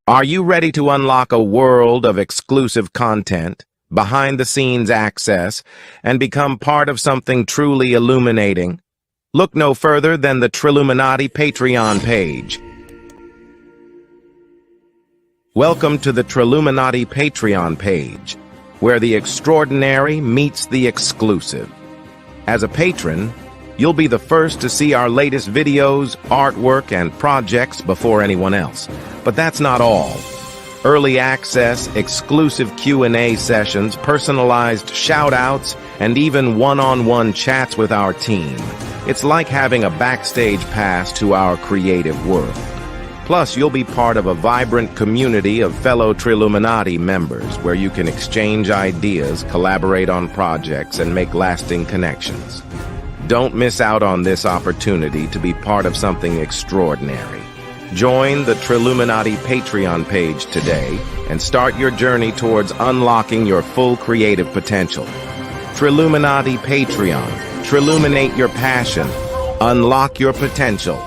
Are you ready to unlock a world of exclusive content, behind-the-scenes access, and become part of something truly illuminating? Look no further than the Trilluminati Patreon page. Welcome to the Trilluminati Patreon page, where the extraordinary meets the exclusive. As a patron, you'll be the first to see our latest videos, artwork, and projects before anyone else. But that's not all. Early access, exclusive Q&A sessions, personalized shout-outs, and even one-on-one chats with our team. It's like having a backstage pass to our creative world. Plus, you'll be part of a vibrant community of fellow Trilluminati members where you can exchange ideas, collaborate on projects, and make lasting connections. Don't miss out on this opportunity to be part of something extraordinary. Join the Trilluminati Patreon page today and start your journey towards unlocking your full creative potential. Trilluminati Patreon. Trilluminate your passion. Unlock your potential.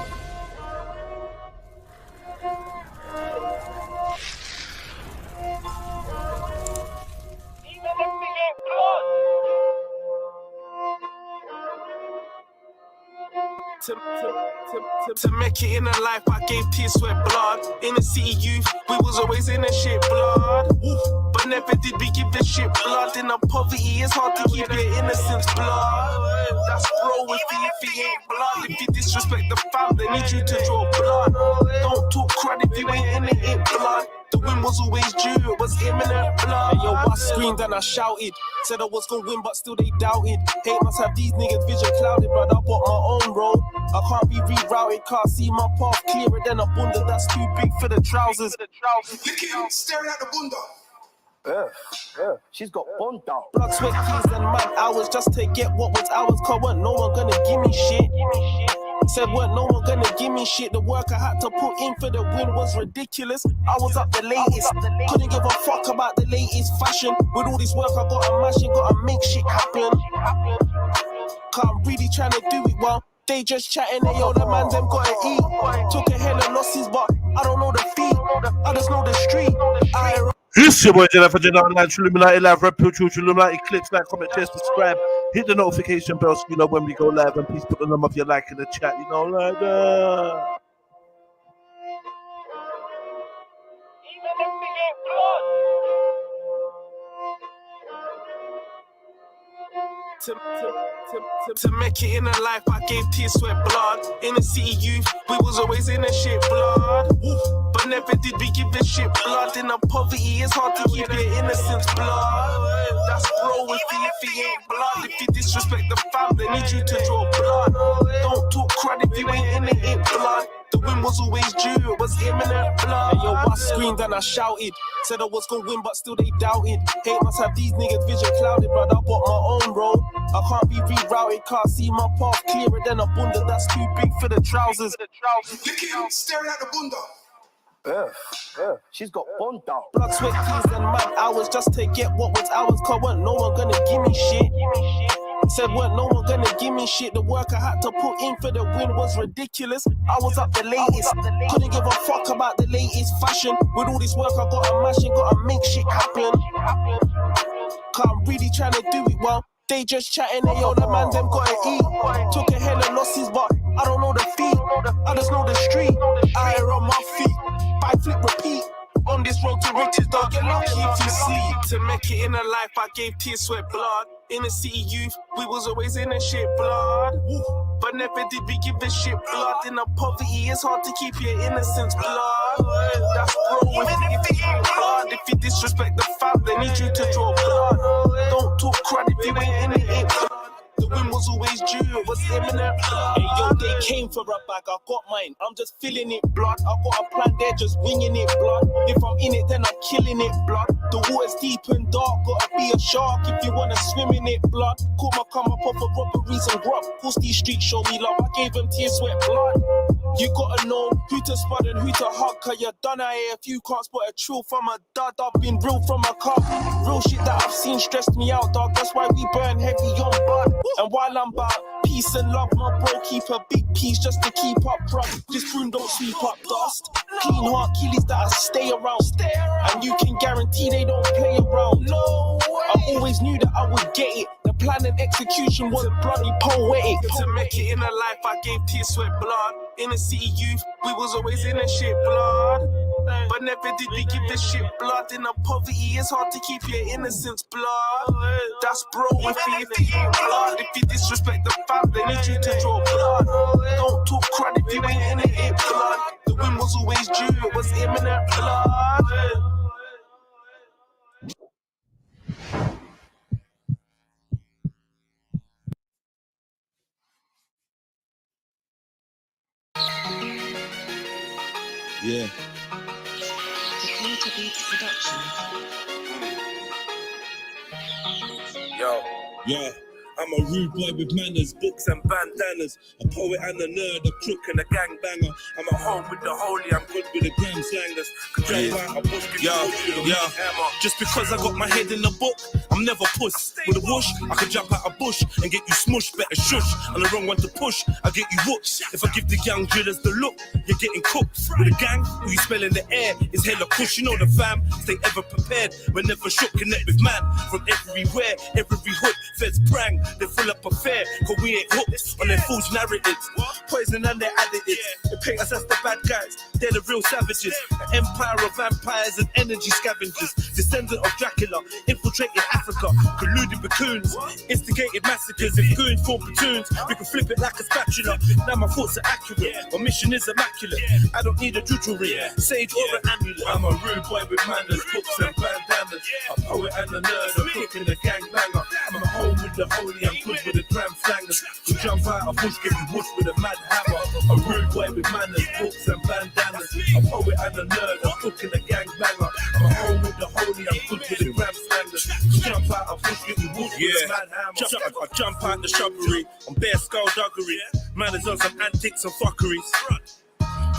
To make it in a life, I gave tears, sweat, blood. In the city youth, we was always in the shit, blood. But never did we give the shit blood. In the poverty, it's hard to keep your innocence, blood. That's bro if he ain't blood. If you disrespect the fam, they need you to draw blood. Don't talk crud if you ain't in it, blood. The win was always due, it was imminent, blood. Hey, yo, I screamed and I shouted. Said I was gonna win, but still they doubted. Hate must have these niggas vision clouded, but I bought my own road. I can't be rerouted, can't see my path clearer than a bunda that's too big for the trousers. Look at him staring at the bunda. Yeah, she's got bunda. Blood, sweat, tears, and mad hours just to get what was ours. Cause weren't no one gonna give me shit. Said weren't no one gonna give me shit. The work I had to put in for the win was ridiculous. I was up the latest, couldn't give a fuck about the latest fashion. With all this work I gotta mash it, gotta make shit happen. Cause I'm really trying to do it well. They just chatting, they yo, the man them gotta eat. Took a hell of losses, but I don't know the feet. I just know the street. It's your boy Jedi for Jedi Online, Trilluminati Live, REDPILLTRILL, Trilluminati. Click, like, comment, share, subscribe. Hit the notification bell so you know when we go live, and please put the number of your like in the chat, you know, like that. To make it in a life, I gave tears, sweat, blood. In the city youth, we was always in the shit, blood. But never did we give the shit blood. In the poverty, it's hard to keep your innocence, blood. That's bro if he ain't blood. If you disrespect the fam, they need you to draw blood. Don't talk crud if you ain't in it, blood. The win was always due, it was imminent, blood. Hey, yo, I screamed and I shouted. Said I was gonna win, but still they doubted. Hate must have these niggas vision clouded, but I bought my own road. I can't be rerouted, can't see my path clearer than a bunda that's too big for the trousers. Look at him staring at the bunda. Yeah, she's got bunda. Blood, sweat, tears, and mad hours just to get what was ours. Cause weren't no one gonna give me shit. Said weren't no one gonna give me shit. The work I had to put in for the win was ridiculous. I was up the latest, couldn't give a fuck about the latest fashion. With all this work I gotta mash it, gotta make shit happen. Cause I'm really trying to do it well. They just chatting, they yo, the man them gotta eat. Took a hell of losses, but I don't know the feet. I just know the street. I ain't on my feet. Buy, flip, repeat. On this road to riches, don't get lucky if you see. To make it in a life, I gave tears, sweat, blood. In the city youth, we was always in the shit, blood. But never did we give the shit blood. In the poverty, it's hard to keep your innocence, blood. That's bro if you ain't blood. If you disrespect the fam, they need you to draw blood. Don't talk crud if you ain't in it, blood. The win was always due, it was imminent. Hey yo, they came for a bag, I got mine. I'm just feeling it, blood. I got a plan, they're just winging it, blood. If I'm in it, then I'm killing it, blood. The water's deep and dark, gotta be a shark if you wanna swim in it, blood. Caught my come up off of robberies and grub. Course these streets show me love, I gave them tears, sweat, blood. You gotta know who to spot and who to hug, cause you're done out here if you can't spot a trill from a dud. I've been real from a cup. Real shit that I've seen stressed me out, dog. That's why we burn heavy on bud. And while I'm about peace and love, my bro keep a big piece just to keep up, bruv. This broom don't sweep up dust. Clean heart killies that I stay around. And you can guarantee they don't play around. I always knew that I would get it. The plan and execution was bloody poetic. To make it in a life, I gave tears, sweat, blood. Inner city youth, we was always in a shit, blood. But never did we give this shit blood. In a poverty, it's hard to keep your innocence, blood. That's bro if you ain't blood. If you disrespect the fam, they need you to draw blood. Don't talk crud if you ain't in it, blood. The win was always due, it was imminent, blood. Yeah. Yo, I'm a rude boy with manners, books and bandanas, a poet and a nerd, a crook and a gangbanger. I'm at home with the holy, I'm good with the gram slangers. Just because I got my head in the book, I'm never puss. With a whoosh, I could jump out a bush and get you smushed, better shush. On the wrong one to push, I get you whooped. If I give the young drillers the look, you're getting cooked. With a gang, who you smell in the air is hella push. You know the fam, stay ever prepared. We're never shook, connect with man from everywhere, every hood. Feds prang, they fill up a fair, cause we ain't hooked on their false narratives. Poison and their additives. They paint us as the bad guys, they're the real savages. An empire of vampires and energy scavengers. Descendant of Dracula, infiltrated Africa. Colluded with coons, instigated massacres. If goons form platoons, we can flip it like a spatula. Now my thoughts are accurate, my mission is immaculate. I don't need a jewelry, sage or an amulet. I'm a rude boy with manners, books and bandanas. A poet and a nerd, a cook and a gangbanger. I'm at home with the holy, I'm good with the gram slangers. You jump out a bush, get you whoosh with a mad hammer. A rude boy with manners, books and bandanas. A poet and a nerd, a cook and a gangbanger. I'm at home with the holy, I'm good with the gram slangers. You jump out a bush, get you whoosh with a mad hammer. I jump out the shrubbery on bare skullduggery. Man is on some antics and fuckeries.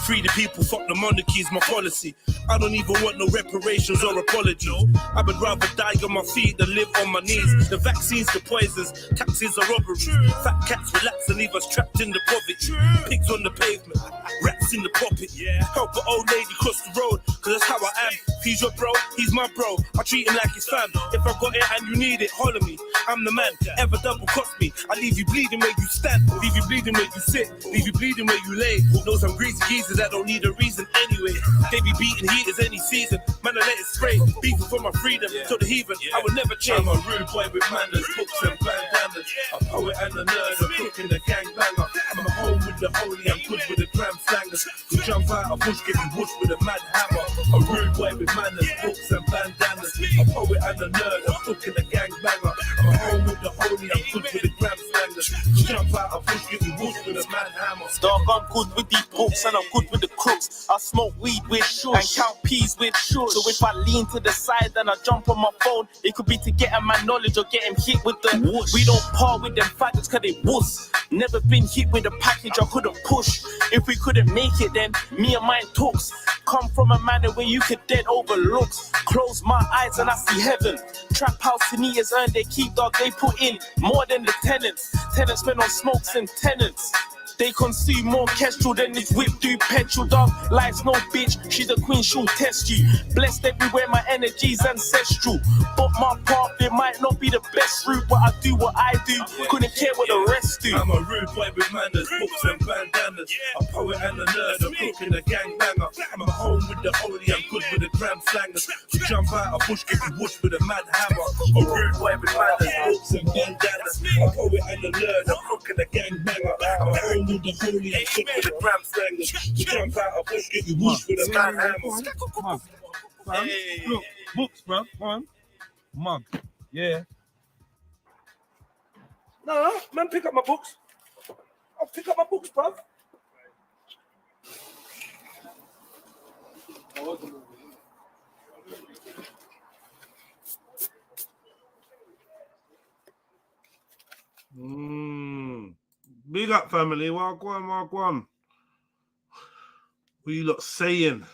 Free the people, fuck the monarchy is my policy. I don't even want no reparations or apologies. I would rather die on my feet than live on my knees. The vaccines, the poisons, taxes are robberies. Fat cats relax and leave us trapped in the poverty. Pigs on the pavement, rats in the pocket. Help an old lady cross the road, cause that's how I am. He's your bro, he's my bro. I treat him like his fam. If I got it and you need it, holler me. I'm the man, ever double cost me. I leave you bleeding where you stand, leave you bleeding where you sit, leave you bleeding where you lay. Know some greasy geezers that don't need a reason anyway. They be beating heaters any season. Man, I let it spray. Beefing for my freedom. To the heathen, I will never change. I'm a rude boy with manners, books and bandanas. A poet and a nerd, a cook and a gangbanger. I'm at home with the holy, I'm good with the gram slangers. You jump out a bush, get you whoosh with a mad hammer. A rude boy with manners, books and bandanas. A poet and a nerd, a cook and a gangbanger. I'm at home with the holy, I'm good with the gram slangers. You jump out a bush, get you whoosh with a mad hammer. Dog, I'm good with these books and I'm good with the crooks. I smoke weed with shush and count peas with shush. So if I lean to the side and I jump on my phone, it could be to get him my knowledge or get him hit with the whoosh. We don't par with them faggots cause they wuss. Never been hit with a package I couldn't push. If we couldn't make it then me and mine talks. Come from a manner where you could dead overlooks. Close my eyes and I see heaven. Trap house seniors earn their keep, dog, they put in more than the tenants. Tenants spend on smokes and tenants. They consume more kestrel than this whip do petrol, dog. Life's no bitch, she's a queen, she'll test you. Blessed everywhere, my energy's ancestral. But my path, it might not be the best route, but I do what I do, couldn't care what the rest do. I'm a rude boy with manners, books and bandanas. A poet and a nerd, a cook and a gangbanger. I'm at home with the holy, I'm good with the gram slangers. You jump out a bush, get you whoosh with a mad hammer. A rude boy with manners, books and bandanas. A poet and a nerd, a cook and a gangbanger. I'm at home with the holy, I'm good with the gram slangers. You jump out a bush, get you whoosh with a mad hammer. Hey. Look, books, bro. Come on. Yeah. No, man, pick up my books. I'll pick up my books, bruv. Big up, family. Walk one. What you lot saying?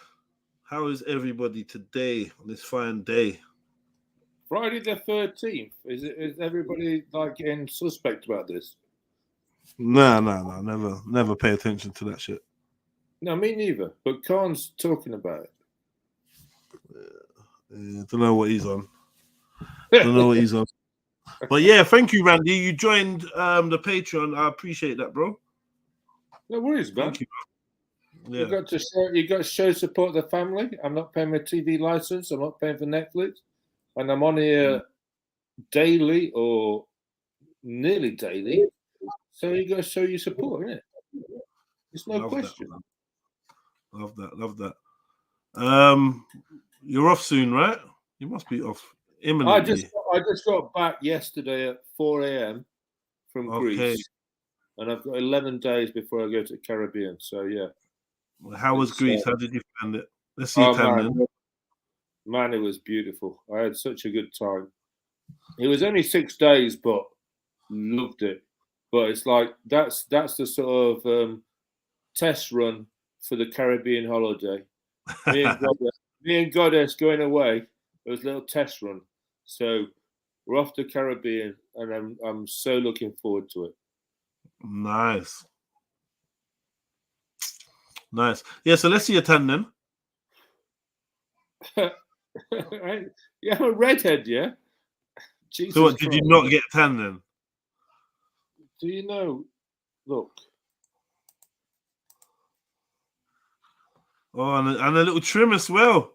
How is everybody today on this fine day? Friday the 13th. Is everybody like getting suspect about this? Nah. Never pay attention to that shit. No, me neither. But Khan's talking about it. Don't know what he's on. Don't know what he's on. But yeah, thank you, Randy. You joined the Patreon. I appreciate that, bro. No worries, man. Thank you, bro. Yeah. You got to show support the family. I'm not paying my TV license. I'm not paying for Netflix, and I'm on here daily or nearly daily. So you got to show your support, innit? There's no question. Love that. You're off soon, right? You must be off imminently. I just got back yesterday at 4 a.m. from Greece, and I've got 11 days before I go to the Caribbean. So yeah. Well, how was Greece? How did you find it? Let's see it. Man, it was beautiful. I had such a good time. It was only 6 days, but loved it. But it's like that's the sort of test run for the Caribbean holiday. Me and Goddess going away. It was a little test run. So we're off to Caribbean, and I'm so looking forward to it. Nice. Yeah, so let's see your tan then. Yeah, I'm a redhead, yeah. Jesus so what, did you not get tan then? Do you know? Look. Oh, and a little trim as well.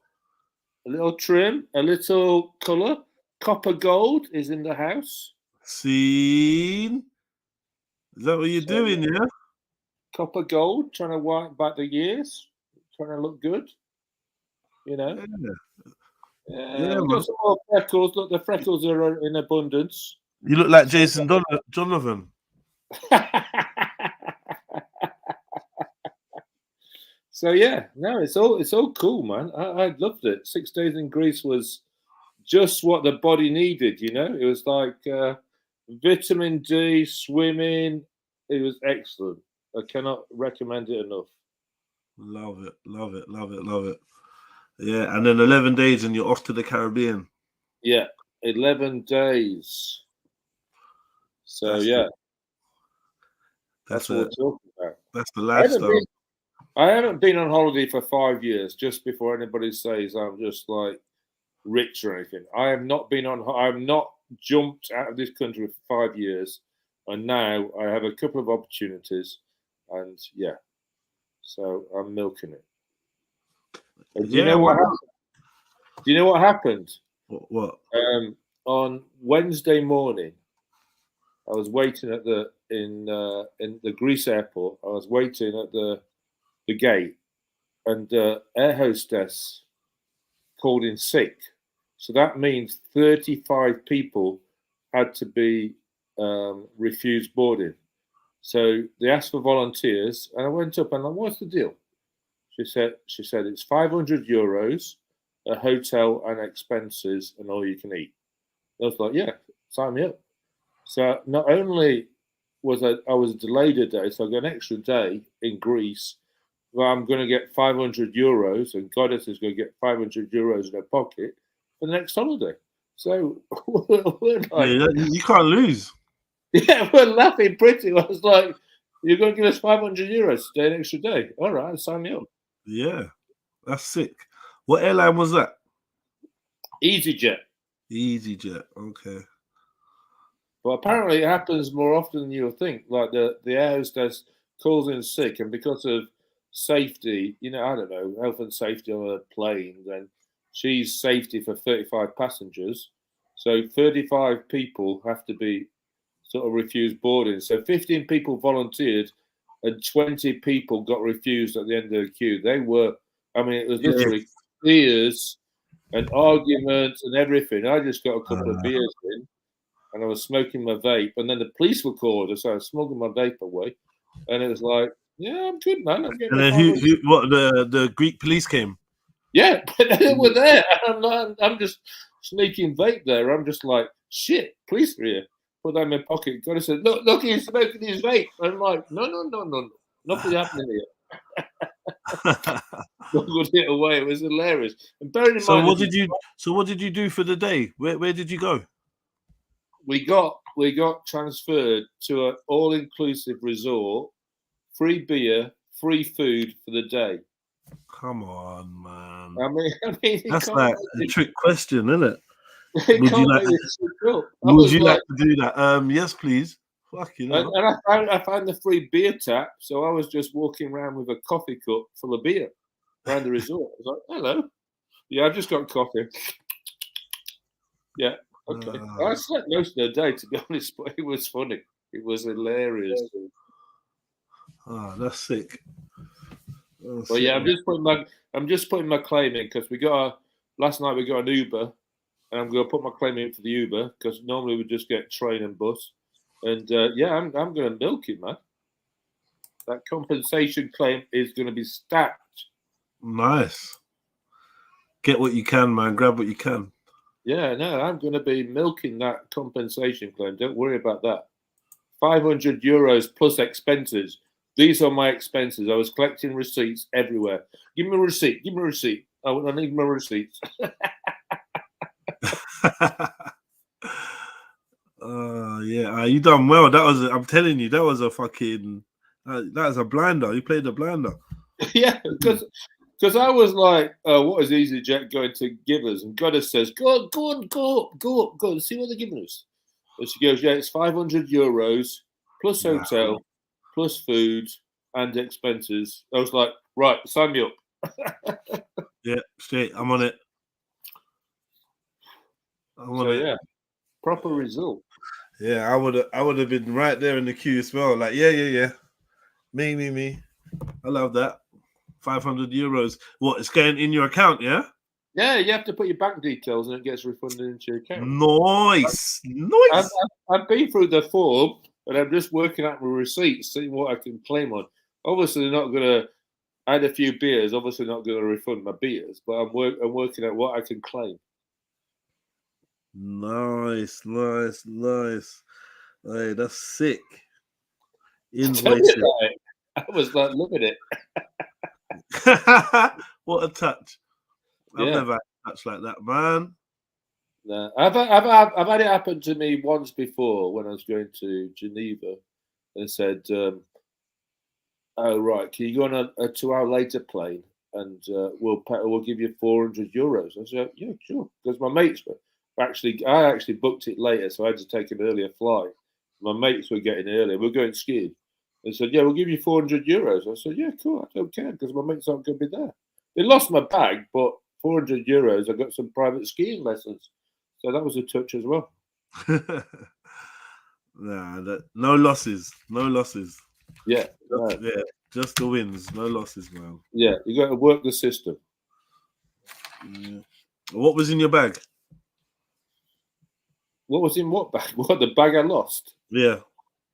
A little trim, a little colour. Copper gold is in the house. Seen? Is that what you're doing, yeah? Copper gold, trying to wipe back the years, trying to look good. You know? Yeah, we've got some more freckles. Look, the freckles are in abundance. You look like Jason Donovan. So yeah, no, it's all cool, man. I loved it. 6 days in Greece was just what the body needed, you know. It was like vitamin D, swimming. It was excellent. I cannot recommend it enough. Love it. Yeah, and then 11 days and you're off to the Caribbean. Yeah, 11 days. So that's what we're talking about. That's the lifestyle. I haven't been on holiday for 5 years, just before anybody says I'm just like rich or anything. I have not been on. I've not jumped out of this country for 5 years, and now I have a couple of opportunities, and yeah, so I'm milking it. Do you know what happened? Do you know what happened? What? On Wednesday morning, I was waiting at in the Greece airport. I was waiting at the gate, and air hostess called in sick. So that means 35 people had to be refused boarding. So they asked for volunteers, and I went up and I'm like, what's the deal? She said it's 500 euros, a hotel and expenses, and all you can eat. I was like, yeah, sign me up. So not only was I was delayed a day, so I got an extra day in Greece. Well, I'm going to get 500 euros, and Goddess is going to get 500 euros in her pocket for the next holiday. So we're like, you can't lose. Yeah, we're laughing pretty. I was like, you're going to give us 500 euros to stay an extra day. All right, sign me up. Yeah, that's sick. What airline was that? EasyJet. EasyJet, okay. But apparently it happens more often than you would think. Like the air hostess calls in sick, and because of safety, you know, I don't know, health and safety on a plane, then she's safety for 35 passengers. So 35 people have to be sort of refused boarding. So 15 people volunteered and 20 people got refused at the end of the queue. They were, I mean, it was literally tears and arguments and everything. I just got a couple of beers in, and I was smoking my vape, and then the police were called, so I was smoking my vape away, and it was like, yeah, I'm good, man. I'm getting. And then what? The Greek police came. Yeah, but they were there. I'm just sneaking vape there. I'm just like, shit, police are here. Put that in my pocket. God, I said, look, he's smoking his vape. I'm like, no, nothing happening here. Got it away. It was hilarious. And bearing in mind, what did you do for the day? Where did you go? We got transferred to an all-inclusive resort, free beer, free food for the day. Come on, man. I mean, That's like a trick question, isn't it? Would you like to do that? Yes, please. Fucking hell. And I found the free beer tap, so I was just walking around with a coffee cup full of beer around the resort. I was like, hello. Yeah, I've just got coffee. Yeah, okay. I slept most of the day, to be honest, but it was funny. It was hilarious. Oh, that's sick. But yeah, I'm just putting my claim in because last night we got an Uber, and I'm going to put my claim in for the Uber because normally we just get train and bus. And yeah, I'm going to milk it, man. That compensation claim is going to be stacked. Nice. Get what you can, man. Grab what you can. Yeah, no, I'm going to be milking that compensation claim. Don't worry about that. 500 euros plus expenses. These are my expenses. I was collecting receipts everywhere. Give me a receipt. Give me a receipt. I need my receipts. Yeah, you done well. I'm telling you, that was a fucking, that was a blinder. You played a blinder. Yeah, because I was like, what is EasyJet going to give us? And Goddess says, go up, see what they're giving us. And she goes, yeah, it's 500 euros plus hotel, plus food and expenses. I was like, right, sign me up. Yeah, straight. I'm on it. Yeah, proper result. Yeah, I would have been right there in the queue as well. Like, yeah. Me. I love that. 500 euros. What? It's going in your account, yeah? Yeah, you have to put your bank details and it gets refunded into your account. Nice. I've been through the form and I'm just working out my receipts, seeing what I can claim on. Obviously, they're not going to add a few beers. Obviously, not going to refund my beers, but I'm working out what I can claim. Nice. Hey, that's sick. Invoicing. I was like loving it. What a touch! I've never had a touch like that, man. No, I've had it happen to me once before when I was going to Geneva, and said, "Oh right, can you go on a 2-hour later plane, and we'll give you 400 euros?" I said, "Yeah, sure," because my mates were I actually booked it later, so I had to take an earlier flight. My mates were getting earlier. We're going skiing. They said, yeah, we'll give you 400 euros. I said, yeah, cool. I don't care because my mates aren't going to be there. They lost my bag, but 400 euros, I got some private skiing lessons. So that was a touch as well. No losses. Yeah. Yeah, just the wins. No losses, man. Yeah, you got to work the system. Yeah. What was in your bag? What was in what bag? What, the bag I lost? Yeah.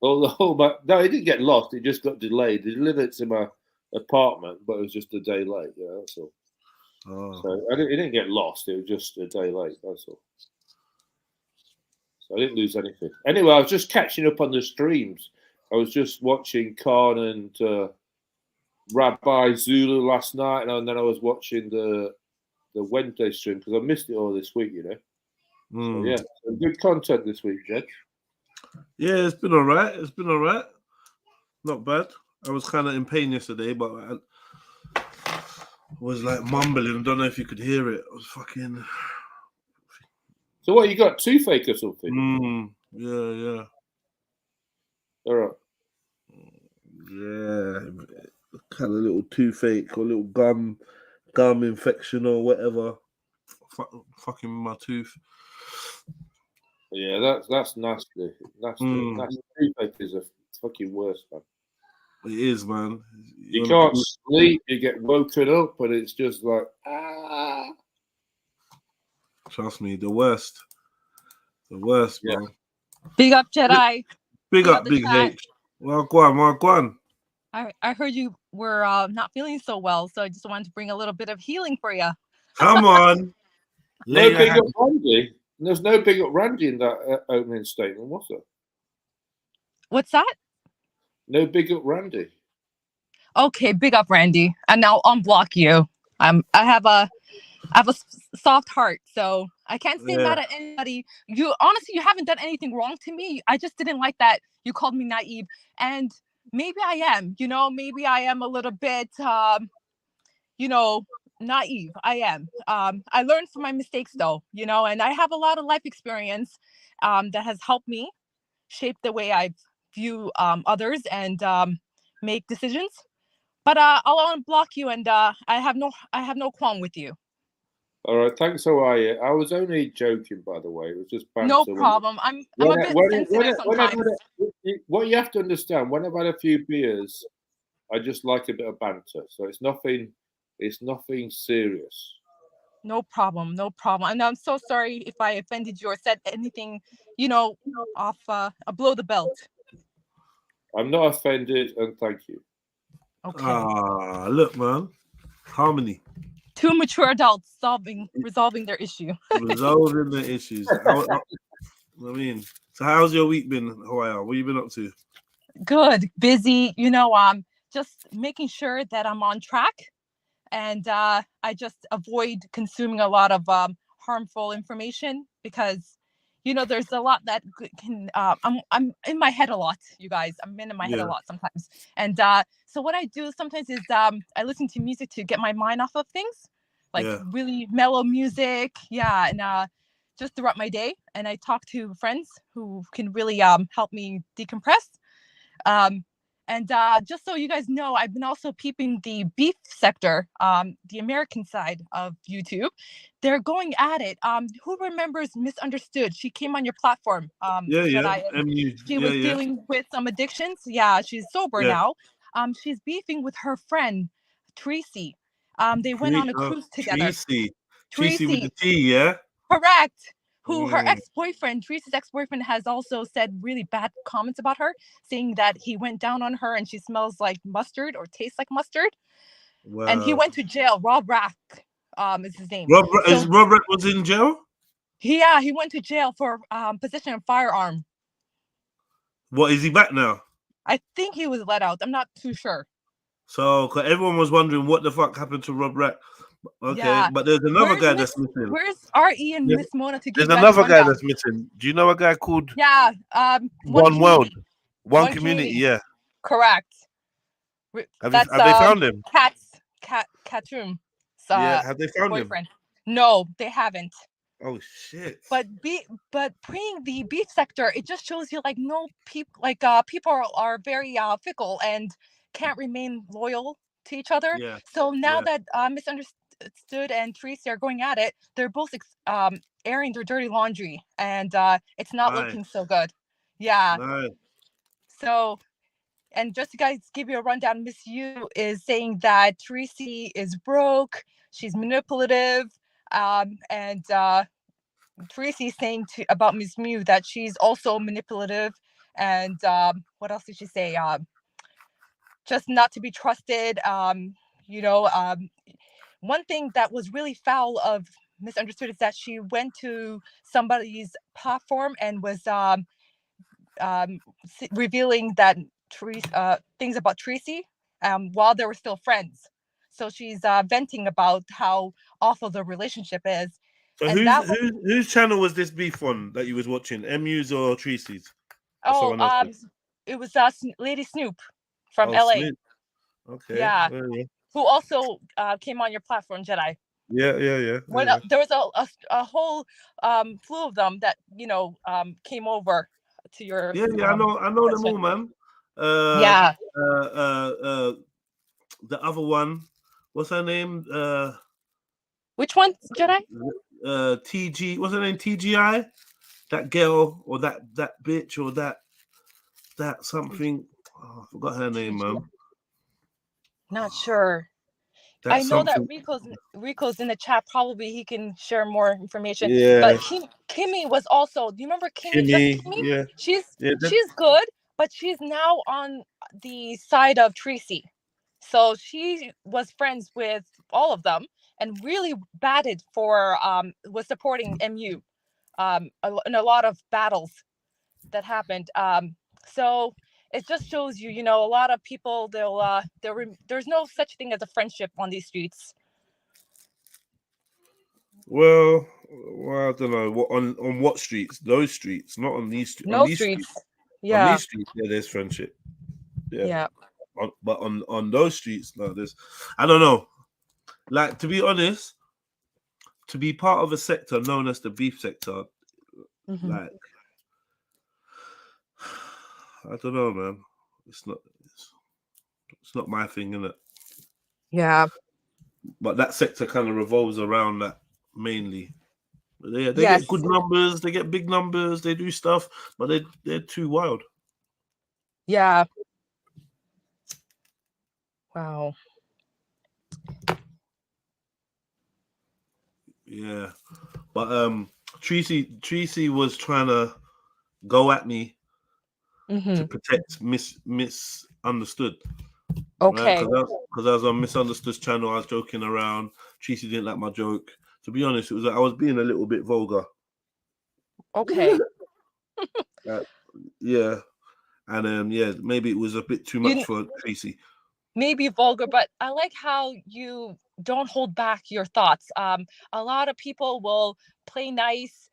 Well, the whole bag. No, it didn't get lost. It just got delayed. They delivered it to my apartment, but it was just a day late. Yeah, that's all. Oh. So it didn't get lost. It was just a day late. That's all. So I didn't lose anything. Anyway, I was just catching up on the streams. I was just watching Khan and Rabbi Zulu last night, and then I was watching the Wednesday stream because I missed it all this week, you know. So, yeah, some good content this week, Jed. Yeah, it's been all right. Not bad. I was kind of in pain yesterday, but I was like mumbling. I don't know if you could hear it. I was fucking... So what, you got toothache or something? Yeah. All right. Yeah, kind of little toothache or little gum infection or whatever. Fucking my tooth. Yeah, that's nasty. Toothache is a fucking worst, man. It is, man. You can't sleep. You get woken up, and it's just like Trust me, the worst, man. Big up, Jedi. Big up, Big H. Well, go on. I heard you were not feeling so well, so I just wanted to bring a little bit of healing for you. Come on. No big up Randy. There's no big up Randy in that opening statement, was there? What's that? No big up Randy. Okay, big up Randy, and I'll unblock you. I have a soft heart, so I can't stay mad at anybody. You honestly, you haven't done anything wrong to me. I just didn't like that you called me naive, and maybe I am, maybe I am a little bit, naive. I am. I learned from my mistakes though, and I have a lot of life experience that has helped me shape the way I view others and make decisions. But I'll unblock you, and I have no qualm with you. All right, thanks. How are you? I was only joking, by the way. It was just banter. No problem. I'm a bit sensitive sometimes. What you have to understand, when I've had a few beers, I just like a bit of banter. So it's nothing serious. No problem. No problem. And I'm so sorry if I offended you or said anything, off below the belt. I'm not offended, and thank you. Okay. Look, man. Harmony. Two mature adults resolving their issue. Resolving the issues. I mean, so how's your week been, Hawaii? What you been up to? Good, busy. Just making sure that I'm on track, and I just avoid consuming a lot of harmful information because, there's a lot that can. I'm in my head a lot, you guys. I'm in my head a lot sometimes, and so what I do sometimes is I listen to music to get my mind off of things, like really mellow music, and just throughout my day. And I talk to friends who can really help me decompress. And just so you guys know, I've been also peeping the beef sector, the American side of YouTube. They're going at it. Who remembers Misunderstood? She came on your platform. She was dealing with some addictions. Yeah, she's sober now. She's beefing with her friend, Tracy. They went on a cruise together. Tracy with the T, yeah? Correct. Who her ex-boyfriend, Tracy's ex-boyfriend, has also said really bad comments about her, saying that he went down on her and she smells like mustard or tastes like mustard. Wow. And he went to jail. Rob Rack is his name. Rob Rack was in jail? Yeah, he went to jail for possession of firearm. What, is he back now? I think he was let out. I'm not too sure. So, cause everyone was wondering what the fuck happened to Rob Rack. Okay, but there's another guy that's missing. Where's RE and Miss Mona to give? There's another guy that's missing. Do you know a guy called? One World, One Community. Yeah, correct. Have they found him? Katum. Have they found him? No, they haven't. Oh shit! But preying the beef sector, it just shows you people are very fickle and can't remain loyal to each other. Yeah. So now that Misunderstood and Tracy are going at it, they're both airing their dirty laundry, and it's not looking so good. Yeah. Nice. So, and just to guys give you a rundown, Miss Yu is saying that Tracy is broke, she's manipulative, and Tracy's saying about Miss Mew that she's also manipulative, and what else did she say? Just not to be trusted. One thing that was really foul of Misunderstood is that she went to somebody's platform and was revealing that things about Tracy while they were still friends. So she's venting about how awful the relationship is. So whose channel was this beef on that you was watching? MU's or Tracy's? It was Lady Snoop from LA. Snoop. Okay. Yeah. Who also came on your platform, Jedi. Yeah. There was a whole slew of them that came over to your. Yeah. I know them all, man. The other one, what's her name? Which one, Jedi? TG. What's her name? TGI. That girl or that bitch or that something. Oh, I forgot her name, man. Not sure. I know that Rico's in the chat. Probably he can share more information. Yeah. But Kimmy was also. Do you remember Kimmy? Kimmy? Yeah. She's good, but she's now on the side of Tracy. So she was friends with all of them and really batted for was supporting MU in a lot of battles that happened. So it just shows you, a lot of people, there's no such thing as a friendship on these streets. Well, I don't know. On what streets? Those streets, not on these streets. No streets. Yeah. On these streets, there's friendship. Yeah. But on those streets, no, there's, I don't know. Like, to be honest, to be part of a sector known as the beef sector, like, I don't know, man. It's not my thing, innit? Yeah. But that sector kind of revolves around that mainly. They Yes. get good numbers, they get big numbers, they do stuff, but they're too wild. Yeah. Wow. Yeah. But Tracy was trying to go at me to protect misunderstood. Okay. Right? Because I was on Misunderstood's channel, I was joking around. Tracy didn't like my joke. To be honest, it was like I was being a little bit vulgar. Okay. Yeah. And yeah, maybe it was a bit too much for Tracy. Maybe vulgar, but I like how you don't hold back your thoughts. A lot of people will play nice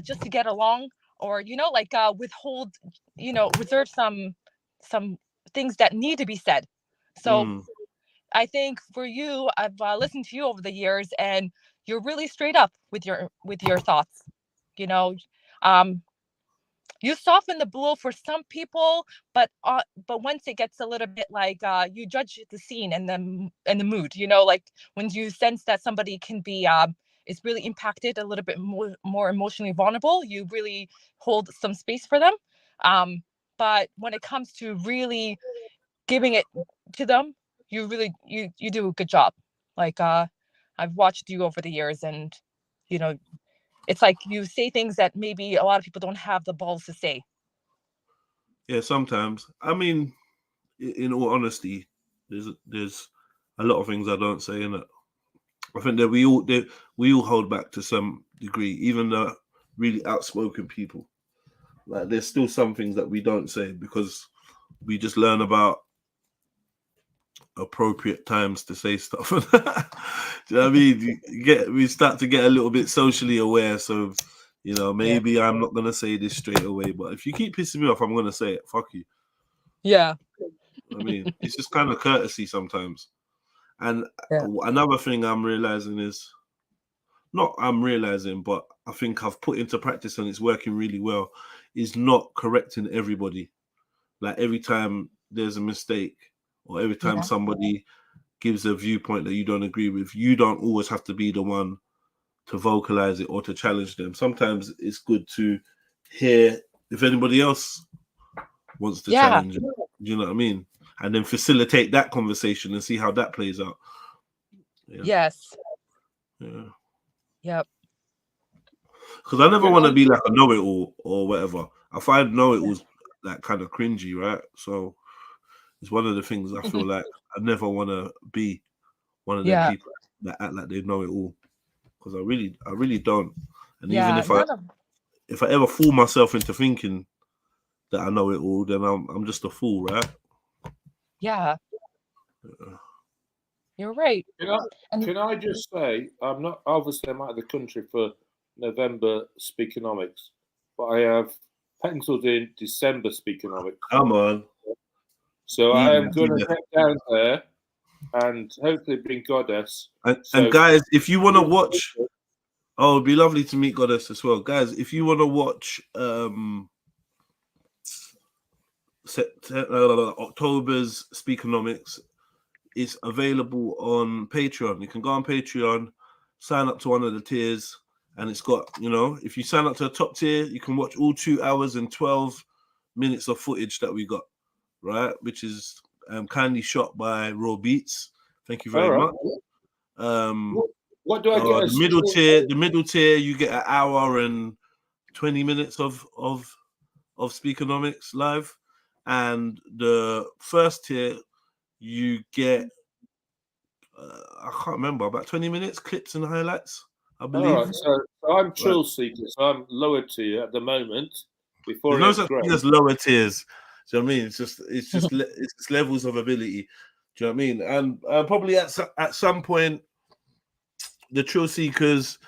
just to get along, or like withhold, reserve some things that need to be said. So I think for you, I've listened to you over the years, and you're really straight up with your thoughts. You soften the blow for some people, but once it gets a little bit like you judge the scene and the mood, like when you sense that somebody can be is really impacted, a little bit more emotionally vulnerable, you really hold some space for them. But when it comes to really giving it to them, you really you do a good job. Like I've watched you over the years, and it's like you say things that maybe a lot of people don't have the balls to say. Yeah, sometimes. I mean, in all honesty, there's a lot of things I don't say, innit? I think that we all hold back to some degree, even the really outspoken people. Like, there's still some things that we don't say because we just learn about appropriate times to say stuff. Do you know what I mean? We start to get a little bit socially aware, so maybe I'm not gonna say this straight away, but if you keep pissing me off, I'm gonna say it. Fuck you. Yeah. I mean, it's just kind of courtesy sometimes. And another thing I'm realizing is, not I'm realizing, but I think I've put into practice and it's working really well, is not correcting everybody. Like, every time there's a mistake or every time somebody gives a viewpoint that you don't agree with, you don't always have to be the one to vocalize it or to challenge them. Sometimes it's good to hear if anybody else wants to challenge it. Do you know what I mean? And then facilitate that conversation and see how that plays out. Yeah. Yes. Yeah. Yep. Because I never want to be like a know-it-all or whatever. I find know-it-alls like kind of cringy, right? So it's one of the things I feel like I never want to be one of them people that act like they know it all. Because I really don't. And even if I ever fool myself into thinking that I know it all, then I'm just a fool, right? Yeah. You're right. Can I just say, I'm out of the country for November Speakonomics, but I have penciled in December Speakonomics. Come on. So I am going to get down there and hopefully bring Goddess. And guys, if you want to watch, it'd be lovely to meet Goddess as well. Guys, if you want to watch October's Speakonomics, it's available on Patreon. You can go on Patreon, sign up to one of the tiers, and it's got, if you sign up to the top tier, you can watch all 2 hours and 12 minutes of footage that we got, right? Which is kindly shot by Raw Beats. Thank you very much. What do I get? The middle tier, you get an hour and 20 minutes of Speakonomics live, and the first tier you get I can't remember, about 20 minutes clips and highlights, I believe. All right, so I'm Trill Seeker, so I'm lower tier at the moment. Before there's lower tiers. Do you know what I mean? It's just it's levels of ability. Do you know what I mean? And probably at some point, the Trill Seekers,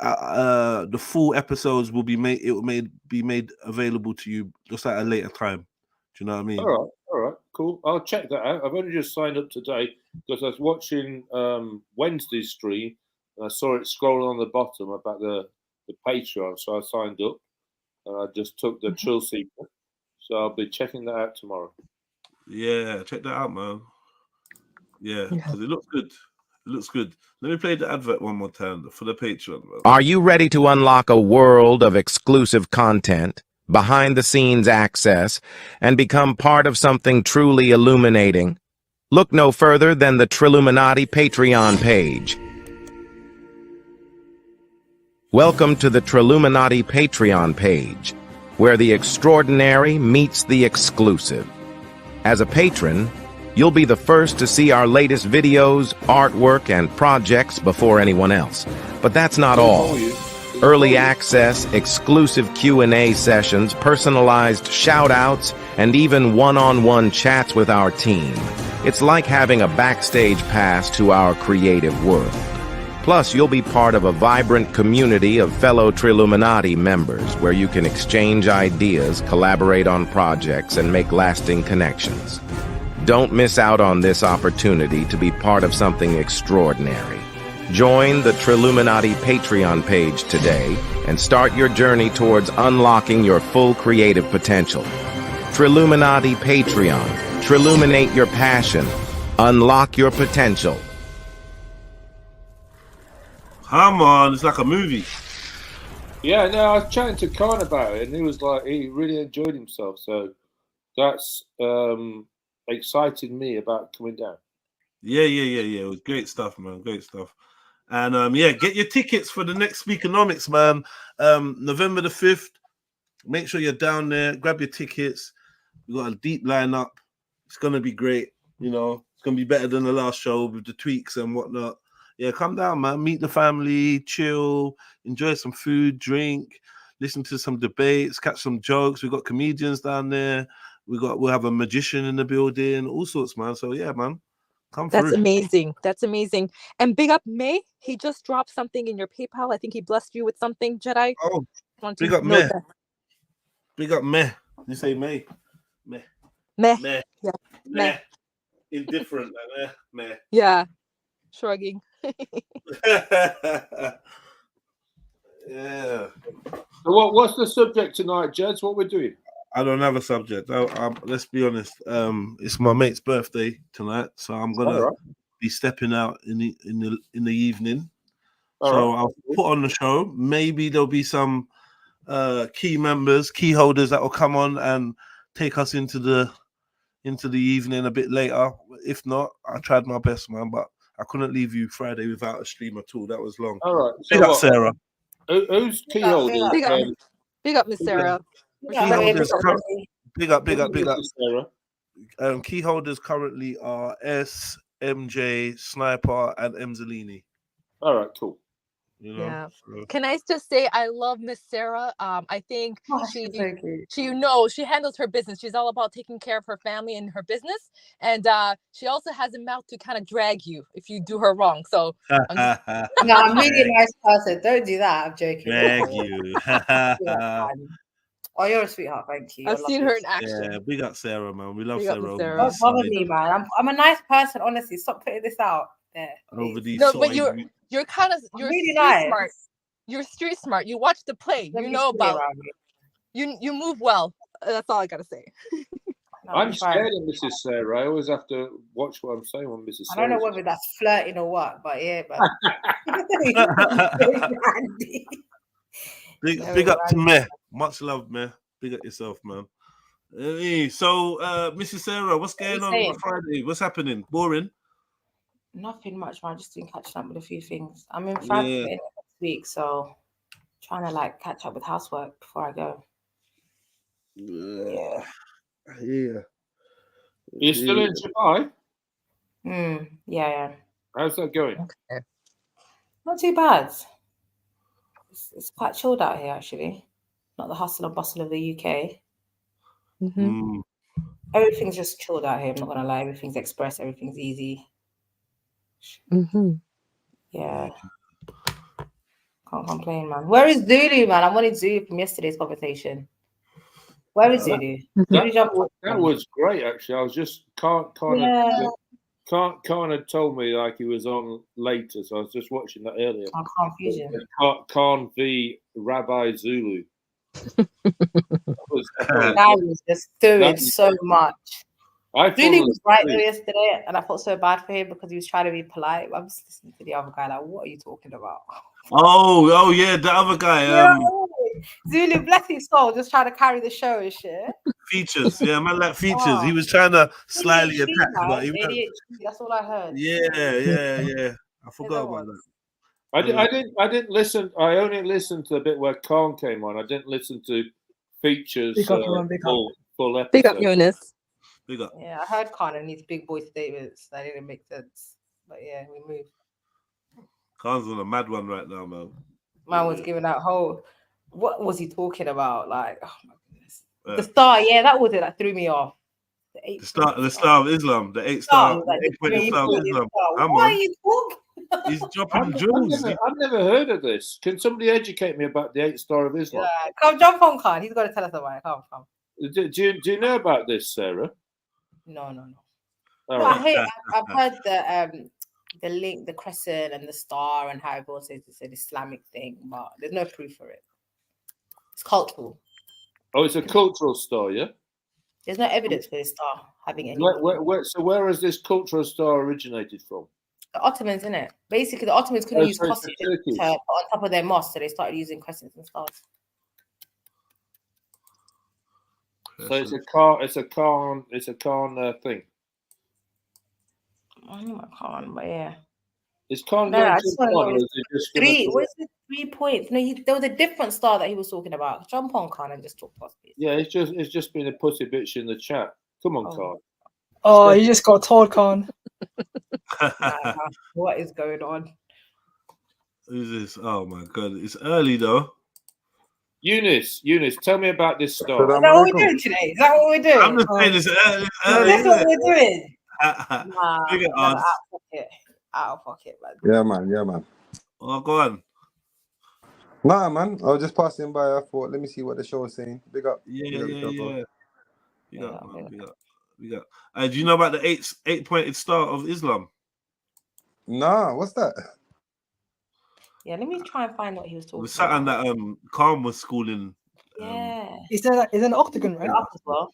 the full episodes will be made. It will be made available to you just at a later time. Do you know what I mean? All right. cool. I'll check that out. I've only just signed up today because I was watching Wednesday's stream and I saw it scrolling on the bottom about the Patreon, so I signed up and I just took the Trill sequel. So I'll be checking that out tomorrow. Yeah, check that out, man. Yeah, because it looks good. It looks good. Let me play the advert one more time for the Patreon. Man. Are you ready to unlock a world of exclusive content, behind-the-scenes access, and become part of something truly illuminating? Look no further than the Trilluminati Patreon page. Welcome to the Trilluminati Patreon page, where the extraordinary meets the exclusive. As a patron, you'll be the first to see our latest videos, artwork, and projects before anyone else. But that's not all. Early access, exclusive Q&A sessions, personalized shout-outs, and even one-on-one chats with our team. It's like having a backstage pass to our creative world. Plus, you'll be part of a vibrant community of fellow Trilluminati members where you can exchange ideas, collaborate on projects, and make lasting connections. Don't miss out on this opportunity to be part of something extraordinary. Join the Trilluminati Patreon page today and start your journey towards unlocking your full creative potential. Trilluminati Patreon. Trilluminate your passion. Unlock your potential. Come on, it's like a movie. Yeah, no, I was chatting to Khan about it, and he was like, he really enjoyed himself. So that's excited me about coming down. Yeah. It was great stuff, man. Great stuff. And yeah, get your tickets for the next Speakonomics, man. November the 5th. Make sure you're down there. Grab your tickets. We've got a deep lineup. It's gonna be great. You know, it's gonna be better than the last show with the tweaks and whatnot. Yeah, come down, man. Meet the family, chill, enjoy some food, drink, listen to some debates, catch some jokes. We've got comedians down there. We'll have a magician in the building, all sorts, man. So yeah, man, come through. That's amazing. That's amazing. And big up May. He just dropped something in your PayPal. I think he blessed you with something, Jedi. Oh, big up May. Big up May. You say May. May. Meh. Meh. Yeah. Meh. Indifferent. Meh. Yeah. Shrugging. Yeah. So what's the subject tonight, Jeds? What we're doing? I don't have a subject. Let's be honest. It's my mate's birthday tonight, so I'm gonna be stepping out in the evening. I'll put on the show. Maybe there'll be some key members, key holders that will come on and take us into the evening a bit later. If not, I tried my best, man, but I couldn't leave you Friday without a stream at all. That was long. All right. So big up, Sarah. Who's key holder? Big up, Miss Sarah. Big up. Sarah. Key holders currently are S, MJ, Sniper, and Emzalini. All right, cool. You know, yeah. So. Can I just say I love Miss Sarah? I think she handles her business. She's all about taking care of her family and her business, and she also has a mouth to kind of drag you if you do her wrong. So no, I'm really a nice person. Don't do that. I'm joking. Drag you. Oh, you're a sweetheart. Thank you. I've seen her in action. Yeah, big up Sarah, man. We love Big Sarah. Don't bother me, man. I'm a nice person. Honestly, stop putting this out there. Over these. No, but you're really nice. Smart. You're street smart. You watch the play. You know about. You move well. That's all I gotta say. No, I'm scared of Mrs. Sarah. I always have to watch what I'm saying on Mrs. Sarah. I don't know whether that's flirting or what, but yeah, but big up to me. Much love, man. Big up yourself, man. So, Mrs. Sarah, what's going on Friday? What's happening? Boring? Nothing much, man. Just been catching up with a few things. I'm in Frankfurt next week, so trying to like catch up with housework before I go. Yeah. You're still in Dubai? Yeah. How's that going? Okay. Not too bad. It's quite chilled out here, actually. Not the hustle and bustle of the UK. Mm-hmm. Everything's just chilled out here. I'm not gonna lie. Everything's express. Everything's easy. Mm-hmm. Yeah. Can't complain, man. Where is Zulu, man? I wanted Zulu from yesterday's conversation. Where is Zulu? Zulu jump. That was great, actually. I was just Khan had told me like he was on later, so I was just watching that earlier. Confusion. Khan v Rabbi Zulu. That was just doing so much. Zulu was right there yesterday, and I felt so bad for him because he was trying to be polite. I'm just listening to the other guy, like, what are you talking about? Oh yeah, the other guy. Zulu, bless his soul, just trying to carry the show and shit. Features, yeah, man, like Features. He was trying to slightly attack, but he ADHD, that's all I heard. Yeah. I forgot about that. I didn't listen. I only listened to the bit where Khan came on. I didn't listen to Features full episode. Big up, Eunice. Big up. Yeah, I heard Khan and his big boy statements. That didn't make sense. But yeah, we moved. Khan's on a mad one right now, man. Man was giving out whole. What was he talking about? Like, oh my goodness. The star, yeah, that was it that threw me off. The star of Islam, the 8-point star of Islam. What are you talking? He's dropping jewels. I've never heard of this. Can somebody educate me about the 8-star of Islam? Yeah, come jump on Khan. He's got to tell us about it. Come. Do you know about this, Sarah? No. Right. I've heard the link, the crescent and the star, and how everyone says it's an Islamic thing, but there's no proof for it. It's cultural. Oh, it's a cultural star, yeah? There's no evidence for this star having any. So where has this cultural star originated from? The Ottomans, isn't it? Basically, the Ottomans couldn't use costumes to put on top of their mosque, so they started using crescents and stars. So it's a Khan thing. I know I can't, but yeah. Is Khan no, I just want to know. Three. What is it? 3 points? No, there was a different star that he was talking about. Jump on, Khan, and just talk past me. Yeah, it's just been a pussy bitch in the chat. Come on, Khan. Oh, you just got told, Khan. What is going on? Who's this? Oh my god, it's early though. Eunice, tell me about this star. Is that what we're doing today? Is that what we're doing? I'm just saying it's early. That's what we're doing. Out of pocket, man. Yeah, man. Oh, go on. Nah, man. I was just passing by. I thought, let me see what the show is saying. Big up. Yeah. We got. Do you know about the 8-pointed star of Islam? Nah, what's that? Yeah, let me try and find what he was talking about. It was something that Khan was schooling. Yeah. Is an octagon, right? As well.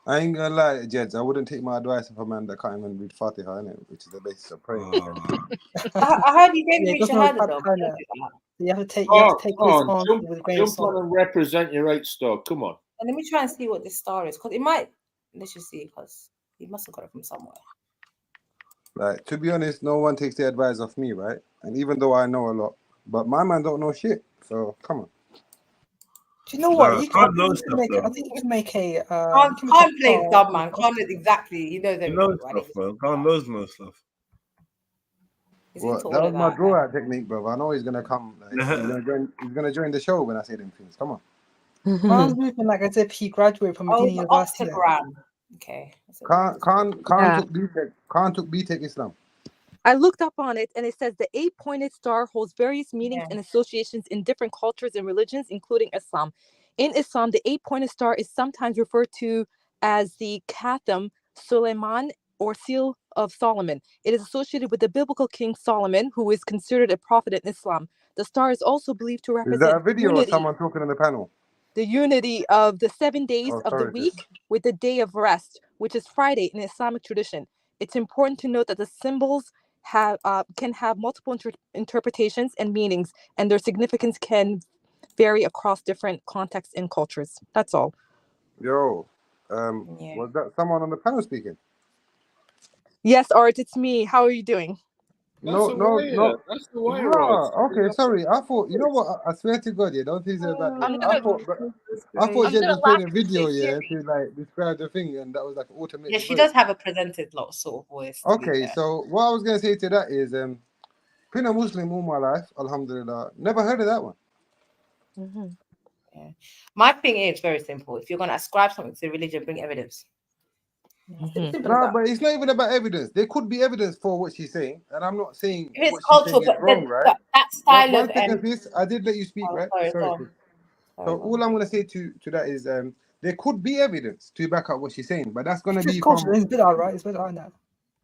I ain't gonna lie, Jeds. I wouldn't take my advice of a man that can't even read Fatiha, innit? Which is the basis of prayer. I heard you gave me Shahada though. You have to take Jump on and represent your 8-star. Come on. And let me try and see what this star is, because it might. Let's just see, because he must have got it from somewhere. Like, to be honest, no one takes the advice of me, right? And even though I know a lot, but my man don't know shit. So come on. Do you know what? I think you can make a. Can't play dumb, man. Can't exactly. He knows everything. Can't knows no stuff. What? That was my draw out technique, bro. I know he's gonna come. Like, he's gonna join the show when I say them things. Come on. Man's moving like as if he graduated from Medina University. Okay. Khan took BTEC Islam. I looked up on it, and it says the 8-pointed star holds various meanings and associations in different cultures and religions, including Islam. In Islam, the 8-pointed star is sometimes referred to as the Khatam Suleiman or seal of Solomon. It is associated with the biblical king Solomon, who is considered a prophet in Islam. The star is also believed to represent Is that a video of someone talking on the panel? The unity of the 7 days of the week with the day of rest, which is Friday in Islamic tradition. It's important to note that the symbols can have multiple interpretations and meanings, and their significance can vary across different contexts and cultures. That's all. Yo, was that someone on the panel speaking? Yes, Art, it's me. How are you doing? No. That's the way. Okay, sorry. I thought, you know what? I swear to God, don't think so bad. I thought Jen was playing a video, to like describe the thing, and that was like automated. Yeah, she does have a presented sort of voice. Okay, so what I was gonna say to that is, been a Muslim all my life, alhamdulillah. Never heard of that one. Mm-hmm. Yeah. My thing is very simple. If you're gonna ascribe something to religion, bring evidence. Mm-hmm. No, but it's not even about evidence. There could be evidence for what she's saying, and I'm not saying it's cultural, but wrong, right? That style of this, I did let you speak, right? Sorry. So all I'm gonna say to that is there could be evidence to back up what she's saying, but that's gonna be culture. It's bid'ah, right? It's bid'ah now.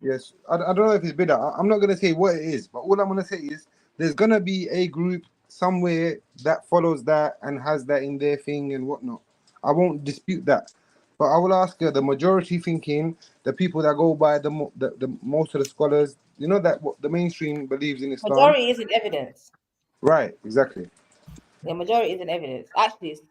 Yes, I don't know if it's bid'ah. I'm not gonna say what it is, but all I'm gonna say is there's gonna be a group somewhere that follows that and has that in their thing and whatnot. I won't dispute that, but I will ask you: the majority thinking, the people that go by the most of the scholars, you know that what the mainstream believes in Islam. Majority isn't evidence. Right, exactly. The majority isn't evidence. Actually, it's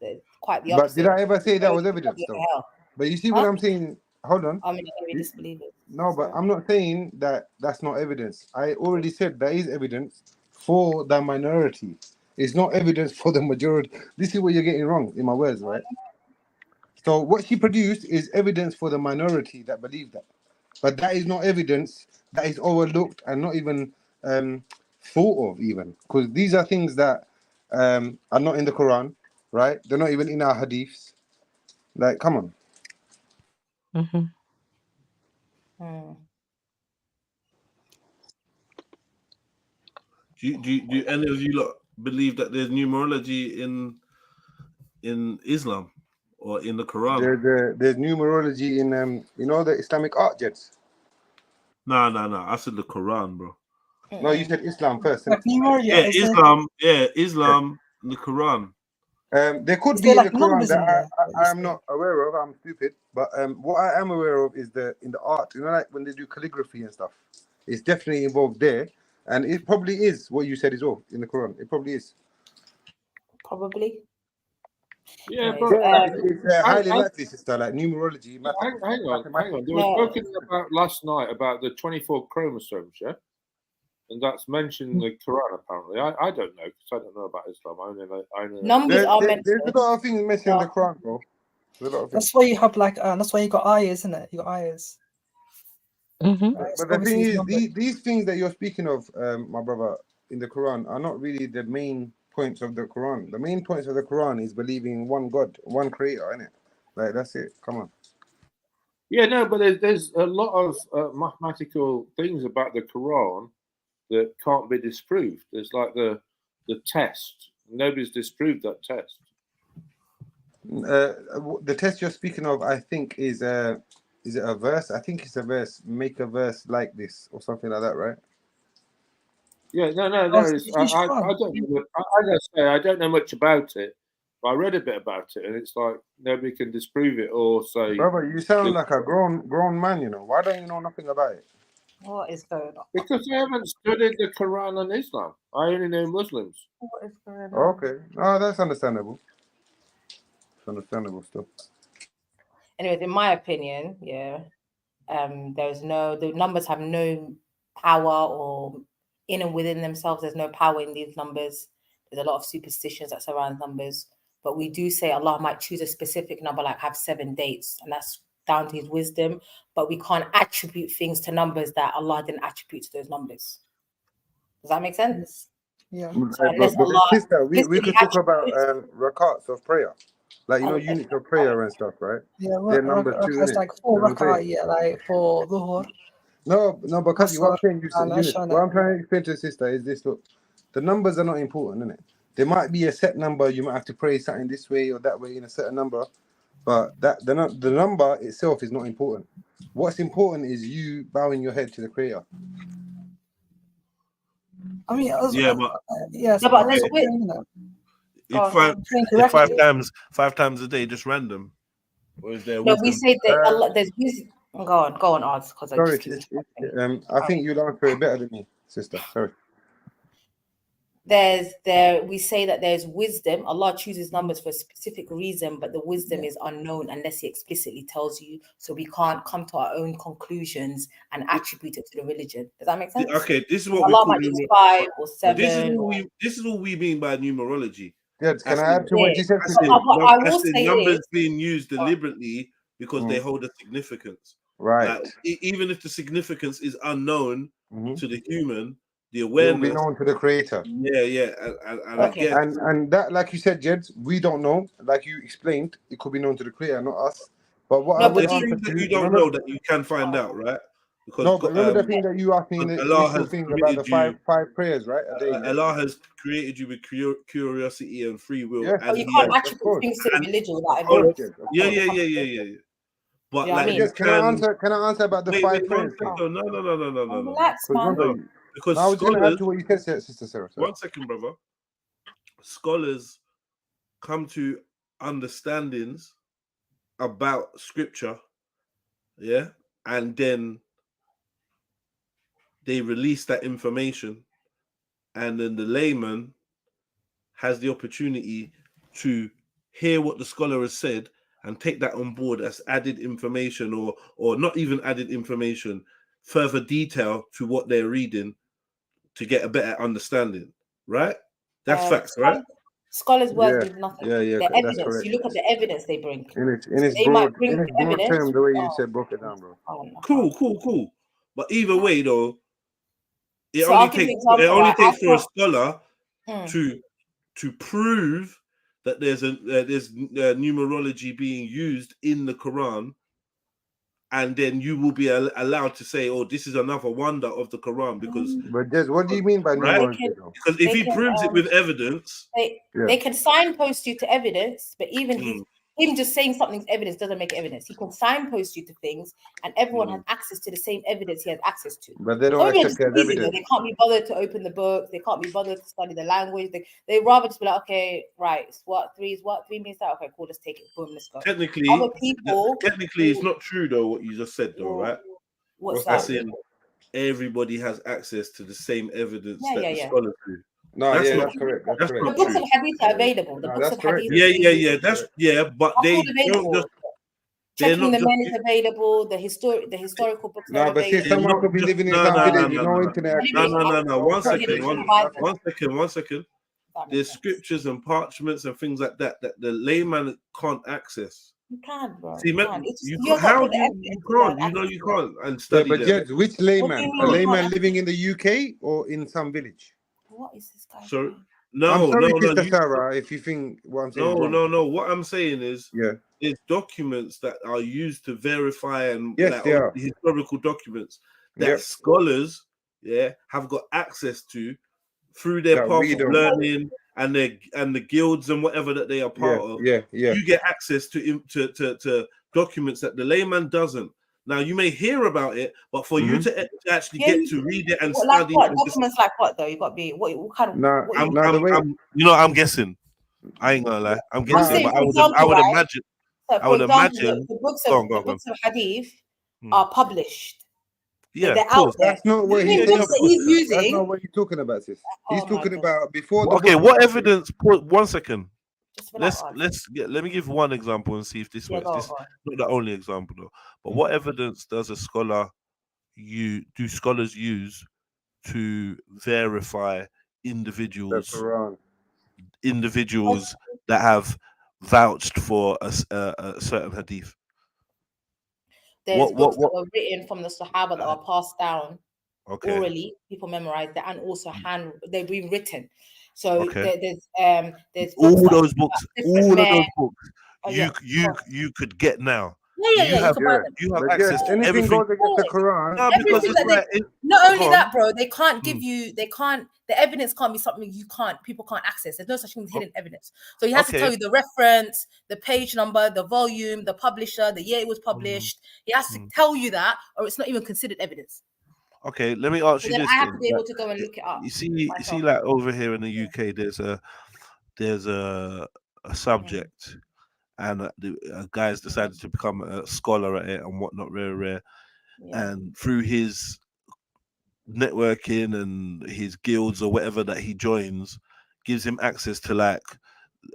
quite the But opposite. did I ever say that was evidence though? But you see what I'm saying? Hold on. I mean, you disbelieve it. No, but I'm not saying that that's not evidence. I already said there is evidence for the minority. It's not evidence for the majority. This is what you're getting wrong in my words, right? So what she produced is evidence for the minority that believe that. But that is not evidence that is overlooked and not even thought of even. Because these are things that are not in the Quran, right? They're not even in our hadiths. Like, come on. Do any of you lot believe that there's numerology in Islam or in the Quran? There's numerology in you know, the Islamic art, Jets. No. I said the Quran, bro. No, you said Islam first. Yeah, Islam. Yeah, Islam. And the Quran. There could be in the Quran that I am not aware of. I'm stupid, but what I am aware of is in the art. You know, like when they do calligraphy and stuff, it's definitely involved there, and it probably is what you said as well in the Quran. It probably is. Probably. Yeah, but it's highly likely, sister. Like numerology. Hang on. They were talking about last night about the 24 chromosomes, yeah. And that's mentioned in the Quran, apparently. I don't know, because I don't know about Islam. I know. Numbers are mentioned. There's a lot of things mentioned in the Quran, bro. That's why you have like, that's why you got ayahs, isn't it? You got ayahs. Right? But the thing is, these things that you're speaking of, my brother, in the Quran are not really the main points of the Quran. The main points of the Quran is believing in one God, one creator, innit? Like, that's it. Come on. Yeah, no, but there's a lot of mathematical things about the Quran that can't be disproved. There's like the test. Nobody's disproved that test. The test you're speaking of, I think, is it a verse? I think it's a verse. Make a verse like this or something like that, right? Yeah, no. I don't know much about it, but I read a bit about it, and it's like nobody can disprove it or say. Brother, you sound like a grown man. You know, why don't you know nothing about it? What is going on? Because I haven't studied the Quran and Islam. I only know Muslims. What is going on? Okay, that's understandable. It's understandable still. Anyways, in my opinion, the numbers have no power or in and within themselves. There's no power in these numbers. There's a lot of superstitions that surround numbers. But we do say Allah might choose a specific number, like have 7 dates, and that's down to his wisdom. But we can't attribute things to numbers that Allah didn't attribute to those numbers. Does that make sense? Yeah. So sister, we could talk about rakats of prayer. Like, you know, units of prayer and stuff, right? Yeah, they're numbers too, it's like 4 rakat, like for dhuhr. No, because what I'm saying, what I'm trying to explain to the sister is this: look, the numbers are not important, isn't it? There might be a set number. You might have to pray something this way or that way in a certain number, but the number itself is not important. What's important is you bowing your head to the Creator. I mean, five times a day, just random. Or is there we say that Allah, there's wisdom. Go on, Arts, because I think you'll answer it better than me, sister. Sorry. We say that there's wisdom. Allah chooses numbers for a specific reason, but the wisdom is unknown unless he explicitly tells you. So we can't come to our own conclusions and attribute it to the religion. Does that make sense? Okay, this is what Allah might use 5 or 7. This is what we mean by numerology. Good. Can I add to what you said? I will say numbers being used deliberately because they hold a significance. Right. Like, even if the significance is unknown to the human, the awareness will be known to the Creator. Yeah. And okay. And that, like you said, Jed, we don't know. Like you explained, it could be known to the Creator, not us. But what the things that you don't know that you can find out, right? Because No, but remember the thing that you asked me in the Allah initial has thing about the created five prayers, right? A day, yeah? Allah has created you with curiosity and free will, Yes, and But you He can't has, attribute things to the religion without of course, evidence. yes, of yeah, course. yeah, yeah, yeah, yeah, yeah. But You know what I like, mean? you Yes, can I can answer? Can I answer about the wait, five one prayers thing? second. No. Relax, man. Remember, No, because no, I was going to add scholars. to what you said, Sister Sarah. Sorry. 1 second, brother. Scholars come to understandings about scripture, yeah, and then they release that information, and then the layman has the opportunity to hear what the scholar has said and take that on board as added information, or not even added information, further detail to what they're reading to get a better understanding, right? That's facts, right? Scholars' words Yeah, mean nothing. yeah, The that's evidence. correct. You look at the evidence they bring. In So its they might bring in the its broad evidence. term, the way you said broke it down, bro. Cool. But either way, though, it So I'll give you an example, only right? takes for a thought- scholar Mm. to prove that there's numerology being used in the Quran, and then you will be allowed to say, "Oh, this is another wonder of the Quran." Because, But just what do you mean by right? numerology, though? Because if he proves it with evidence, They can signpost you to evidence, but even him just saying something's evidence doesn't make evidence. He can signpost you to things, and everyone has access to the same evidence he has access to. But they don't Only accept it as easy, though. evidence. They can't be bothered to open the book. They can't be bothered to study the language. They rather just be like, okay, right, what three means that? Okay, cool, let's take it. Boom, let's go. technically, Other people, it's not true though what you just said, though, right? What's That's that? in everybody has access to the same evidence Yeah, that yeah, the yeah. scholars do. No, that's yeah, not that's correct. That's That's correct. The not books true. of hadith are available. The No, books that's of correct. hadith. Yeah. But Are they all don't available. just. They're Checking not the just. men is available. The historical books are No, but see, available. someone could be living in some village with no internet access. No. One second. Bible. 1 second. There's scriptures and parchments and things like that the layman can't access. You can, bro. See, You can. It's just, you how can't. You know you can't and Yeah, study but them. Jed, which layman? mean A you layman can't living in the UK or in some village? What is this guy? So I'm sorry, no. Sister Sarah, if you think what I'm saying is wrong. No. What I'm saying is, Yeah. it's documents that are used to verify and Yes, they are. historical documents that Yep. scholars, have got access to through their That path we of don't. learning and the guilds and whatever that they are part of. Yeah. You get access to documents that the layman doesn't. Now you may hear about it, but for you to actually get to read it and study, like what? Documents like what though? You got to be what kind of? Nah, what nah, the way I'm guessing. I ain't gonna lie. I'm guessing, saying, but for I would example, right? imagine. So, I for would example, imagine. the books Go of on. the books of hadith are published. Yeah, they're of out course. there. that's not what he's The saying. books that he's That's using. not what you're talking about, sis. He's Oh my talking God. about before the Okay, book. what evidence? Put 1 second. Just relax, on. Let me give one example and see if this Yeah, works. go on, This go on. not the only example though. But what evidence does a scholar scholars use to verify individuals that have vouched for a certain hadith? There's books that were written from the Sahaba that were passed down orally. People memorized it, and also they've been written. So there's all those books. Yeah. You could get now. Yeah. You have But access to anything everything. goes against the Quran. No, because it's like, not only that, bro, they can't give you. They can't. The evidence can't be something people can't access. There's no such thing as hidden evidence. So he has to tell you the reference, the page number, the volume, the publisher, the year it was published. He has to tell you that, or it's not even considered evidence. Okay, let me ask you this. I have to be able to go and look it up. You see, like over here in the UK, there's a subject, and guys decided to become a scholar at it and whatnot, rare, and through his networking and his guilds or whatever that he joins, gives him access to like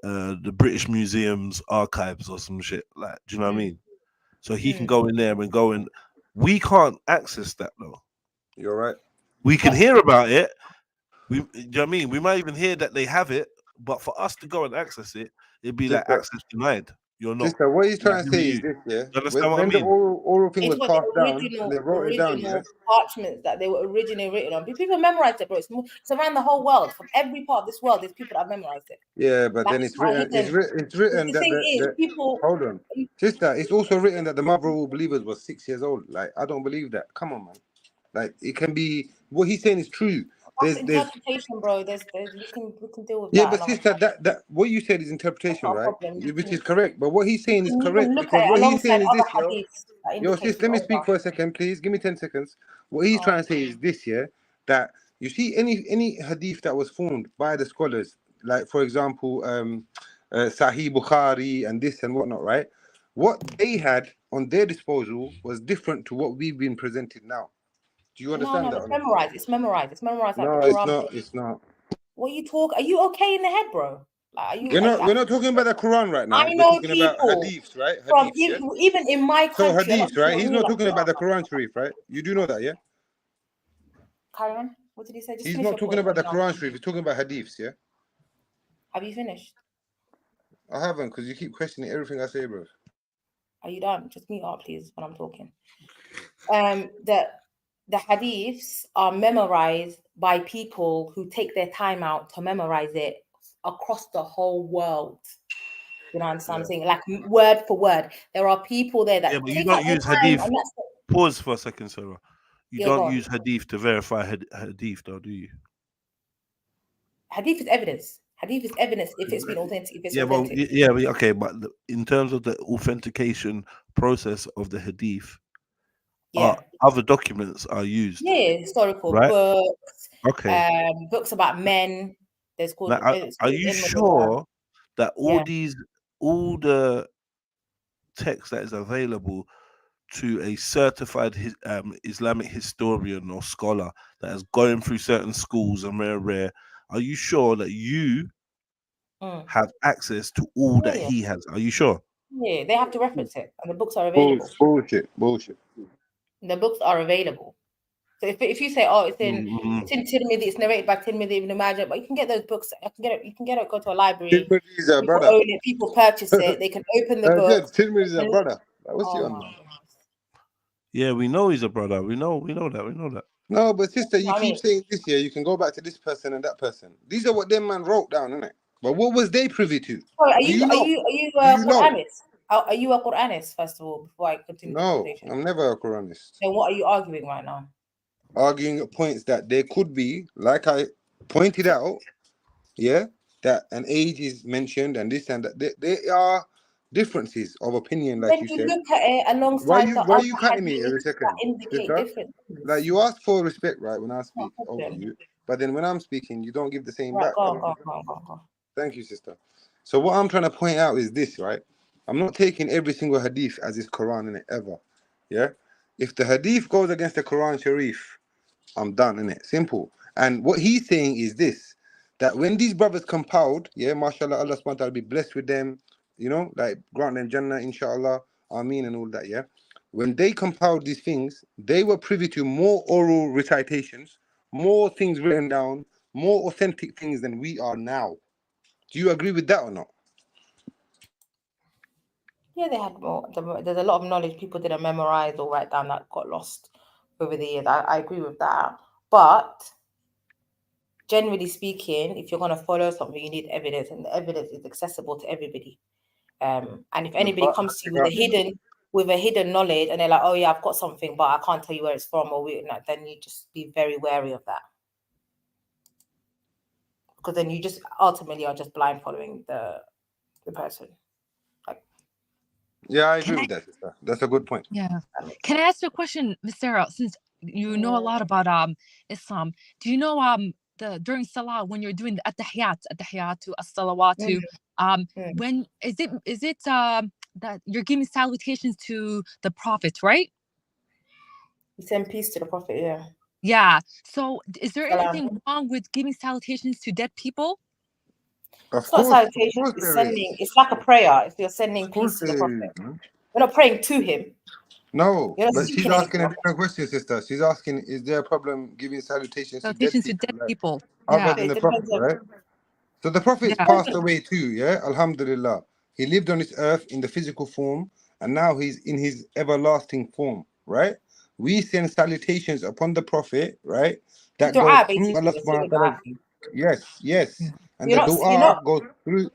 the British Museum's archives or some shit. Like, do you know what I mean? So he can go in there and go in. We can't access that though. You're right. We can hear about it. Do you know what I mean? We might even hear that they have it, but for us to go and access it, it'd be like access denied. you're not. Sister, what he's They're trying to giving say is you. this, yeah. You understand what I When the mean? oral thing It's was what passed the down and they wrote it down, yeah. parchments that they were originally written on. People memorize it, bro. It's around the whole world. From every part of this world, there's people that have memorized it. Yeah, but then it's written. It's written The that thing is, people. Hold on, sister. It's also written that the mother of all believers was 6 years old. Like, I don't believe that. Come on, man. Like, it can be what he's saying is true. That's interpretation, bro. There's we can deal with Yeah, that. but sister, that what you said is interpretation, right? Which is correct. But what he's saying is You can correct look because at it what he's alongside saying is this, other yo. hadiths that Yo, indicate sis, let me speak for a second, please. Give me 10 seconds. What he's trying to say is this, yeah, that you see any hadith that was formed by the scholars, like for example, Sahih Bukhari and this and whatnot, right? What they had on their disposal was different to what we've been presented now. Do you understand that? It's memorized. It's memorized. It's memorized like No, the Quran. it's not. It's not. What you talk? Are you okay in the head, bro? Like, We're not talking about the Quran right now. I We're know talking about people hadiths, right? from Hadiths, yeah? even in my So country. hadiths, right? He's not talking about the Quran Sharif, right? You do know that, yeah? Carry on. What did he say? Just He's finish not your talking point. about the Quran Sharif. He's talking about hadiths, yeah? Have you finished? I haven't, because you keep questioning everything I say, bro. Are you done? Just mute up, please, when I'm talking. The hadiths are memorized by people who take their time out to memorize it across the whole world. You know what I'm saying? Like word for word. There are people there that but you take don't out their use time, hadith. and that's Pause for a second, Sarah. You Yeah, go don't on. use hadith to verify hadith, though, do you? Hadith is evidence. Hadith is evidence if it's been authentic. If it's authentic. Okay, but in terms of the authentication process of the hadith, other documents are used. Yeah, historical right? books. Okay. Books about men. There's called. Now, are you sure that all the text that is available to a certified Islamic historian or scholar that is going through certain schools and rare, are you sure that you have access to all that he has? Are you sure? Yeah, they have to reference it, and the books are available. Bullshit. The books are available. So if you say, oh, it's in Tirmidhi, it's narrated by Tirmidhi Ibn Majah, but you can get those books. You can get it. Go to a library. Tirmidhi's a brother. Own it, people purchase it. They can open the book. Tirmidhi's a brother. What's he on? Yeah, we know he's a brother. We know that. No, but sister, you keep saying this here. You can go back to this person and that person. These are what them man wrote down, innit? But what was they privy to? Sorry, are you a Quranist? Are you a Quranist, first of all, before I continue the conversation? I'm never a Quranist. Then what are you arguing right now? Arguing points that there could be, like I pointed out, that an age is mentioned and this and that. There are differences of opinion, like Then you said. Look at it alongside Why are you cutting me every second? Like, you ask for respect, right, when I speak over you, but then when I'm speaking, you don't give the same back. Go. Thank you, sister. So what I'm trying to point out is this, right? I'm not taking every single hadith as is Quran in it ever. Yeah? If the hadith goes against the Quran Sharif, I'm done, innit? Simple. And what he's saying is this, that when these brothers compiled, mashallah, Allah subhanahu wa ta'ala be blessed with them, like grant them Jannah, inshallah, Ameen, and all that, when they compiled these things, they were privy to more oral recitations, more things written down, more authentic things than we are now. Do you agree with that or not? Yeah, they had more. There's a lot of knowledge people didn't memorize or write down that got lost over the years. I agree with that. But generally speaking, if you're going to follow something, you need evidence, and the evidence is accessible to everybody. And if anybody comes to you with a hidden knowledge and they're like, oh yeah, I've got something, but I can't tell you where it's from, then you just be very wary of that. Because then you just ultimately are just blind following the person. Yeah, I agree with that, sister. That's a good point. Yeah. Can I ask you a question, Ms. Sarah? Since you know a lot about Islam, do you know during Salah when you're doing the at-tahiyatu, as-salawatu, when is it that you're giving salutations to the Prophet, right? You send peace to the Prophet, yeah. Yeah. So is there anything wrong with giving salutations to dead people? It's not salutations, it's sending. It's like a prayer. If you're sending peace to the Prophet, we're not praying to him. No, but she's asking a different question, sister. She's asking, is there a problem giving salutations to dead people? Other than the Prophet, right? So the Prophet's passed away too, Alhamdulillah. He lived on this earth in the physical form, and now he's in his everlasting form, right? We send salutations upon the Prophet, right? That goes Dua, through basically. Allah It's subhanahu still a wa dua ta'ala. thing. Yes, yes. And You're the not. You're not. dua goes through.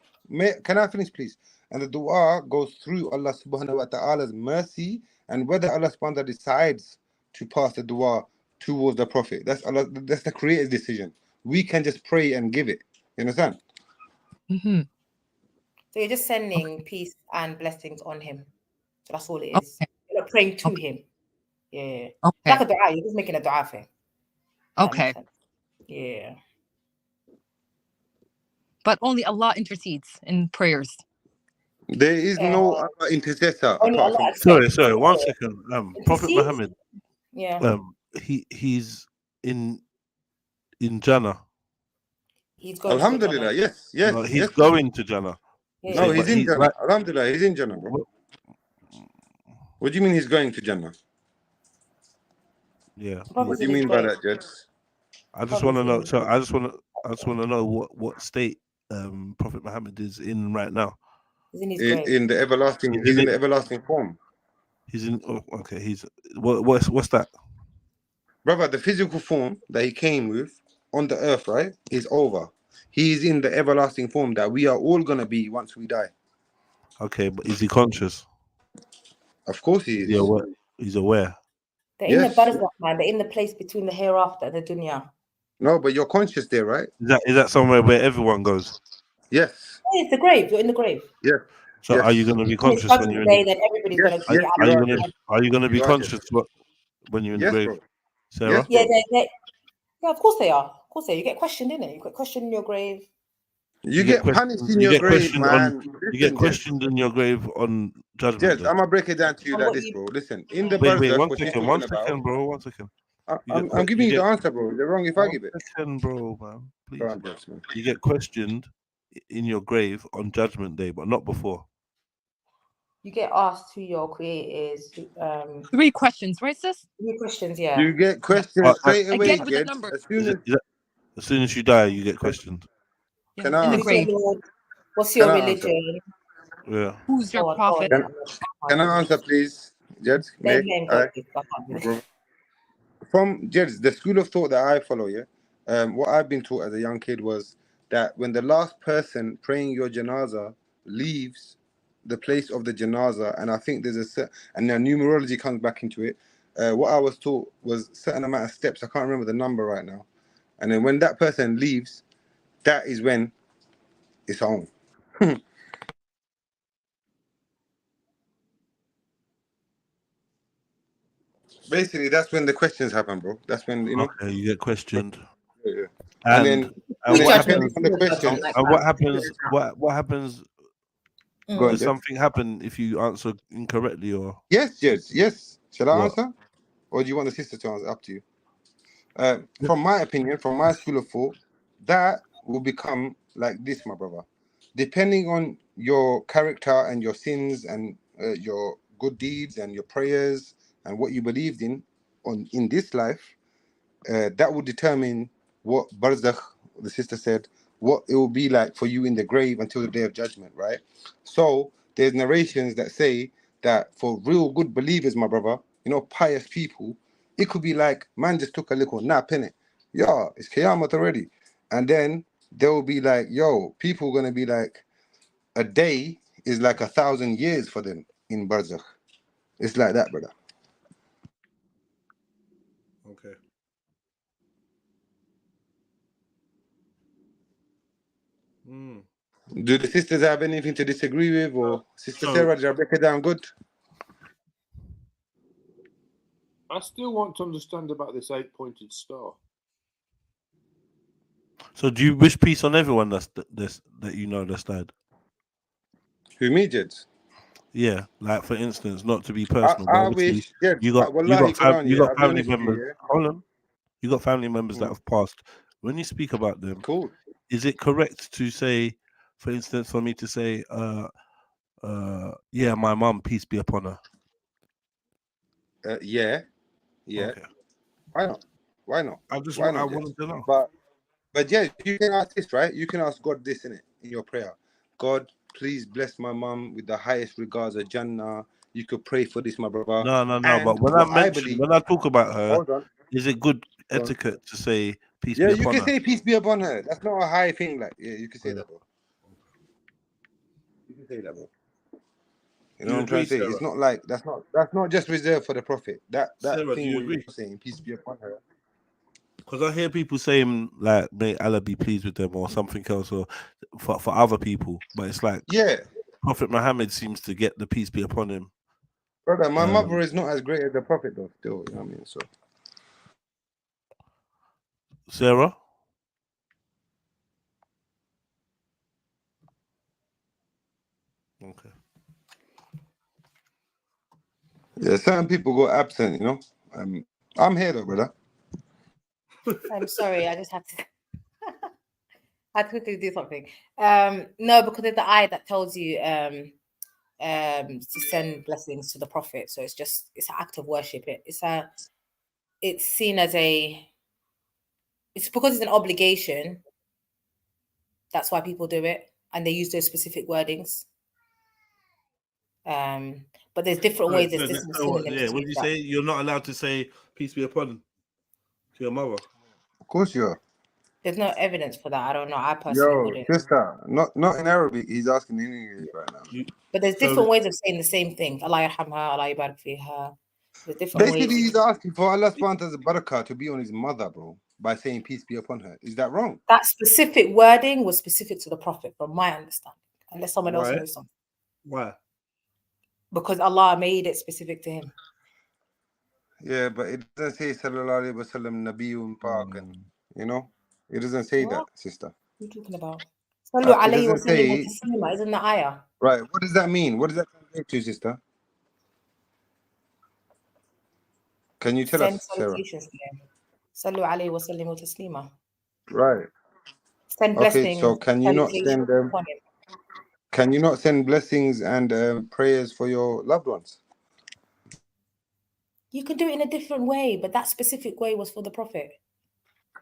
Can I finish, please? And the dua goes through Allah subhanahu wa ta'ala's mercy, and whether Allah subhanahu wa ta'ala decides to pass the dua towards the Prophet, that's Allah. That's the Creator's decision. We can just pray and give it. You understand? Mm-hmm. So you're just sending peace and blessings on him. So that's all it is. You're not praying to him. Yeah. Okay. Like a dua. You're just making a dua for him. Okay. Yeah. But only Allah intercedes in prayers. There is no other intercessor Only apart Allah from. accepts. Sorry, 1 second. Prophet Intercedes? Muhammad. Yeah. He's in Jannah. He's going Alhamdulillah, to yes, yes. No, he's yes. going to Jannah. No, he's in Jannah. Like, Alhamdulillah, he's in Jannah, bro. What do you mean he's going to Jannah? yeah. What do you mean by that, Judge? I just want to know. So I just want to know what state Prophet Muhammad is in right now. He's in his grave. In the everlasting. He's in the everlasting form. He's in. Oh, okay. He's what's that? Brother, the physical form that he came with on the earth, right, is over. He's in the everlasting form that we are all gonna be once we die. Okay, but is he conscious? Of course he is. Yeah, he's aware. They're in the barzakh, man. They're in the place between the hereafter and the dunya. No, but you're conscious there, right? Is that somewhere where everyone goes? Yes. Oh, it's the grave. You're in the grave. Yeah. So are you going to be conscious when you're in the the then everybody's going to be Are you going to be conscious when you're in the grave, bro. Sarah? Yeah, yeah, of course they are. Of course they are. You get questioned, innit? You get questioned in your grave. You get punished in your grave, man. You get questioned in your grave on judgment Yes, day. I'm gonna break it down to you like this, bro. Listen, in the Wait, barzakh, 1 what you're second, talking 1 about- second, bro, 1 second. I'm giving you the answer, bro. Is it wrong if I give it? 1 second, bro, man. Please. Go on, bro, man. You get questioned in your grave on judgment day, but not before. You get asked who your creator is. 3 questions, right, sis? 3 questions, yeah. You get questions straight away, Again with the Jed. number. As soon as you die, you get questioned. Can I Who's answer? your Lord? What's your Can I answer? religion? Yeah. Who's your prophet? Can I answer, please, Jed? From Jed, the school of thought that I follow, what I've been taught as a young kid was that when the last person praying your janaza leaves the place of the janaza, and I think there's and now numerology comes back into it. What I was taught was a certain amount of steps. I can't remember the number right now. And then when that person leaves, that is when it's on. Basically, that's when the questions happen, bro. That's when, you know. Okay, you get questioned. Yeah. And what happens? What happens? What happens? Go on, Does Jed. something happen if you answer incorrectly, or? Yes, Jed. Yes. Shall I What? answer, or do you want the sister to answer? Up to you. From my opinion, from my school of thought, that will become like this, my brother. Depending on your character and your sins and your good deeds and your prayers and what you believed in this life, that will determine what barzakh, the sister said, what it will be like for you in the grave until the day of judgment, right? So there's narrations that say that for real good believers, my brother, you know, pious people, it could be like, man just took a little nap, innit? Yeah, it's Qiyamah already. And then there will be like, yo, people going to be like, a day is like 1,000 years for them in barzakh. It's like that, brother. Okay. Do the sisters have anything to disagree with, or Sister Sarah, did I break it down good? I still want to understand about this 8-pointed star. So, do you wish peace on everyone that you know that's died? Who, me, Jed? Yeah, like for instance, not to be personal, I but wish, Jed, you got family I'll be members. honest with you, Hold on, you got family members that have passed. When you speak about them, cool. Is it correct to say, for instance, for me to say, yeah, my mum, peace be upon her? Yeah. Okay. Why not? Why not? I just Why want, not, I wanted to know. But yeah, you can ask this, right? You can ask God this in your prayer. God, please bless my mum with the highest regards of Jannah. You could pray for this, my brother. No. And But when what I believe, when I talk about her, hold on. is it good Go on. etiquette to say peace Yeah, be you upon can her? say peace be upon her. That's not a high thing. Like, yeah, you can say that, bro. You can say that, bro. You know what I'm trying to say? Sarah? It's not like that's not just reserved for the prophet. That Sarah, thing do you what agree? you're saying, peace be upon her. Because I hear people saying like, "May Allah be pleased with them" or something else, or for other people. But it's like, yeah, Prophet Muhammad seems to get the peace be upon him. Brother, my mother is not as great as the prophet, though. Still, you know what I mean? So, Sarah. Okay. yeah, certain people go absent. You know, I'm here though, brother. I'm sorry, I just had to. I had to quickly do something. No, because of the eye that tells you to send blessings to the prophet. So it's an act of worship. It's seen as it's because it's an obligation. That's why people do it, and they use those specific wordings. But there's different ways. There's different synonyms. Yeah, what did you say? You're not allowed to say peace be upon to your mother. Of course you are. There's no evidence for that. I don't know. I personally wouldn't. Sister, not in Arabic. He's asking in English right now. But there's different ways of saying the same thing. Allah yarhamha, Allah yubarak fiha. There's different Basically, ways. he's asking for Allah subhanahu wa ta'ala's barakah to be on his mother, bro, by saying peace be upon her. Is that wrong? That specific wording was specific to the prophet, from my understanding. Unless someone else knows something. Why? Because Allah made it specific to him. Yeah, but it doesn't say sallallahu alayhi wa sallam nabiyyun paqan. You know? It doesn't say that, sister. What are you talking about? Sallu alayhi wa say, sallimu taslima, isn't the ayah? Right. What does that mean? What does that translate to, sister? Can you tell Send us, Sarah? salutations to him. Sallu alayhi wa sallimu taslima. Right. Send blessings. Okay, so can you not send Can you not send blessings and prayers for your loved ones? You can do it in a different way, but that specific way was for the prophet.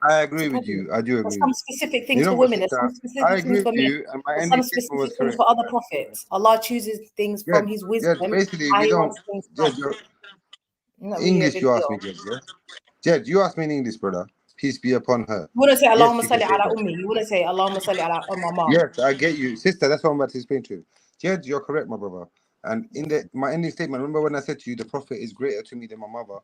I agree with you. I do agree. There's some specific things for women. There's some specific things for men. There's some specific things for other prophets. Allah chooses things from His wisdom. Yeah, basically, we don't. English, you asked me, Jed. Yeah? Jed, you asked me in English, brother. Peace be upon her. You wouldn't say Allahumma salli ala ummi. You wouldn't say Allahumma salli ala mama. Yes, I get you, sister. That's what I'm about to explain to you. Jed, you're correct, my brother. And in my ending statement, remember when I said to you, the prophet is greater to me than my mother.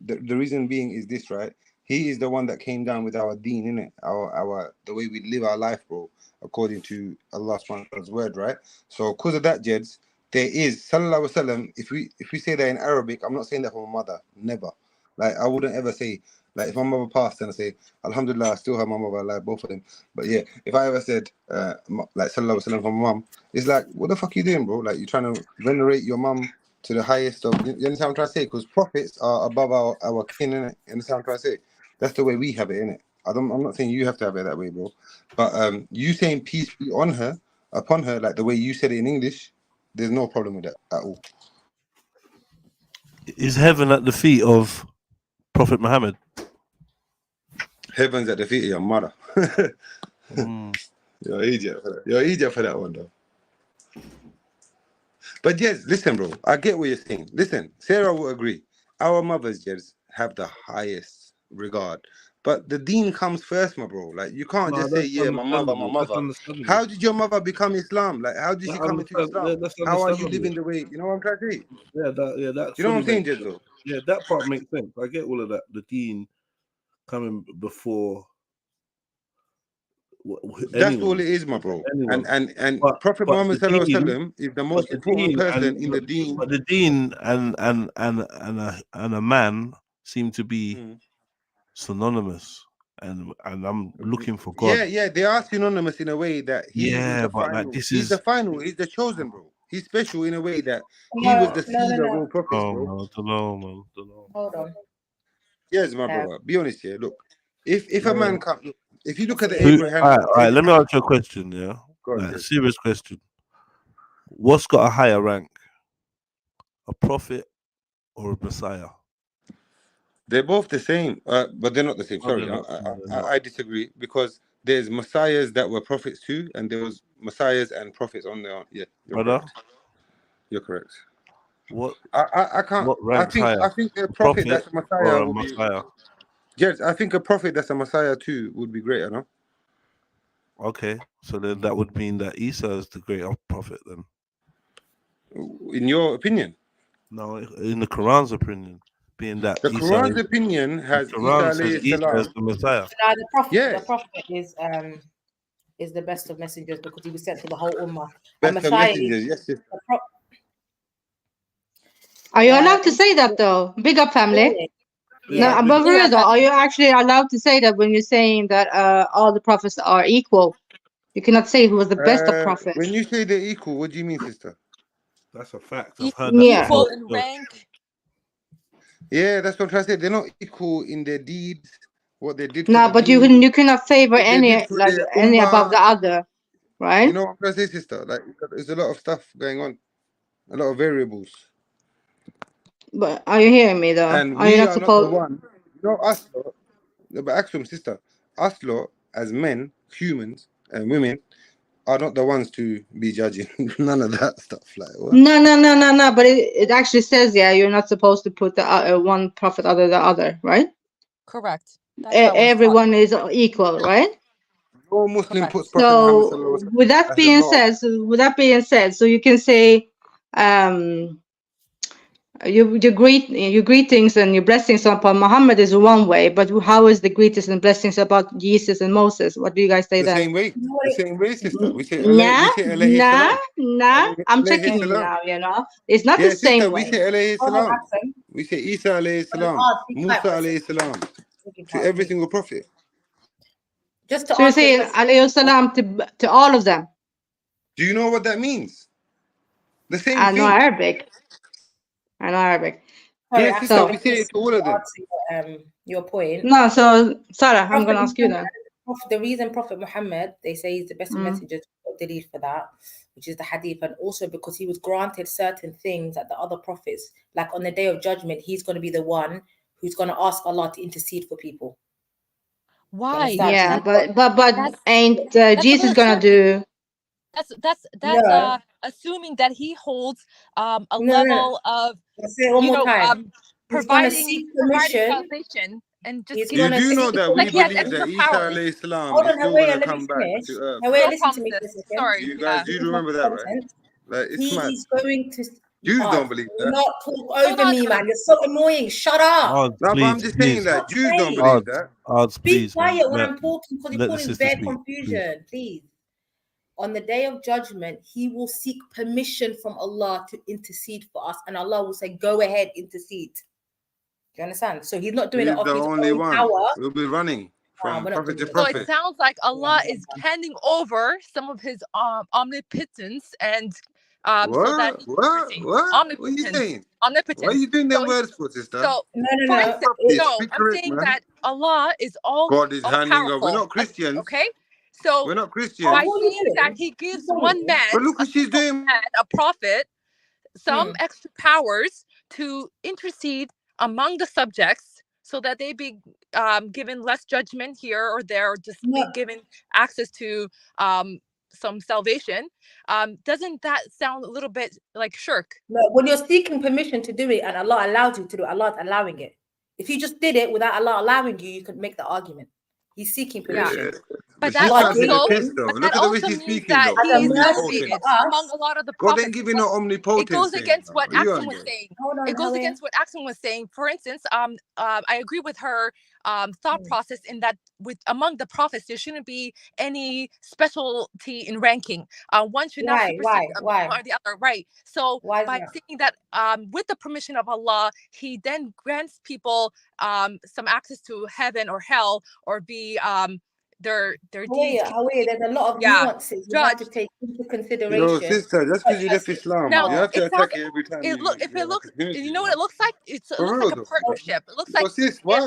The reason being is this, right? He is the one that came down with our deen, innit? Our the way we live our life, bro, according to Allah subhanahu wa ta'ala's word, right? So because of that, Jeds, there is sallallahu alaihi wasallam. If we say that in Arabic, I'm not saying that for my mother, never. Like I wouldn't ever say, like if my mother passed and I say, Alhamdulillah, I still have my mother alive, both of them. But yeah, if I ever said like sallallahu alaihi wasallam for my mum, it's like, what the fuck you doing, bro? Like you're trying to venerate your mum to the highest of, you understand what I'm trying to say? Because prophets are above our kin, innit? You understand what I'm trying to say? That's the way we have it, innit? I'm not saying you have to have it that way, bro. But you saying peace be on her, upon her, like the way you said it in English, there's no problem with that at all. Is heaven at the feet of Prophet Muhammad? Heaven's at the feet of your mother. You're idiot for that. You're idiot for that one, though. But yes, listen, bro. I get what you're saying. Listen, Sarah will agree. Our mothers, yes, have the highest regard. But the deen comes first, my bro. Like you can't just say, yeah, my mother, my mother. How did your mother become Islam? Like how did she come into Islam? How are you living the way? You know what I'm trying to say? Yeah, that. You know what I'm saying, Jezzo? Yeah, that part makes sense. I get all of that. The deen coming before. That's all it is, my bro. And Prophet Muhammad sallallahu alaihi wasallam is the most important person in the deen. But the deen and a man seem to be synonymous, and I'm looking for God. Yeah, they are synonymous in a way that he is the but final. like He's the final. He's the chosen, bro. He's special in a way that he was the seed of all prophets, bro. Don't know. Hold on. Yes, my brother. Be honest here. Look, if a man comes, if you look at the Abraham, all right, let me ask you a question. Yeah, a serious question. What's got a higher rank, a prophet or a Messiah? They're both the same, but they're not the same. Sorry, I disagree because there's messiahs that were prophets too, and there was messiahs and prophets on their own. Yeah, you're Brother, correct. You're correct. what I can't. what ranks higher, I think a a prophet prophet that's a messiah or a would be. messiah? Yes, I think a prophet that's a messiah too would be great. You know. Okay, so then that would mean that Isa is the great prophet then. In your opinion? No, in the Quran's opinion, being that The Isa Quran's opinion has the Quran Isa says alayhi Isa is salam. the Messiah. Now the prophet, Yes. the prophet is the best of messengers because he was sent to the whole ummah. Best And of Messiah messengers, is yes, yes. Are you allowed to say that though? Big up, family. Yeah. No, but for real though, are you actually allowed to say that when you're saying that all the prophets are equal? You cannot say who was the best of prophets. When you say they're equal, what do you mean, sister? That's a fact. I've heard that Yeah. Equal in rank. Yeah, that's what I'm trying to say. They're not equal in their deeds, what they did for No, the but deen, you cannot favor what they any did for their any above ummah. the other, right? You know what I'm trying to say, sister? Like, there's a lot of stuff going on, a lot of variables. But are you hearing me though? And Are you we not are not the supposed? one. You know, us lot, but actually, sister, us lot as men, humans, and women are not the ones to be judging. None of that stuff. Like what? No. But it actually says, yeah, you're not supposed to put the one prophet other the other, right? Correct. That's how I was taught. Everyone is equal, right? No Muslim puts Prophet So Muhammad with that being said, so you can say, your greetings and your blessings upon Muhammad is one way, but how is the greetings and blessings about Jesus and Moses? What do you guys say the then? same way. The same way, sister. We say Nah. I'm alayhi checking you salam. now. You know, it's not Yeah, the same sister, way. we say alayhi salam. We say Isa alayhi salam, Musa alayhi salam, to every single prophet. Just to So you're answer saying your question, alayhi salam to all of them? Do you know what that means? The same I know thing. Arabic. sorry, Yeah, sister, So we say it to all of them. answer your point. no, so Sarah, I'm Prophet gonna ask you then. Muhammad, the reason Prophet Muhammad, they say he's the best of Mm. messengers, delete for that, which is the hadith, and also because he was granted certain things that the other prophets, like on the day of judgment, he's going to be the one who's going to ask Allah to intercede for people. Why? Yeah, but That's ain't a Jesus little gonna tricky. do? That's No. assuming that he holds a No. level of I'll say it one more time. He's going to seek permission. salvation and just He's You going to do know seek that we like he has believe extra that Isa powers. alayhi salam Hold is on, still Hawaya, going to let come me back finish. to earth. Hawaya, No listen to me for a promises. second. Sorry. You guys, do you remember that, right? Like, it's mad. He's going to. Jews don't believe that. Not talk over me, man. You're so annoying. Shut up. Odds, No, but I'm please, just please. saying that Jews don't Hey. believe that. Odds, Be please. quiet when Let- I'm talking because you're let the causing sister bare speak, confusion. Please. On the day of judgment, he will seek permission from Allah to intercede for us, and Allah will say, "Go ahead, intercede." Do you understand? So he's not doing it He's off the his only own one. power. We'll be running from we're not prophet to doing it. So it prophet. sounds like Allah is handing over some of his omnipotence and so that he can see. What are you saying? Omnipotence. What are you doing them So, words for, sister? so No. I'm saying that Allah is all handing over. We're powerful. not Christians. Okay? So We're not Christians. by saying that he gives one man, But look what she's doing. a prophet, some extra powers to intercede among the subjects so that they be given less judgment here or there, or just be given access to some salvation. Doesn't that sound a little bit like shirk? No, when you're seeking permission to do it and Allah allows you to do it, Allah is allowing it. If you just did it without Allah allowing you, you could make the argument. He's seeking permission. But that that also, also, look at the way she's speaking, that though. he is Omnipotent. elevated among a lot of the God prophets. ain't giving no omnipotence. It goes against what Axel was saying. saying. Hold on, It goes Hawaya. against what Axel was saying. For instance, I agree with her thought process in that with among the prophets there shouldn't be any specialty in ranking. One should not supersede one or the other. Right. So by saying that with the permission of Allah, He then grants people some access to heaven or hell, or be their deeds. Hawaya, there's a lot of nuances you have to take into consideration. Yo, sister, just because you left Islam, Now, you have to it sounds, attack it every time. it looks, you know what it looks like? It For looks real, like a though. partnership. It looks Yo, like, sis, why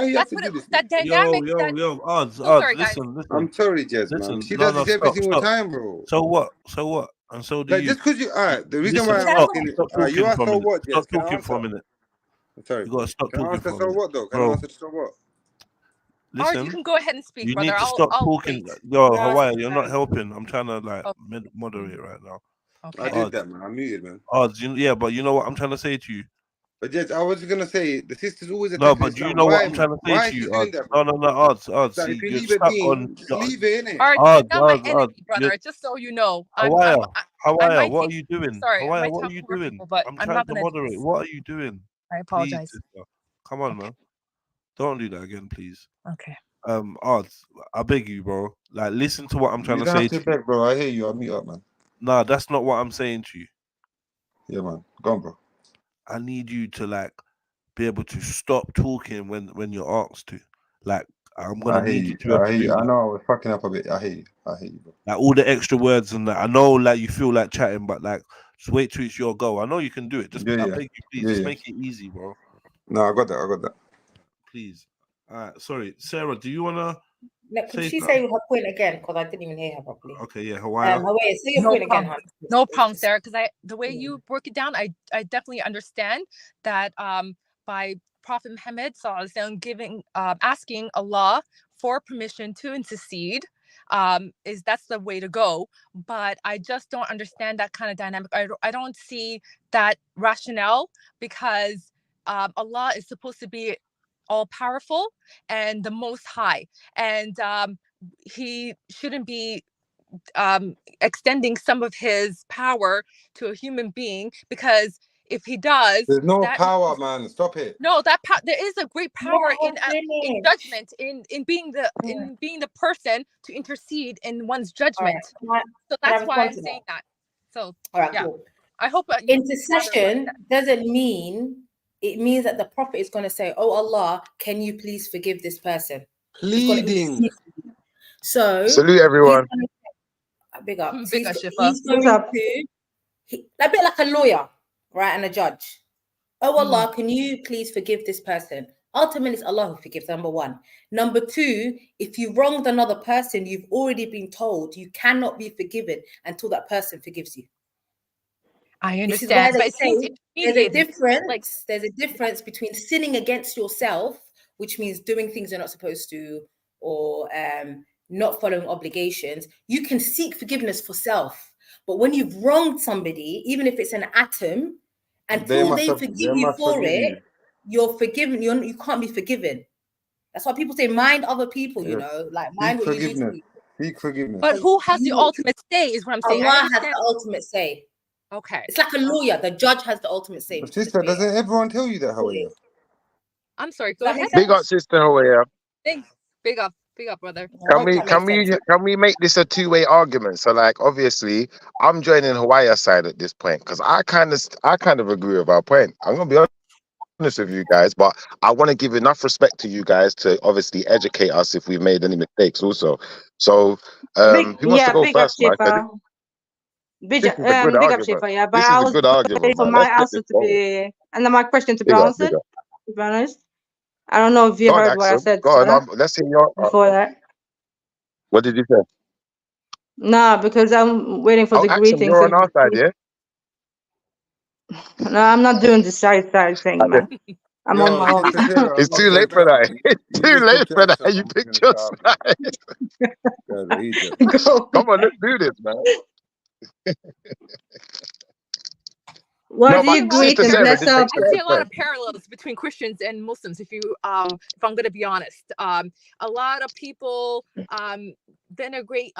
you have to do this? that dynamic. Yo, odds, sorry, guys. listen. I'm sorry, Jez, man. She does this every single time, bro. So what? And so do like, you. just because you the reason Listen, why I'm asking stop talking you are for a so minute. what, Stop Jez? Can I talking for a answer? minute. I'm sorry. You gotta stop Can I talking answer for a so minute. what, though? Can I Bro, answer so what? Ars, you listen. can go ahead and speak, You brother. need to stop I'll talking. wait. Yo, No, Hawaii, it's you're not fine. helping. I'm trying to like Oh. moderate right now. I did that, man. I muted, man. Ars, yeah, but you know what I'm trying to say to you. But yes, I was gonna say the sister's always No, attacking but do you Islam. know what Why, I'm trying to say why to is she you, doing Ars? that, No, bro? no, no, Ars. Like, See, if you you're leave a stuck being, on. just leave it, innit? Ars, Ars, you're not my Ars, enemy, Ars. brother. Just so you know, I Hawaii, might what take. are you doing? Sorry, I Hawaii, might what are talk you more doing? people, but I'm I'm trying not to gonna do moderate. this. What are you doing? I Please, apologize. sister. Come on, man. Don't do that again, please. Okay. Ars, I beg you, bro. Like, listen to what I'm trying You to don't say have to to you. beg, bro. I hear you. I'll meet up, man. Nah, that's not what I'm saying to you. Yeah, man. Go on, bro. I need you to like be able to stop talking when you're asked to. Like, I'm gonna I hear need you. you to be able I to hear you. do I that. know I was fucking up a bit. I hear you. I hear you, bro. Like all the extra words and that. I know, like you feel like chatting, but like just wait till it's your go. I know you can do it. Just Yeah, I yeah. beg you, please, Yeah, just yeah. make it easy, bro. No, I got that. I got that. Please. Sorry, Sarah. Do you wanna Can say she something? say her point again? Because I didn't even hear her properly. Okay, yeah, Hawaii. Hawaii, say your No point again, problem. hon. No problem, Sarah. Because the way you broke it down, I definitely understand that by Prophet Muhammad sallallahu giving asking Allah for permission to intercede that's the way to go. But I just don't understand that kind of dynamic. I don't see that rationale because Allah is supposed to be all powerful and the most high, and he shouldn't be extending some of his power to a human being, because if he does, There's no that power, man. Stop it. no, there is a great power in judgment, in being the person to intercede in one's judgment. So Can I that's why respond I'm to saying that. So All right, yeah, cool. I hope Intercession doesn't mean, it means that the prophet is going to say, "Oh Allah, can you please forgive this person?" Pleading. So Salute everyone. Big up. So Big up, Shifa. he's going to a bit like a lawyer, right, and a judge. Oh Allah, can you please forgive this person? Ultimately, it's Allah who forgives, number one. Number two, if you wronged another person, you've already been told you cannot be forgiven until that person forgives you. I understand. This is why but they it seems say there's a intermediated. difference. There's a difference between sinning against yourself, which means doing things you're not supposed to, or not following obligations. You can seek forgiveness for self, but when you've wronged somebody, even if it's an atom, until they forgive you for it, you're forgiven. You can't be forgiven. That's why people say mind other people. You know, like mind what you do to me. Seek forgiveness. But who has the ultimate say is what I'm saying. Allah has the ultimate say. Okay. It's like a lawyer. The judge has the ultimate say. But sister, doesn't everyone tell you that, Hawaii? I'm sorry. Go ahead. Big up, sister Hawaii. Thanks. Big up, brother. Can we make this a two-way argument? So, like, obviously, I'm joining Hawaii's side at this point because I kind of agree with our point. I'm gonna be honest with you guys, but I want to give enough respect to you guys to obviously educate us if we've made any mistakes also. So, who wants to go first, Mike? Big This is a good up, argument. Shifa, yeah. But This I is a was good waiting argument, for man. my Let's get answer this to going. be, and then my question to be Big up, answered. big up. To be honest, I don't know if you Go on, heard what I Axel. said, Go sir, on. Let's hear your. before that. What did you say? No, because I'm waiting for Oh, the Axel, greetings. you're on our side, yeah? No, I'm not doing the side thing, man. I'm on my own. It's too late for that. It's too late for that. You picked your side. Come on, let's do this, man. What No, do but you greet Sister and Sarah, bless up? I see a lot of parallels between Christians and Muslims. If I'm going to be honest, a lot of people denigrate.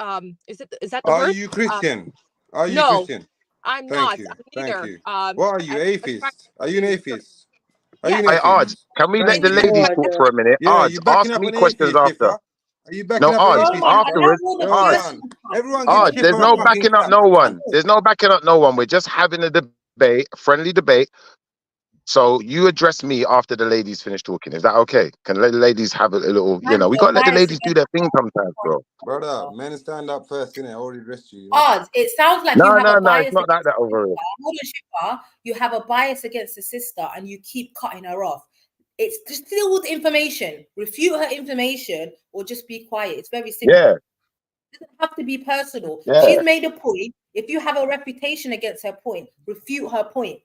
Is that the Are word? you Christian? Are you No, Christian? I'm Thank not. you. I'm Thank neither. you. What are you, atheist? Are you an atheist? Are you Yes. an Hey, Arj, atheist? can we let Thank the you. ladies talk for a minute? Yeah, Arj, you backing ask up me an questions atheist, after. Shifa? Are you backing No, up an Arj, atheist, afterwards, Shifa? Arj. Everyone gives There's Shifa a no fucking backing up clap. no one. There's no backing up no one. We're just having a debate, friendly debate. So you address me after the ladies finish talking. Is that okay? Can let the ladies have a little, we got to let the ladies do their thing sometimes, bro. Brother, men stand up first, innit? I already addressed you. Odd. It sounds like No, you have a it's bias not against that over it. Hold on, Shifa. You have a bias against the sister and you keep cutting her off. It's just deal with information. Refute her information or just be quiet. It's very simple. Yeah. It doesn't have to be personal. Yeah. She's made a point. If you have a reputation against her point, refute her point.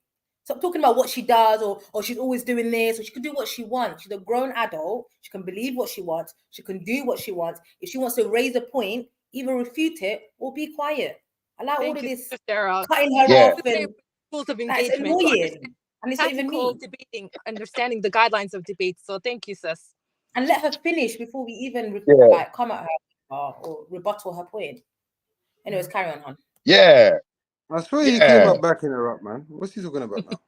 Stop talking about what she does, or she's always doing this, or she can do what she wants. She's a grown adult. She can believe what she wants. She can do what she wants. If she wants to raise a point, either refute it or be quiet. Allow all of this Sarah. cutting her Yeah. off and rules of that's engagement. annoying. And it's not even Tactical me. debating, understanding the guidelines of debate. So thank you, sis. And let her finish before we even Yeah. like come at her or rebuttal her point. Anyways, carry on, hon. Yeah. I swear he came up backing her up, man. What's he talking about now?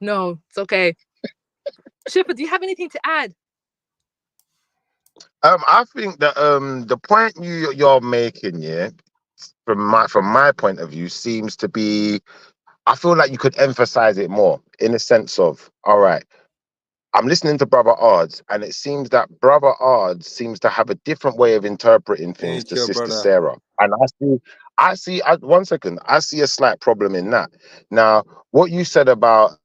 No, it's okay. Shifa, do you have anything to add? I think that the point you're making, yeah, from my point of view, seems to be, I feel like you could emphasize it more in the sense of, all right, I'm listening to Brother Ards, and it seems that Brother Ards seems to have a different way of interpreting things Ain't to your Sister brother. Sarah. And I see, 1 second, I see a slight problem in that. Now, what you said about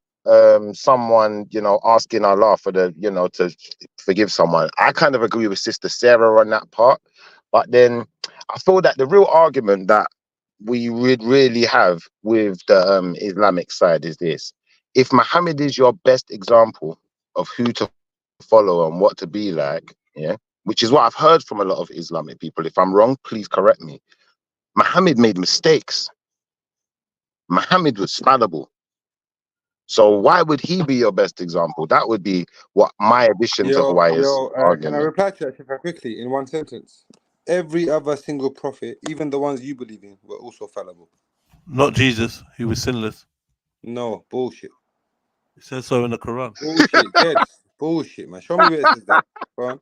someone, you know, asking Allah for the, you know, to forgive someone, I kind of agree with Sister Sarah on that part. But then I feel that the real argument that we would really have with the Islamic side is this: if Muhammad is your best example of who to follow and what to be like, yeah, which is what I've heard from a lot of Islamic people. If I'm wrong, please correct me. Muhammad made mistakes. Muhammad was fallible. So why would he be your best example? That would be what my addition to Hawaii's Can I argument. reply to that Shifa, quickly in one sentence? Every other single prophet, even the ones you believe in, were also fallible. Not Jesus. He was sinless. No, bullshit. It says so in the Quran. Bullshit, dead. Bullshit, man. Show me where it says that. Go on.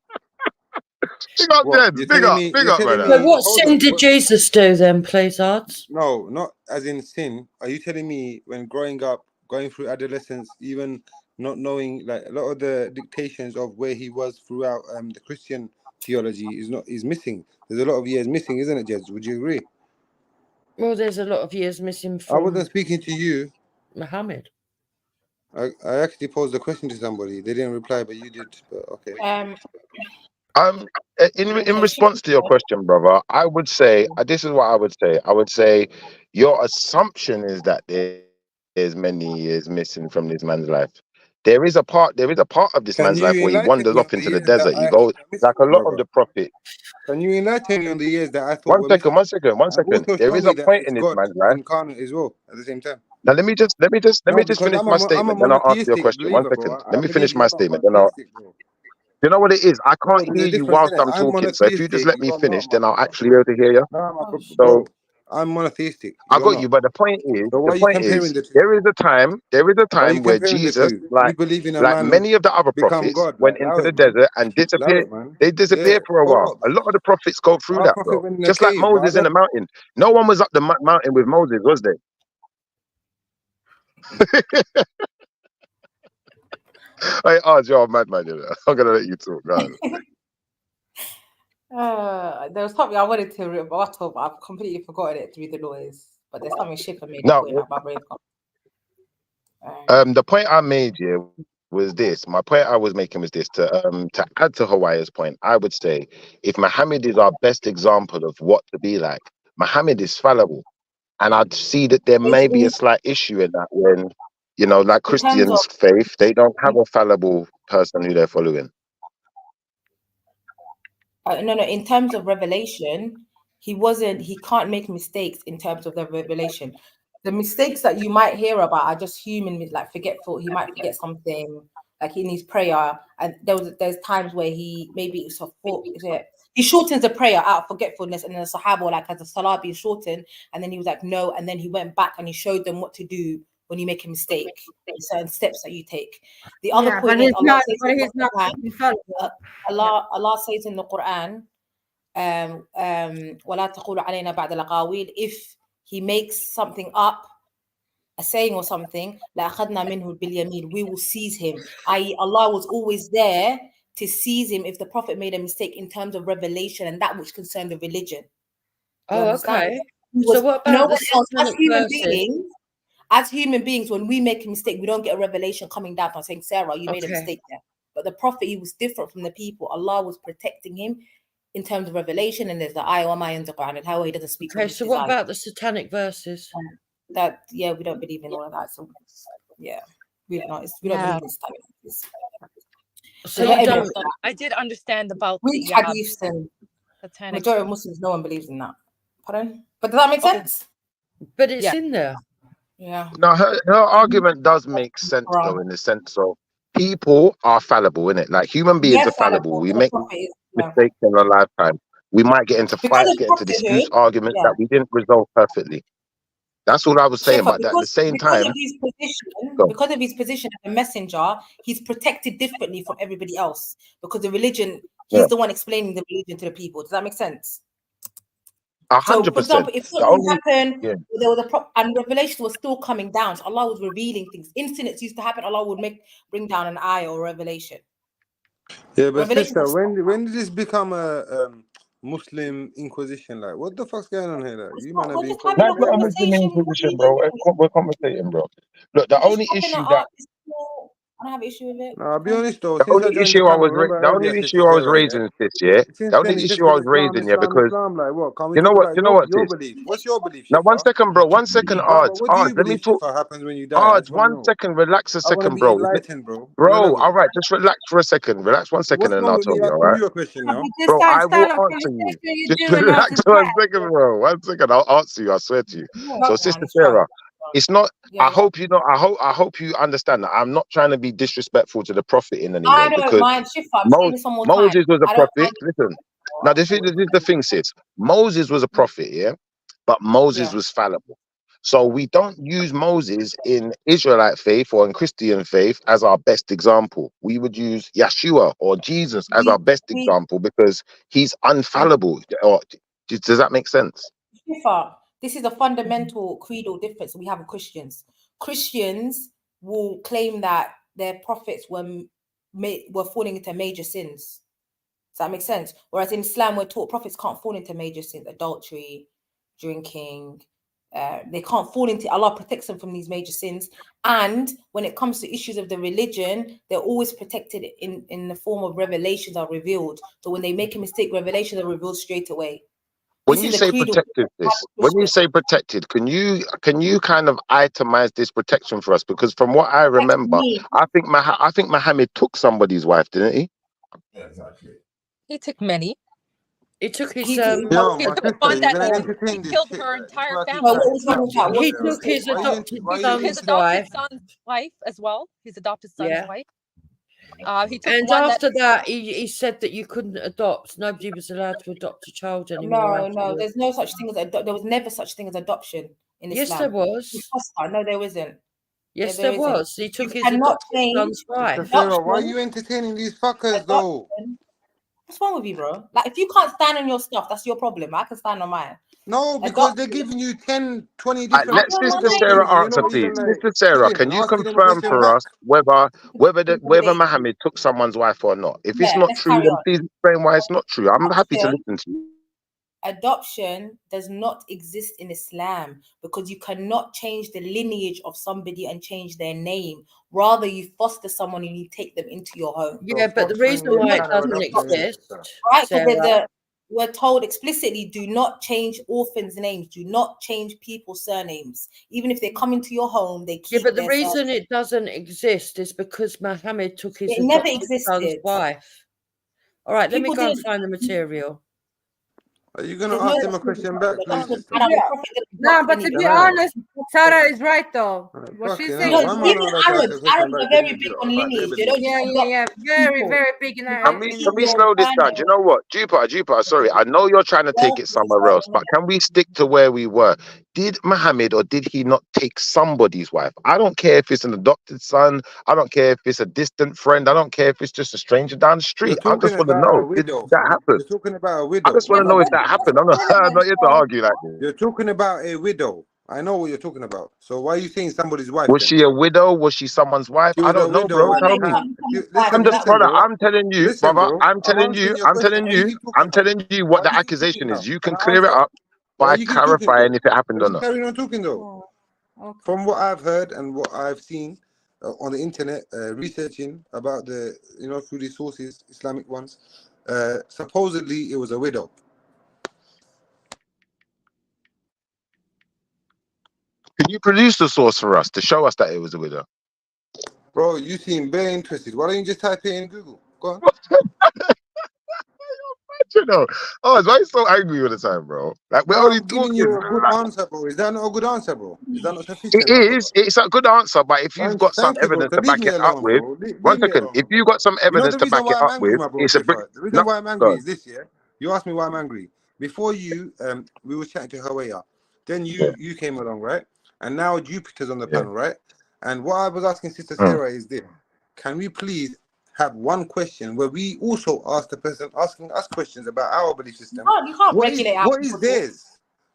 Big up, What? Jed. Big up, brother. So what sin did Jesus do then, please, Ards? No, not as in sin. Are you telling me when growing up, going through adolescence, even not knowing, like, a lot of the dictations of where he was throughout the Christian theology is missing? There's a lot of years missing, isn't it, Jez? Would you agree? Well, there's a lot of years missing from I wasn't speaking to you, Muhammad. I actually posed a question to somebody. They didn't reply, but you did. But okay. In response to your question, brother, I would say this is what I would say. I would say your assumption is that there's many years missing from this man's life. There is a part of this Can man's you life where he enlighten wanders me on off the into the years that desert. I He thought goes were missing, like a lot of brother? the prophets. Can you enlighten me on the years that I thought One were second. missing? And There also is show a me that point it's in this God man's life. incarnate as well at the same time. Now let me just No, finish because my I'm a statement, then I'll answer your monotheistic question. 1 believer, bro. second. Let I me believe finish my you're not statement, then I'll. monotheistic, bro. You know what it is? I Bro, can't there's hear a you difference in whilst it. I'm I'm talking. So if you just monotheistic. let me You're finish, not, my then I'll brother. actually be able to hear you. No, my So bro. I'm monotheistic. I You're got not. you, but the So why are you point comparing is, the two? there is a Why are you time where comparing the Jesus, two? You believe in a like man who many of the other become prophets, God. went Like, into allow the it, man. desert and Allow disappeared. it, man. They Yeah, disappeared for a hold while. up, A man. lot of the prophets go through Our that, prophet bro. went in a Just like cave, Moses in brother. the mountain. No one was up the mountain with Moses, was there? Hey, you're mad, man. You know. I'm gonna let you talk. Go on. There was something I wanted to rebuttal, but I've completely forgotten it through the noise. But there's something Shifa made a point No, at my brain. the point I made here was this. My point I was making was this: to add to Hawaii's point, I would say if Muhammad is our best example of what to be like, Muhammad is fallible, and I'd see that there may be a slight issue in that when, you know, like In terms of Christians' faith, they don't have a fallible person who they're following. no, in terms of revelation, he can't make mistakes in terms of the revelation. The mistakes that you might hear about are just human, like forgetful. He might forget something, like in his prayer, and there's times where he shortens the prayer out of forgetfulness, and then the Sahaba like has the salah being shortened, and then he was like no, and then he went back and he showed them what to do when you make a mistake, certain steps that you take. The other point is Allah says in the Quran, وَلَا تَقُولُ عَلَيْنَا بَعْدَ الْأَقَاوِيلِ, if he makes something up, a saying or something, لَأَخَذْنَا مِنْهُ بِالْيَمِينِ, we will seize him. I.e., Allah was always there to seize him if the Prophet made a mistake in terms of revelation and that which concerned the religion. You understand? Okay. So what about the as human beings, when we make a mistake, we don't get a revelation coming down and saying, Sarah, you made a mistake there. But the Prophet, he was different from the people. Allah was protecting him in terms of revelation, and there's the ayah and how he doesn't speak. Okay, so what about the satanic verses? We don't believe in all of that. So Yeah, we don't believe this type of things. So you don't. I did understand about Weak the hadiths and satanic. majority of Muslims, no one believes in that. Pardon? But does that make sense? But it's in there. Yeah. No, her argument does make sense though, in the sense of people are fallible, innit? Like human beings are fallible. We make mistakes in our lifetime. We might get into fights, get into disputes, arguments that we didn't resolve perfectly. That's all I was saying. But at the same time, because of his position as a messenger, he's protected differently from everybody else. Because the religion, he's the one explaining the religion to the people. Does that make sense? 100%. So, for example, if something happened, there was and revelations were still coming down, so Allah was revealing things. Incidents used to happen, Allah would bring down an ayah or revelation. Yeah, but sister, when did this become a Muslim Inquisition? Like, what the fuck's going on here? Like, you man are being that's not a Muslim Inquisition, bro. We're conversating, bro. Look, the only issue that I don't have an issue with it. No, I'll be honest though. the only issue I was raising this year, the only issue I was raising, because you know what, your belief? What's your belief? Now, 1 second, bro. 1 second, Ards. Let me talk. What happens when you die? Ards, 1 second. Relax a second, bro. Bro, all right. Just relax for a second. Relax 1 second, and I'll tell you. All right, you a question now? Bro, I will answer you. Just relax 1 second, bro. 1 second. I'll answer you. I swear to you. So, Sister Sarah, it's not. I hope you know. I hope you understand that I'm not trying to be disrespectful to the Prophet in any way. I don't mind. Moses was a prophet. Listen. Now, this is the thing, sis. Moses was a prophet, yeah? But Moses was fallible. So we don't use Moses in Israelite faith or in Christian faith as our best example. We would use Yeshua or Jesus as our best example because he's unfallible. Does that make sense? This is a fundamental creedal difference we have with Christians. Christians will claim that their prophets were falling into major sins. Does that make sense? Whereas in Islam, we're taught prophets can't fall into major sins, adultery, drinking. They can't fall into, Allah protects them from these major sins. And when it comes to issues of the religion, they're always protected in the form of revelations are revealed. So when they make a mistake, revelations are revealed straight away. When you say protected, can you kind of itemize this protection for us? Because from what I remember, I think Muhammad took somebody's wife, didn't he? Yeah, exactly. He took many. He took his he took the one that he killed her entire family. He took his adopted son's wife as well. His adopted son's wife. He took and after that, he said that you couldn't adopt. Nobody was allowed to adopt a child anymore. No, there's no such thing as there was never such thing as adoption in Islam. Yes, there was. No, there isn't. Yes, there was. He took his adopted son's wife. Sarah, why are you entertaining these fuckers though? What's wrong with you, bro? Like, if you can't stand on your stuff, that's your problem. I can stand on mine. No, because they're giving you 10, 20 different... Let Sister Sarah answer, please. Sister Sarah, can you confirm for us whether Muhammad took someone's wife or not? If it's not true, then please explain why it's not true. I'm happy to listen to you. Adoption does not exist in Islam because you cannot change the lineage of somebody and change their name. Rather, you foster someone and you take them into your home. Yeah, but the reason why it doesn't exist, right? Because we're told explicitly, do not change orphans' names. Do not change people's surnames. Even if they come into your home, they keep but the reason it doesn't exist is because Muhammad took his son's wife. All right, let me go and find the material. Are you going to ask him a question back, please? No, but to be honest, Sarah is right, though. What she's saying is Arabs are very big on lineage. Yeah, very, very big in Can we slow this down? Do you know what? Jupiter, sorry. I know you're trying to take it somewhere else, but can we stick to where we were? Did Muhammad or did he not take somebody's wife? I don't care if it's an adopted son. I don't care if it's a distant friend. I don't care if it's just a stranger down the street. I just want to know, did that happen? You're talking about a widow. I just want to know if that happened. I'm not here to argue like this. You're talking about a widow. I know what you're talking about. So why are you saying somebody's wife? Was she a widow? Was she someone's wife? I don't know, bro. Tell me. I'm telling you, brother. I'm telling you what the accusation is. You can clear it up by clarifying if it happened or not. Carry on talking though. From what I've heard and what I've seen on the internet, researching about through these sources, Islamic ones, supposedly it was a widow. Can you produce the source for us to show us that it was a widow? Bro, you seem very interested. Why don't you just type it in Google? Go on. You know, oh, why are you so angry all the time, bro? Like, we're Bro, only I'm giving talking. you a good answer, bro. Is that not a good answer, bro? Is that not It sufficient, my brother? is. It's a good answer, but if you've got some Thank you, bro. evidence So to leave back me it up alone, with, bro. Leave one me second. alone, If my you brother. got some You know evidence the to reason back it why I'm up angry, with, my bro, it's a Clifford? The reason no. why I'm angry God. is this, yeah? You asked me why I'm angry. Before you, we were chatting to Hawaii. Then Yeah, you came along, right? And now Jupiter's on the yeah. panel, right? And what I was asking Sister Mm. Sarah is this. Can we please have one question where we also ask the person asking us questions about our belief system? You can't regulate how What people is talk. theirs?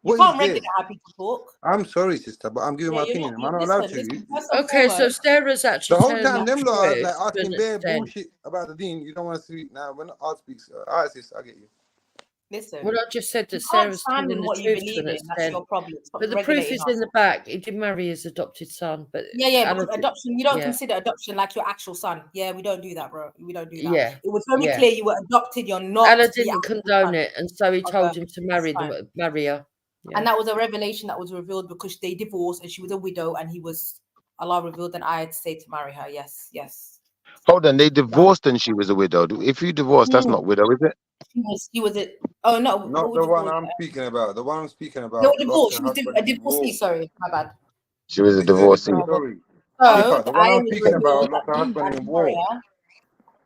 You What is can't regulate theirs? how people talk. I'm sorry, sister, but I'm giving Yeah, my you're not. opinion. Am I not allowed to? First and Okay, so foremost, Sarah's The actually whole telling time, the them lot are like truth to asking an bare extent. bullshit about the deen. You don't want to speak. Now, when I speak, all right, sister, I get you. listen. Well, I just said You that can't Sarah's stand telling in the what you truth to believe an in. That's extent. your problem. Stop But the proof regulating is us. in the back. He did marry his adopted son, but Yeah, because Allah, adoption, you don't yeah, consider adoption like your actual son. Yeah, we don't do that, bro. We don't do that. yeah, It was very yeah. clear you were adopted. You're not Allah the didn't actual condone son it, and so he of told her. him to That's fine. marry her. Yeah. And that was a revelation that was revealed because they divorced and she was a widow and Allah revealed an ayah to say to marry her. Yes, yes. Hold on, they divorced and she was a widow. If you divorce, that's not widow, is it? She was it. Oh no, Not what the would you one call I'm it? speaking about. The one I'm speaking They about were lost divorced. her She was husband a in war. divorcee. Sorry, my bad. She was a This is a divorcee. different story. So Clifford, the the one ayah I'm was speaking revealed about that lost her you husband had in to marry war. her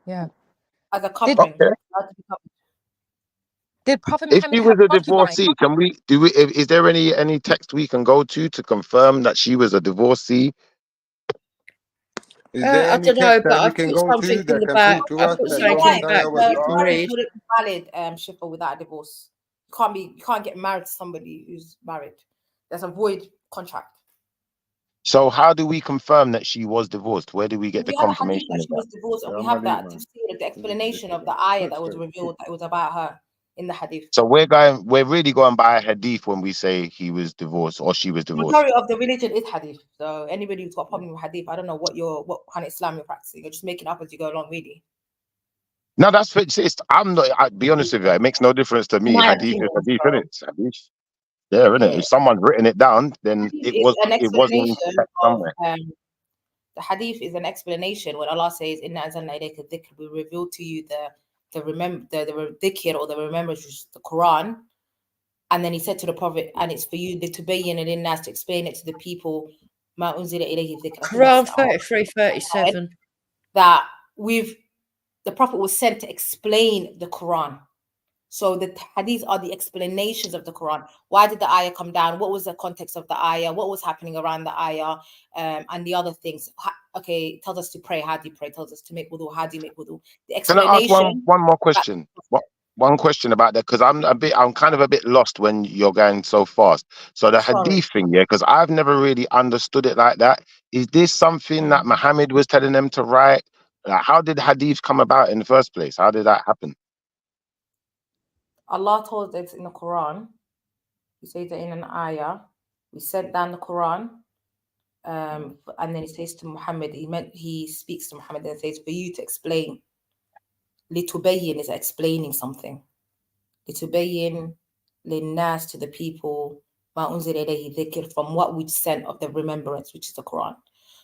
Yeah. as a Did covering. Okay. did Prophet If Muhammad she have was a concubines? divorcee, is there any text we can go to confirm that she was a divorcee? Is there I any don't know, text but that we I can put go something to in that the can back. prove to I us put that You your know something in why? the back Messiah for was you The to lost? marriage read. wouldn't be valid, Shifra, without a divorce. You can't get married to somebody who's married. There's a void contract. So how do we confirm that she was divorced? Where do we get the We have a hadith confirmation that of she that? was divorced, and Yeah, we I'm have Ali, that man. the explanation of the ayah that was revealed that it was about her in the hadith. So we're really going by a hadith when we say he was divorced or she was The divorced. majority of the religion is hadith. So anybody who's got a problem with hadith, I don't know what kind of Islam you're practicing. You're just making up as you go along, really. No, that's I'm not. I'll be honest with you. It makes no difference to me. My Hadith is opinion, hadith, bro. isn't it? It's hadith. Yeah, isn't it? Yeah. If someone's written it down, then Hadith is an it was in explanation text of somewhere. the hadith is an explanation when Allah says, "Inna anzalna ilayka dhikr," we revealed to you the dhikr or the remembrance, which is the Quran. And then he said to the Prophet, and it's for you to tubayyin linnas, to explain it to the people. Ma unzila ilayhi dhikr. I think Quran that's 33:37. that the Prophet was sent to explain the Quran. So the hadiths are the explanations of the Quran. Why did the ayah come down? What was the context of the ayah? What was happening around the ayah? And the other things. Okay, it tells us to pray. How do you pray? It tells us to make wudu. How do you make wudu? The Can I ask explanation. one more question? One question about that, because I'm kind of a bit lost when you're going so fast. So the hadith thing, yeah, because I've never really understood it like that. Is this something that Muhammad was telling them to write? Like, how did hadith come about in the first place? How did that happen? Allah told us in the Quran. He says that in an ayah. We sent down the Quran. And then he says to Muhammad, he speaks to Muhammad and says, for you to explain. Litubayyin is explaining something. Litubayyin linnas, to the people, ma unzila ilayhi dhikr, from what we sent of the remembrance, which is the Quran.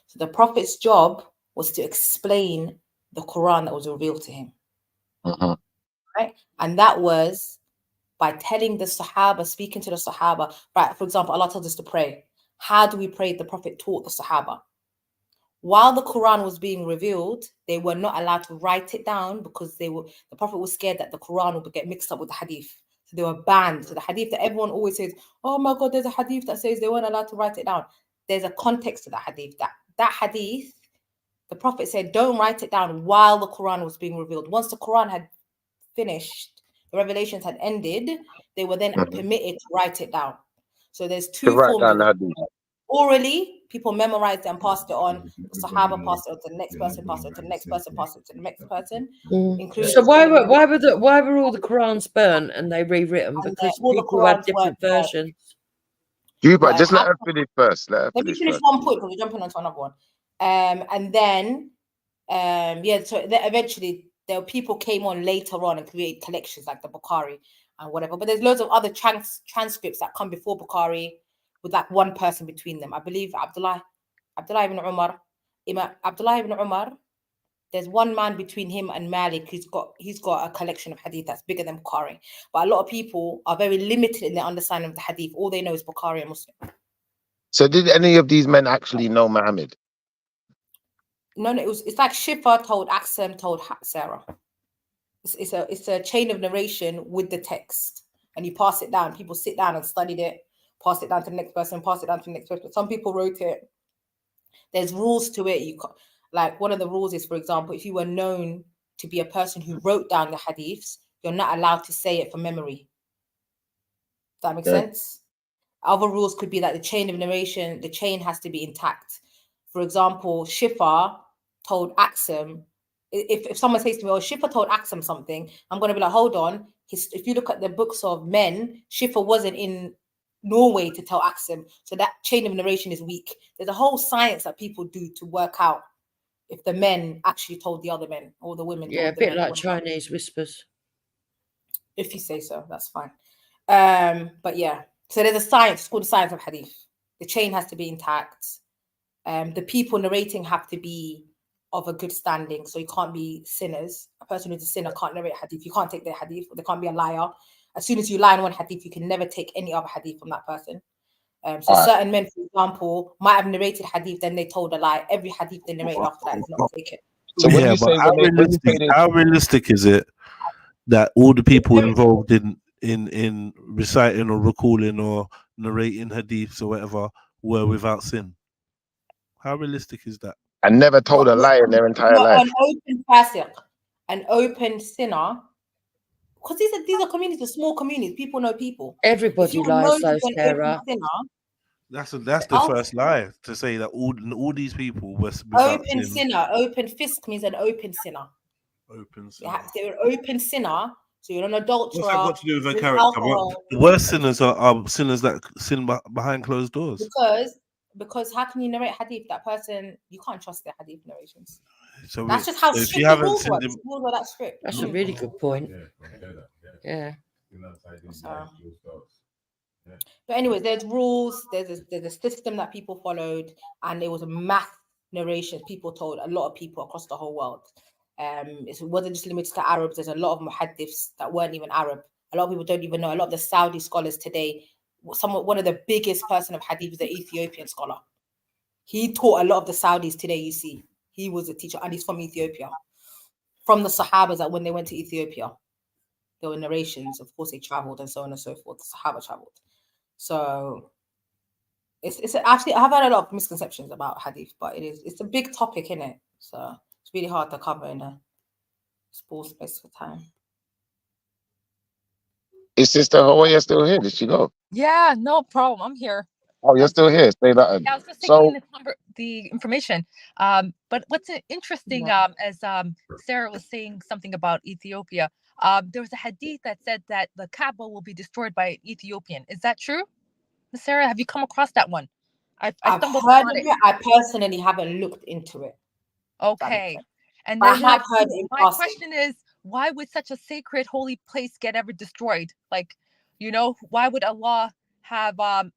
So the Prophet's job was to explain the Quran that was revealed to him. Right? And that was by telling the Sahaba, speaking to the Sahaba. Right, for example, Allah tells us to pray. How do we pray? The Prophet taught the Sahaba. While the Quran was being revealed, they were not allowed to write it down because the Prophet was scared that the Quran would get mixed up with the hadith. So they were banned. So the hadith that everyone always says, oh my God, there's a hadith that says they weren't allowed to write it down. There's a context to that hadith. That hadith, the Prophet said, don't write it down while the Quran was being revealed. Once the Quran had finished, the revelations had ended, they were then permitted to write it down. So there's two forms of it. Orally, people memorized it and passed it on. The Sahaba passed it on to the next person, passed it on to the next person, passed it to the next person. So why were all the Qurans burnt and they rewritten? Because people had different versions. But just let her finish first. Let me finish one point because we're jumping onto another one. And then so eventually people came on later on and created collections like the Bukhari and whatever. But there's loads of other transcripts that come before Bukhari with like one person between them. I believe Abdullah ibn Umar Imam Abdullah ibn Umar, there's one man between him and Malik he's got a collection of hadith that's bigger than Bukhari. But a lot of people are very limited in their understanding of the hadith. All they know is Bukhari and Muslim. So did any of these men actually know Muhammad? No, it's like Shifa told Aksam told Sarah. It's a chain of narration with the text, and you pass it down. People sit down and studied it, pass it down to the next person, pass it down to the next person. Some people wrote it. There's rules to it. Like one of the rules is, for example, if you were known to be a person who wrote down the hadiths, you're not allowed to say it from memory. Does that make sense? Other rules could be that the chain of narration, the chain has to be intact. For example, Shifa told Aksam, if someone says to me, oh, Shifa told Aksam something, I'm going to be like, hold on. If you look at the books of men, Shifa wasn't in Norway to tell Aksam. So that chain of narration is weak. There's a whole science that people do to work out if the men actually told the other men or the women. Yeah, a bit like Chinese whispers. If you say so, that's fine. But yeah, so there's a science, it's called the science of hadith. The chain has to be intact. The people narrating have to be of a good standing. So you can't be sinners. A person who's a sinner can't narrate hadith. You can't take their hadith, or they can't be a liar. As soon as you lie in one hadith, you can never take any other hadith from that person. So certain men, for example, might have narrated hadith, then they told a lie. Every hadith they narrate after that is not taken. So yeah, but how realistic is it that all the people involved in reciting or recalling or narrating hadiths or whatever were without sin? How realistic is that? And never told a lie in their entire life. An open fasiq, an open sinner. Because these are communities, small communities. People know people. Everybody lies, though, Sarah. That's the first lie, to say that all these people were open sinner. Open fisk means an open sinner. Open sinner. They're an open sinner, so you're an adulterer. What's that got to do with a character? The worst sinners are sinners that sin behind closed doors. Because how can you narrate hadith? That person, you can't trust their hadith narrations. So that's just how strict the rules were. The rules were that strict. That's a really good point. Yeah. But anyway, there's rules. There's a system that people followed, and it was a mass narration. People told a lot of people across the whole world. It wasn't just limited to Arabs. There's a lot of muhaddiths that weren't even Arab. A lot of people don't even know. A lot of the Saudi scholars today, one of the biggest person of hadith is the Ethiopian scholar. He taught a lot of the Saudis today. You see, he was a teacher, and he's from Ethiopia. From the Sahabas, that when they went to Ethiopia, there were narrations. Of course, they traveled and so on and so forth. The Sahaba traveled. So it's actually, I've had a lot of misconceptions about hadith, but it's a big topic, isn't it? So it's really hard to cover in a small space of time. Is Sister Hawaii still here? Did she go? Yeah, no problem. I'm here. Oh, you're still here. Say that. Yeah, I was just taking the information. But what's interesting, as Sarah was saying something about Ethiopia, there was a hadith that said that the Kaaba will be destroyed by an Ethiopian. Is that true, Ms. Sarah? Have you come across that one? I've heard of it. I personally haven't looked into it. Okay. And then my question is, why would such a sacred holy place get ever destroyed? Like, why would Allah have allow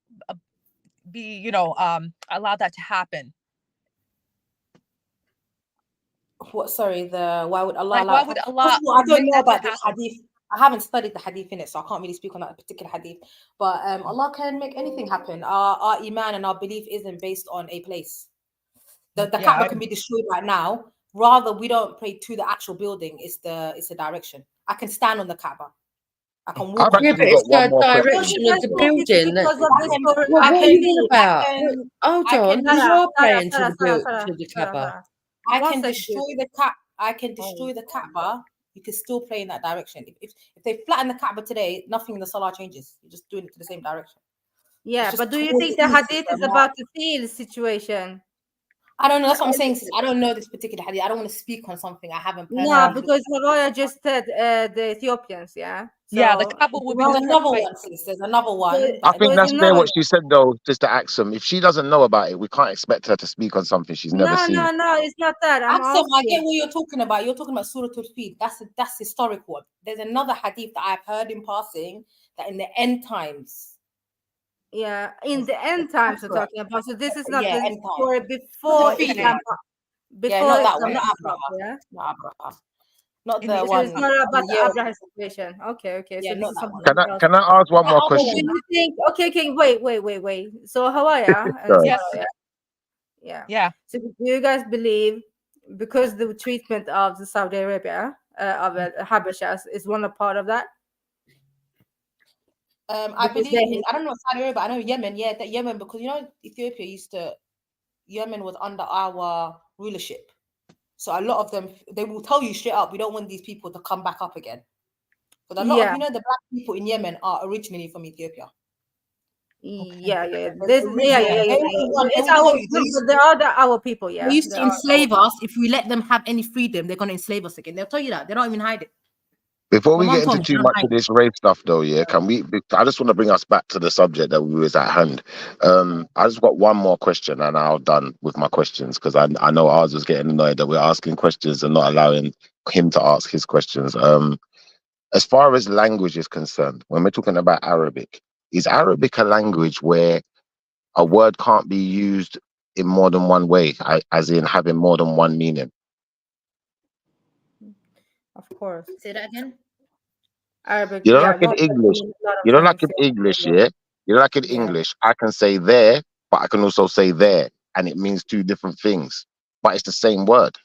that to happen? What? Sorry, why would Allah? Why would Allah? I don't know about this hadith. I haven't studied the hadith in it, so I can't really speak on that particular hadith. But Allah can make anything happen. Our iman and our belief isn't based on a place. The Kaaba can be destroyed right now. Rather, we don't pray to the actual building. It's the direction. I can stand on the Kaaba. I can walk. Yeah, but it's the direction of the building. What are you talking about? Hold on, you are praying to the Kaaba. I can destroy the Kaaba. I can destroy the Kaaba. You can still pray in that direction. If they flatten the Kaaba today, nothing in the Salah changes. You're just doing it to the same direction. Yeah, but do you think the hadith is about the field situation? I don't know. That's what I'm saying. I don't know this particular hadith. I don't want to speak on something I haven't. No, because Haroya just said the Ethiopians. Yeah. So, yeah, the couple will be another one. There's another one. I think that's fair what she said though. Just to Axum, if she doesn't know about it, we can't expect her to speak on something she's never seen. No, it's not that. Axum, I get what you're talking about. You're talking about Surah Al-Fil. That's historical. There's another hadith that I've heard in passing that in the end times. Yeah, in the end times we're talking about. So this is not the story before. Yeah, not that one, not Abraham. Not Abraham. Not the one. It's not about the Abraham situation. Okay. Yeah, So this not is that something one. else. Can I ask one more So question? do you think? Okay. Wait. So Hawaya and Sorry. Sarah, Yeah. So do you guys believe because the treatment of the Saudi Arabia of Habasha is one a part of that? I believe in, I don't know Saudi Arabia, but I know Yemen. Yeah, that Yemen, because Ethiopia Yemen was under our rulership. So a lot of them, they will tell you straight up, we don't want these people to come back up again. But a lot of, the black people in Yemen are originally from Ethiopia. Yeah. It's our people. Yeah, they used to enslave us. If we let them have any freedom, they're gonna enslave us again. They'll tell you that. They don't even hide it. Before we get into too much of this race stuff, though, can we? I just want to bring us back to the subject that we was at hand. I just got one more question, and I'm done with my questions because I know ours was getting annoyed that we're asking questions and not allowing him to ask his questions. As far as language is concerned, when we're talking about Arabic, is Arabic a language where a word can't be used in more than one way, as in having more than one meaning? Of course. Say that again. Arabic. You know, like in English. You know, like in English, yeah. You know, like in English, I can say there, but I can also say there, and it means two different things, but it's the same word.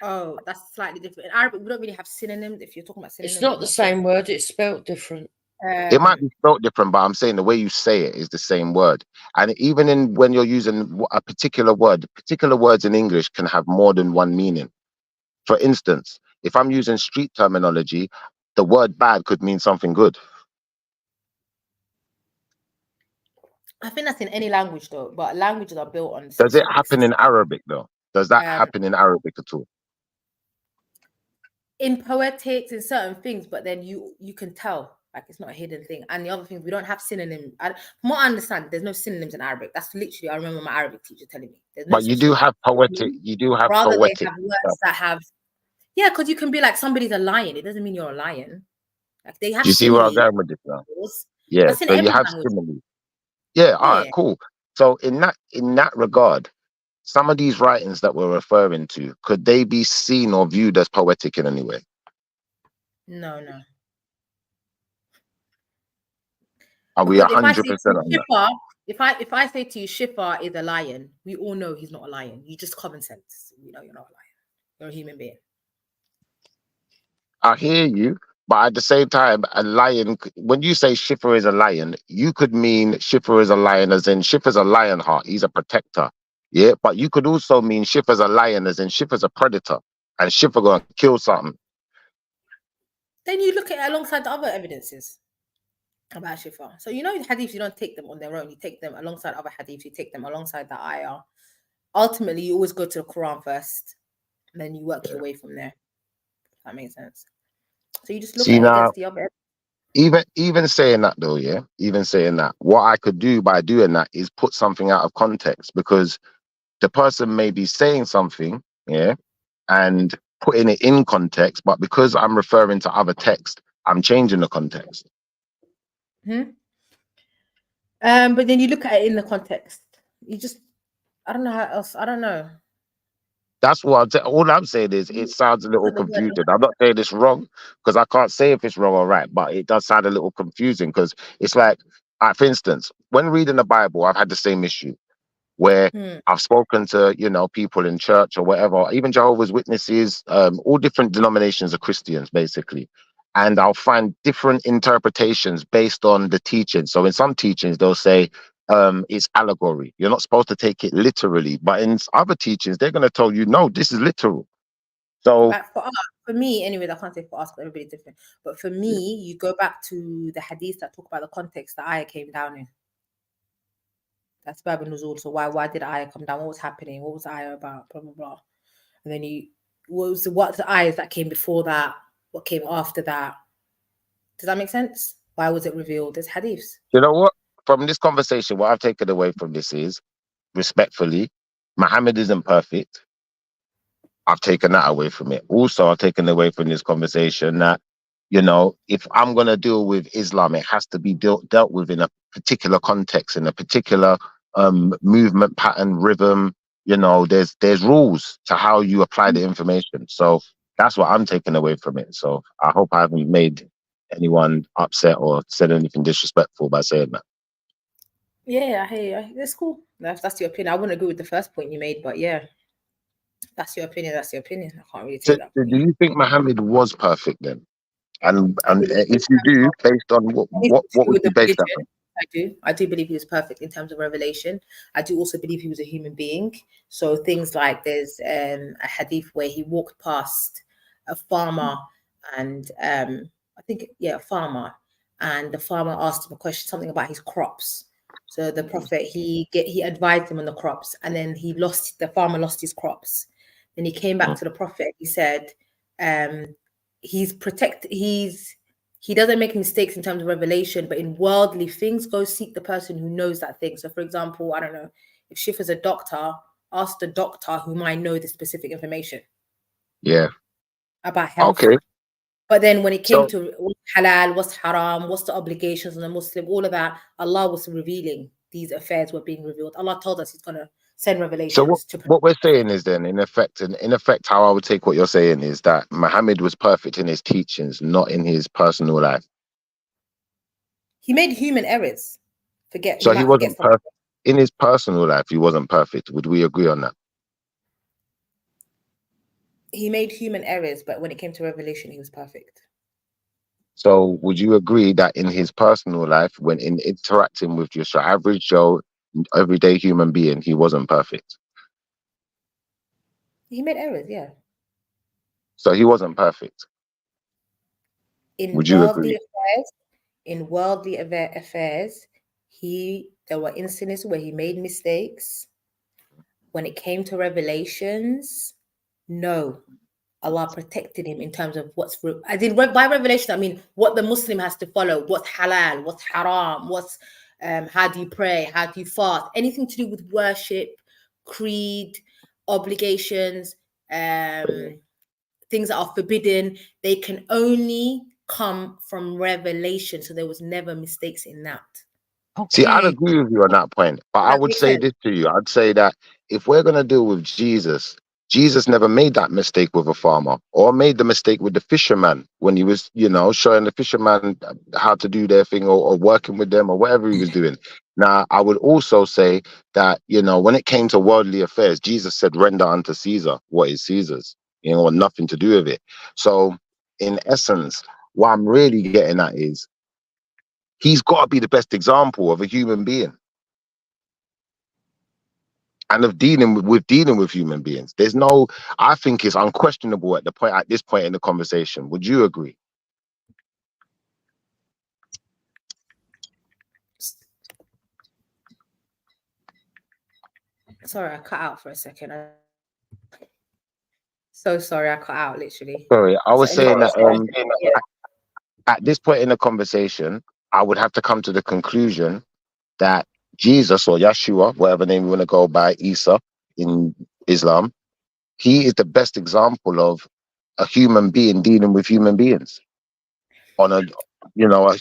Oh, that's slightly different. In Arabic, we don't really have synonyms. If you're talking about synonyms, it's not the same word. It's spelled different. It might be spelled different, but I'm saying the way you say it is the same word. And even when you're using a particular word, particular words in English can have more than one meaning. For instance, if I'm using street terminology, the word bad could mean something good. I think that's in any language, though. But languages are built on. Does it happen in Arabic, though? Does that happen in Arabic at all? In poetics, in certain things, but then you can tell. Like, it's not a hidden thing. And the other thing, we don't have synonyms. From what I understand, there's no synonyms in Arabic. That's literally, I remember my Arabic teacher telling me. There's no But you do have poetic. You do have rather poetic. they have words that have. Yeah, because you can be like, somebody's a lion. It doesn't mean you're a lion. Like, they have. Do you see where I'm going with this now? Yeah. So you have similes. Yeah. All right. Cool. So in that regard, some of these writings that we're referring to, could they be seen or viewed as poetic in any way? No. Are we 100% on that? If I say to you, Shifa is a lion, we all know he's not a lion. You just common sense. You know you're not a lion. You're a human being. I hear you, but at the same time, a lion. When you say Shifa is a lion, you could mean Shifa is a lion as in Shifa's a lion heart. He's a protector. Yeah, but you could also mean Shifa's a lion as in Shifa's a predator, and Shifa gonna kill something. Then you look at it alongside the other evidences about Shifa. So the hadiths, you don't take them on their own. You take them alongside other hadiths. You take them alongside the ayah. Ultimately, you always go to the Quran first, and then you work your way from there. If that makes sense. So you just look at it against the other. Even saying that though, yeah. Even saying that, what I could do by doing that is put something out of context, because the person may be saying something, yeah, and putting it in context, but because I'm referring to other text, I'm changing the context. But then you look at it in the context. I don't know how else. I don't know. That's what all I'm saying is it sounds a little confusing. I'm not saying it's wrong, because I can't say if it's wrong or right, but it does sound a little confusing, because it's like, for instance, when reading the Bible, I've had the same issue where I've spoken to, people in church or whatever, even Jehovah's Witnesses, all different denominations of Christians, basically. And I'll find different interpretations based on the teaching. So in some teachings, they'll say it's allegory. You're not supposed to take it literally. But in other teachings, they're going to tell you, no, this is literal. So for me, anyway, I can't say for us, but everybody's different. But for me, you go back to the hadith that talk about the context the ayah came down in. That's Bab Nuzul. So why did the ayah come down? What was happening? What was the ayah about? Blah blah blah. And then what the ayahs that came before that? What came after that? Does that make sense? Why was it revealed? There's hadiths. You know what? From this conversation, what I've taken away from this is, respectfully, Muhammad isn't perfect. I've taken that away from it. Also, I've taken away from this conversation that, if I'm going to deal with Islam, it has to be dealt with in a particular context, in a particular movement pattern, rhythm, you know, there's rules to how you apply the information. So that's what I'm taking away from it. So I hope I haven't made anyone upset or said anything disrespectful by saying that. Yeah, I hear you. That's cool. That's your opinion. I wouldn't agree with the first point you made, but yeah, that's your opinion. That's your opinion. I can't really So, take that. do you think Muhammad was perfect then? And I believe if you do, based on what would you base that on? I do believe he was perfect in terms of revelation. I do also believe he was a human being. So things like there's a hadith where he walked past a farmer and I think a farmer, and the farmer asked him a question, something about his crops. So the prophet he advised him on the crops, and then the farmer lost his crops. Then he came back to the prophet. He said, he doesn't make mistakes in terms of revelation, but in worldly things, go seek the person who knows that thing. So for example, I don't know, if Shif is a doctor, ask the doctor who might know the specific information. Yeah. About health. Okay. But then when it came to what's halal, what's haram, what's the obligations on a Muslim, all of that, Allah was revealing. These affairs were being revealed. Allah told us he's going to send revelations. So what we're saying is then, in effect, how I would take what you're saying is that Muhammad was perfect in his teachings, not in his personal life. He made human errors. So he wasn't perfect in his personal life. He wasn't perfect. Would we agree on that? He made human errors, but when it came to revelation, he was perfect. So would you agree that in his personal life, when in interacting with just your average Joe, everyday human being, he wasn't perfect? He made errors, yeah. So he wasn't perfect. Would you agree? In worldly affairs, there were instances where he made mistakes. When it came to revelations, no. Allah protected him in terms of by revelation, I mean what the Muslim has to follow, what's halal, what's haram, what's how do you pray, how do you fast, anything to do with worship, creed, obligations, things that are forbidden, they can only come from revelation. So there was never mistakes in that. Okay. See, I'd agree with you on that point, but I would say this to you. I'd say that if we're going to deal with Jesus, Jesus never made that mistake with a farmer or made the mistake with the fisherman when he was, you know, showing the fisherman how to do their thing or working with them or whatever he was doing. Now, I would also say that, you know, when it came to worldly affairs, Jesus said, render unto Caesar what is Caesar's, you know, nothing to do with it. So in essence, what I'm really getting at is, he's got to be the best example of a human being and of dealing with human beings. I think it's unquestionable at this point in the conversation. Would you agree? Sorry, I cut out for a second. So sorry, I cut out literally. Sorry, I was saying that at this point in the conversation, I would have to come to the conclusion that Jesus or Yeshua, whatever name you want to go by, Isa in Islam, he is the best example of a human being dealing with human beings on a, you know,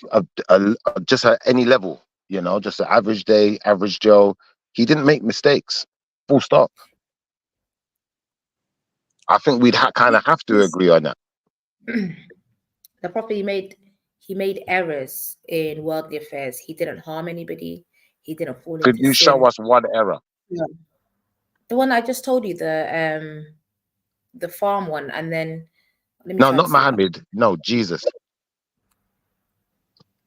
just at any level, you know, just an average day, average Joe. He didn't make mistakes. Full stop. I think we'd kind of have to agree on that. The prophet, he made errors in worldly affairs. He didn't harm anybody. He didn't fall into sin. Could you show us one error? Yeah. The one I just told you, the farm one, and then no, not Muhammad. No, Jesus.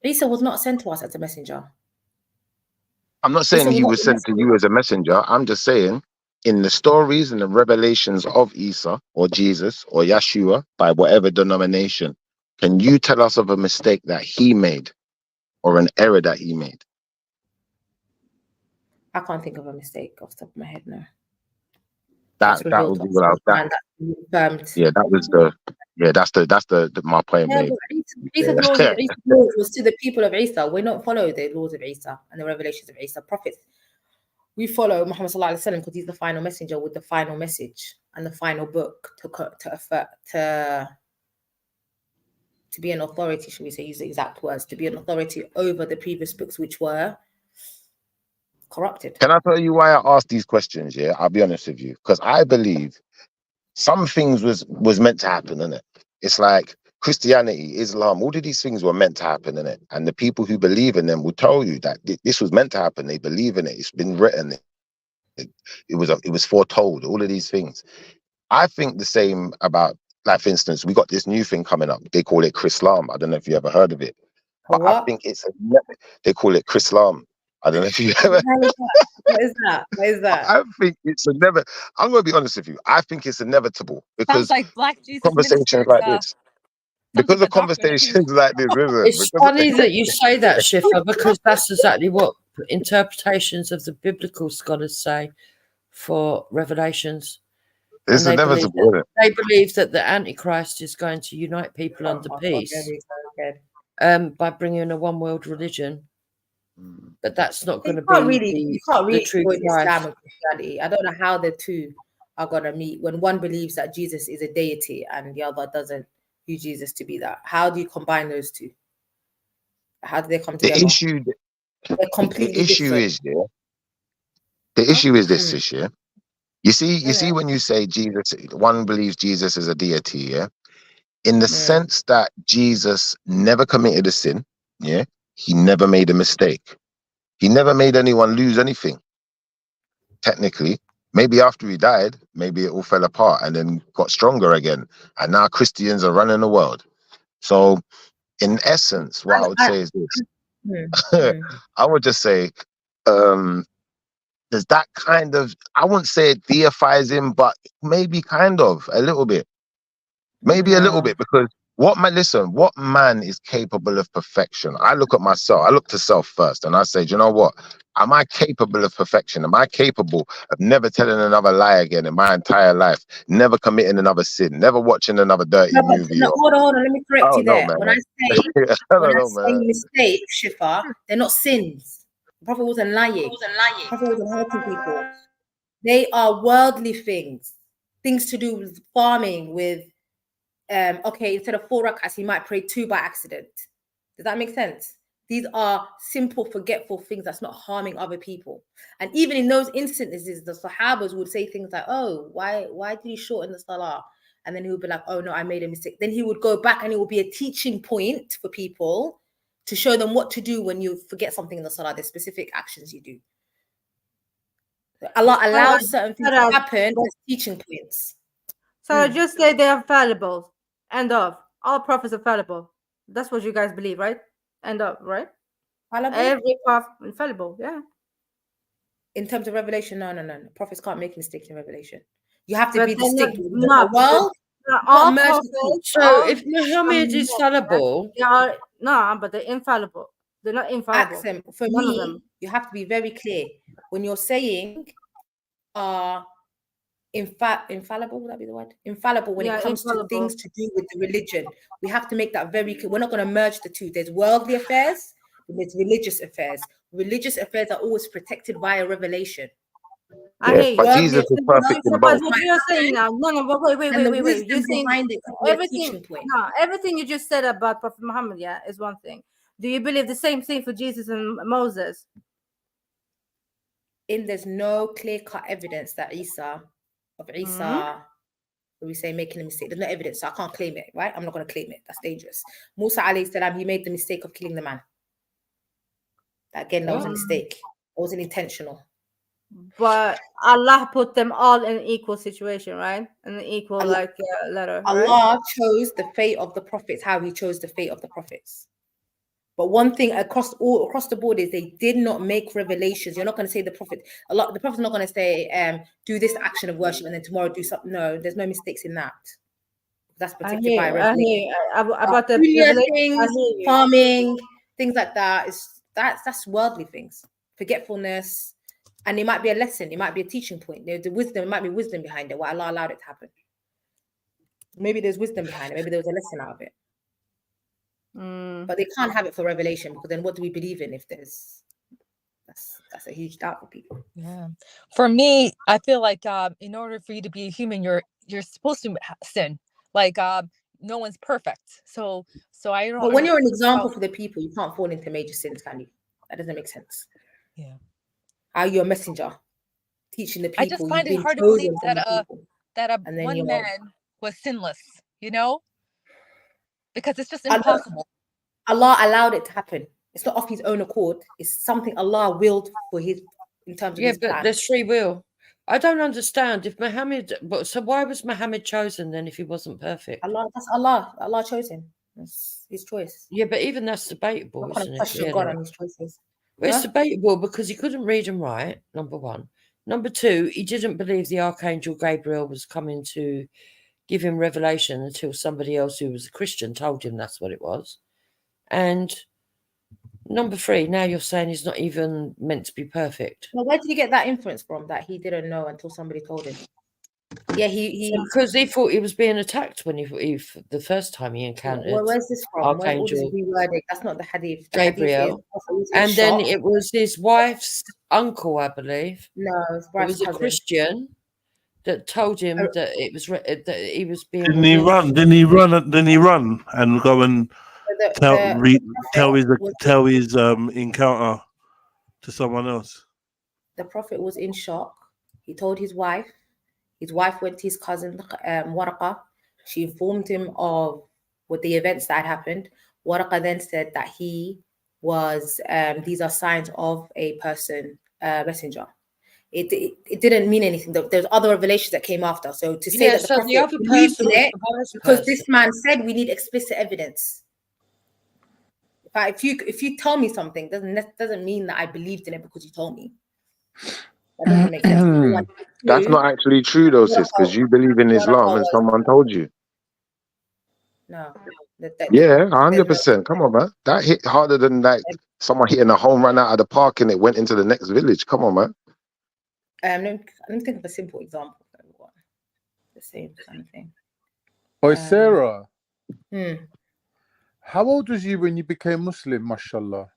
Isa was not sent to us as a messenger. I'm not saying he was sent to you as a messenger. I'm just saying in the stories and the revelations of Isa or Jesus or Yeshua, by whatever denomination, can you tell us of a mistake that he made or an error that he made? I can't think of a mistake off the top of my head now. That would be what I was that's my point, mate. Isa's laws was to the people of Isa. We don't follow the laws of Isa and the revelations of Isa. Prophets, we follow Muhammad sallallahu alaihi wasallam because he's the final messenger with the final message and the final book to be an authority. Should we say, use the exact words, to be an authority over the previous books, which were corrupted. Can I tell you why I asked these questions? Yeah, I'll be honest with you, because I believe some things was meant to happen, innit? It's like Christianity, Islam, all of these things were meant to happen, innit? And the people who believe in them will tell you that this was meant to happen. They believe in it. It's been written. It was foretold. All of these things. I think the same about, like, for instance, we got this new thing coming up. They call it Chrislam. I don't know if you ever heard of it. But I think they call it Chrislam. I don't know if you ever. What is that? What is that? I think it's I'm going to be honest with you. I think it's inevitable because Sounds like Black Jesus conversations ministers, like this. Because of conversations like this, isn't It's funny that you say that, Shifa, because that's exactly what interpretations of the biblical scholars say for Revelations. It's inevitable, isn't it? They believe that the Antichrist is going to unite people under peace by bringing in a one world religion. But that's not going to be you can't really the true avoid Christ. Islam and Christianity. I don't know how the two are going to meet when one believes that Jesus is a deity and the other doesn't view Jesus to be that. How do you combine those two? How do they come together? They're completely different. The issue is this, yeah. You see, when you say Jesus, one believes Jesus is a deity, yeah, in the sense that Jesus never committed a sin, yeah, he never made a mistake. He never made anyone lose anything. Technically, maybe after he died, maybe it all fell apart and then got stronger again. And now Christians are running the world. So, in essence, what I would say is this. I would just say, there's that kind of, I wouldn't say it deifies him, but maybe kind of a little bit. Maybe a little bit, because what man is capable of perfection? I look at myself, I look to self first, and I say, do you know what? Am I capable of perfection? Am I capable of never telling another lie again in my entire life? Never committing another sin? Never watching another dirty movie? Hold on, let me correct you there. When I say man. mistake, Shifa, they're not sins. The Prophet wasn't lying. The Prophet wasn't hurting people. They are worldly things to do with farming, with instead of 4 rak'ahs, he might pray 2 by accident. Does that make sense? These are simple, forgetful things that's not harming other people. And even in those instances, the Sahabas would say things like, oh, why did he shorten the salah? And then he would be like, oh no, I made a mistake. Then he would go back and it would be a teaching point for people to show them what to do when you forget something in the salah. There's specific actions you do. Allah allows certain things to happen as teaching points. So just say they are fallible. End of. All prophets are fallible. That's what you guys believe, right? End of, right? Fallible? Every prophet infallible, yeah. In terms of revelation, no. Prophets can't make mistakes in revelation. You have to But be distinct. all prophets, so if Muhammad is fallible, but they're infallible. They're not infallible. For me, you have to be very clear when you're saying infallible, would that be the word? Infallible when it comes to things to do with the religion. We have to make that very clear. We're not going to merge the two. There's worldly affairs and there's religious affairs. Religious affairs are always protected by a revelation. But Jesus is perfect in both. What you're saying now, but wait. You think everything you just said about Prophet Muhammad, is one thing. Do you believe the same thing for Jesus and Moses? There's no clear-cut evidence that Isa, we say making a mistake. There's no evidence, so I can't claim it, right? I'm not going to claim it. That's dangerous. Musa alayhi salam, he made the mistake of killing the man. Again, that was a mistake. It wasn't intentional. But Allah put them all in an equal situation, right? An equal letter. Allah chose the fate of the prophets, how he chose the fate of the prophets. But one thing across the board is they did not make revelations. You're not going to say the prophet's not going to say, do this action of worship and then tomorrow do something. No, there's no mistakes in that. That's protected by revelation. About the things, farming, things like that. That's worldly things. Forgetfulness. And it might be a lesson. It might be a teaching point. There's wisdom. It might be wisdom behind it. Why Allah allowed it to happen. Maybe there's wisdom behind it. Maybe there was a lesson out of it. But they can't have it for revelation, because then what do we believe in if there's that's a huge doubt for people. Yeah. For me, I feel like in order for you to be a human, you're supposed to sin. Like no one's perfect. So I don't. But when you're an example for the people, you can't fall into major sins, can you? That doesn't make sense. Yeah. Are you a messenger? Teaching the people. I just find it You've been hard to believe chosen from that the people. one man was sinless, you know? Because it's just impossible. Allah allowed it to happen. It's not of his own accord. It's something Allah willed for his, in terms of his plan. Yeah, but there's free will. I don't understand if Muhammad. But so why was Muhammad chosen then if he wasn't perfect? That's Allah. Allah chose him. That's his choice. Yeah, but even that's debatable, isn't it? Question God on his choices. Well, it's debatable because he couldn't read and write. Number one. Number two, he didn't believe the archangel Gabriel was coming to give him revelation until somebody else who was a Christian told him that's what it was. And number three, now you're saying he's not even meant to be perfect. Well, where did you get that inference from that he didn't know until somebody told him? Yeah, because he thought he was being attacked when he the first time he encountered. Well, where's this from? Archangel rewording? That's not the hadith. The Gabriel, and then it was his wife's uncle, I believe. No, it was a Christian that told him that it was that he was being. Didn't he run? Didn't he run and go and tell his encounter to someone else? The Prophet was in shock. He told his wife. His wife went to his cousin Waraqa. She informed him of what the events that had happened. Waraqa then said that he was. These are signs of a person messenger. It didn't mean anything. There's other revelations that came after. So to say that the Prophet believed in it because this man said we need explicit evidence. If you tell me something, doesn't mean that I believed in it because you told me. That doesn't make sense. That's not actually true though, sis, because you believe in Islam and someone told you. No. Yeah, 100%. Come on, man. That hit harder than like someone hitting a home run out of the park and it went into the next village. Come on, man. Let me think of a simple example for everyone. The same kind of thing. Oh, Sarah. How old was you when you became Muslim, mashallah?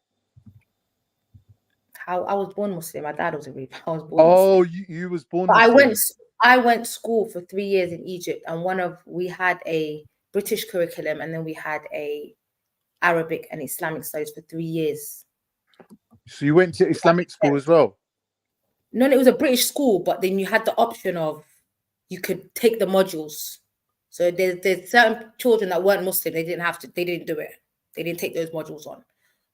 I was born Muslim. My dad was a Reaper. I was born. Oh, you was born. But Muslim. I went to school for 3 years in Egypt, and we had a British curriculum, and then we had a Arabic and Islamic studies for 3 years. So you went to Islamic school as well? No, it was a British school, but then you had the option of you could take the modules. So there's certain children that weren't Muslim. They didn't do it. They didn't take those modules on.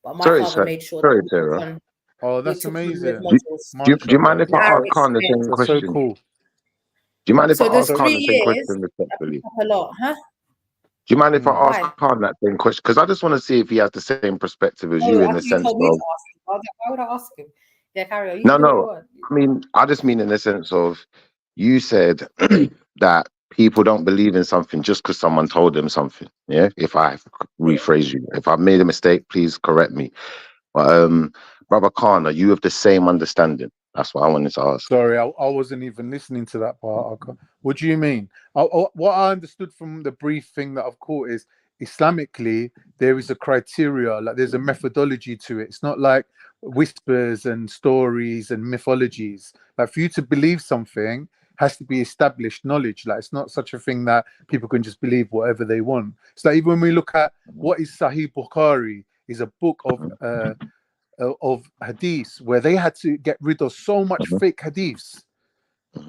But my father made sure that Sarah. Oh, that's amazing. Do you mind if I ask Khan the same question? So cool. Do you mind if I there's ask Khan 3 the same years, question respectfully? a lot, huh? Do you mind if I ask Khan that same question? Because I just want to see if he has the same perspective as you in the sense of. Why would I ask him? Yeah, carry on. No. I mean, I just mean in the sense of you said that people don't believe in something just because someone told them something. Yeah. If I rephrase you, if I've made a mistake, please correct me. But Brother Khan, are you of the same understanding? That's what I wanted to ask. Sorry, I wasn't even listening to that part. What do you mean? What I understood from the brief thing that I've caught is Islamically, there is a criteria, like there's a methodology to it. It's not like whispers and stories and mythologies. Like for you to believe something has to be established knowledge. Like it's not such a thing that people can just believe whatever they want. So even when we look at what is Sahih Bukhari, is a book of hadiths where they had to get rid of so much fake hadiths.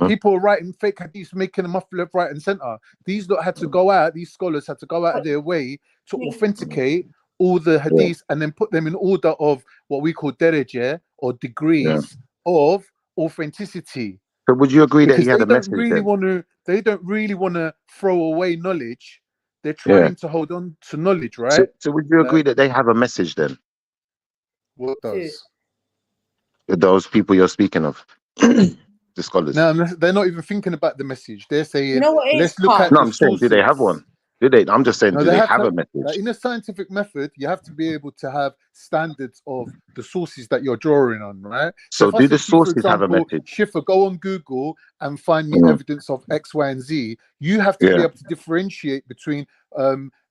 People were writing fake hadiths, making them up left, right, and center. These lot had to go out. These scholars had to go out of their way to authenticate all the hadiths and then put them in order of what we call derajah or degrees of authenticity. So would you agree that he had a message? They don't really want to throw away knowledge. They're trying to hold on to knowledge, right? So would you agree that they have a message then? What does? Those people you're speaking of. The scholars. No, they're not even thinking about the message. They're saying, you know what let's look at. No, I'm saying, do they have one? Do they? I'm just saying, do they have a message? Like in a scientific method, you have to be able to have standards of the sources that you're drawing on, right? So do the sources have a message? Schiffer, go on Google and find me evidence of X, Y, and Z. You have to be able to differentiate between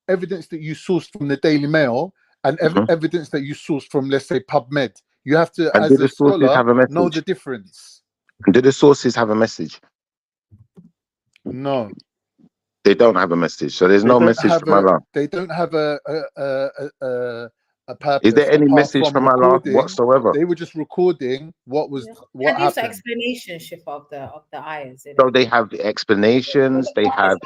evidence that you sourced from the Daily Mail and evidence that you sourced from, let's say, PubMed. You have to, as a scholar, know the difference. Do the sources have a message? No. They don't have a message. So there's no message from Allah. They don't have a a purpose. Is there any apart message from from Allah recording, whatsoever? they were just recording what Hadiths are happened. explanation of the ayahs. So they have explanations, they have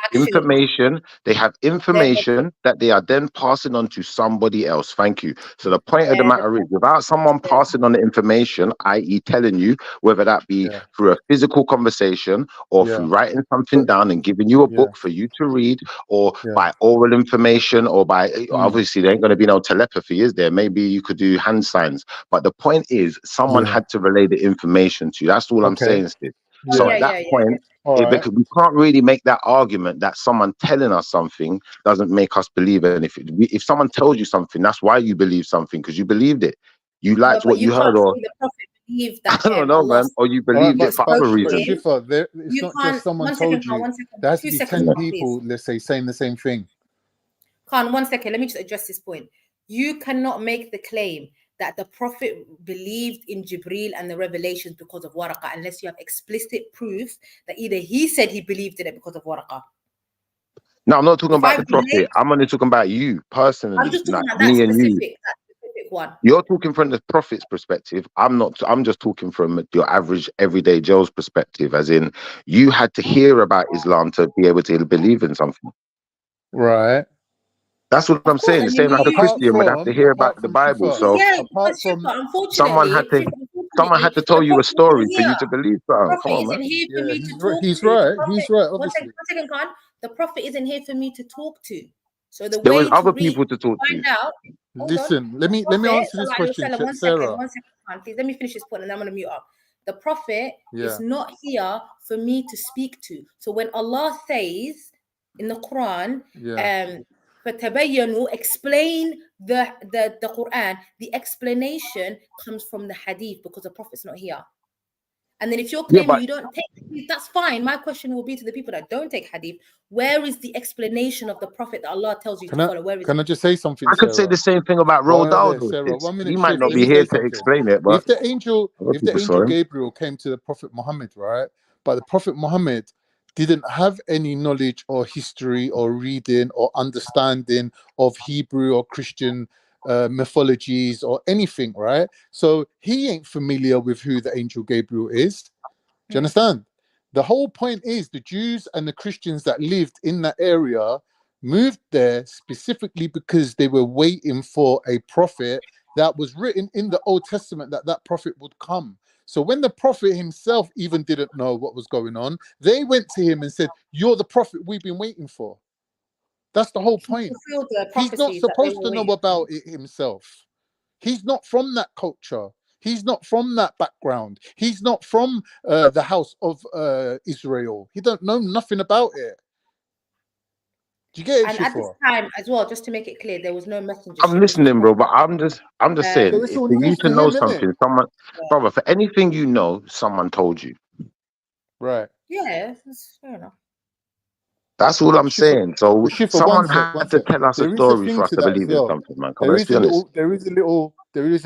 information, that they are then passing on to somebody else. Thank you. So the point of the matter is, without someone passing on the information, i.e. telling you, whether that be through a physical conversation or through writing something down and giving you a book for you to read, or by oral information, or by, obviously there ain't going to be no telepathy, is there? Maybe you could do hand signs. But the point is, someone had to relay the information to you. That's all I'm saying, Steve. So at that point, because we can't really make that argument that someone telling us something doesn't make us believe anything. If someone tells you something, that's why you believe something, because you believed it. You liked what you heard, or the prophet believed that I don't know, man, or you believed it for other reasons. Shifa, it's not just someone told you. There has to be 10 people, let's say, saying the same thing. Khan, 1 second. Let me just address this point. You cannot make the claim that the prophet believed in Jibreel and the revelations because of Waraqa, unless you have explicit proof that either he said he believed in it because of Waraqa. No, I'm not talking about the prophet. I'm only talking about you personally. I'm just talking like about that me and you. specific one. You're talking from the prophet's perspective. I'm not. I'm just talking from your average everyday Joe's perspective, as in you had to hear about Islam to be able to believe in something. Right. That's what I'm saying. The same like a Christian would have to hear about the Bible. So someone had to tell you a story for you to believe something. Come on, man. Here for me to talk he's to. right. The He's right. One Obviously. second, Khan. The prophet isn't here for me to talk to. So the There way was other to read, people to talk to. find out. Listen, let me answer this question, Sarah. One second, Khan, please. Let me finish this point, and then I'm going to mute up. The prophet Yeah. is not here for me to speak to. So when Allah says in the Quran, فَتَبَيَّنُوا, explain the Quran, the explanation comes from the hadith because the prophet's not here. And then if you're claiming you don't take hadith, that's fine. My question will be to the people that don't take hadith, where is the explanation of the prophet that Allah tells you to follow? Where is Can I just say something, I could say the same thing about Roald Dahl. Sarah, 1 minute, He might not let be me here say to something. explain it, but if the angel saw him. Gabriel came to the Prophet Muhammad, right? But the Prophet Muhammad didn't have any knowledge or history or reading or understanding of Hebrew or Christian mythologies or anything, right? So he ain't familiar with who the angel Gabriel is. Do you understand? The whole point is the Jews and the Christians that lived in that area moved there specifically because they were waiting for a prophet that was written in the Old Testament that prophet would come. So when the prophet himself even didn't know what was going on, they went to him and said, "You're the prophet we've been waiting for." That's the whole point. He's not supposed to know about it himself. He's not from that culture. He's not from that background. He's not from the house of Israel. He don't know nothing about it. Do you get it, And at this time as well, just to make it clear, there was no messenger. I'm listening, bro, but I'm just saying, So it's all for you news to to know him, innit? something, someone, brother, for anything you know, someone told you. Right. Yeah, that's fair enough. That's all I'm saying. So Shifa, someone one had to sec. tell us a There is a story thing for us to to that as believe in well. something, man. Come on, let's be honest. There is a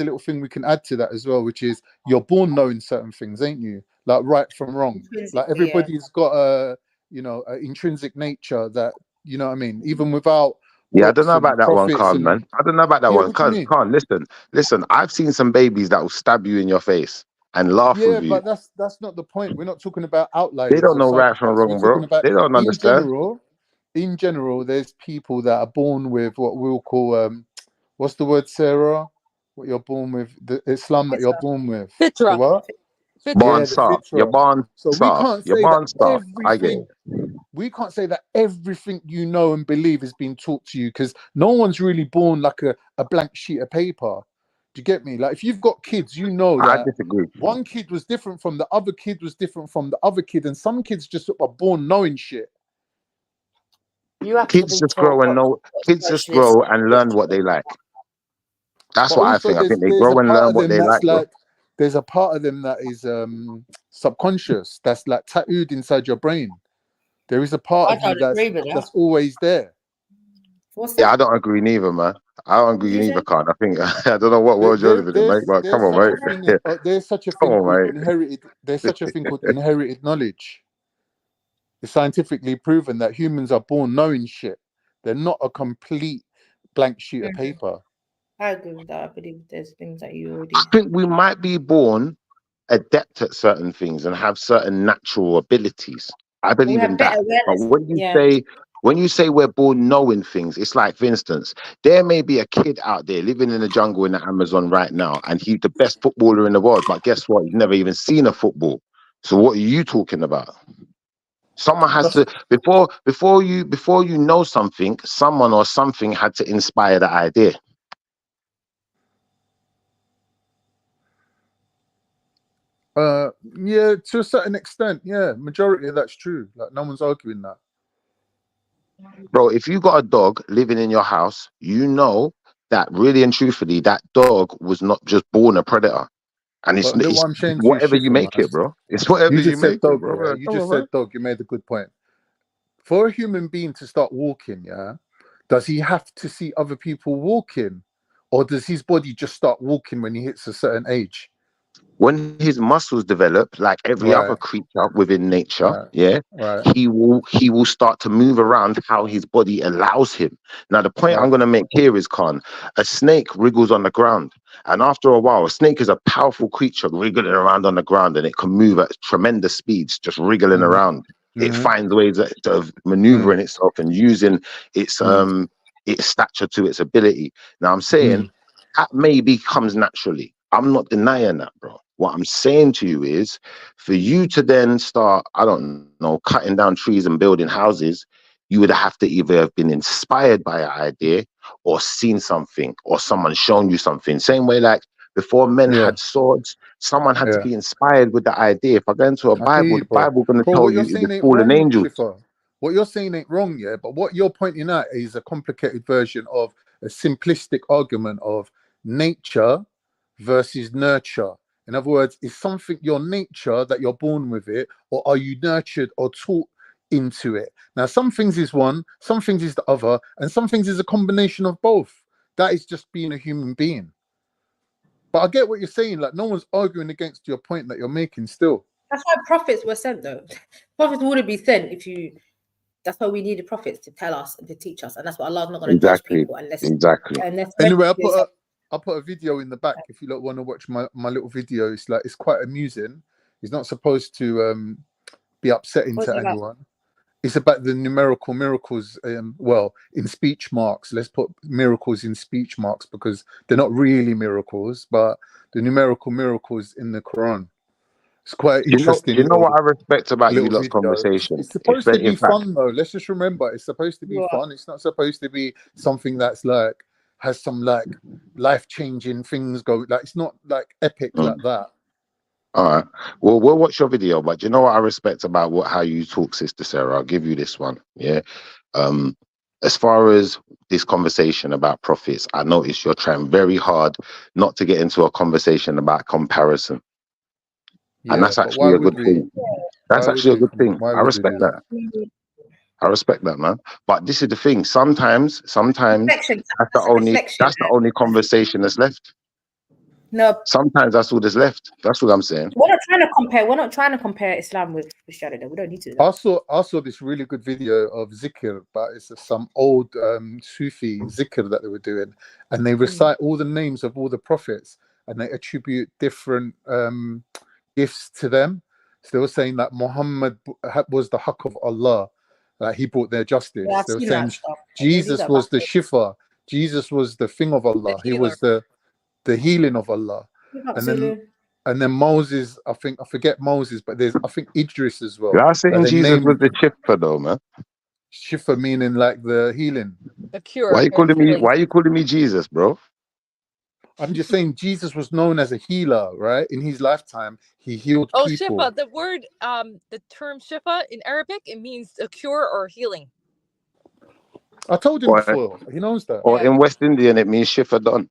little thing we can add to that as well, which is you're born knowing certain things, ain't you? Like right from wrong. Like everybody's got an intrinsic nature that, you know what I mean, even without Yeah, I don't know books about and that one, prophets Khan, and man. I don't know about that one. what do you mean? Khan, listen. I've seen some babies that will stab you in your face and laugh Yeah, with you. but that's not the point. We're not talking about They outliers don't or know right from psychopaths. We're wrong, talking bro. about They don't understand. in general, there's people that are born with what we'll call what's the word, Sarah? What you're born with, the Islam that you're born with. Fitra. The what? Born Yeah, the soft. You're fitra. born So we soft. can't You're say that born soft. I get it. everything you know and believe is being taught to you, because no one's really born like a blank sheet of paper. Do you get me? Like if you've got kids, you know I that disagree. one kid was different from the other kid was different from the other kid, and some kids just are born knowing shit. You have Kids just grow and know. Kids just grow and learn what they like. That's But what I also think. I think they there's a grow and part learn of what them they that's like, bro. like there's a part of them that is subconscious, that's like tattooed inside your brain. There is a part of you that's always there. Yeah, I don't agree neither, man. I don't agree neither, Khan. I think I don't know what world you're living in, mate. But come on, mate. There's such a Come thing on, called mate. inherited. There's such a thing called inherited knowledge. It's scientifically proven that humans are born knowing shit. They're not a complete blank sheet of paper. I agree with that. I believe there's things that you already. I think we might be born adept at certain things and have certain natural abilities. I We believe have in better that. But awareness. when you say we're born knowing things, it's like, for instance, there may be a kid out there living in the jungle in the Amazon right now, and he's the best footballer in the world. But guess what? He's never even seen a football. So what are you talking about? Someone has to before you know something, someone or something had to inspire the idea. Yeah, to a certain extent, yeah. Majority of that's true. Like no one's arguing that. Bro, if you got a dog living in your house, you know that really and truthfully, that dog was not just born a predator. And But look it's what I'm saying to you, whatever you Shifa, make man. it, bro. It's whatever You you just said make it, dog, bro. yeah. You just said dog. You made a good point. For a human being to start walking, yeah, does he have to see other people walking, or does his body just start walking when he hits a certain age? When his muscles develop, like every other creature within nature, Right. he will start to move around how his body allows him. Now, the point I'm Right. going to make here is, Khan, a snake wriggles on the ground, and after a while, a snake is a powerful creature wriggling around on the ground, and it can move at tremendous speeds, just wriggling around. It finds ways of maneuvering itself and using its stature to its ability. Now, I'm saying that maybe comes naturally. I'm not denying that, bro. What I'm saying to you is, for you to then start, I don't know, cutting down trees and building houses, you would have to either have been inspired by an idea or seen something or someone shown you something. Same way, like before men had swords, someone had to be inspired with the idea. If I go into a I hear Bible, you, the bro. Bible going to Bro, tell what you're you the saying ain't fallen wrong, angels. Shifa. What you're saying ain't wrong, yeah. But what you're pointing out is a complicated version of a simplistic argument of nature versus nurture. In other words, is something your nature that you're born with it, or are you nurtured or taught into it? Now, some things is one, some things is the other, and some things is a combination of both. That is just being a human being. But I get what you're saying. Like, no one's arguing against your point that you're making still. That's why prophets were sent, though. Prophets wouldn't be sent if you. That's why we needed prophets to tell us and to teach us, and that's why Allah's not going to judge people unless. Anyway, I'll put a video in the back if you want to watch my little video. It's like, it's quite amusing. It's not supposed to be upsetting to anyone. It's about the numerical miracles. Well, in speech marks. Let's put miracles in speech marks because they're not really miracles, but the numerical miracles in the Quran. It's quite interesting. You know what I respect about you Little lot's video. conversation? It's supposed to be In fact, fun though. Let's just remember, it's supposed to be fun. It's not supposed to be something that's like has some like life-changing things go. Like it's not like epic like that. all right. Well, we'll watch your video, but you know what I respect about how you talk, Sister Sarah? I'll give you this one. Yeah. As far as this conversation about prophets, I notice you're trying very hard not to get into a conversation about comparison. Yeah, and that's but actually why a good would we? thing. That's actually a good thing. Why I would we respect do that. I respect that, man. But this is the thing. Sometimes that's the only conversation that's left. No. Sometimes that's all that's left. That's what I'm saying. We're not trying to compare. We're not trying to compare Islam with Christianity. We don't need to. I saw this really good video of zikr, but it's some old Sufi zikr that they were doing, and they recite all the names of all the prophets, and they attribute different gifts to them. So they were saying that Muhammad was the haqq of Allah, like he brought their justice. Yeah, They were saying Jesus was the shifa, Jesus was the thing of Allah, he was the healing of Allah, and then Moses, I forget Moses, but I think Idris as well. You are saying Jesus was the shifa though, man. Shifa meaning like the healing, the cure. Why you calling me Jesus, bro? I'm just saying Jesus was known as a healer, right? In his lifetime, he healed people. Shifa, the word, the term shifa in Arabic, it means a cure or healing. I told him before. He knows that. Or in West Indian, it means shifa done.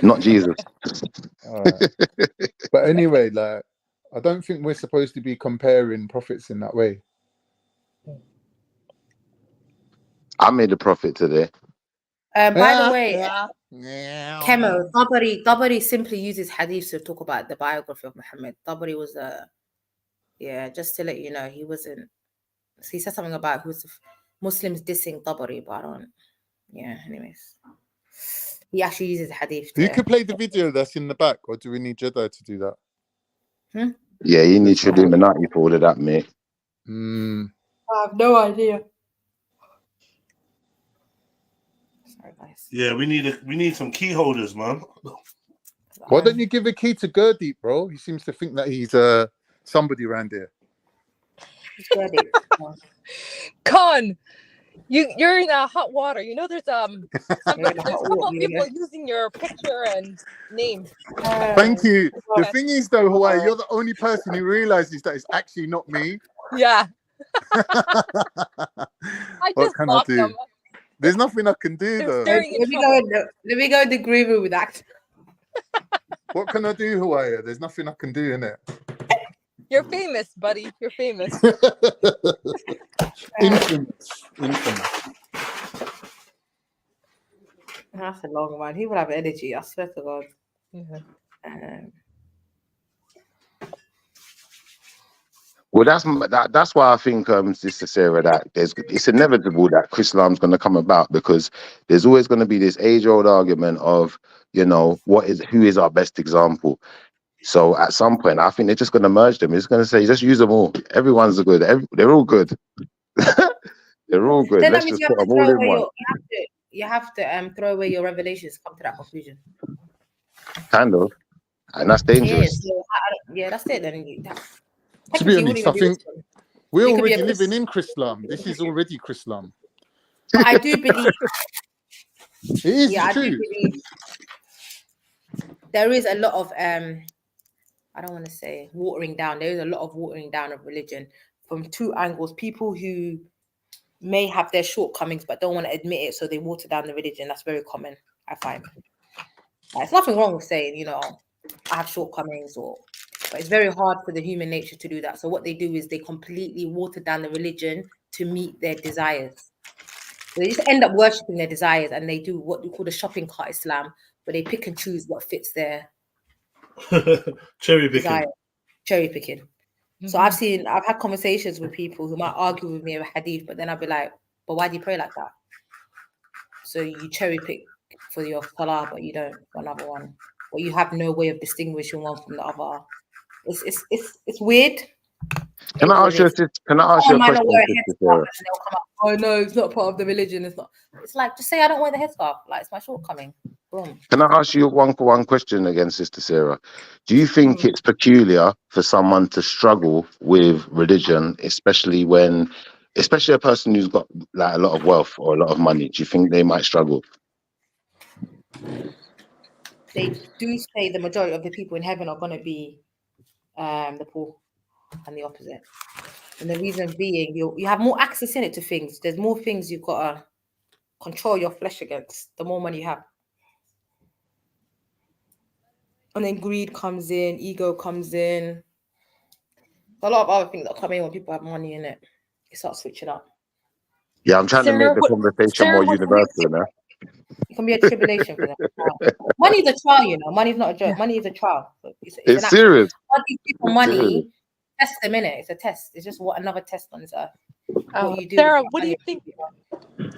Not Jesus. But anyway, like, I don't think we're supposed to be comparing prophets in that way. I made a prophet today. By the way, Kemo, Tabari simply uses hadith to talk about the biography of Muhammad. Tabari was just to let you know, he wasn't. He said something about Muslims dissing Tabari, but I don't. Yeah, anyways. he actually uses hadith. You could play the video that's in the back, or do we need Jedi to do that? Yeah, you need Trilluminati for all of that, mate. I have no idea. Sorry, guys. Yeah, we need some key holders, man. Why don't you give a key to Gurdeep, bro? He seems to think that he's somebody around here. Con, you're in hot water. You know, there's a couple of people using your picture and name. Thank you. The thing is, though, Hawaii, you're the only person who realizes that it's actually not me. Yeah. What can I do? There's nothing I can do, though. Let me go in the green room with that. What can I do, Hawaii? There's nothing I can do in it. You're famous, buddy. You're famous. Infamous. That's a long one. He will have energy. I swear to God. Yeah. Well, that's why I think, Sister Sarah, that it's inevitable that Islam's going to come about, because there's always going to be this age-old argument of, you know, who is our best example. So at some point, I think they're just going to merge them. It's going to say, just use them all. Everyone's good. They're all good. They're all good. Then Let's just put them all in one. You have to throw away your revelations to come to that conclusion. Kind of. And that's dangerous. Yeah, that's it. Then To be honest, I think we're already living in Chrislam. This is already Chrislam. But I do believe it is I true. do believe there is a lot of I don't want to say watering down. There is a lot of watering down of religion from two angles. People who may have their shortcomings but don't want to admit it, so they water down the religion. That's very common, I find. There's nothing wrong with saying, you know, I have shortcomings, but it's very hard for the human nature to do that. So what they do is they completely water down the religion to meet their desires. So they just end up worshipping their desires, and they do what we call the shopping cart Islam, where they pick and choose what fits their cherry picking. desire. Cherry picking. So I've had conversations with people who might argue with me about hadith, but then I'll be like, but why do you pray like that? So you cherry pick for your salah, but you don't for another one. Or you have no way of distinguishing one from the other. It's weird. Can I ask you a question? Oh no, it's not part of the religion. It's not. It's like, just say I don't wear the headscarf. Like, it's my shortcoming. Boom. Can I ask you one question again, Sister Sarah? Do you think it's peculiar for someone to struggle with religion, especially a person who's got like a lot of wealth or a lot of money? Do you think they might struggle? They do say the majority of the people in heaven are going to be the poor, and the opposite. And the reason being, you have more access in it to things. There's more things you've got to control your flesh against, the more money you have. And then greed comes in, ego comes in. A lot of other things that come in when people have money in it. It starts switching up. Yeah, I'm trying to make the conversation more universal now. It can be a tribulation for them. Money is a trial, you know. Money is not a joke. Money is a trial. It's serious. God gives people money, test them in it. It's a test. It's just another test on this earth. Sarah, what do you think?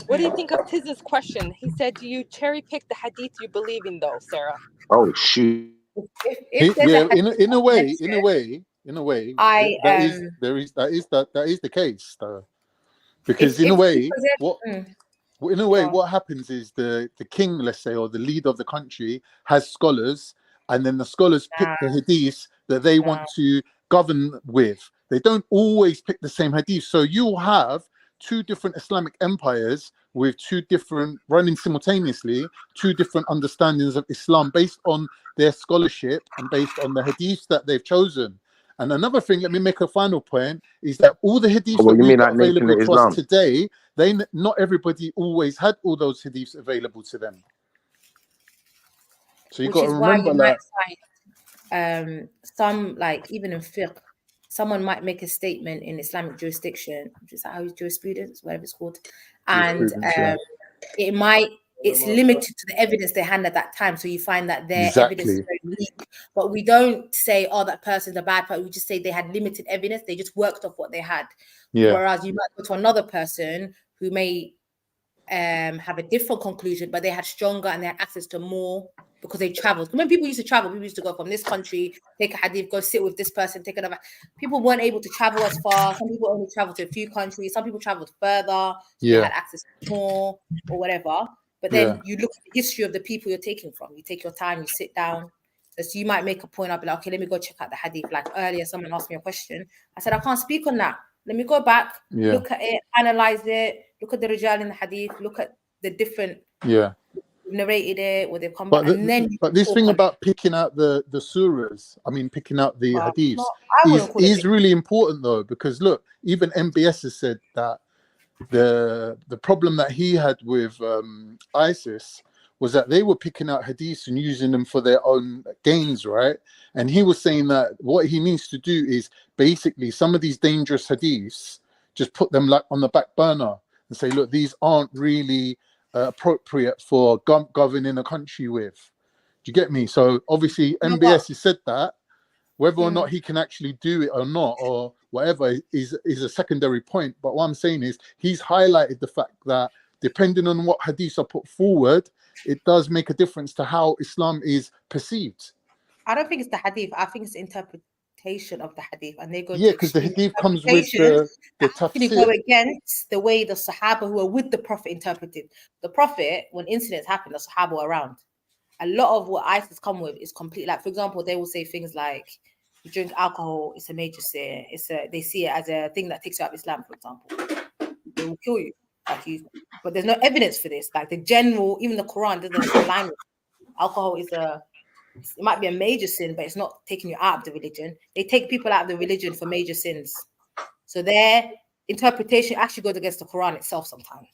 What do you think of Tiz's question? He said, "Do you cherry pick the hadith you believe in, though, Sarah?" Oh shoot! In a way, that is the case, though, because in a way, what happens is the king, let's say, or the leader of the country has scholars, and then the scholars pick the hadiths that they want to govern with. They don't always pick the same hadith. So you'll have two different Islamic empires with two different, running simultaneously, two different understandings of Islam based on their scholarship and based on the hadiths that they've chosen. And another thing, let me make a final point, is that all the hadiths that we've got available to us today, not everybody always had all those hadiths available to them. So you've got to remember that. Some, like even in fiqh, someone might make a statement in Islamic jurisdiction, which is how jurisprudence, whatever it's called, and it's limited to the evidence they had at that time. So you find that their evidence is very weak. But we don't say, oh, that person's a bad person. We just say they had limited evidence. They just worked off what they had. Yeah. Whereas you might go to another person who may have a different conclusion, but they had stronger and they had access to more because they traveled. When people used to travel, people used to go from this country, take a hadith, go sit with this person, take another. People weren't able to travel as far. Some people only traveled to a few countries. Some people traveled further, so they had access to more or whatever. But then you look at the history of the people you're taking from. You take your time, you sit down. So you might make a point, I'll be like, okay, let me go check out the hadith. Like earlier, someone asked me a question. I said, I can't speak on that. Let me go back, look at it, analyze it, look at the rijal in the hadith, look at the different narrated it, or they've come back, and then. But this thing about picking out the surahs, I mean, picking out the hadiths, is really important though, because look, even MBS has said that the problem that he had with ISIS was that they were picking out hadiths and using them for their own gains, right? And he was saying that what he needs to do is basically some of these dangerous hadiths, just put them like on the back burner and say, look, these aren't really appropriate for governing a country with. Do you get me? So obviously MBS has said that. Whether or not he can actually do it or not, or whatever, is a secondary point. But what I'm saying is he's highlighted the fact that depending on what hadiths are put forward, it does make a difference to how Islam is perceived. I don't think it's the hadith. I think it's the interpretation of the hadith, and they go because the hadith comes with the actually go against the way the Sahaba who are with the Prophet interpreted. The Prophet, when incidents happen, the Sahaba were around. A lot of what ISIS come with is complete. Like, for example, they will say things like, "You drink alcohol, it's a major sin. They see it as a thing that takes you out of Islam." For example, they will kill you. But there's no evidence for this. Like the general, even the Quran doesn't align with alcohol. It might be a major sin, but it's not taking you out of the religion. They take people out of the religion for major sins. So their interpretation actually goes against the Quran itself sometimes.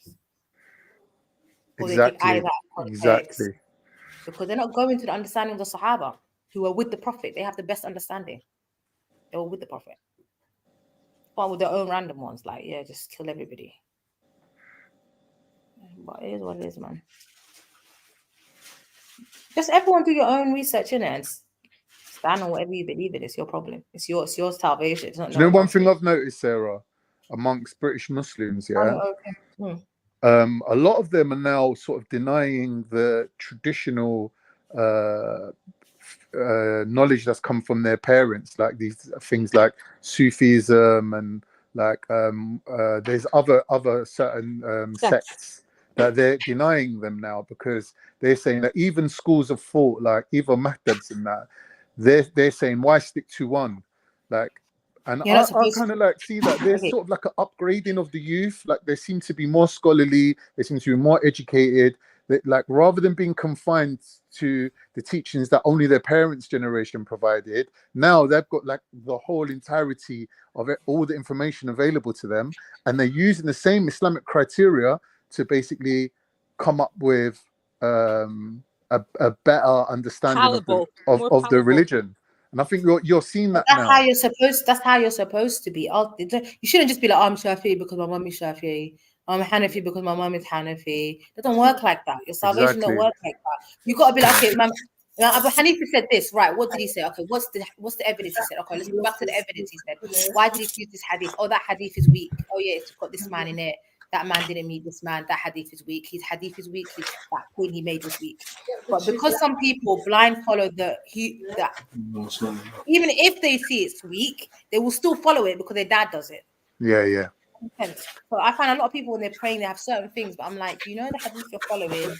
Or they take ayahs out of context. Because they're not going to the understanding of the Sahaba who are with the Prophet. They have the best understanding. They were with the Prophet. But with their own random ones, like, just kill everybody. But it is what it is, man. Just everyone do your own research in it and stand on whatever you believe in. It's your problem. It's your salvation. It's not. Do you know one thing I've noticed, Sarah, amongst British Muslims? A lot of them are now sort of denying the traditional knowledge that's come from their parents, like these things like Sufism and like there's other certain sects that they're denying them now, because they're saying that even schools of thought, like even Mahdabs and that, they're saying, why stick to one? Like, and I kind of like see that there's sort of like an upgrading of the youth. Like they seem to be more scholarly, they seem to be more educated. That, like, rather than being confined to the teachings that only their parents' generation provided, now they've got like the whole entirety of it, all the information available to them, and they're using the same Islamic criteria to basically come up with a better understanding of the religion. And I think you're seeing that now. That's how you're supposed to be. You shouldn't just be like, I'm Shafi'i because my mum is Shafi'i. I'm Hanafi because my mum is Hanafi. It doesn't work like that. Your salvation don't work like that. You got to be like, okay, man, Abu Hanifa said this, right? What did he say? Okay, what's the evidence he said? Okay, let's go back to the evidence he said. Why did he use this hadith? Oh, that hadith is weak. Oh yeah, it's got this man in it. That man didn't meet this man. That hadith is weak. His hadith is weak. That point he made was weak. But because some people blind follow even if they see it's weak, they will still follow it because their dad does it. Yeah. So I find a lot of people when they're praying, they have certain things, but I'm like, the hadith you're following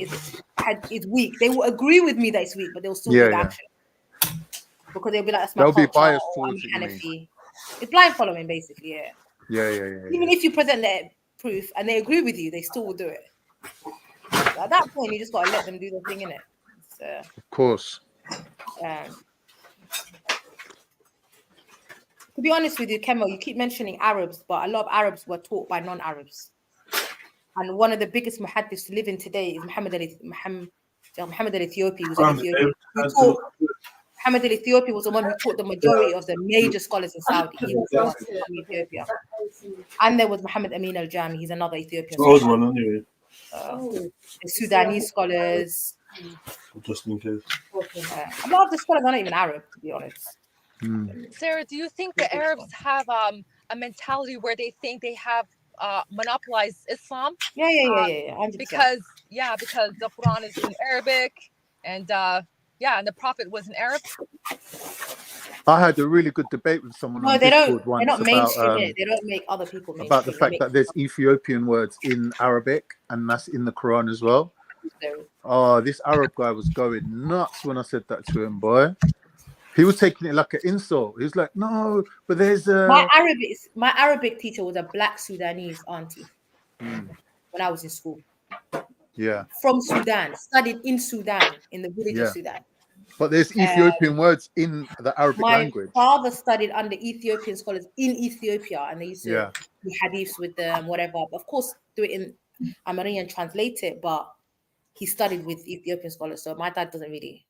is weak. They will agree with me that it's weak, but they'll still do the action because they'll be like, that's my culture. They'll be biased towards it. It's blind following, basically. Yeah. Even if you present their proof and they agree with you, they still will do it. At that point, you just got to let them do their thing, innit? Of course. To be honest with you, Kemo, you keep mentioning Arabs, but a lot of Arabs were taught by non-Arabs. And one of the biggest muhaddiths living today is Muhammad al-Ethiopi. Muhammad al-Ethiopi was the one who taught the majority of the major scholars in Saudi. He was from Ethiopia. And there was Muhammad Amin al-Jami. He's another Ethiopian scholar. The Sudanese scholars. Just in case. A lot of the scholars are not even Arab, to be honest. Sarah, do you think the Arabs have a mentality where they think they have monopolize Islam. Yeah, 100%. Because the Quran is in Arabic, and and the Prophet was an Arab. I had a really good debate with someone No, on they Discord don't. once They're not about mainstream. They don't make other people mainstream. about the fact that there's Ethiopian words in Arabic, and that's in the Quran as well. Oh, this Arab guy was going nuts when I said that to him, boy. He was taking it like an insult. He was like, "No, but there's my Arabic teacher was a black Sudanese auntie when I was in school. Yeah. From Sudan, studied in Sudan, in the village of Sudan. But there's Ethiopian words in the Arabic language. My father studied under Ethiopian scholars in Ethiopia, and they used to do hadiths with them, whatever. Of course, do it in Amharic and translate it, but he studied with Ethiopian scholars. So my dad doesn't really,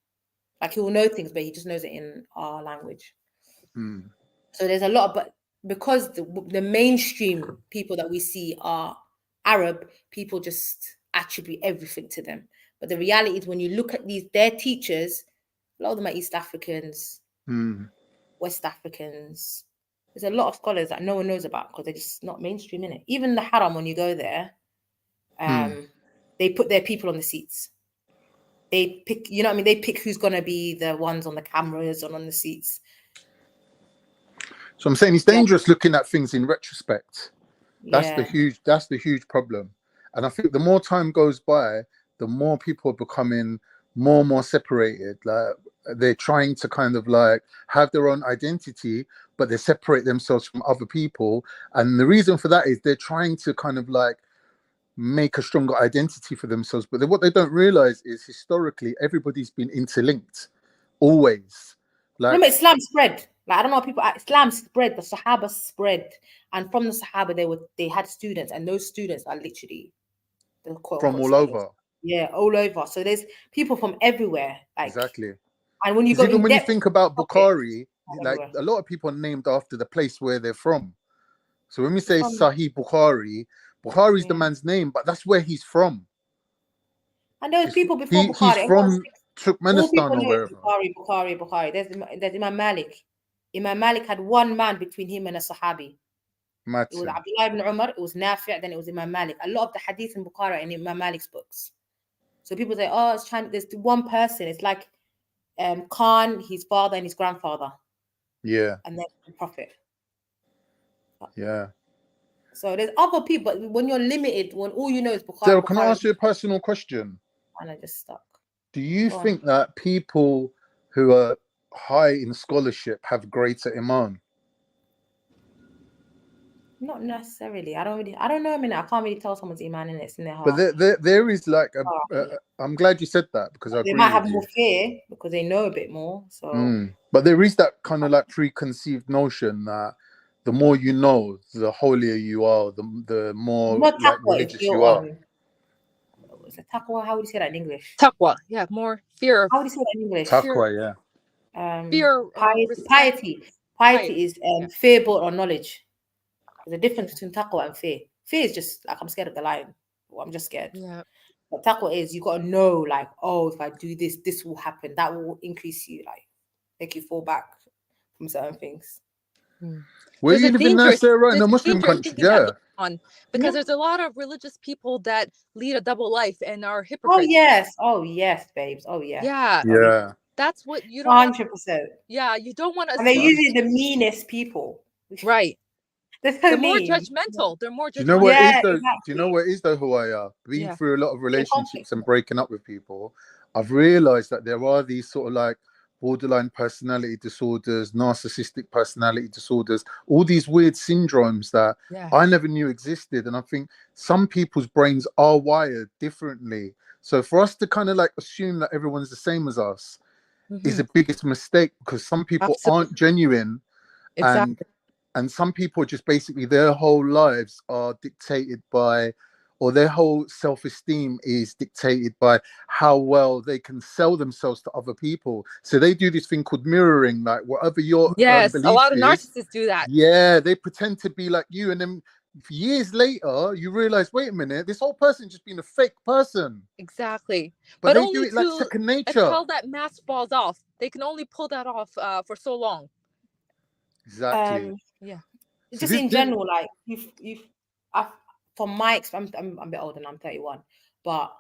like, he will know things, but he just knows it in our language. So there's a lot, but because the mainstream people that we see are Arab, people just attribute everything to them. But the reality is, when you look at their teachers, a lot of them are East Africans, West Africans. There's a lot of scholars that no one knows about because they're just not mainstream in it. Even the Haram, when you go there, they put their people on the seats. They pick, you know what I mean? They pick who's going to be the ones on the cameras and on the seats. So I'm saying it's dangerous looking at things in retrospect. That's Yeah. the huge problem. And I think the more time goes by, the more people are becoming more and more separated. Like, they're trying to kind of like have their own identity, but they separate themselves from other people. And the reason for that is they're trying to kind of like make a stronger identity for themselves. But what they don't realize is historically everybody's been interlinked, always. Like, remember, Islam spread. Like, I don't know how people. Islam spread. The Sahaba spread, and from the Sahaba they had students, and those students are literally the from all over. Yeah, all over. So there's people from everywhere. Like, exactly. And when you go even when you depth, think about Bukhari, like a lot of people are named after the place where they're from. So when we say Sahih Bukhari, Bukhari is the man's name, but that's where he's from. And there was people before Bukhari. He's from Turkmenistan or wherever. Bukhari. There's Imam Malik. Imam Malik had one man between him and a Sahabi. It was Abdullah ibn Umar, it was Nafi', then it was Imam Malik. A lot of the hadith in Bukhari are in Imam Malik's books. So people say, oh, there's one person. It's like Khan, his father and his grandfather. Yeah. And then the Prophet. Yeah. So there's other people, but when you're limited, when all you know is Bukhari. So can I ask you a personal question? And I just stuck. Do you think that people who are high in scholarship have greater iman? Not necessarily. I don't know. I mean, I can't really tell someone's iman in it's in their heart. But there is like I'm glad you said that, because they might have more fear because they know a bit more. So, but there is that kind of like preconceived notion that the more you know, the holier you are, the more like religious you are. Is it taqwa? How would you say that in English? Taqwa, yeah, more fear. How would you say that in English? Taqwa, yeah. Fear, piety. Piety is fear brought on knowledge. There's a difference between taqwa and fear. Fear is just like, I'm scared of the lion. Well, I'm just scared. Yeah. But taqwa is, you got to know, like, oh, if I do this, this will happen. That will increase you, like, make you fall back from certain things. Where you living now, Sarah, in a Muslim country? Yeah. Because there's a lot of religious people that lead a double life and are hypocrites. Oh yes, babes. Oh yeah. Yeah. That's what you don't. 100%. Yeah, you don't want to. And they're usually the meanest people. Right. They're more judgmental. They're more judgmental. Do you know what it is though? Exactly. Do you know what it is though, Huaya? Being through a lot of relationships and breaking up with people, I've realized that there are these sort of like borderline personality disorders, narcissistic personality disorders, all these weird syndromes that I never knew existed. And I think some people's brains are wired differently. So for us to kind of like assume that everyone's the same as us is the biggest mistake, because some people aren't genuine. And some people just basically their whole lives are dictated by, or their whole self-esteem is dictated by how well they can sell themselves to other people. So they do this thing called mirroring, like whatever your a lot of narcissists do that. Yeah, they pretend to be like you, and then years later you realize, wait a minute, this whole person just been a fake person. Exactly. But they do it like second nature. Until that mask falls off, they can only pull that off for so long. Exactly. Just in general, like from my experience, I'm a bit older and I'm 31, but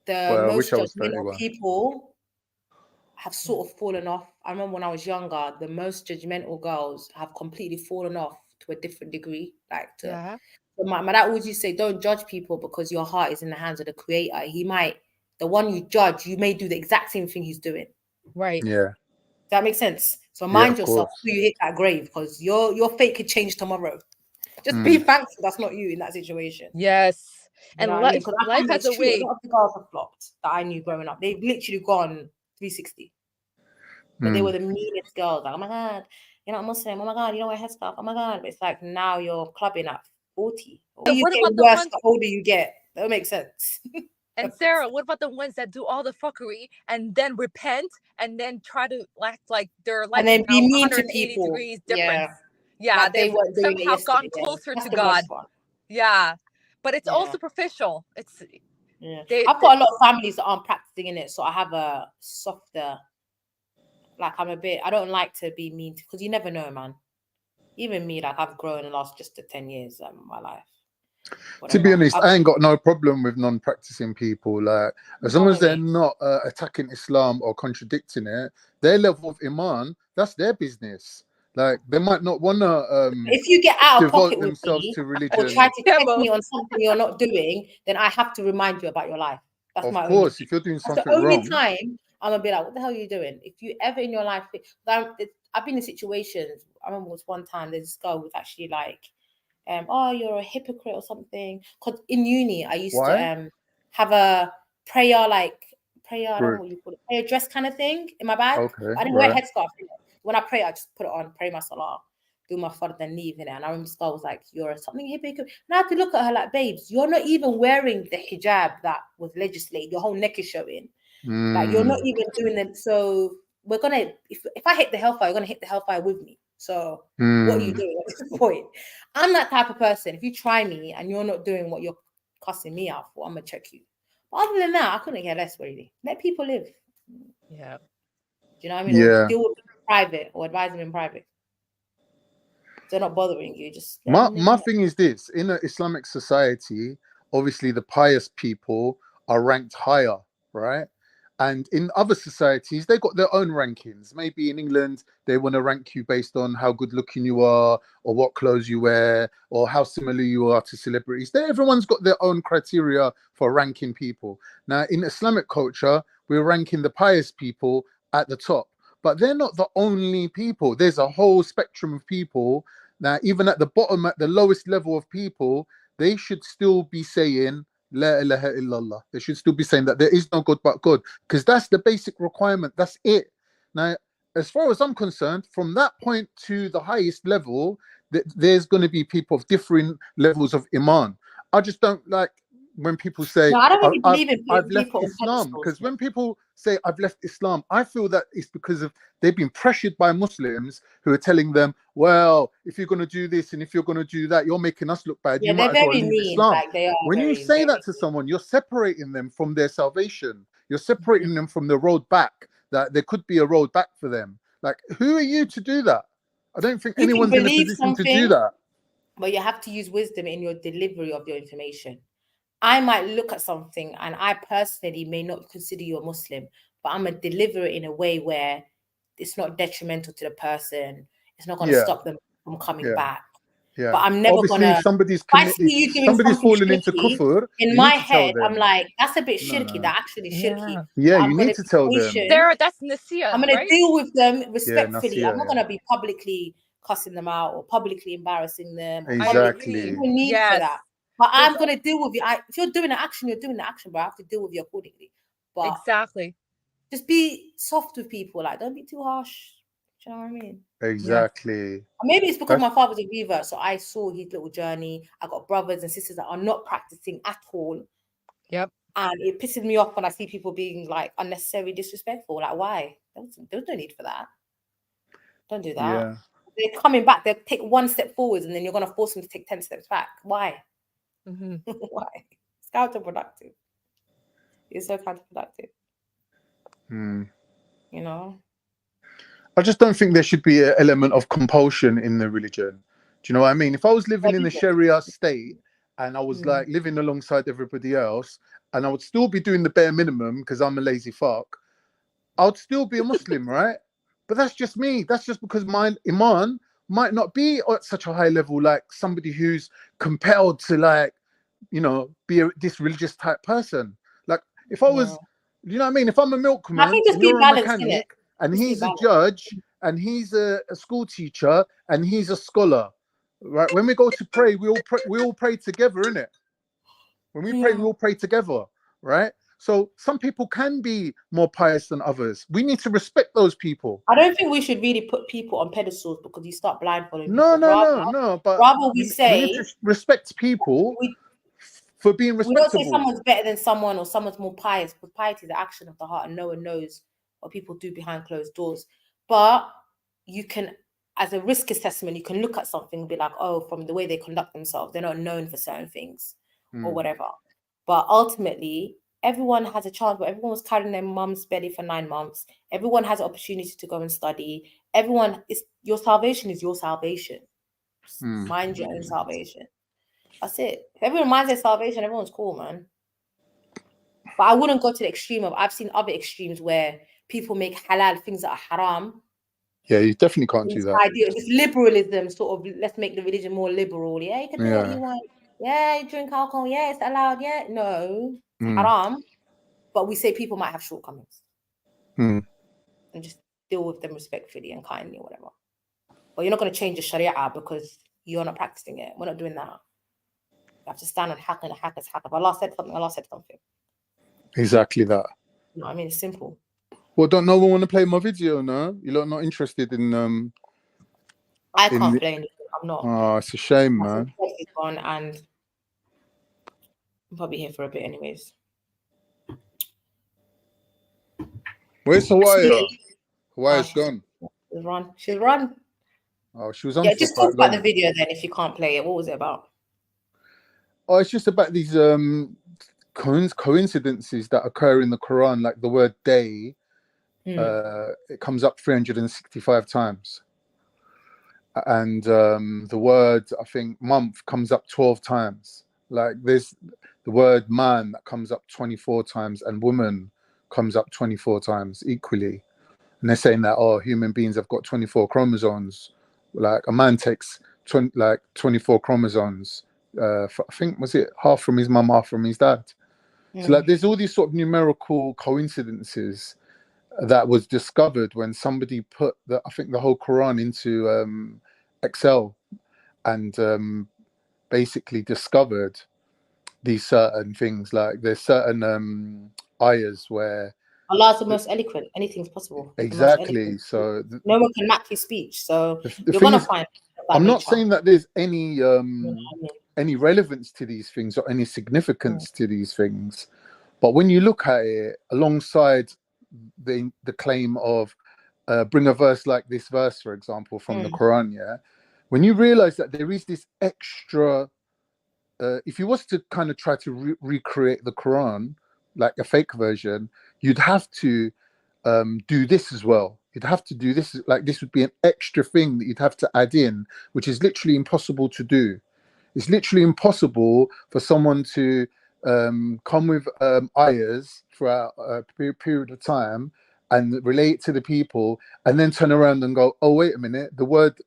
the Well, I most wish I was judgmental 31. people have sort of fallen off. I remember when I was younger, the most judgmental girls have completely fallen off to a different degree. Like, so my dad always used to say, don't judge people because your heart is in the hands of the creator. The one you judge, you may do the exact same thing he's doing. Right. Yeah. Does that make sense? So Yeah, mind of yourself course. before you hit that grave, because your fate could change tomorrow. Just be thankful that's not you in that situation. Yes. You know And what I mean? Because I life find has it's a true. A way. lot of the girls have flopped that I knew growing up. They've literally gone 360. But they were the meanest girls. Like, oh my God, you're not Muslim. Oh my God, you don't wear headscarf. Oh my God. But it's like now you're clubbing at 40. You What get about the worse ones? the older you get. That would make sense. And Sarah, what about the ones that do all the fuckery and then repent and then try to act like they're like And then be mean to 180 people. degrees difference? Yeah. Yeah, Like they they've weren't doing it somehow yesterday. gone closer That's to the God. worst one. Yeah, but it's all Yeah. superficial. It's I've got a lot of families that aren't practicing in it, so I have a softer. Like I don't like to be mean because you never know, man. Even me, like I've grown in the last just 10 years of my life. To be honest, I ain't got no problem with non-practicing people. Like, as long as they're not attacking Islam or contradicting it, their level of iman, that's their business. Like, they might not want to if you get out of devote pocket with themselves me to religion. or try to test me on something you're not doing, then I have to remind you about your life. That's Of my course, only thing. if you're doing That's something the only wrong. time I'm gonna be like, what the hell are you doing? If you ever in your life, I've been in situations. I remember was one time this girl was actually like, oh, you're a hypocrite or something. Because in uni, I used to have a prayer, I don't know what you call it, prayer dress kind of thing in my bag. Okay, I didn't wear a headscarf. When I pray, I just put it on, pray my salah, do my fard, then leave. And I remember this girl was like, you're something hypocrite. And I had to look at her like, babes, you're not even wearing the hijab that was legislated. Your whole neck is showing. Like, you're not even doing it. So we're going to, if I hit the hellfire, you're going to hit the hellfire with me. So what are you doing at this point? I'm that type of person. If you try me and you're not doing what you're cussing me out for, I'm going to check you. But other than that, I couldn't care less, really. Let people live. Yeah. Do you know what I mean? Yeah. Or deal with them in private or advise them in private. They're not bothering you. Just My thing is this: in an Islamic society, obviously the pious people are ranked higher, right? And in other societies, they've got their own rankings. Maybe in England, they want to rank you based on how good looking you are, or what clothes you wear, or how similar you are to celebrities. Everyone's got their own criteria for ranking people. Now, in Islamic culture, we're ranking the pious people at the top, but they're not the only people. There's a whole spectrum of people. Now, even at the bottom, at the lowest level of people, they should still be saying, La ilaha illallah. They should still be saying that there is no God but God, because that's the basic requirement. That's it. Now, as far as I'm concerned, from that point to the highest level, there's going to be people of different levels of iman. I just don't like when people say, no, I don't really believe in I've left people on Islam, pedestals. because when people say I've left Islam, I feel that it's because of they've been pressured by Muslims who are telling them, well, if you're going to do this and if you're going to do that, you're making us look bad. Yeah, You might they're as well very leave mean. Islam. Like they are. When you say that to someone, you're separating them from their salvation. You're separating them from the road back. That there could be a road back for them. Like, who are you to do that? I don't think anyone's in a position to do that. But you have to use wisdom in your delivery of your information. I might look at something and I personally may not consider you a Muslim, but I'm going to deliver it in a way where it's not detrimental to the person. It's not going to stop them from coming back. Yeah. But I'm never Obviously, going to... if somebody's fallen into kufr, in my head, I'm like, that's a bit shirky. That's actually shirky. Yeah, you need to tell them. Sarah, that's Nasia, I'm going to deal with them respectfully. Nasia, I'm not going to be publicly cussing them out or publicly embarrassing them. Exactly. No need for that. But I'm going to deal with you. If you're doing the action, you're doing the action, but I have to deal with you accordingly. But exactly. Just be soft with people. Like, don't be too harsh. Do you know what I mean? Exactly. Yeah. Maybe it's because my father's a revert, so I saw his little journey. I got brothers and sisters that are not practicing at all. Yep. And it pisses me off when I see people being like unnecessarily disrespectful. Like, why? There's no need for that. Don't do that. Yeah. They're coming back. They'll take one step forwards, and then you're going to force them to take 10 steps back. Why? Mm-hmm. Why? It's counterproductive. It's so counterproductive. You know? I just don't think there should be an element of compulsion in the religion. Do you know what I mean? If I was living in the Sharia state and I was like living alongside everybody else, and I would still be doing the bare minimum because I'm a lazy fuck, I would still be a Muslim, right? But that's just me. That's just because my iman might not be at such a high level like somebody who's compelled to, like, you know, be this religious type person. Like if I was, you know what I mean? If I'm a milkman I think just and be you're a balanced, innit? mechanic and Just be he's a balanced. judge and he's a school teacher and he's a scholar, right? When we go to pray, we all pray together, innit? When we pray, we all pray together, right? So some people can be more pious than others. We need to respect those people. I don't think we should really put people on pedestals because you start blindfolding No, people. no. But rather we we say need to respect people for being we don't say respectable. someone's better than someone or someone's more pious, because piety is the action of the heart and no one knows what people do behind closed doors. But you can, as a risk assessment, you can look at something and be like, oh, from the way they conduct themselves, they're not known for certain things or whatever. But ultimately, everyone has a chance, but everyone was carrying their mum's belly for 9 months. Everyone has an opportunity to go and study. Everyone is, your salvation is your salvation. Mind your own salvation. That's it. If everyone minds their salvation, everyone's cool, man. But I wouldn't go to the extreme of, I've seen other extremes where people make halal things that are haram. Yeah, you definitely can't do that. Idea, this liberalism, sort of, let's make the religion more liberal. Yeah, you can do what you want. Yeah, you drink alcohol. Yeah, it's allowed. Yeah, no, it's haram. But we say people might have shortcomings. And just deal with them respectfully and kindly or whatever. But you're not going to change the Sharia because you're not practicing it. We're not doing that. You have to stand on haqq, and haqq is haqq. If Allah said something, Allah said something. Exactly that. You know what I mean? It's simple. Well, don't no one want to play my video, no? You're not interested in I can't play anything. I'm not. Oh, it's a shame, man. Is gone, and I'm probably here for a bit anyways. Where's Hawaii? Hawaii's gone. She's run. Oh, she was on. Yeah, just talk about the video then if you can't play it. What was it about? Oh, it's just about these coincidences that occur in the Quran, like the word day. It comes up 365 times. And the word, I think, month comes up 12 times. Like there's the word man that comes up 24 times, and woman comes up 24 times equally. And they're saying that, oh, human beings have got 24 chromosomes. Like a man takes 24 chromosomes. I think, was it half from his mum, half from his dad? So like there's all these sort of numerical coincidences that was discovered when somebody put I think the whole Quran into Excel and basically discovered these certain things. Like there's certain ayahs where Allah's the most eloquent. Anything's possible. Exactly. So no one can match his speech. So the you're gonna is, find. I'm not saying that there's any relevance to these things or any significance to these things, but when you look at it alongside the claim of bring a verse like this verse, for example, from the Quran, when you realize that there is this extra, if you was to kind of try to recreate the Quran like a fake version, you'd have to do this as well. You'd have to do this, like this would be an extra thing that you'd have to add in, which is literally impossible to do. It's literally impossible for someone to come with ayahs throughout a period of time and relate to the people and then turn around and go, oh, wait a minute, the word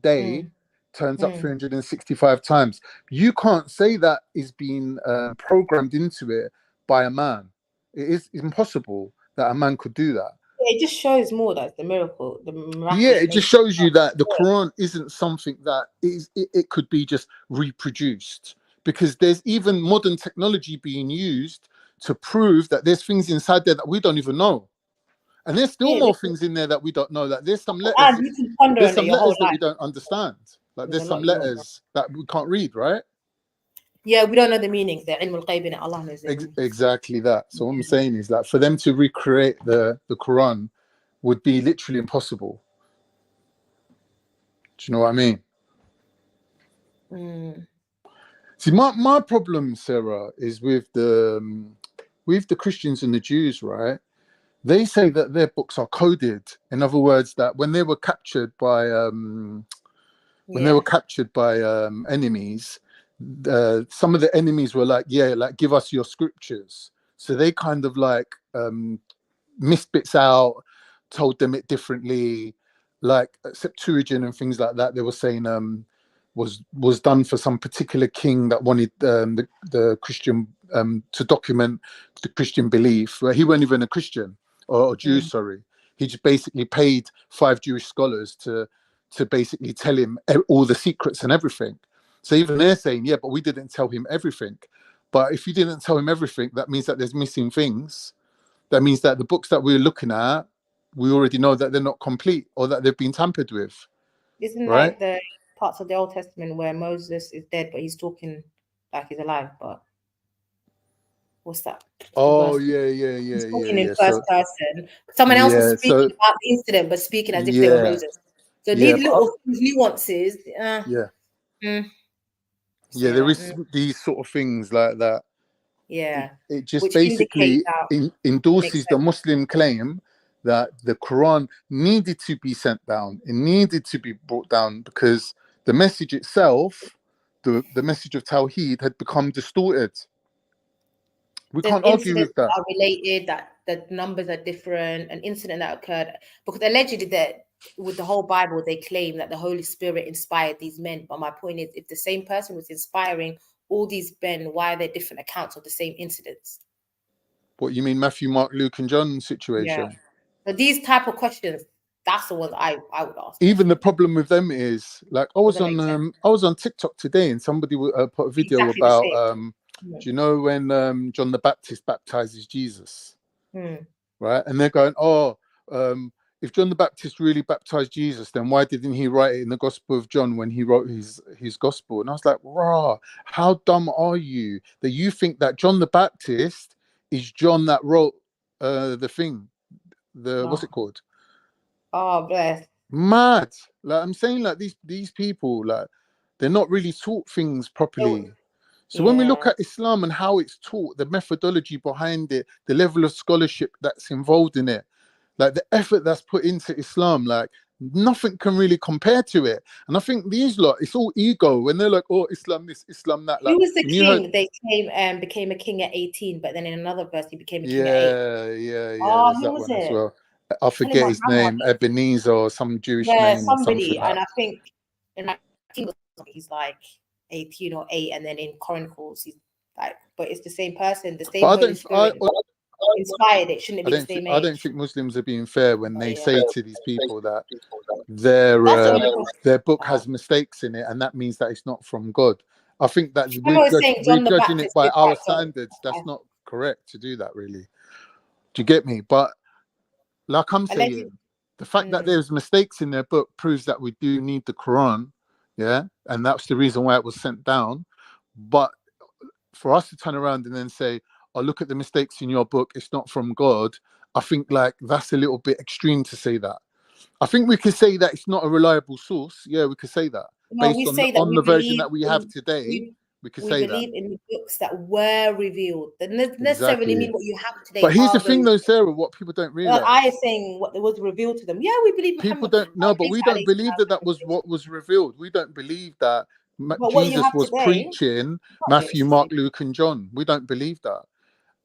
day turns up 365 times. You can't say that is being programmed into it by a man. It is impossible that a man could do that. It just shows more that the miracle, it just shows you that the Quran isn't something that it could be just reproduced, because there's even modern technology being used to prove that there's things inside there that we don't even know, and there's still more things in there that we don't know. That there's some letters, that we don't understand. Like there's some letters that we can't read, right? Yeah, we don't know the meanings. The ilm al-ghaib, Allah knows them. Exactly that. So what I'm saying is that for them to recreate the Quran would be literally impossible. Do you know what I mean? See, my problem, Sarah, is with the Christians and the Jews, right? They say that their books are coded. In other words, that when they were captured by enemies, some of the enemies were like, yeah, like give us your scriptures. So they kind of like missed bits out, told them it differently, like Septuagint and things like that. They were saying was done for some particular king that wanted the Christian to document the Christian belief. He wasn't even a Christian or Jew, sorry. He just basically paid 5 Jewish scholars to basically tell him all the secrets and everything. So even they're saying, yeah, but we didn't tell him everything. But if you didn't tell him everything, that means that there's missing things. That means that the books that we're looking at, we already know that they're not complete or that they've been tampered with. Isn't right? like the parts of the Old Testament where Moses is dead, but he's talking like he's alive, but what's that? Oh, He's talking in yeah. first person. Someone else was speaking so about the incident, but speaking as if they were yeah, Moses. So yeah, these little nuances. yeah, mm, yeah. say There that, is these sort of things like that. yeah, It just which indicate basically that endorses the Muslim claim that the Quran needed to be sent down. It needed to be brought down because the message itself, the message of Tawheed, had become distorted. We the can't argue incidents with that. are related, that the numbers are different, an incident that occurred, because allegedly that with the whole Bible, they claim that the Holy Spirit inspired these men. But my point is, if the same person was inspiring all these men, why are there different accounts of the same incidents? What you mean, Matthew, Mark, Luke, and John situation? Yeah. But these type of questions, that's the ones I would ask. Even the problem with them is, like, I was on TikTok today, and somebody put a video Exactly the about same. do you know when John the Baptist baptizes Jesus? Hmm. Right? And they're going, oh, if John the Baptist really baptized Jesus, then why didn't he write it in the Gospel of John when he wrote his Gospel? And I was like, rah, how dumb are you that you think that John the Baptist is John that wrote the thing, what's it called? Oh, bless. Mad. Like I'm saying, like these people, like they're not really taught things properly. So when we look at Islam and how it's taught, the methodology behind it, the level of scholarship that's involved in it, like the effort that's put into Islam, like nothing can really compare to it. And I think these lot, it's all ego when they're like, oh, Islam this, Islam that. Like, Who was the king? They became a king at 18, but then in another verse he became a king at 8. Yeah. Oh, There's who that was one as it? well. I forget his name, Ebenezer or some Jewish name or somebody. something like And that. I think in like he's like 18 or 8, and then in Chronicles he's like, but it's the same person, the same Holy Spirit inspired it. Shouldn't it be the same age? I don't think Muslims are being fair when they say to these people that their book has mistakes in it, and that means that it's not from God. I think that we're judging it by our standards. That's not correct to do that, really. Do you get me? But like I'm saying, the fact that there's mistakes in their book proves that we do need the Quran, yeah, and that's the reason why it was sent down. But for us to turn around and then say, oh, look at the mistakes in your book, it's not from God, I think like that's a little bit extreme to say that. I think we could say that it's not a reliable source. Yeah, we could say that. No, based we on say that on the version that we have today, we could say that. We believe in the books that were revealed. That doesn't necessarily mean what you have today. But here's the thing though, Sarah, what people don't realize. I am saying what was revealed to them. Yeah, we believe people don't know, but we don't believe that was what was revealed. We don't believe that Jesus was preaching Matthew, Mark, Luke, and John. We don't believe that.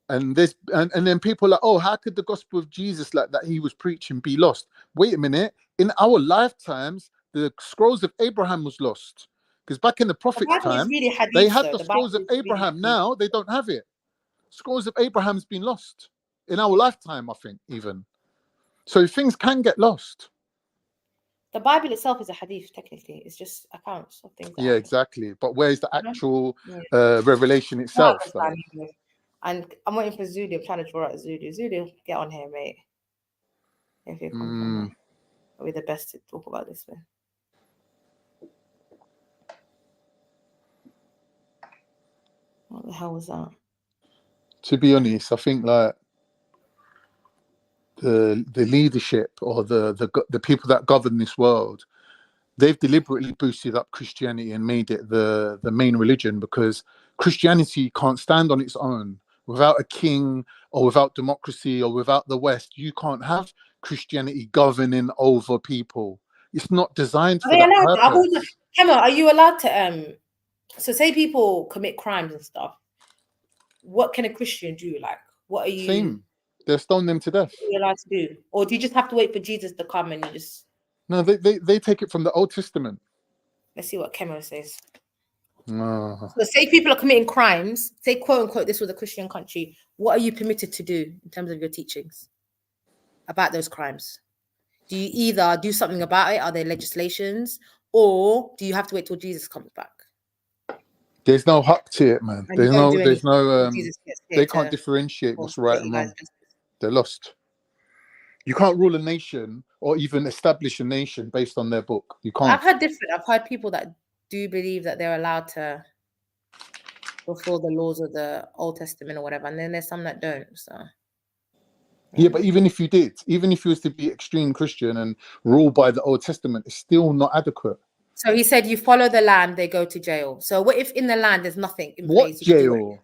And this and then people are like, oh, how could the gospel of Jesus like that he was preaching be lost? Wait a minute. In our lifetimes, the scrolls of Abraham was lost. Because back in the prophets' time, they had the scrolls of Abraham. Now they don't have it. Scrolls of Abraham's been lost. In our lifetime, I think, even. So things can get lost. The Bible itself is a hadith, technically. It's just accounts of things. Yeah, exactly. But where's the actual revelation itself? And I'm waiting for Zulu. I'm trying to draw out Zulu. Zulu, get on here, mate. If you come I'll be the best to talk about this one. What the hell was that? To be honest, I think like the leadership or the people that govern this world, they've deliberately boosted up Christianity and made it the main religion, because Christianity can't stand on its own. Without a king or without democracy or without the West, you can't have Christianity governing over people. It's not designed for that purpose. Emma, are you allowed to So say people commit crimes and stuff. What can a Christian do? Like, what are you? Same. They'll stone them to death. What are you allowed to do? Or do you just have to wait for Jesus to come and you just? No, they take it from the Old Testament. Let's see what Kemo says. No. So say people are committing crimes. Say quote unquote this was a Christian country. What are you permitted to do in terms of your teachings about those crimes? Do you either do something about it? Are there legislations, or do you have to wait till Jesus comes back? There's no hup to it, man. And There's you don't no, do there's no, anything. Jesus gets here they can't to differentiate what's get right you and guys wrong. They're lost. You can't rule a nation or even establish a nation based on their book. You can't. I've heard different. I've heard people that do believe that they're allowed to fulfill the laws of the Old Testament or whatever, and then there's some that don't. So Yeah, but even if you did, even if you was to be extreme Christian and rule by the Old Testament, it's still not adequate. so he said, you follow the land, they go to jail. So what if in the land there's nothing in What place? You can do it? jail?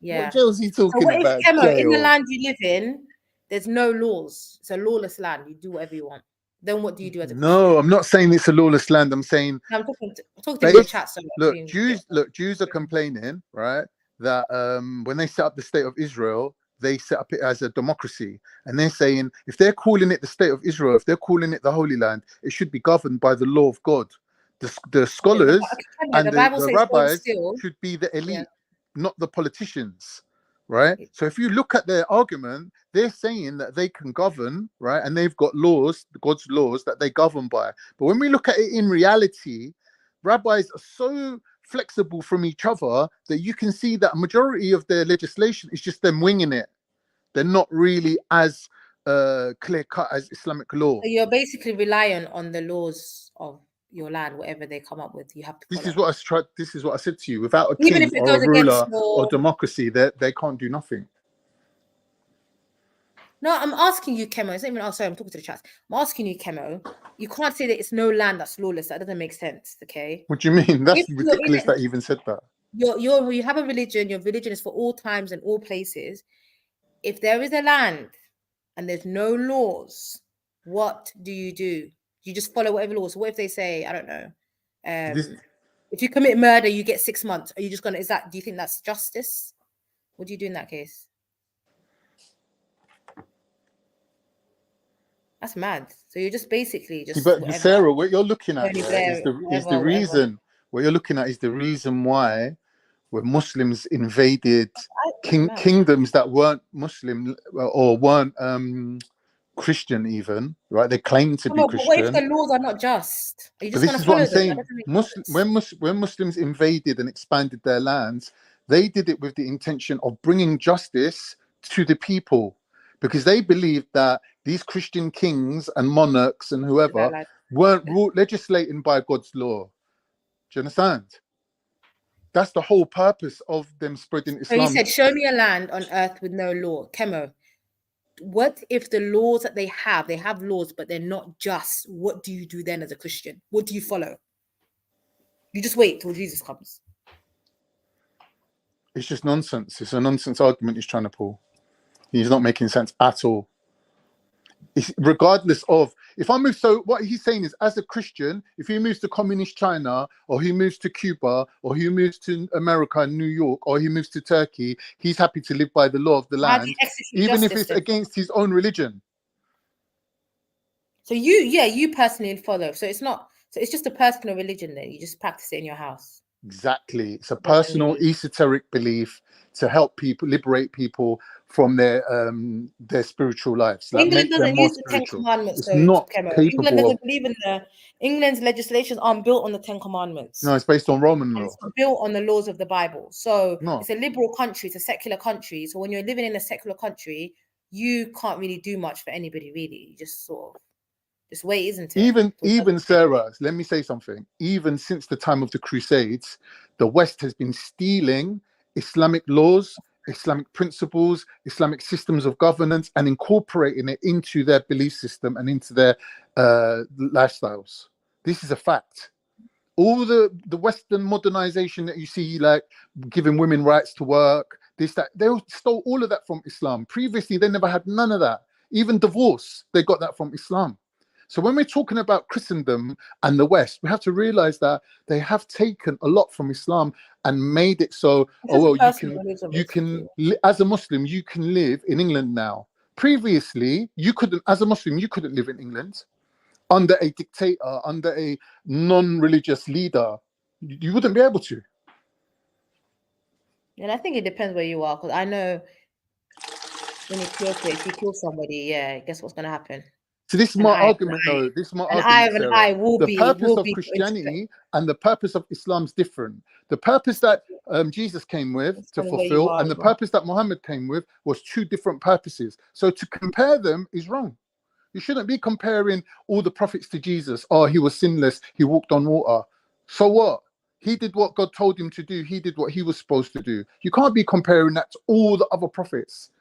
Yeah. What jail is he So talking what if, about? Kemo, in the Jail. land you live in, there's no laws. It's a lawless land. You do whatever you want. Then what do you do as a Christian? No, I'm not saying it's a lawless land. I'm saying I'm talking to your chat. So Jews are complaining, right, that when they set up the state of Israel, they set up it as a democracy, and they're saying if they're calling it the state of Israel, if they're calling it the Holy Land, it should be governed by the law of God. The scholars and the rabbis should be the elite, not the politicians, right? So if you look at their argument, they're saying that they can govern, right, and they've got laws, God's laws that they govern by. But when we look at it in reality, rabbis are so flexible from each other that you can see that a majority of their legislation is just them winging it. They're not really as clear cut as Islamic law. So you're basically reliant on the laws of your land, whatever they come up with. You have to. This is what I said to you. Without a Even king if it or goes a ruler against or your... democracy, they can't do nothing. No, I'm asking you, Kemo. It's not even. Oh, sorry, I'm talking to the chat. I'm asking you, Kemo. You can't say that it's no land that's lawless. That doesn't make sense. Okay. What do you mean? That's If ridiculous that you even said that. You have a religion. Your religion is for all times and all places. If there is a land and there's no laws, what do? You just follow whatever laws. So what if they say, I don't know, if you commit murder, you get 6 months. Are you just gonna? Do you think that's justice? What do you do in that case? That's mad. So you're just basically just. But Sarah, what you're looking at is the reason. What you're looking at is the reason why, when Muslims invaded kingdoms that weren't Muslim or weren't Christian, even, right? They claimed to be Christian. But what if the laws are not just? Are you just this is what I'm saying. When Muslims invaded and expanded their lands, they did it with the intention of bringing justice to the people, because they believed that these Christian kings and monarchs and whoever weren't legislating by God's law. Do you understand? That's the whole purpose of them spreading Islam. So he said, show me a land on earth with no law. Kemo, what if the laws that they have laws, but they're not just? What do you do then as a Christian? What do you follow? You just wait till Jesus comes. It's just nonsense. It's a nonsense argument he's trying to pull. He's not making sense at all. It's regardless of if I move. So what he's saying is, as a Christian, if he moves to communist China, or he moves to Cuba, or he moves to America and New York, or he moves to Turkey, he's happy to live by the law of the land, even if it's against his own religion. So you personally follow. So it's not. So it's just a personal religion then. You just practice it in your house. Exactly. It's a personal esoteric belief to help people, liberate people from their spiritual lives. England doesn't use the 10 Commandments. It's not capable. England doesn't believe in England's legislations aren't built on the 10 Commandments. No, it's based on Roman law. It's built on the laws of the Bible. So it's a liberal country. It's a secular country. So when you're living in a secular country, you can't really do much for anybody, really. You just sort of this way, isn't it? Even Sarah, let me say something. Even since the time of the Crusades, the West has been stealing Islamic laws, Islamic principles, Islamic systems of governance, and incorporating it into their belief system and into their lifestyles. This is a fact. All the Western modernization that you see, like giving women rights to work, this, that, they stole all of that from Islam. Previously, they never had none of that. Even divorce, they got that from Islam. So when we're talking about Christendom and the West, we have to realize that they have taken a lot from Islam and made it so, oh well, as a Muslim, you can live in England now. Previously, you couldn't, as a Muslim, you couldn't live in England under a dictator, under a non-religious leader. You wouldn't be able to. And I think it depends where you are, because I know when if you kill somebody, yeah, guess what's going to happen? So this is my argument, though. This is my argument, Sarah. The purpose of Christianity and the purpose of Islam is different. The purpose that Jesus came with to fulfill and the purpose that Muhammad came with was two different purposes. So to compare them is wrong. You shouldn't be comparing all the prophets to Jesus. Oh, he was sinless. He walked on water. So what? He did what God told him to do. He did what he was supposed to do. You can't be comparing that to all the other prophets.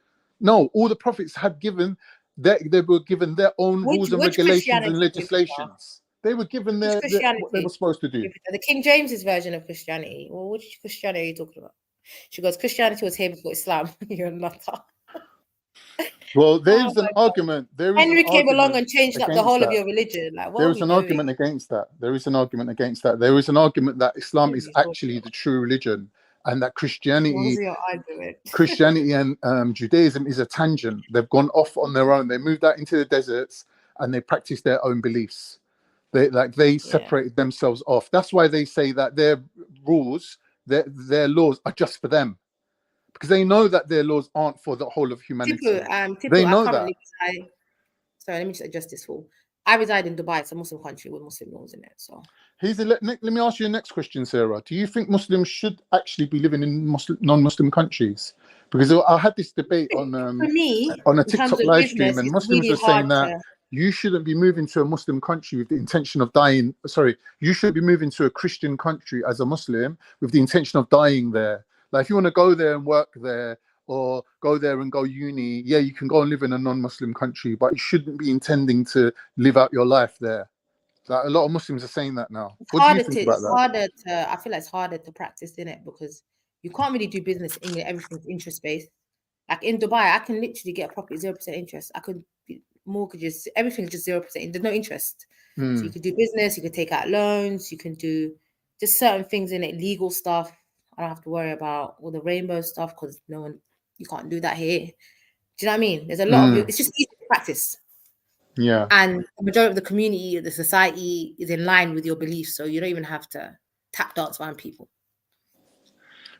No, all the prophets had given they were given their own rules and regulations and legislations. They were given what they were supposed to do. The King James's version of Christianity. Well, which Christianity are you talking about? She goes, Christianity was here before Islam. You're a nutter. Well, there's an argument. Henry came along and changed up the whole of your religion. Like, there is an argument against that. There is an argument against that. There is an argument that Islam is actually the true religion, and that Christianity and Judaism is a tangent. They've gone off on their own. They moved out into the deserts and they practice their own beliefs. They separated themselves off. That's why they say that their rules, their laws are just for them, because they know that their laws aren't for the whole of humanity. They know that. Sorry, let me just adjust this for. I reside in Dubai. It's a Muslim country with Muslim laws in it. So let me ask you the next question, Sarah. Do you think Muslims should actually be living in non-Muslim countries? Because I had this debate on a TikTok live stream, and Muslims were saying that you shouldn't be moving to a Muslim country with the intention of dying. Sorry, you should be moving to a Christian country as a Muslim with the intention of dying there. Like, if you want to go there and work there, or go there and go uni, yeah, you can go and live in a non-Muslim country, but you shouldn't be intending to live out your life there. Like, a lot of Muslims are saying that now. What do you think about that? I feel like it's harder to practice in it, because you can't really do business in England. Everything's interest-based. Like in Dubai, I can literally get a property 0% interest. I could mortgages, everything's just 0%. There's no interest. So you could do business, you could take out loans, you can do just certain things in it, legal stuff. I don't have to worry about all the rainbow stuff, because you can't do that here. Do you know what I mean? There's a lot of it's just easy to practice. Yeah. And the majority of the community, the society is in line with your beliefs, so you don't even have to tap dance around people.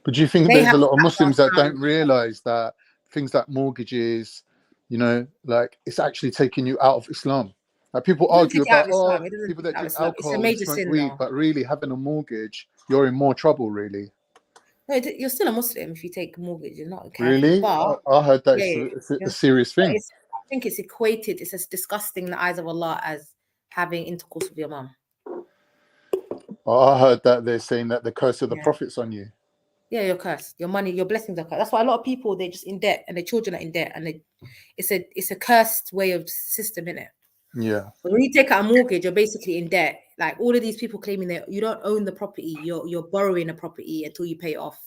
But do you think there's a lot of Muslims that don't realize that things like mortgages, like, it's actually taking you out of Islam? Like, people argue about people that drink alcohol, smoke weed, but really having a mortgage, you're in more trouble, really. No, you're still a Muslim if you take a mortgage. You're not a Catholic. Really? I heard that it's a serious thing. I think it's equated. It's as disgusting in the eyes of Allah as having intercourse with your mum. I heard that they're saying that the curse of the prophet's on you. Yeah, you're cursed. Your money, your blessings are cursed. That's why a lot of people, they're just in debt, and their children are in debt, and it's a cursed way of system, innit? Yeah. But when you take out a mortgage, you're basically in debt. Like, all of these people claiming that you don't own the property, you're borrowing a property until you pay it off.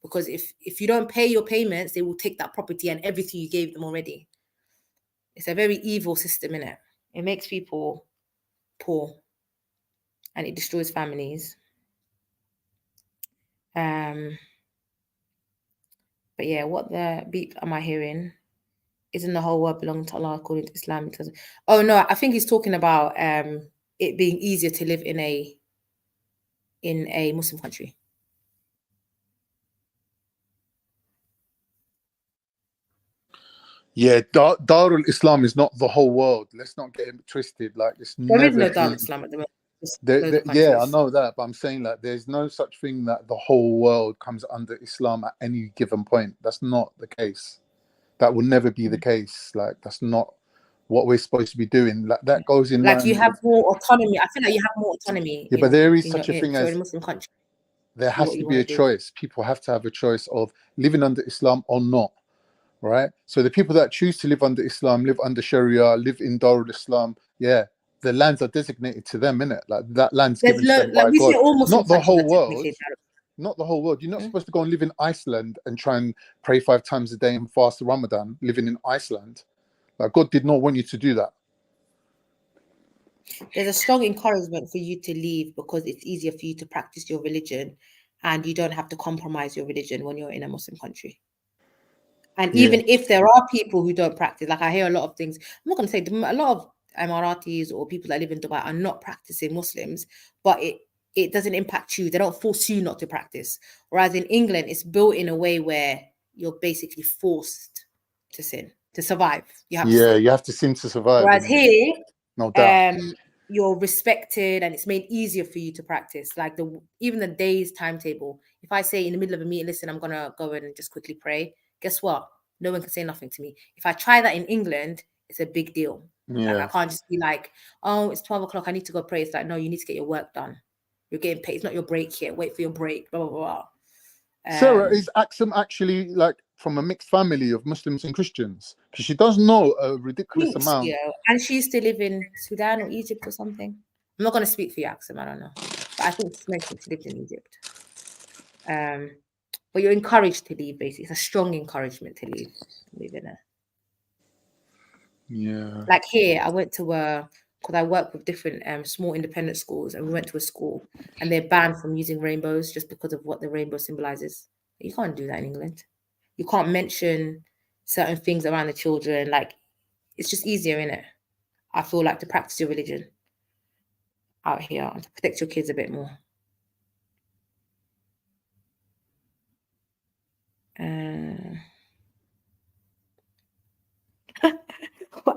Because if you don't pay your payments, they will take that property and everything you gave them already. It's a very evil system, innit? It makes people poor, and it destroys families. But yeah, what the beep am I hearing? Isn't the whole world belong to Allah according to Islam? Oh no, I think he's talking about it being easier to live in a Muslim country. Yeah, Darul Islam is not the whole world. Let's not get it twisted. Like, there is no Darul Islam at the moment. Yeah, I know that, but I'm saying that there's no such thing that the whole world comes under Islam at any given point. That's not the case. That will never be the case. Like, that's not what we're supposed to be doing. Like, that goes in. Like, you have more autonomy. I feel like you have more autonomy. Yeah, but there is such a thing as a Muslim country. There has to be a choice. People have to have a choice of living under Islam or not. Right? So the people that choose to live under Islam, live under Sharia, live in Darul Islam, yeah, the lands are designated to them, innit? Like, that land's given to them by God. Not the whole world. Not the whole world. You're not supposed to go and live in Iceland and try and pray 5 times a day and fast Ramadan, living in Iceland. Like, God did not want you to do that. There's a strong encouragement for you to leave because it's easier for you to practice your religion and you don't have to compromise your religion when you're in a Muslim country. And even if there are people who don't practice, like I hear a lot of things, I'm not going to say a lot of Emiratis or people that live in Dubai are not practicing Muslims, but it doesn't impact you. They don't force you not to practice. Whereas in England, it's built in a way where you're basically forced to sin, to survive. You have to sin. You have to sin to survive. Whereas here, no doubt. You're respected and it's made easier for you to practice. Like even the day's timetable. If I say in the middle of a meeting, listen, I'm gonna go in and just quickly pray, guess what? No one can say nothing to me. If I try that in England, it's a big deal. Like I can't just be like, oh, it's 12 o'clock, I need to go pray. It's like, no, you need to get your work done. You're getting paid. It's not your break here. Wait for your break. Blah blah blah. Sarah, is Axum actually like from a mixed family of Muslims and Christians? Because she does know a ridiculous amount. Yeah, and she used to live in Sudan or Egypt or something. I'm not going to speak for you, Axum. I don't know, but I think she mentioned she lived in Egypt. But you're encouraged to leave. Basically, it's a strong encouragement to leave in it. Yeah. Like here, I went to because I work with different small independent schools, and we went to a school, and they're banned from using rainbows just because of what the rainbow symbolizes. You can't do that in England. You can't mention certain things around the children. Like, it's just easier, innit? I feel like to practice your religion out here and to protect your kids a bit more.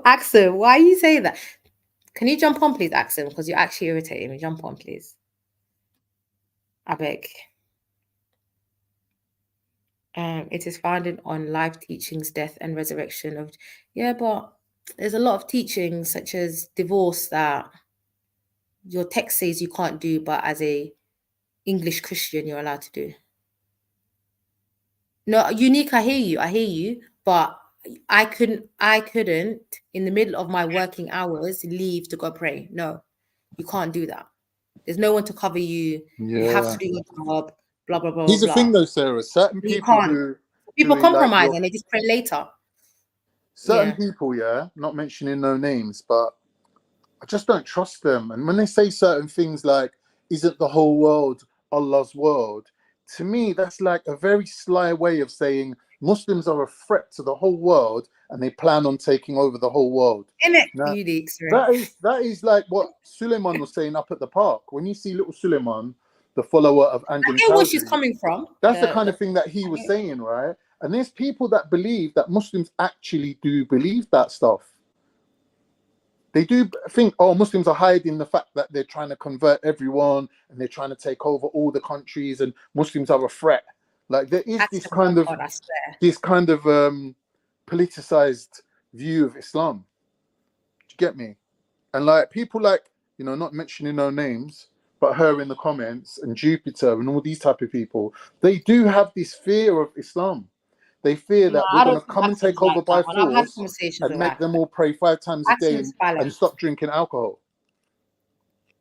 Axel, why you say that? Can you jump on, please, Axel? Because you're actually irritating me. Jump on, please. I beg. It is founded on life teachings, death and resurrection of. Yeah, but there's a lot of teachings such as divorce that your text says you can't do, but as a English Christian, you're allowed to do. No, Unique, I hear you, but I couldn't in the middle of my working hours leave to go pray. No, you can't do that. There's no one to cover you. You have to do your job. Blah blah blah. Here's the thing, though, Sarah. Certain people people compromise and they just pray later. Certain people, not mentioning no names, but I just don't trust them. And when they say certain things like, "Isn't the whole world Allah's world?" To me, that's like a very sly way of saying Muslims are a threat to the whole world and they plan on taking over the whole world. Now, that is like what Suleiman was saying up at the park. When you see little Suleiman, the follower of Angela, I get where she's coming from. That's the kind of thing that he was saying, right? And there's people that believe that Muslims actually do believe that stuff. They do think, oh, Muslims are hiding the fact that they're trying to convert everyone and they're trying to take over all the countries and Muslims are a threat. Like there is this kind of politicized view of Islam. Do you get me? And like people like, not mentioning no names, but her in the comments and Jupiter and all these type of people, they do have this fear of Islam. They fear that we're going to come and take over by force and make them all pray 5 times a day and stop drinking alcohol.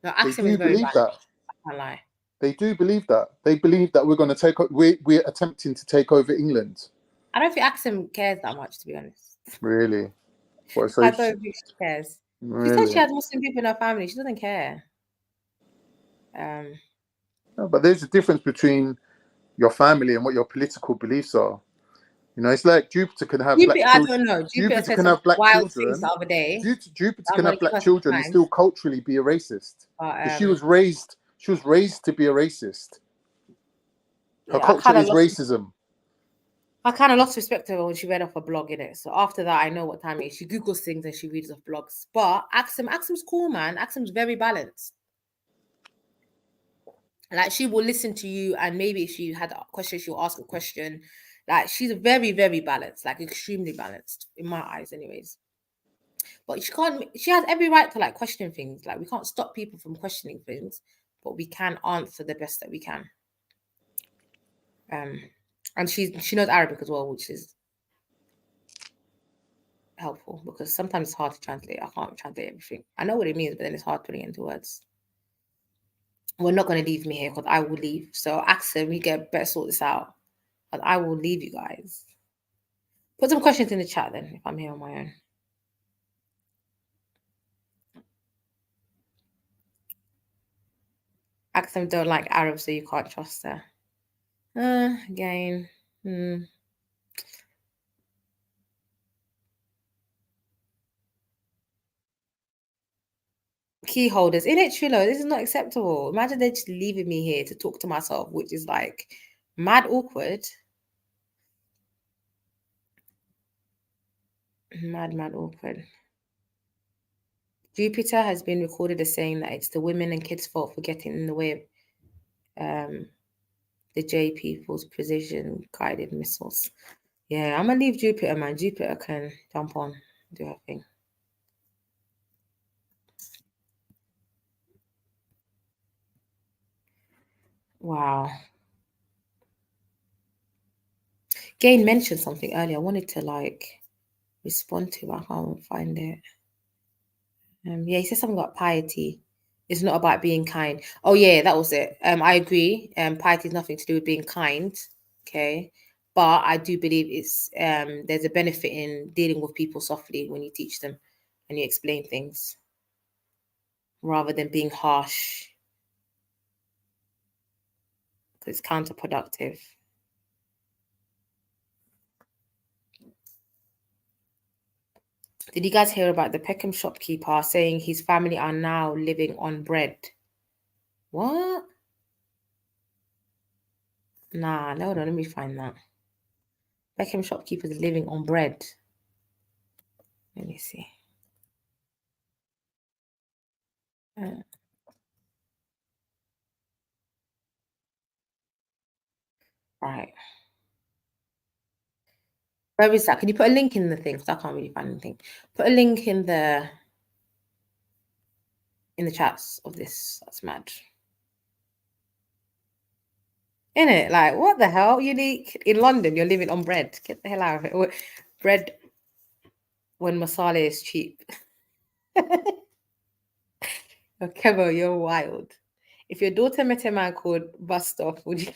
No, they do believe that. I can't lie. They do believe that. They believe that we're going to we're attempting to take over England. I don't think Axum cares that much, to be honest. Really? I don't think she cares. Really? She said she had Muslim people in her family. She doesn't care. No, but there's a difference between your family and what your political beliefs are. It's like Jupiter can have black children. I don't know. Jupiter can have black children. The other day. Jupiter can have black children and still culturally be a racist. She was raised to be a racist. Her culture is racism. I kind of lost respect to her when she read off a blog in it. So after that, I know what time it is. She Googles things and she reads off blogs. But Axum's cool, man. Axum's very balanced. Like, she will listen to you, and maybe if she had a question, she'll ask a question. Like, she's very, very balanced, like extremely balanced in my eyes, anyways. But she has every right to like question things. Like, we can't stop people from questioning things, but we can answer the best that we can. And she knows Arabic as well, which is helpful because sometimes it's hard to translate. I can't translate everything. I know what it means, but then it's hard putting it into words. We're not going to leave me here because I will leave. So Axel, we better sort this out. But I will leave you guys. Put some questions in the chat then, if I'm here on my own. Aktham don't like Arabs, so you can't trust her. Again. Key holders. In it, Trillo, this is not acceptable. Imagine they're just leaving me here to talk to myself, which is like mad awkward. Mad awkward. Jupiter has been recorded as saying that it's the women and kids' fault for getting in the way of the J people's precision guided missiles. Yeah, I'm gonna leave Jupiter, man. Jupiter can jump on, do her thing. Wow. Gain mentioned something earlier. I wanted to like respond to, but I can't find it. Yeah, he said something about piety. It's not about being kind. Oh yeah, that was it. I agree. Piety has nothing to do with being kind. Okay. But I do believe it's there's a benefit in dealing with people softly when you teach them and you explain things rather than being harsh. Because it's counterproductive. Did you guys hear about the Peckham shopkeeper saying his family are now living on bread? What? Nah, no, let me find that. Peckham shopkeepers living on bread. Let me see. Right. Where is that? Can you put a link in the thing? Because I can't really find anything. Put a link in the chats of this. That's mad. Isn't it? Like, what the hell? Unique. In London, you're living on bread. Get the hell out of it. Bread when masala is cheap. Kevo, you're wild. If your daughter met a man called Bustoff, would you?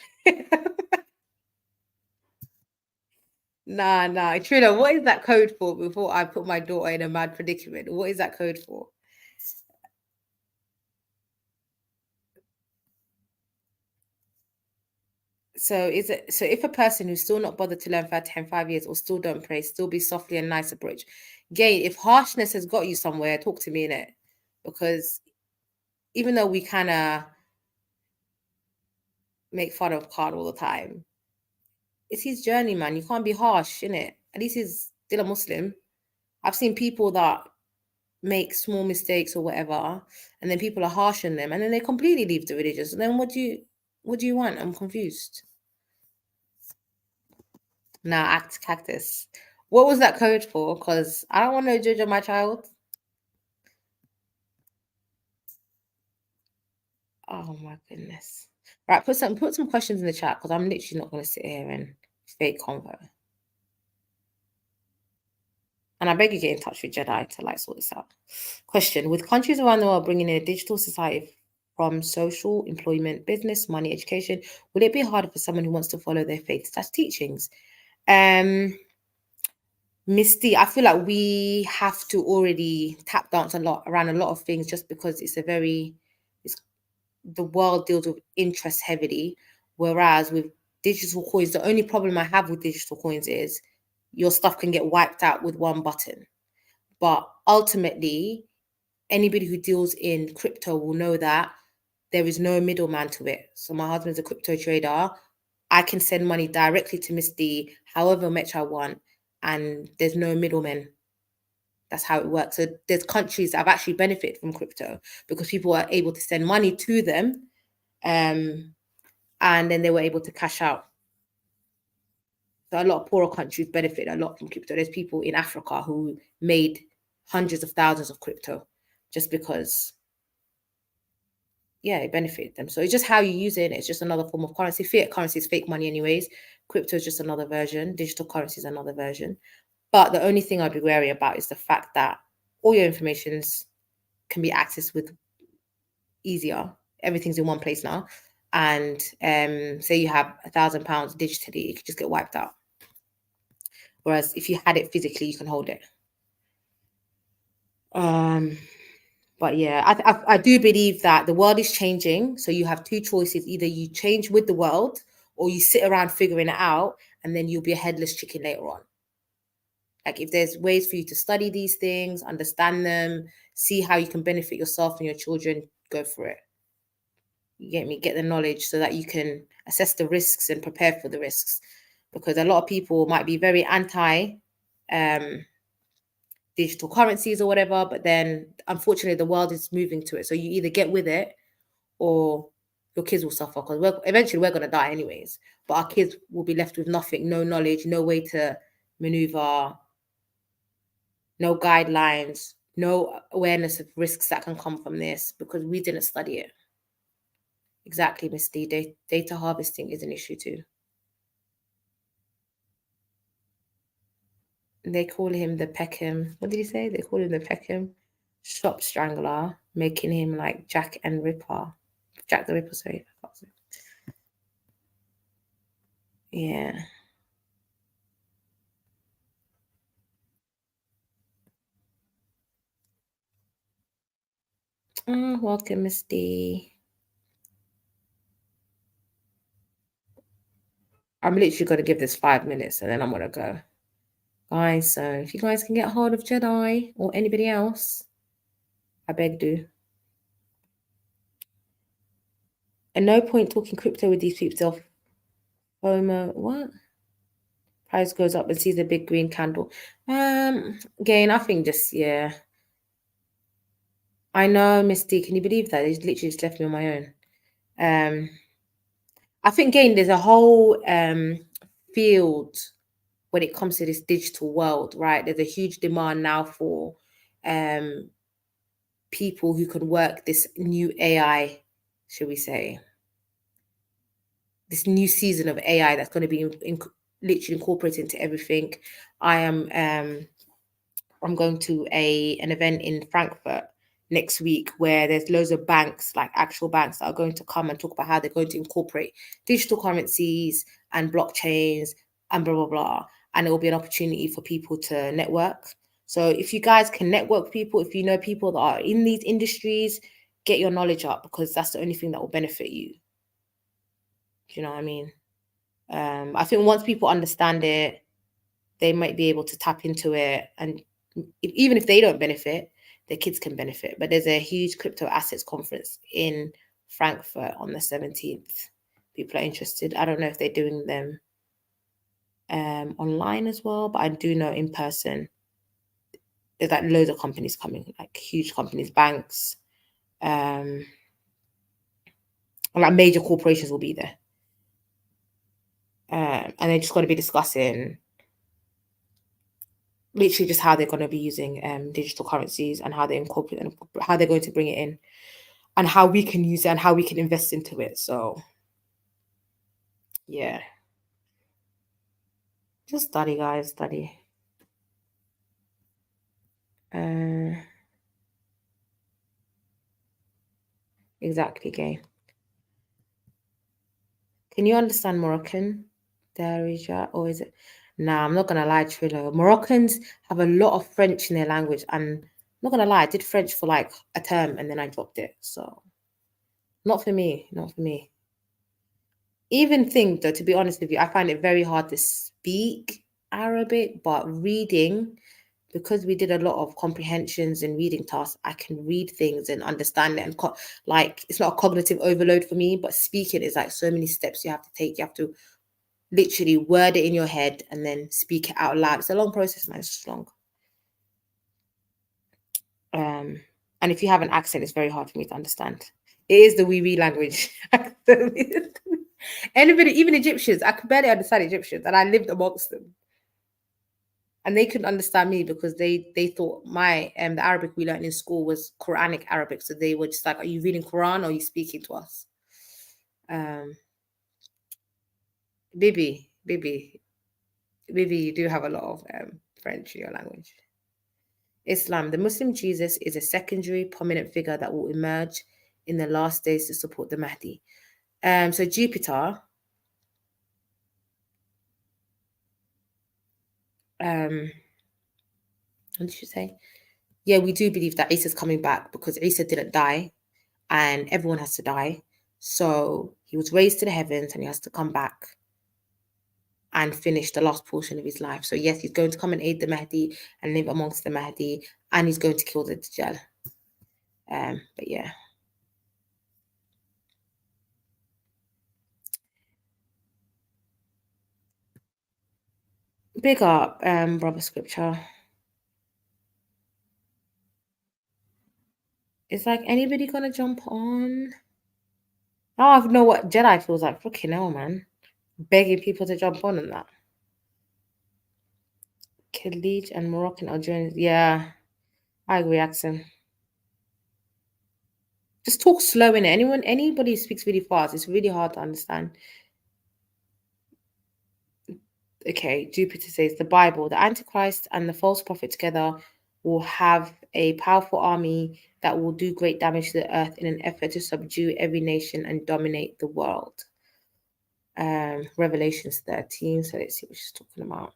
Nah. Trina, what is that code for before I put my daughter in a mad predicament? What is that code for? So if a person who's still not bothered to learn for 5 years or still don't pray, still be softly and nice approach. Gain, if harshness has got you somewhere, talk to me in it. Because even though we kind of make fun of Card all the time, it's his journey, man. You can't be harsh, innit? At least he's still a Muslim. I've seen people that make small mistakes or whatever, and then people are harsh on them, and then they completely leave the religion. So then what do you want? I'm confused. Nah, act cactus. What was that code for? Because I don't want no judge on my child. Oh my goodness. Right, put some questions in the chat because I'm literally not going to sit here and fake convo. And I beg you get in touch with Jedi to like sort this out. Question: with countries around the world bringing in a digital society from social, employment, business, money, education, will it be harder for someone who wants to follow their faith/teachings? Misty, I feel like we have to already tap dance around a lot of things just because the world deals with interest heavily, whereas with digital coins, the only problem I have with digital coins is your stuff can get wiped out with one button. But ultimately, anybody who deals in crypto will know that there is no middleman to it. So my husband's a crypto trader. I can send money directly to Misty however much I want, and there's no middlemen. That's how it works. So there's countries that have actually benefited from crypto because people are able to send money to them, and then they were able to cash out. So a lot of poorer countries benefit a lot from crypto. There's people in Africa who made hundreds of thousands of crypto just because, yeah, it benefited them. So it's just how you use it. It's just another form of currency. Fiat currency is fake money anyways. Crypto is just another version. Digital currency is another version. But the only thing I'd be wary about is the fact that all your informations can be accessed with easier. Everything's in one place now. And say you have £1,000 digitally, it could just get wiped out. Whereas if you had it physically, you can hold it. But But yeah, I do believe that the world is changing. So you have two choices. Either you change with the world or you sit around figuring it out and then you'll be a headless chicken later on. Like if there's ways for you to study these things, understand them, see how you can benefit yourself and your children, go for it. You get me? Get the knowledge so that you can assess the risks and prepare for the risks. Because a lot of people might be very anti digital currencies or whatever, but then unfortunately the world is moving to it. So you either get with it or your kids will suffer, because eventually we're going to die anyways. But our kids will be left with nothing, no knowledge, no way to maneuver, no guidelines, no awareness of risks that can come from this because we didn't study it. Exactly, Miss D. Data harvesting is an issue too. They call him the Peckham. What did he say? They call him the Peckham shop strangler, making him like Jack the Ripper, sorry. Yeah. Oh, welcome, Miss D. I'm literally going to give this 5 minutes and then I'm going to go. Guys, so if you guys can get hold of Jedi or anybody else, I beg do. And no point talking crypto with these people. FOMO, what? Price goes up and sees a big green candle. Again, I think just, yeah. I know, Miss D, can you believe that? They literally just left me on my own. I think, again, there's a whole field when it comes to this digital world, right? There's a huge demand now for people who can work this new AI, should we say, this new season of AI that's going to be literally incorporated into everything. I'm going to an event in Frankfurt next week where there's loads of banks, like actual banks, that are going to come and talk about how they're going to incorporate digital currencies and blockchains and blah, blah, blah. And it will be an opportunity for people to network. So if you guys can network people, if you know people that are in these industries, get your knowledge up, because that's the only thing that will benefit you. Do you know what I mean? I think once people understand it, they might be able to tap into it. And even if they don't benefit, their kids can benefit. But there's a huge crypto assets conference in Frankfurt on the 17th. People are interested. I don't know if they're doing them online as well, but I do know in person there's like loads of companies coming, like huge companies, banks, and like major corporations will be there. And they're just going to be discussing literally just how they're going to be using digital currencies and how they incorporate and how they're going to bring it in and how we can use it and how we can invest into it. So yeah, just study, guys, study. Exactly, gay. Can you understand Moroccan, Darija, or is it? Nah, I'm not gonna lie, Trillo. Moroccans have a lot of French in their language, and I'm not gonna lie, I did French for like a term and then I dropped it. So not for me, not for me. Even think though, to be honest with you, I find it very hard to speak Arabic, but reading, because we did a lot of comprehensions and reading tasks, I can read things and understand it. And like, it's not a cognitive overload for me, but speaking is like so many steps you have to take. You have to literally word it in your head and then speak it out loud. It's a long process, man. It's just long. And if you have an accent, it's very hard for me to understand. It is the wee language. Anybody, even Egyptians, I could barely understand Egyptians, and I lived amongst them. And they couldn't understand me because they thought the Arabic we learned in school was Quranic Arabic. So they were just like, are you reading Quran or are you speaking to us? Bibi, you do have a lot of French in your language. Islam, the Muslim Jesus is a secondary prominent figure that will emerge in the last days to support the Mahdi. So Jupiter, what did you say? yeah, we do believe that Isa's coming back because Isa didn't die and everyone has to die. So he was raised to the heavens and he has to come back and finish the last portion of his life. So yes, he's going to come and aid the Mahdi and live amongst the Mahdi, and he's going to kill the Dajjal. But yeah. Big up, brother Scripture. Is like anybody gonna jump on? Oh, I know what Jedi feels like. Fucking hell, man. Begging people to jump on and that. Khalid and Moroccan Algerians. Yeah, I agree, Axon. Just talk slow in it. Anybody who speaks really fast, it's really hard to understand. Okay, Jupiter says the Bible, the Antichrist and the false prophet together will have a powerful army that will do great damage to the earth in an effort to subdue every nation and dominate the world. Revelations 13. So let's see what she's talking about.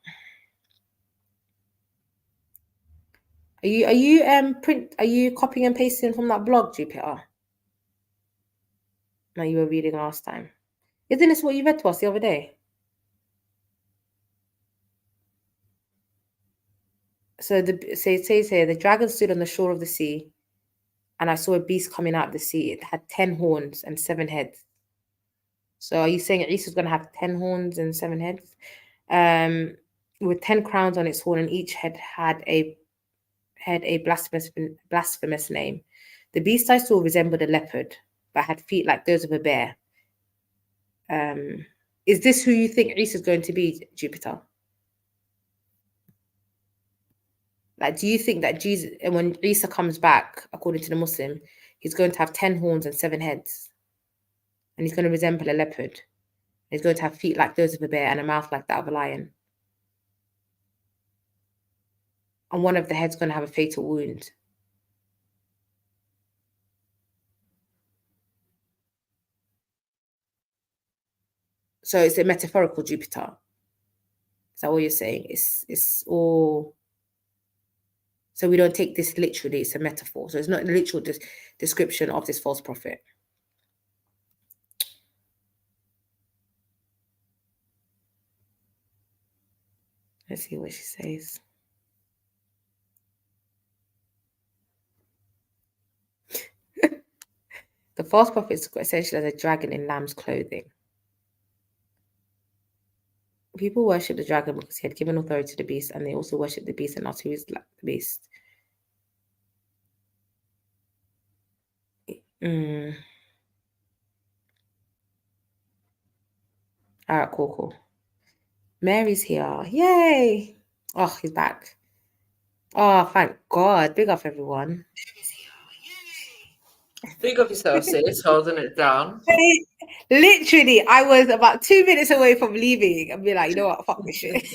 Are you copying and pasting from that blog, Jupiter? No, you were reading last time. Isn't this what you read to us the other day? So it says here, the dragon stood on the shore of the sea, and I saw a beast coming out of the sea. It had 10 horns and 7 heads. So are you saying Isa's going to have 10 horns and 7 heads? With 10 crowns on its horn, and each head had a blasphemous name. The beast I saw resembled a leopard, but had feet like those of a bear. Is this who you think Isa is going to be, Jupiter? Like, do you think that Jesus, when Isa comes back, according to the Muslim, he's going to have 10 horns and 7 heads, and he's going to resemble a leopard? He's going to have feet like those of a bear and a mouth like that of a lion. And one of the heads going to have a fatal wound. So it's a metaphorical Jupiter. Is that what you're saying? It's all. So we don't take this literally. It's a metaphor. So it's not a literal description of this false prophet. Let's see what she says. The false prophet is essentially as a dragon in lamb's clothing. People worship the dragon because he had given authority to the beast, and they also worship the beast and not who is like the beast. All right, cool. Mary's here. Yay! Oh, he's back. Oh, thank God. Big up, everyone. Big up yourself, sis, holding it down. Literally, I was about 2 minutes away from leaving and be like, you know what, fuck this shit.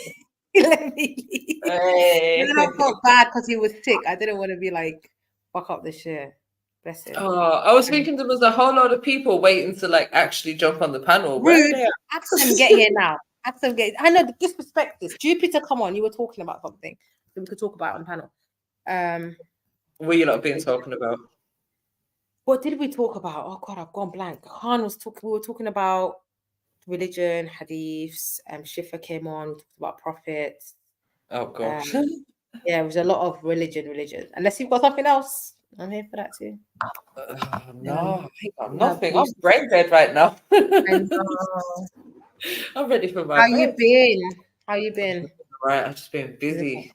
Let me leave. Hey. And then I felt bad because he was sick. I didn't want to be like, fuck up this shit. Bless him. Oh, I was thinking there was a whole lot of people waiting to like actually jump on the panel. Rude. Axel, get here now. Axel, get. I know the disrespect this. Jupiter, come on. You were talking about something that we could talk about on the panel. What you lot been talking about? What did we talk about? Oh God, I've gone blank. Khan was talking. We were talking about religion, hadiths. Shifa came on. We talked about prophets. Oh gosh. Yeah, it was a lot of religion. Unless you've got something else, I'm here for that too. No, I got nothing. I'm brain dead right now. I'm ready for my bed. How you been? Right, I've just been busy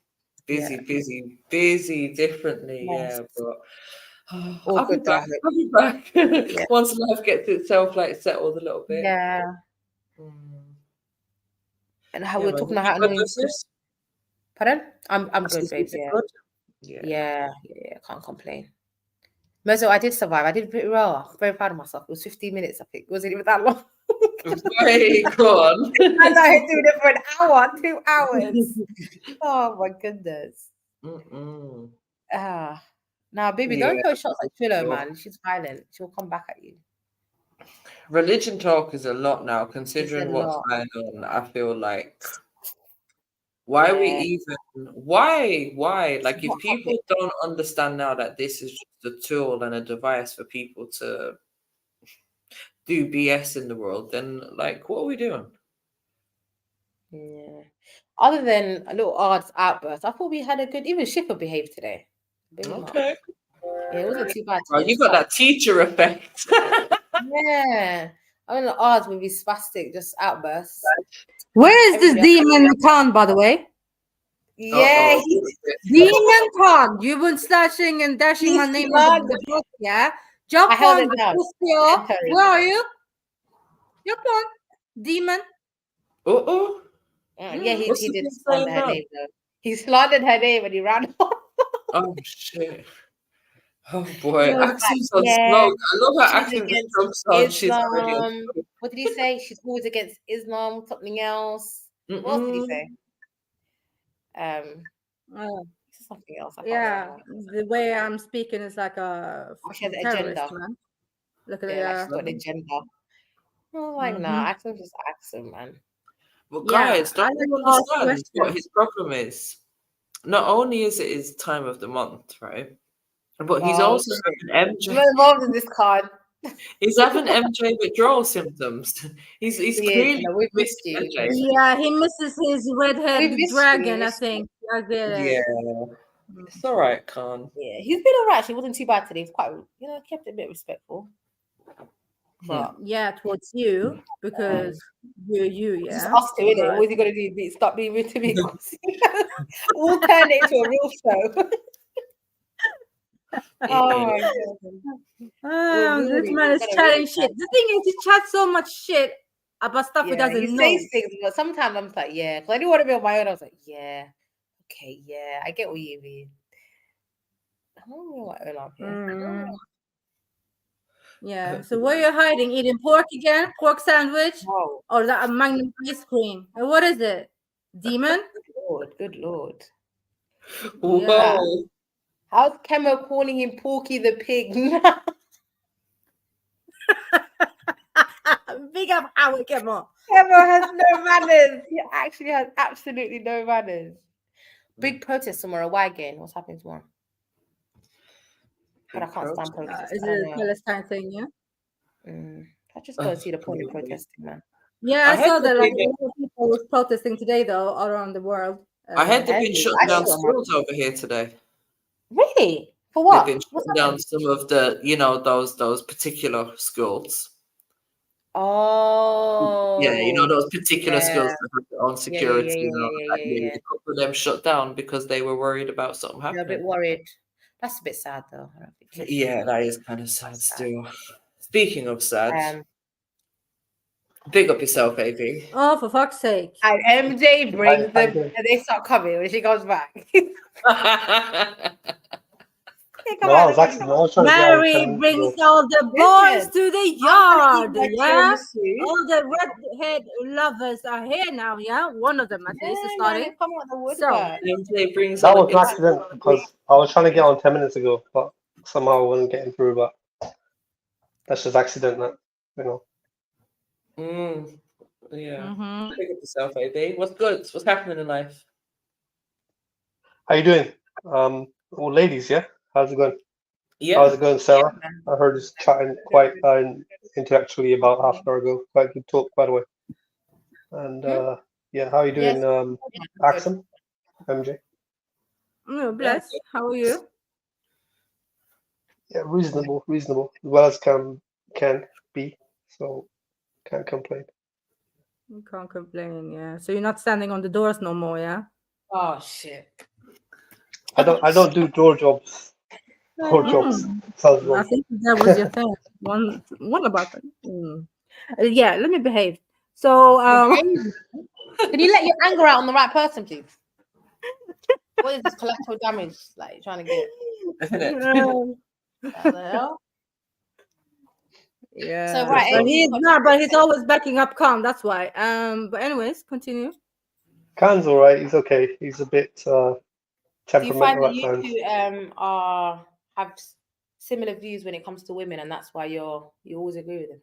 differently. Yeah, but I'll be back. Yeah. Once life gets itself like settled a little bit. Yeah. And how we're talking about how annoying. Pardon? I'm good, babes. Yeah. Can't complain. Mezzo, I did survive. I did pretty well. I'm very proud of myself. It was 15 minutes, I think. It wasn't even that long. Wait, go on. And I had doing it for an hour, 2 hours. Oh my goodness. Now, baby, don't throw shots at Trillo, man. She's violent. She'll come back at you. Religion talk is a lot now, considering what's going on. I feel like Why are we even? Why? Like, if people don't understand now that this is just a tool and a device for people to do BS in the world, then like, what are we doing? Yeah. Other than a little odd outburst, I thought we had a good. Even Shipper behaved today. Okay. Yeah, it wasn't too bad. Oh, you got that teacher effect. Yeah. I mean, odd with his spastic just outbursts. Where is this demon Khan, by the way? Yeah, Demon Khan. You've been slashing and dashing my name on the book, yeah? Jump I held on it the down. pussy. Where are you? Jump on, demon. Yeah, he did slander her name though. He slandered her name and he ran off. Oh shit. Oh boy, He was Axel's like, on yeah, smoke. I love how she's Axel against jumps on. She's already on Islam. What did he say? She's always against Islam, something else. What else did he say? Something else. I can't Yeah, remember. the way I'm speaking is like a She has an terrorist, agenda. man. Look at Yeah, like she's got an agenda. I was like, nah, Axel's just Axel, man. But Yeah, guys, don't you understand what his problem is? Not only is it his time of the month, right? But he's also having MJ. I'm involved in this card. He's having MJ withdrawal symptoms. He's clearly we missed you. MJ. Yeah, he misses his redhead dragon, I think. I get it. Yeah, it's all right, Khan. Yeah, he's been alright. He wasn't too bad today. He's quite, kept it a bit respectful. But yeah, towards you because you're you. Yeah, just us two, innit? What is he gonna do? Stop being rude to me? We'll turn it into a real show. Oh my god! This man is chatting shit. The thing is, he chats so much shit about stuff he doesn't know. He says things, but sometimes I'm like, yeah, because I didn't want to be on my own. I was like, yeah, okay, yeah, I get what you mean. I don't know what I'm here. Yeah. So where you're hiding? Eating pork again? Pork sandwich? No. Or is that a Magnum ice cream? And what is it? Demon? Good lord. Whoa. Yeah. How's Kemo calling him Porky the Pig? Big up Howard Kemo. Kemo has no manners. He actually has absolutely no manners. Big protest tomorrow. Why again? What's happening tomorrow? But I can't stand protests. Is it a Palestine thing, yeah? I just don't see the point of protesting, man. Yeah, I saw that like a lot of people was protesting today though around the world. I heard they've been shutting down schools over here today. Really? For what? They've been shutting down some of the, those particular schools. Oh. Yeah, those particular schools that have their own security. A couple of them shut down because they were worried about something happening. They're a bit worried. That's a bit sad though. I don't think yeah, that is kind of sad still. Speaking of sad, big up yourself, AB. Oh, for fuck's sake. And MJ brings them and they start coming when she comes back. Mary brings all the boys to the yard, yeah? All the redhead lovers are here now, yeah? One of them at least is starting. So, MJ brings that was an accident because I was trying to get on 10 minutes ago, but somehow I wasn't getting through, but that's just accident, that, Yeah. Pick up yourself, AB. What's good? What's happening in life? How you doing? Well, ladies, yeah? How's it going? Yeah. How's it going, Sarah? I heard us chatting quite intellectually about half an hour ago. Quite good talk, by the way. And yeah, how are you doing, Axel? MJ? Bless. How are you? Yeah, reasonable. As well as can be. So can't complain. You can't complain, yeah. So you're not standing on the doors no more, yeah? Oh shit. I don't do door jobs. Sounds wrong. I think that was your thing. One about that. Yeah, let me behave. So can you let your anger out on the right person, please? What is this collateral damage like trying to get? Yeah. So right, but he's always backing up Khan, that's why. But anyways, continue. Khan's all right. He's okay. He's a bit temperamental. Do you find that at you times. two have similar views when it comes to women, and that's why you always agree with them?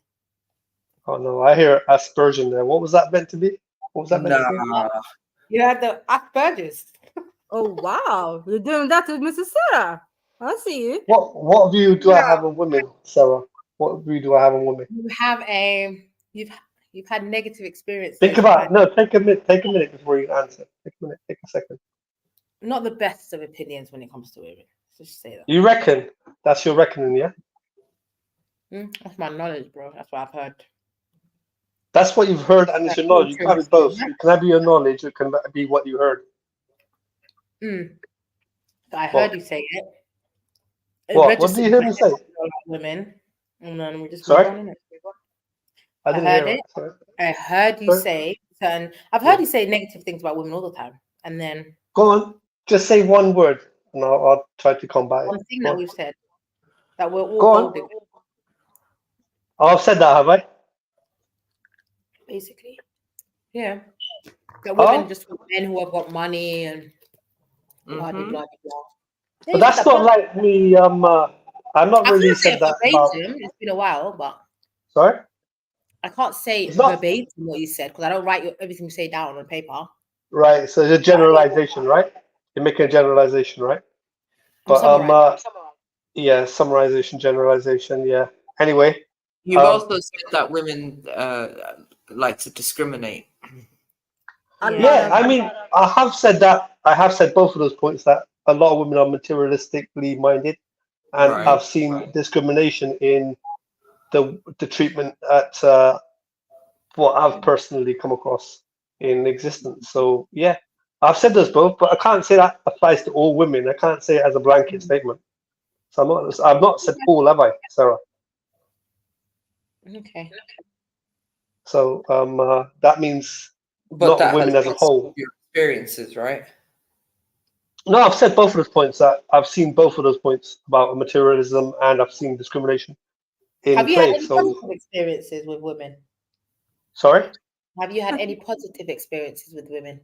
Oh no, I hear aspersion there. What was that meant to be? What was that meant to be? You had the Asperger's. Oh wow, you're doing that with Mrs. Sarah. I see you. What view do I have on women, Sarah? What view do I have on women? You have you've had negative experiences. Think about take a minute before you answer. Take a minute, take a second. Not the best of opinions when it comes to women. Let's just say that. You reckon? That's your reckoning, yeah? That's my knowledge, bro. That's what I've heard. That's what you've heard, and it's your knowledge. You can have it both. It can be your knowledge. It can be what you heard. I heard you say it. What did you hear me say? Women, and then we just Sorry? move on, innit? I didn't hear it. Sorry. I heard you say certain. I've heard you say negative things about women all the time, and then go on. Just say one word, and I'll try to combat it. One thing that we've said that we're all go on. gold. Oh, I've said that, have I? Basically, yeah. That women just want men who have got money and blah blah blah. But that's not like me. I'm not really said that about. It's been a while, but sorry. I can't say verbatim what you said because I don't write everything you say down on paper. Right. So it's a generalization, right? You're making a generalization, right? But yeah, summarization, generalization, yeah. Anyway. You've also said that women like to discriminate. Yeah, I mean, I have said that. I have said both of those points that a lot of women are materialistically minded, and I've seen discrimination in the treatment at what I've personally come across in existence. So yeah, I've said those both, but I can't say that applies to all women. I can't say it as a blanket statement. So I've not said all, have I, Sarah? Okay. So that means but not women as a whole. Your experiences, right? No, I've said both of those points. That I've seen both of those points about materialism, and I've seen discrimination in Have you play. had any positive experiences with women? Sorry? Have you had any positive experiences with women?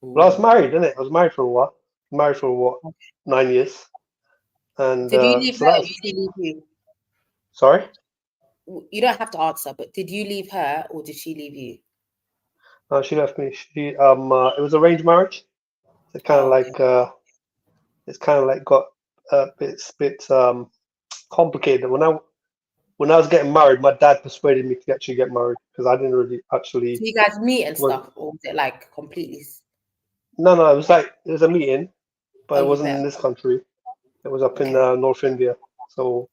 Well, I was married, didn't it? I was married for a while. Married for what? 9 years. And did you leave so her or did she leave you? Sorry? You don't have to answer, but did you leave her or did she leave you? No, she left me. She it was arranged marriage. It kind of it's kind of like got a bit complicated. When I was getting married, my dad persuaded me to actually get married because I didn't really actually. So you guys meet and stuff, or was it like completely? No, it was a meeting, but it wasn't in this country. It was up in North India. So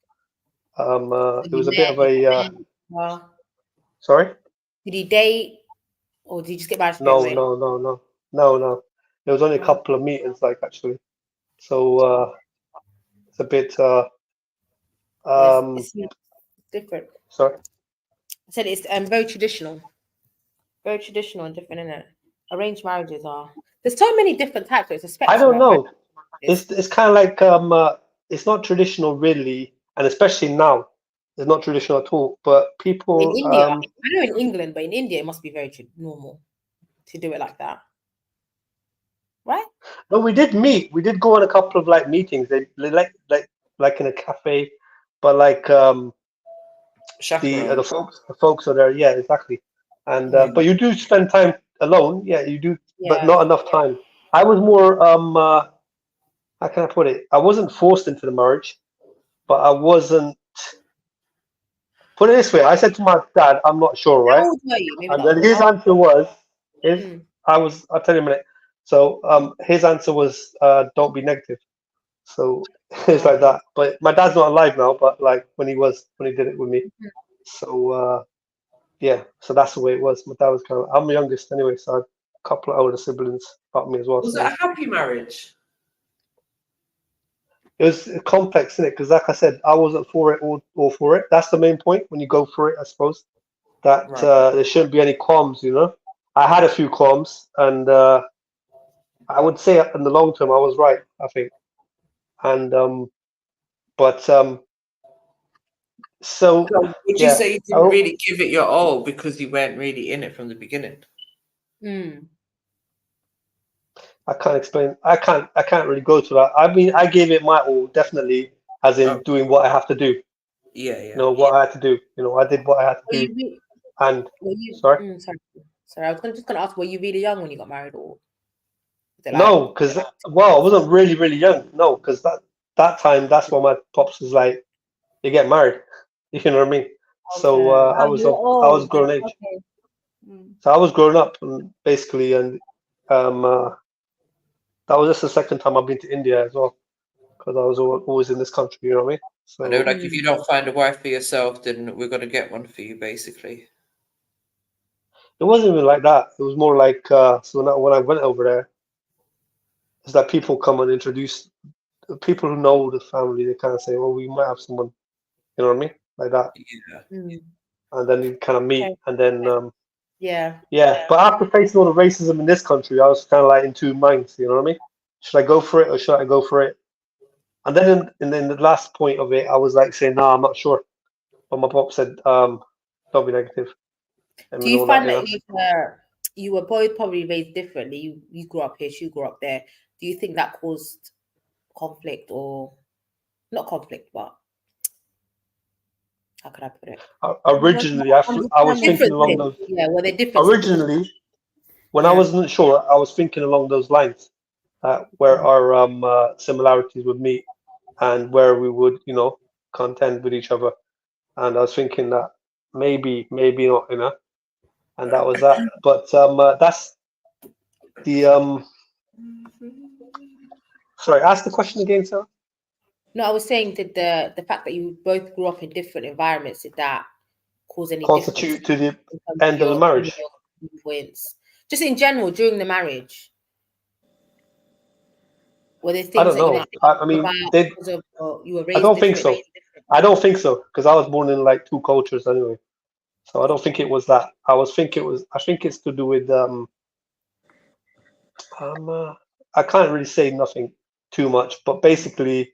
it was a bit of a. Sorry. Did you date, or did you just get married straight No. away? No. There was only a couple of meetings, like. So it's a bit. It's different. Sorry. I said it's very traditional. Very traditional and different, isn't it? Arranged marriages are. There's so many different types. So it's a spectrum. I don't know. It's kind of like it's not traditional really, and especially now, it's not traditional at all. But people in India, I know in England, but in India it must be very normal to do it like that, right? No, we did meet. We did go on a couple of like meetings. They like in a cafe, but like the folks are there. Yeah, exactly. And but you do spend time alone. Yeah, you do, but not enough time. I was more how can I put it? I wasn't forced into the marriage, but I wasn't. Put it this way: I said to my dad, "I'm not sure, right?" How old were you? And then his answer was, I'll tell you in a minute. So his answer was, "Don't be negative." So it's like that. But my dad's not alive now. But like when he did it with me. So yeah. So that's the way it was. My dad was kind of. I'm the youngest anyway, so I had a couple of older siblings about me as well. Was it a happy marriage? It was complex, isn't it? Because like I said, I wasn't for it or for it. That's the main point when you go for it, I suppose. That there shouldn't be any qualms, you know. I had a few qualms, and I would say in the long term I was right, I think. And so would you say you didn't really give it your all because you weren't really in it from the beginning? I can't explain. I can't really go to that. I mean, I gave it my all, definitely, as in doing what I have to do. Yeah. You know what I had to do. You know, I did what I had to do. And sorry. Sorry, I was just gonna ask, were you really young when you got married, or? No, because I wasn't really young. No, because that time, that's when my pops was like, you get married. You know what I mean? So I was grown age. Okay. So I was growing up, and basically, and that was just the second time I've been to India as well, because I was always in this country. You know what I mean? So I know, like, if you don't find a wife for yourself, then we're gonna get one for you, basically. it wasn't even like that. It was more like so now when I went over there, is that people come and introduce people who know the family. They kind of say, "Well, we might have someone," you know what I mean, like that. Yeah. And then you kind of meet, and then Yeah. But after facing all the racism in this country, I was kind of like in two minds. You know what I mean? Should I go for it or should I go for it? And then in the last point of it, I was like saying, "No, I'm not sure." But my pop said, "Don't be negative." Do you find that you were both probably raised differently? You grew up here, she grew up there. Do you think that caused conflict, or not conflict, but how could I put it? Originally, I was thinking along those. Yeah, were they different? Originally, when I wasn't sure, I was thinking along those lines, where our similarities would meet, and where we would, contend with each other. And I was thinking that maybe not, and that was that. But that's the Sorry, ask the question again, Sarah. No, I was saying that the fact that you both grew up in different environments, did that cause any Constitute to the end of the marriage? Points, just in general during the marriage. Were there things I don't know. I mean, you were raised I don't think different? so. I don't think so, because I was born in like two cultures anyway. So I don't think it was that. I think it's to do with I can't really say nothing too much, but basically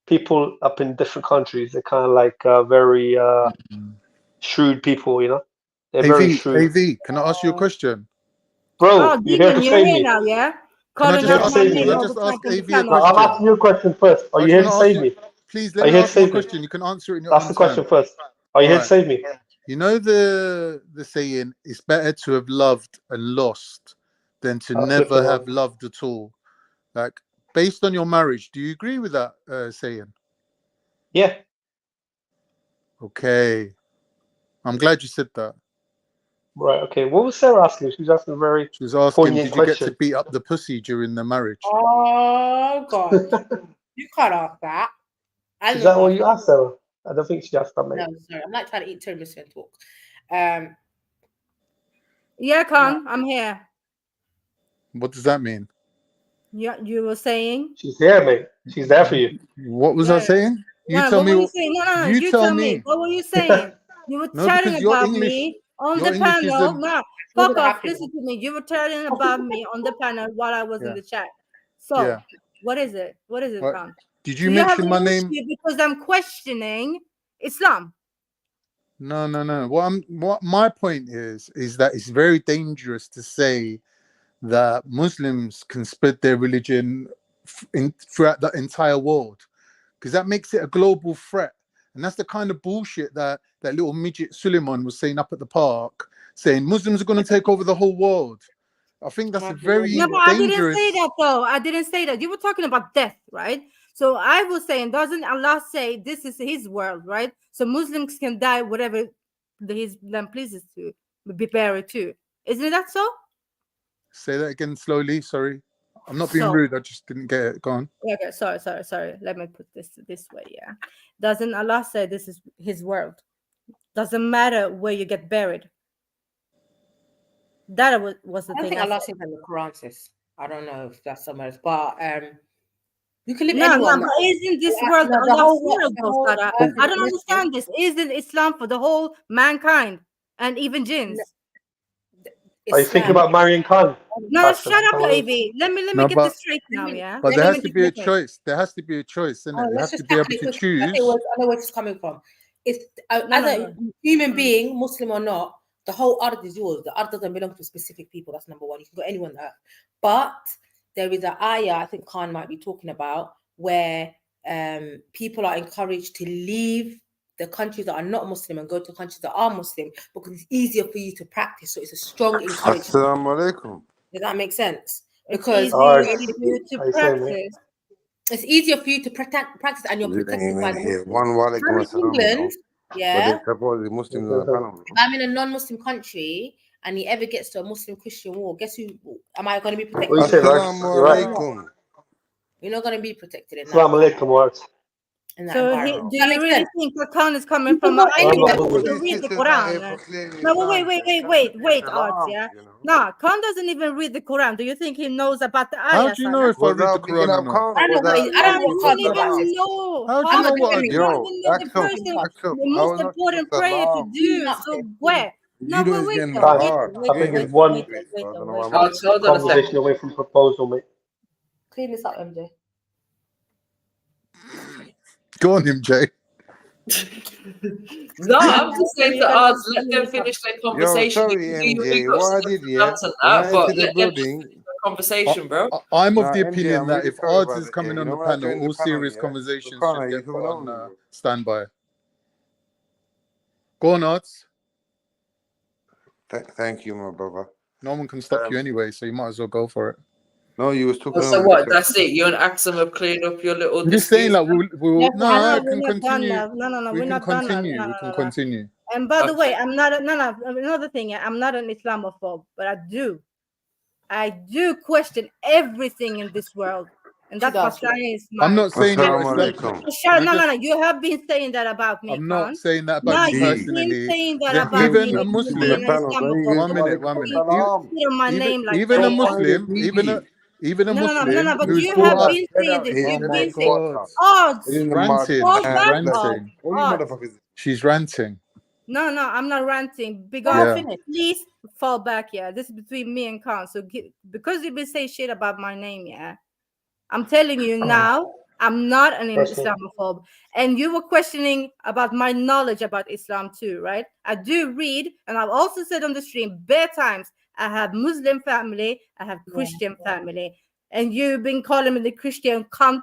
people up in different countries, they're kind of like very shrewd people, They're very shrewd. AV, can I ask you a question? Bro, you're here to you're save here me. now, yeah? Can I Calling out my name all just the time ask from the AV a panel. No, I'm question? asking you a question first. Are you here to save me? Please Are let you me here to ask my save me? question. You can answer it in your That's own the question time. first. Are you here to Alright. save me? You know the saying, it's better to have loved and lost than to never have loved at all. Like, based on your marriage, do you agree with that saying? Yeah. Okay. I'm glad you said that. Right, okay. What was Sarah asking? She was asking a very She was asking, poignant did you get question. to beat up the pussy during the marriage? Oh God, you can't ask that. Is that what you asked, Sarah? I don't think she asked that, mate. No, sorry. I'm not trying to eat tiramisu and talk. Yeah, Con, I'm here. What does that mean? Yeah, you were saying? She's there, mate. She's there for you. What was I saying? You tell me. What were you saying? No, you tell me. What were you saying? You were No, chatting because your about English, me on your the English panel. isn't. No, fuck off. Listen to me. You were chatting about me on the panel while I was in the chat. So, what is it? What is it, Con? Did you mention my name? Because I'm questioning Islam. No. What my point is that it's very dangerous to say that Muslims can spread their religion throughout the entire world, because that makes it a global threat. And that's the kind of bullshit that little midget Suleiman was saying up at the park, saying Muslims are going to take over the whole world. I think that's a very dangerous. I didn't say that, though. I didn't say that. You were talking about death, right? So I was saying, doesn't Allah say this is His world, right? So Muslims can die whatever His land pleases to, be buried too. Isn't that so? Say that again slowly. Sorry, I'm not being rude. I just didn't get it. Go on. Okay, sorry. Let me put this way. Yeah, doesn't Allah say this is His world? Doesn't matter where you get buried. That was the thing. I think Allah says in the Quran, sis. I don't know if that's somewhere else, but you can live anywhere. No, but isn't this world Allah's world? I don't understand this. Isn't Islam for the whole mankind and even jinns? Are you thinking about marrying Khan? No, shut up, Ivy. Let me get this straight now, yeah. But there has to be a choice. There has to be a choice, isn't it? You have to be able to choose. I know where it's coming from. It's as a human being, Muslim or not, the whole earth is yours. The earth doesn't belong to specific people. That's number one. You can go anywhere on the earth. But there is an ayah I think Khan might be talking about where people are encouraged to leave the countries that are not Muslim and go to countries that are Muslim because it's easier for you to practice. So it's a strong encouragement. Assalamu alaikum. Does that make sense? because All right. It's easier for you to How you saying, mate? practice. it's easier for you to practice, and you're protected by the here. Muslims. One wallet I'm in England, but yeah. they support the Muslims on the panel. If I'm in a non-Muslim country and he ever gets to a Muslim-Christian war, guess who? Am I going to be protected? What you say, Max? You're right. You're not going to be protected in that. Assalamu alaikum, Max. In that So environment. do you really think Quran is coming from? I need to read the Quran. No, wait, Arts, yeah. No, Khan doesn't even read the Quran. Do you think he knows about the ayahs? How do you know if I read the Quran or not? I don't know what Khan even know. How do you know what I do? The most important prayer to do. So where? No, wait. I think it's one conversation away from proposal, mate. Clean this up, MJ. Go on, MJ. No, I'm just saying to us, let them finish their conversation. sorry, MJ. What I did, yeah, but let them finish the conversation, bro. I'm of the MJ, opinion I'm that really if sorry Ards about is it, coming yeah. on You the know, when I panel, joined all the panel, serious yeah, conversations the panel, should you get put coming on on, standby. Go on, Ards. Thank you, my brother. No one can stop you anyway, so you might as well go for it. No, you was talking. So what? That's it. You and Axum have cleared up your little. I'm just saying, like, we'll I can we're not done continue. now. No, We we're can not done now. continue. We can continue. And by the way, I'm not another thing. I'm not an Islamophobe, but I do question everything in this world, and that's what science. I'm not saying you're Islam. No. You have been saying that about me. I'm not saying that No, about you you've been personally. saying that about Even me. a Muslim. One minute. Put my name like Even that. a Muslim. Even a Muslim But who's you brought have up. been saying this. Oh You've my been saying, God. oh, She's ranting. She's ranting. No, I'm not ranting. Please fall back. Yeah, this is between me and Khan. So because you've been saying shit about my name, yeah, I'm telling you now, I'm not an Islamophobe. And you were questioning about my knowledge about Islam too, right? I do read, and I've also said on the stream bare times, I have Muslim family, I have Christian family, and you've been calling me the Christian cunt.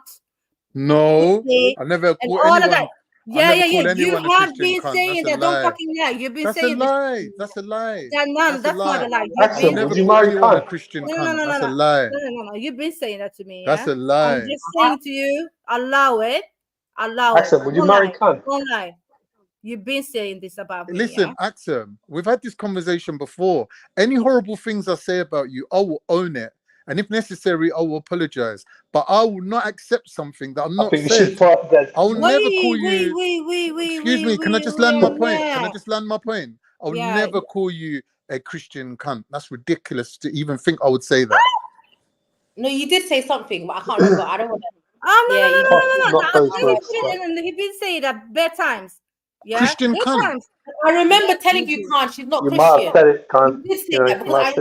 No, I never call anyone. Yeah. You have been saying that. Don't fucking lie. You've been saying this. That's a lie. That's not a lie. Axel, would you marry anyone a Christian cunt? That's a lie. No. You've been saying that to me. That's a lie. I'm just saying to you, allow it. Axel, would you marry cunt? Don't lie. You've been saying this about me. Listen, Axel, we've had this conversation before. Any horrible things I say about you, I will own it. And if necessary, I will apologize. But I will not accept something that I'm not saying. I will never call you. Excuse me, can I just land my point? I'll never call you a Christian cunt. That's ridiculous to even think I would say that. No, you did say something, but I can't remember. I don't want to. No. He's been saying that bare times. Yeah? Christian cunt. I remember telling you, Khan, she's not Christian. You might have said it, Khan.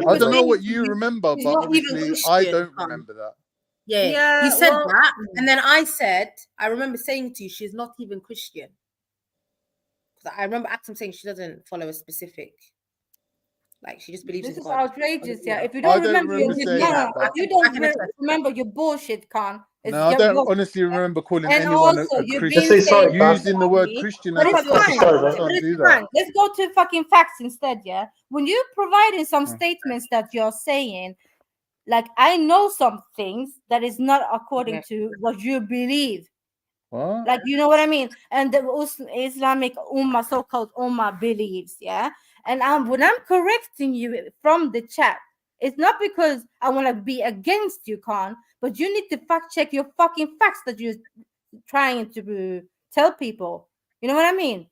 I don't know what you remember, but obviously I don't remember that. Yeah, you said that, and then I said, I remember saying to you, she's not even Christian. Because I remember Axum saying she doesn't follow a specific, like she just believes. This in is God. outrageous. Yeah, if you don't remember your bullshit, Khan. No, I don't honestly remember calling anyone a Christian. Using the word Christian as a fine. Let's go to fucking facts instead, yeah? When you're providing some statements that you're saying, like, I know some things that is not according to what you believe. What? Like, you know what I mean? And the Islamic Ummah, so-called Ummah believes, yeah? And when I'm correcting you from the chat, it's not because I want to be against you, Khan, but you need to fact check your fucking facts that you're trying to tell people. You know what I mean?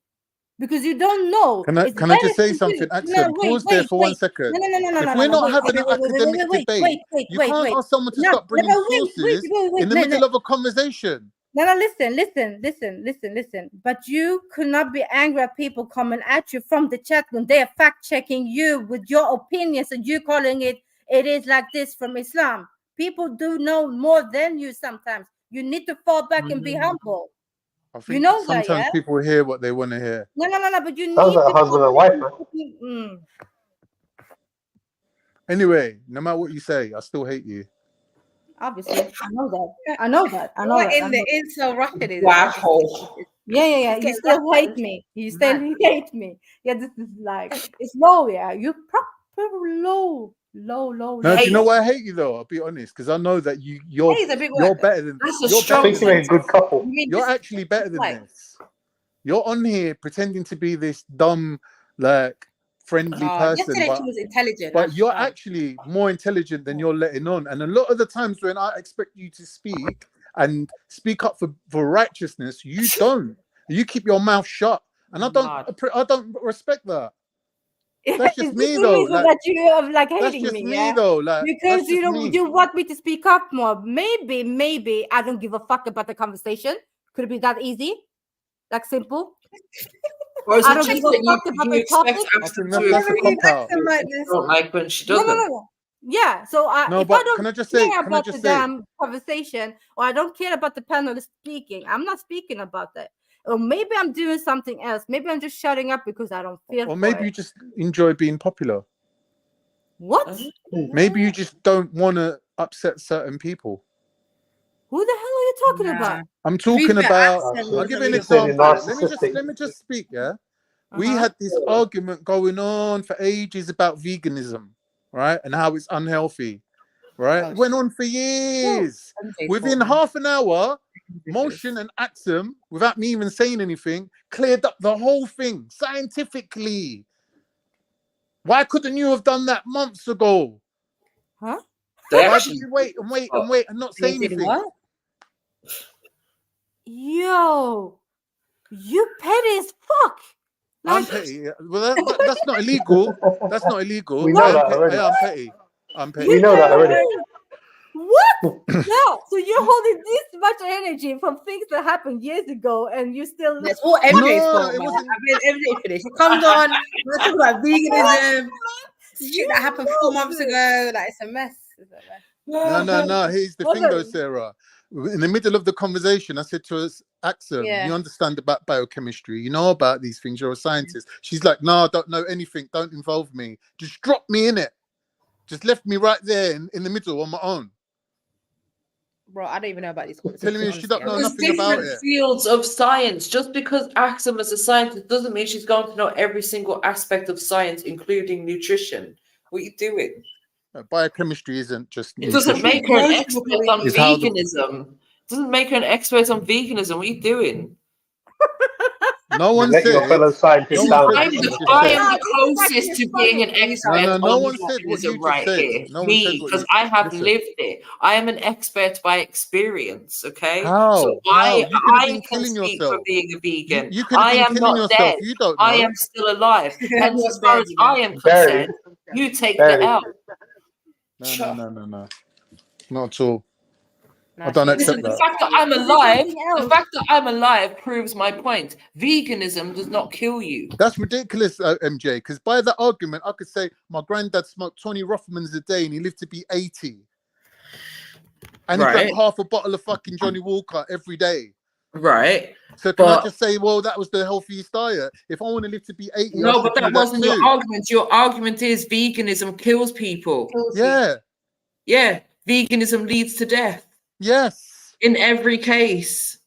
Because you don't know. Can I just say something? Axel, pause there for 1 second. No. If we're not having an academic debate, you can't ask someone to stop bringing sources in the middle of a conversation. No, listen. But you could not be angry at people coming at you from the chat when they are fact checking you with your opinions and you calling it is like this from Islam. People do know more than you sometimes. You need to fall back and be humble. I think sometimes people hear what they want to hear. No, but you need to like husband and wife, man. Anyway, no matter what you say, I still hate you. Obviously, I know that. What in the insult Russian is? Wow. Yeah. You still hate me. You still hate me. Yeah, this is like, it's low, yeah. You're proper low. Low. No, do you know why I hate you though? I'll be honest, because I know that you're Hate is a big you're word. better than That's a you're strong better than Makes you a good couple. You're actually better than this. You're on here pretending to be this dumb, like friendly person, Yesterday she was intelligent. but you're actually more intelligent than you're letting on. And a lot of the times when I expect you to speak and speak up for righteousness, you don't. You keep your mouth shut, and I don't respect that. That's just me though. Like, that you are like hating that's just me, though. Like, because you know you want me to speak up more. Maybe I don't give a fuck about the conversation. Could it be that easy? Like simple? Or is I it don't just give a that fuck about you the expect topic. Axel that's a cop out. don't like when she does them? No. Yeah, so No, if but I don't can I just say- care can I about just the say- damn conversation, or I don't care about the panelist speaking, I'm not speaking about that. Or maybe I'm doing something else. Maybe I'm just shutting up because I don't feel. Or maybe you just enjoy being popular. What? Maybe you just don't want to upset certain people. Who the hell are you talking about? I'm talking about. I'll give you an example. narcissistic. Let me just speak. Yeah, we had this argument going on for ages about veganism, right, and how it's unhealthy, right? It went on for years. Within half an hour, Motion and Axum, without me even saying anything, cleared up the whole thing scientifically. Why couldn't you have done that months ago? Huh? Why did you wait and not say anything? Yo, you petty as fuck. I'm petty. Well, that's not illegal. That's not illegal. We know that already. I'm petty. I'm petty. We know that already. What? Yeah. So you're holding this much energy from things that happened years ago, and you still. That's all MJ's fault, it man. wasn't. I blame MJ for this. She comes on, we're talking about veganism, shit that happened 4 months ago. Like it's a mess. No. Here's the thing, though, Sarah. In the middle of the conversation, I said to us, Axel, Yeah. you understand about biochemistry. You know about these things. You're a scientist. She's like, no, I don't know anything. Don't involve me. Just drop me in it. Just left me right there in the middle on my own. Bro, I don't even know about these conversations. Telling me she don't know There's nothing about different it. fields of science. Just because Axum is a scientist doesn't mean she's going to know every single aspect of science, including nutrition. What are you doing? Biochemistry isn't just. It doesn't make her an expert on It's how the- veganism. It doesn't make her an expert on veganism. What are you doing? No one Let said. your fellow scientists no one down. said what you just I said. am the closest to being an expert No on one said what you veganism just right said. here. No one said Me, what because you- I have listen. lived it. I am an expert by experience, okay? How? So How? You could have I been can killing speak for yourself. being a vegan. You could have I been am killing not yourself. dead. You don't I know. am still alive. Hence, You're as far as dead, I am Barely. concerned, you take Barely. the L. No. Not at all. Nah, I don't she accept The that. fact that I'm alive, the fact that I'm alive proves my point. Veganism does not kill you. That's ridiculous, MJ, because by that argument, I could say my granddad smoked 20 Rothmans a day and he lived to be 80. And he Right. drank half a bottle of fucking Johnny Walker every day. Right. So can I But- just say, well, that was the healthiest diet? If I want to live to be 80, I No, should but do that wasn't your too. argument. Your argument is veganism kills people. Yeah. Yeah. Veganism leads to death. Yes. In every case.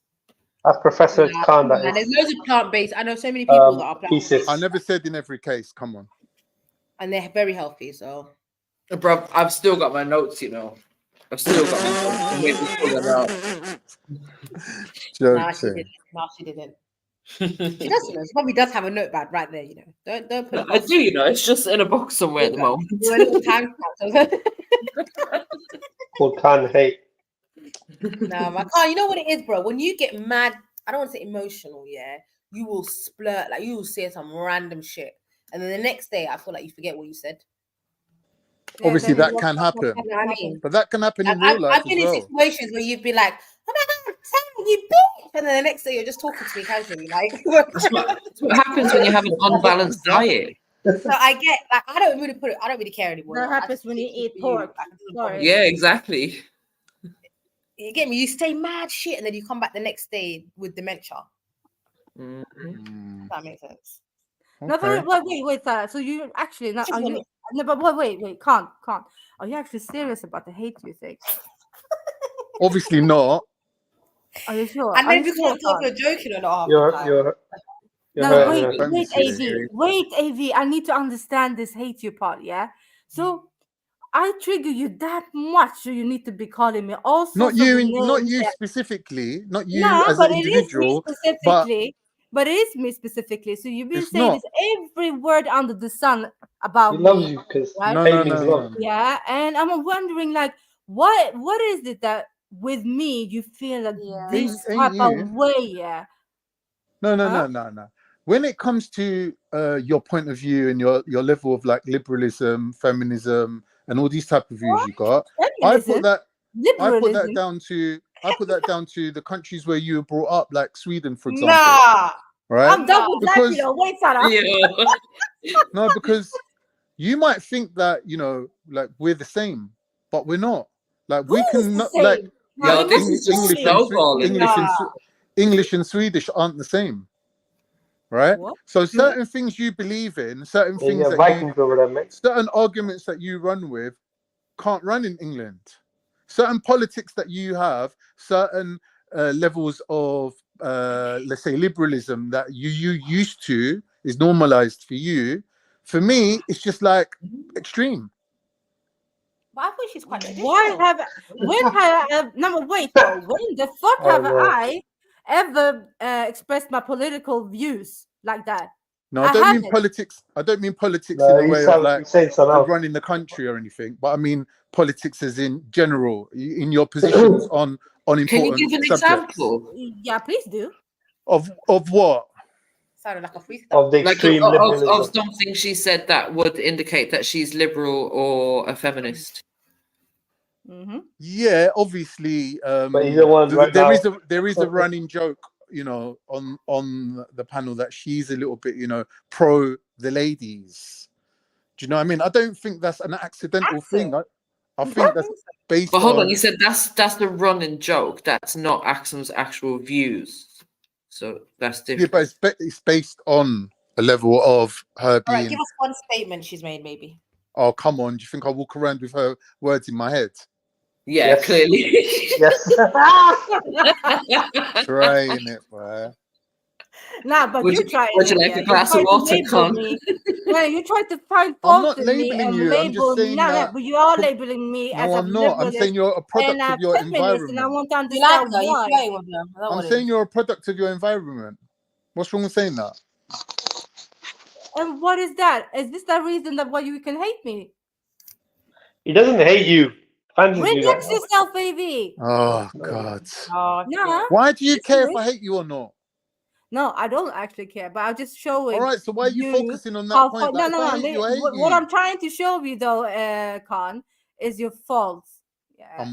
That's Professor Khan. That And there's is. loads of plant-based. I know so many people that are plant-based, Thesis. I never said in every case. Come on. and they're very healthy. So Bro, I've still got my notes, you know. I've still got my notes. I'm waiting to pull them out. nah, she didn't. No, she didn't. She does, you know. She probably does have a notepad right there, you know. Don't put it. I do, you know. It's just in a box somewhere at the moment. Do a little time stamp. Called Khan hate. No, my car. You know what it is, bro. When you get mad, I don't want to say emotional. Yeah, you will splurt, like you will say some random shit, and then the next day, I feel like you forget what you said. Obviously, that can happen. You know what I mean? But that can happen in real life I've been as in well. situations where you'd be like, "Oh my god, Sam, you bitch," and then the next day you're just talking to me casually, like. That's what happens when you have an unbalanced diet. So I get, like, I don't really care anymore. That happens when you eat pork. Sorry. Yeah, exactly. You get me? You stay mad shit, and then you come back the next day with dementia. Mm-hmm. That makes sense. No, but wait, Sarah. So you actually not? Are you, no, but wait, can't. Are you actually serious about the hate you think? Obviously not. Are you sure? And Are then you you can't sure, tell if you're joking or not. You're No, right, wait, AV. Wait, AV. I need to understand this hate you part, yeah? So I trigger you that much, so you need to be calling me all sorts Not of you, names. not you specifically, not you No, as but an it is me individual, but specifically. But it is me specifically. So you've been it's saying not. this every word under the sun He about loves me, you because right? No, hate no, means no, love. no. Yeah, and I'm wondering, like, what is it that with me you feel like this Ain't type of you? way? Yeah. No, no, Huh? no, no, no. When it comes to your point of view and your level of like liberalism, feminism, and all these type of views you got, I put Feminism, that liberalism. down to the countries where you were brought up, like Sweden, for example, Nah, right? I'm done with that. You Because know, wait, Sarah. no, because you might think that like we're the same, but we're not. Like we Who is can the not like same? Now, Yo, you this must is show just English me. snowballing. English and Swedish aren't the same, right? What? So certain things you believe in, certain Yeah, you things get that Vikings over there, mate. certain arguments that you run with can't run in England. Certain politics that you have, certain levels of let's say liberalism that you used to is normalized for you. For me, it's just like extreme. But I thought she's quite traditional. When have no, wait though, when the fuck Oh, have no. I ever expressed my political views like that? No, I don't mean politics. I don't mean politics No, in a way of like he's saying something else. running the country or anything, but I mean politics as in general, in your positions on Can you important give an subjects. example? Yeah, please do. Of what? Sounded like a freestyle. Of the Like extreme of liberalism. something she said that would indicate that she's liberal or a feminist. Yeah, obviously, But he's the one right there now. is a running joke, on the panel that she's a little bit, pro the ladies. Do you know what I mean? I don't think that's an accidental thing. I think that's based But hold on, on. you said that's the running joke. That's not Axum's actual views. So that's Yeah, different. but it's based on a level of her All right, being. give us one statement she's made, maybe. Oh, come on! Do you think I walk around with her words in my head? Yeah, Yes. clearly. Yes. Trying it, bro. Nah, but you trying would you it, like yeah. a glass You of try to water, label Con? me. Yeah, you try to find I'm fault not in me labeling and you. I'm just label me. saying No, that. but you are labeling me No, as a I'm not. I'm liberalist saying you're a and product a of your feminist, and I environment. want to You like understand her? You why. playing with her? Is that I'm what it saying is? you're a product of your environment. What's wrong with saying that? And what is that? Is this the reason that why you can hate me? He doesn't hate you. Fancies you right Relax now. yourself, baby. Oh God. No. Why do you Yes, care you if I is. hate you or not? No, I don't actually care, but I'm just All showing right. So why are you you focusing on that how point? no, Like, if I hate you, I hate What you. I'm trying to show you though, Khan, is your faults. Yeah. I'm And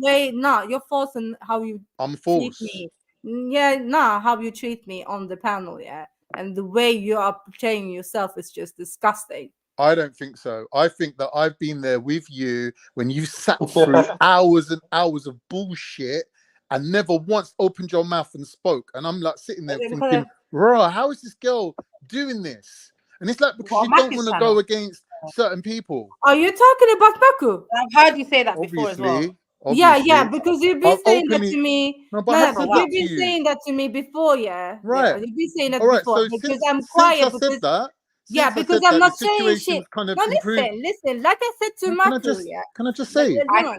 what? your faults and how you I'm treat false. me. Yeah, no, how you treat me on the panel, yeah. And the way you are portraying yourself is just disgusting. I don't think so. I think that I've been there with you when you sat through hours and hours of bullshit and never once opened your mouth and spoke. And I'm like sitting there thinking, "Raw, how is this girl doing this?" And it's like because Well, you Mac don't is want to channel. go against certain people. Are you talking about Baku? I've heard you say that before as well. Obviously, Yeah, because you've been I've saying that openly to me. no, but I have But said you've that to been you, saying that to me before, yeah. right? You've been saying that All right. before So because since I'm I quiet said because that, because I'm the not saying situation's shit. kind of No, improved. listen. Like I said to Can I Maku, just yeah. say? No.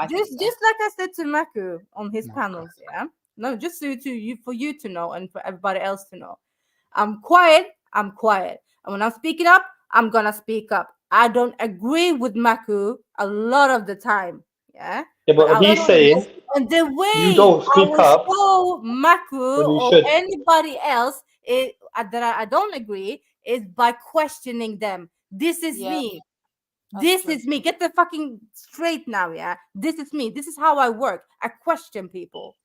Just like I said to Maku on his panels, yeah. No, just so for you to know and for everybody else to know. I'm quiet. And when I'm speaking up, I'm gonna speak up. I don't agree with Maku a lot of the time. Yeah. Yeah, but he's saying And the way you don't I speak will up show Maku when you or should. anybody else that I don't agree is by questioning them. This is me. This is me. Get the fucking straight now, yeah. This is me. This is how I work. I question people.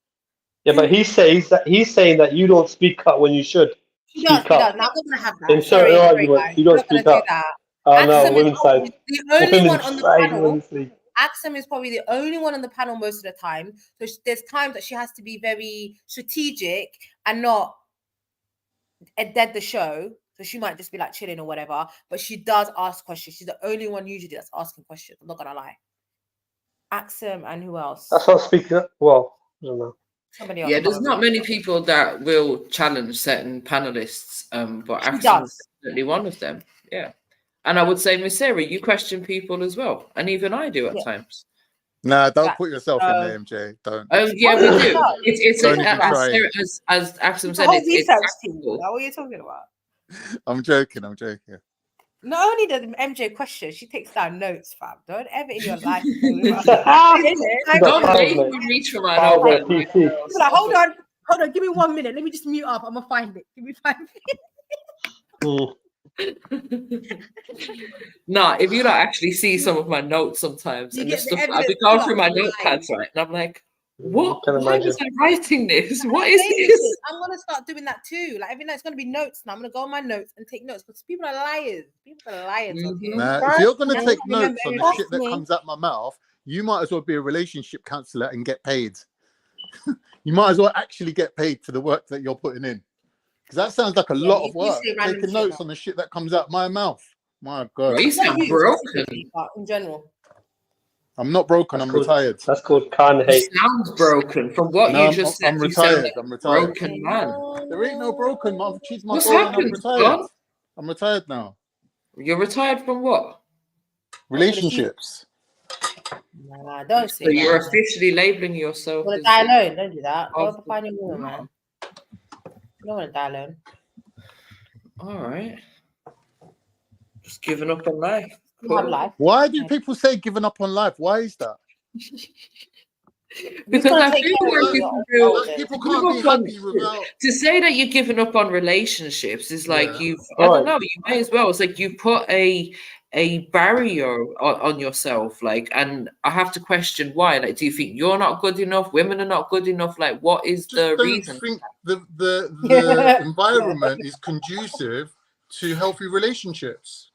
Yeah, but he's saying that you don't speak up when you should speak up. Not gonna have that. In certain arguments, you don't speak up. Oh no, women's side. The only one on the panel. Women's side. Axum is probably the only one on the panel most of the time. So there's times that she has to be very strategic and not dead the show. So she might just be like chilling or whatever. But she does ask questions. She's the only one usually that's asking questions. I'm not gonna lie. Axum and who else? That's not speaking up. Well, I don't know. Somebody else. Yeah, there's not many people that will challenge certain panelists, but She Axum does. is definitely one of them. Yeah. And I would say, Miss Sarah, you question people as well, and even I do at times. Nah, don't put yourself in there, MJ. Don't. Oh yeah, we do. It's Don't even try it. as Axum The said, whole it's research team. tactical. What are you talking about? I'm joking. I'm joking. Not only does MJ question, she takes down notes, fam. Don't ever in your life. Don't make me reach for my notepad. notepad. Like, hold on, give me 1 minute. Let me just mute up. I'm gonna find it. Give me 5 minutes. Nah, if you don't actually see some of my notes sometimes, and the stuff I've been going through my notepads, right? And I'm like, what? Why was I writing this? What is this? I'm gonna start doing that too. Like every night it's gonna be notes now. I'm gonna go on my notes and take notes because people are liars. People are liars on here. Nah, if you're gonna take notes on the shit that comes out my mouth, you might as well be a relationship counselor and get paid. You might as well actually get paid for the work that you're putting in. Because that sounds like a lot of work. Taking notes on the shit that comes out my mouth. My God. You sound broken. In general. I'm not broken. I'm retired. That's called Khan hate. You sound broken from what you just said. I'm retired. Like I'm retired. Broken man. There ain't no broken. I've achieved my What's goal and I'm happened, retired. son? I'm retired now. You're retired from what? Relationships. Nah, don't say So that. you're officially labeling yourself. You wanna as die the- alone? Don't do that. Go of the- find your woman, man. You don't want to die alone. All right. Just giving up on life. You have life. Why do people say giving up on life? Why is that? Because I feel like people can't be happy without. To say that you're giving up on relationships is like I don't know, you may as well. It's like you put a barrier on yourself, like, and I have to question why. Like, do you think you're not good enough? Women are not good enough? Like, what is the reason? I think the environment is conducive to healthy relationships.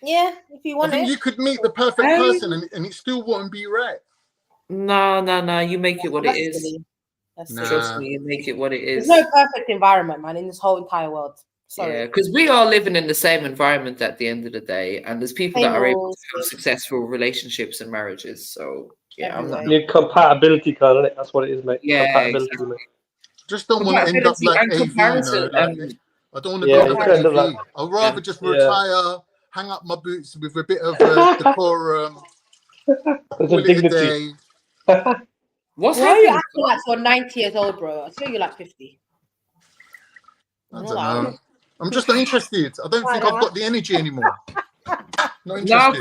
Yeah, if you I want think it. you could meet the perfect person and it still wouldn't be right. No. You make it what it is. silly. That's silly. Trust me, you make it what it is. There's no perfect environment, man, in this whole entire world. Sorry. Yeah, because we are living in the same environment at the end of the day, and there's people that are able rules. to have successful relationships and marriages. So yeah, I'm not. Your compatibility, Khan, innit? That's what it is, mate. Yeah, Compatibility, exactly. mate. Just don't want to end up like AV, you know. Like, I don't want to go like AV. Like, I'd rather just retire, hang up my boots with a bit of decorum, call it a day. What's Why are you happening? acting like you're 90 years old, bro? I swear you're like 50. I don't know. I'm just not interested. I don't think I've got the energy anymore. Not interested. No,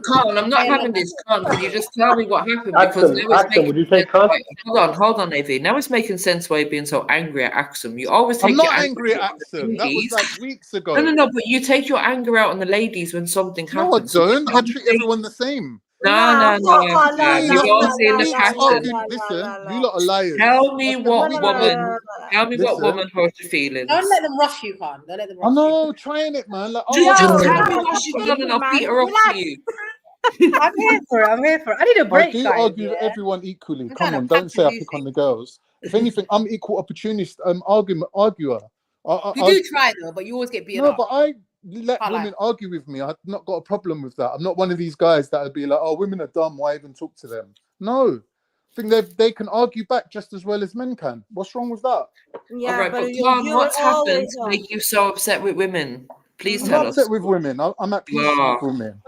Khan, I'm not having this. Khan, can you just tell me what happened? Because Axum, would you take Khan? Hold on, AV. Now it's making sense why you're being so angry at Axum. You always take I'm your not anger angry at out on the Axum. That was ladies. like weeks ago. No, but you take your anger out on the ladies when something happens. No, I don't. I treat everyone the same. No. You've all seen the pattern. Listen, you lot are liars. Tell me what woman hurt your feelings. Don't let them rush you, Khan. Don't let them rush I know, trying it, man. Like, Just tell me what she's done and I'll beat her up for you. I'm here for it. I need a break, I do guys. argue with everyone equally. Come on, don't say I pick on the girls. If anything, I'm equal opportunist arguer. You do try though, but you always get beaten up. No, but I let women argue with me. I've not got a problem with that. I'm not one of these guys that would be like, oh, women are dumb, why even talk to them? No. I think they can argue back just as well as men can. What's wrong with that? Yeah, all right, but Tom, what's happened to make you so upset with women? Please I'm tell not us. upset with women. I'm at peace with women.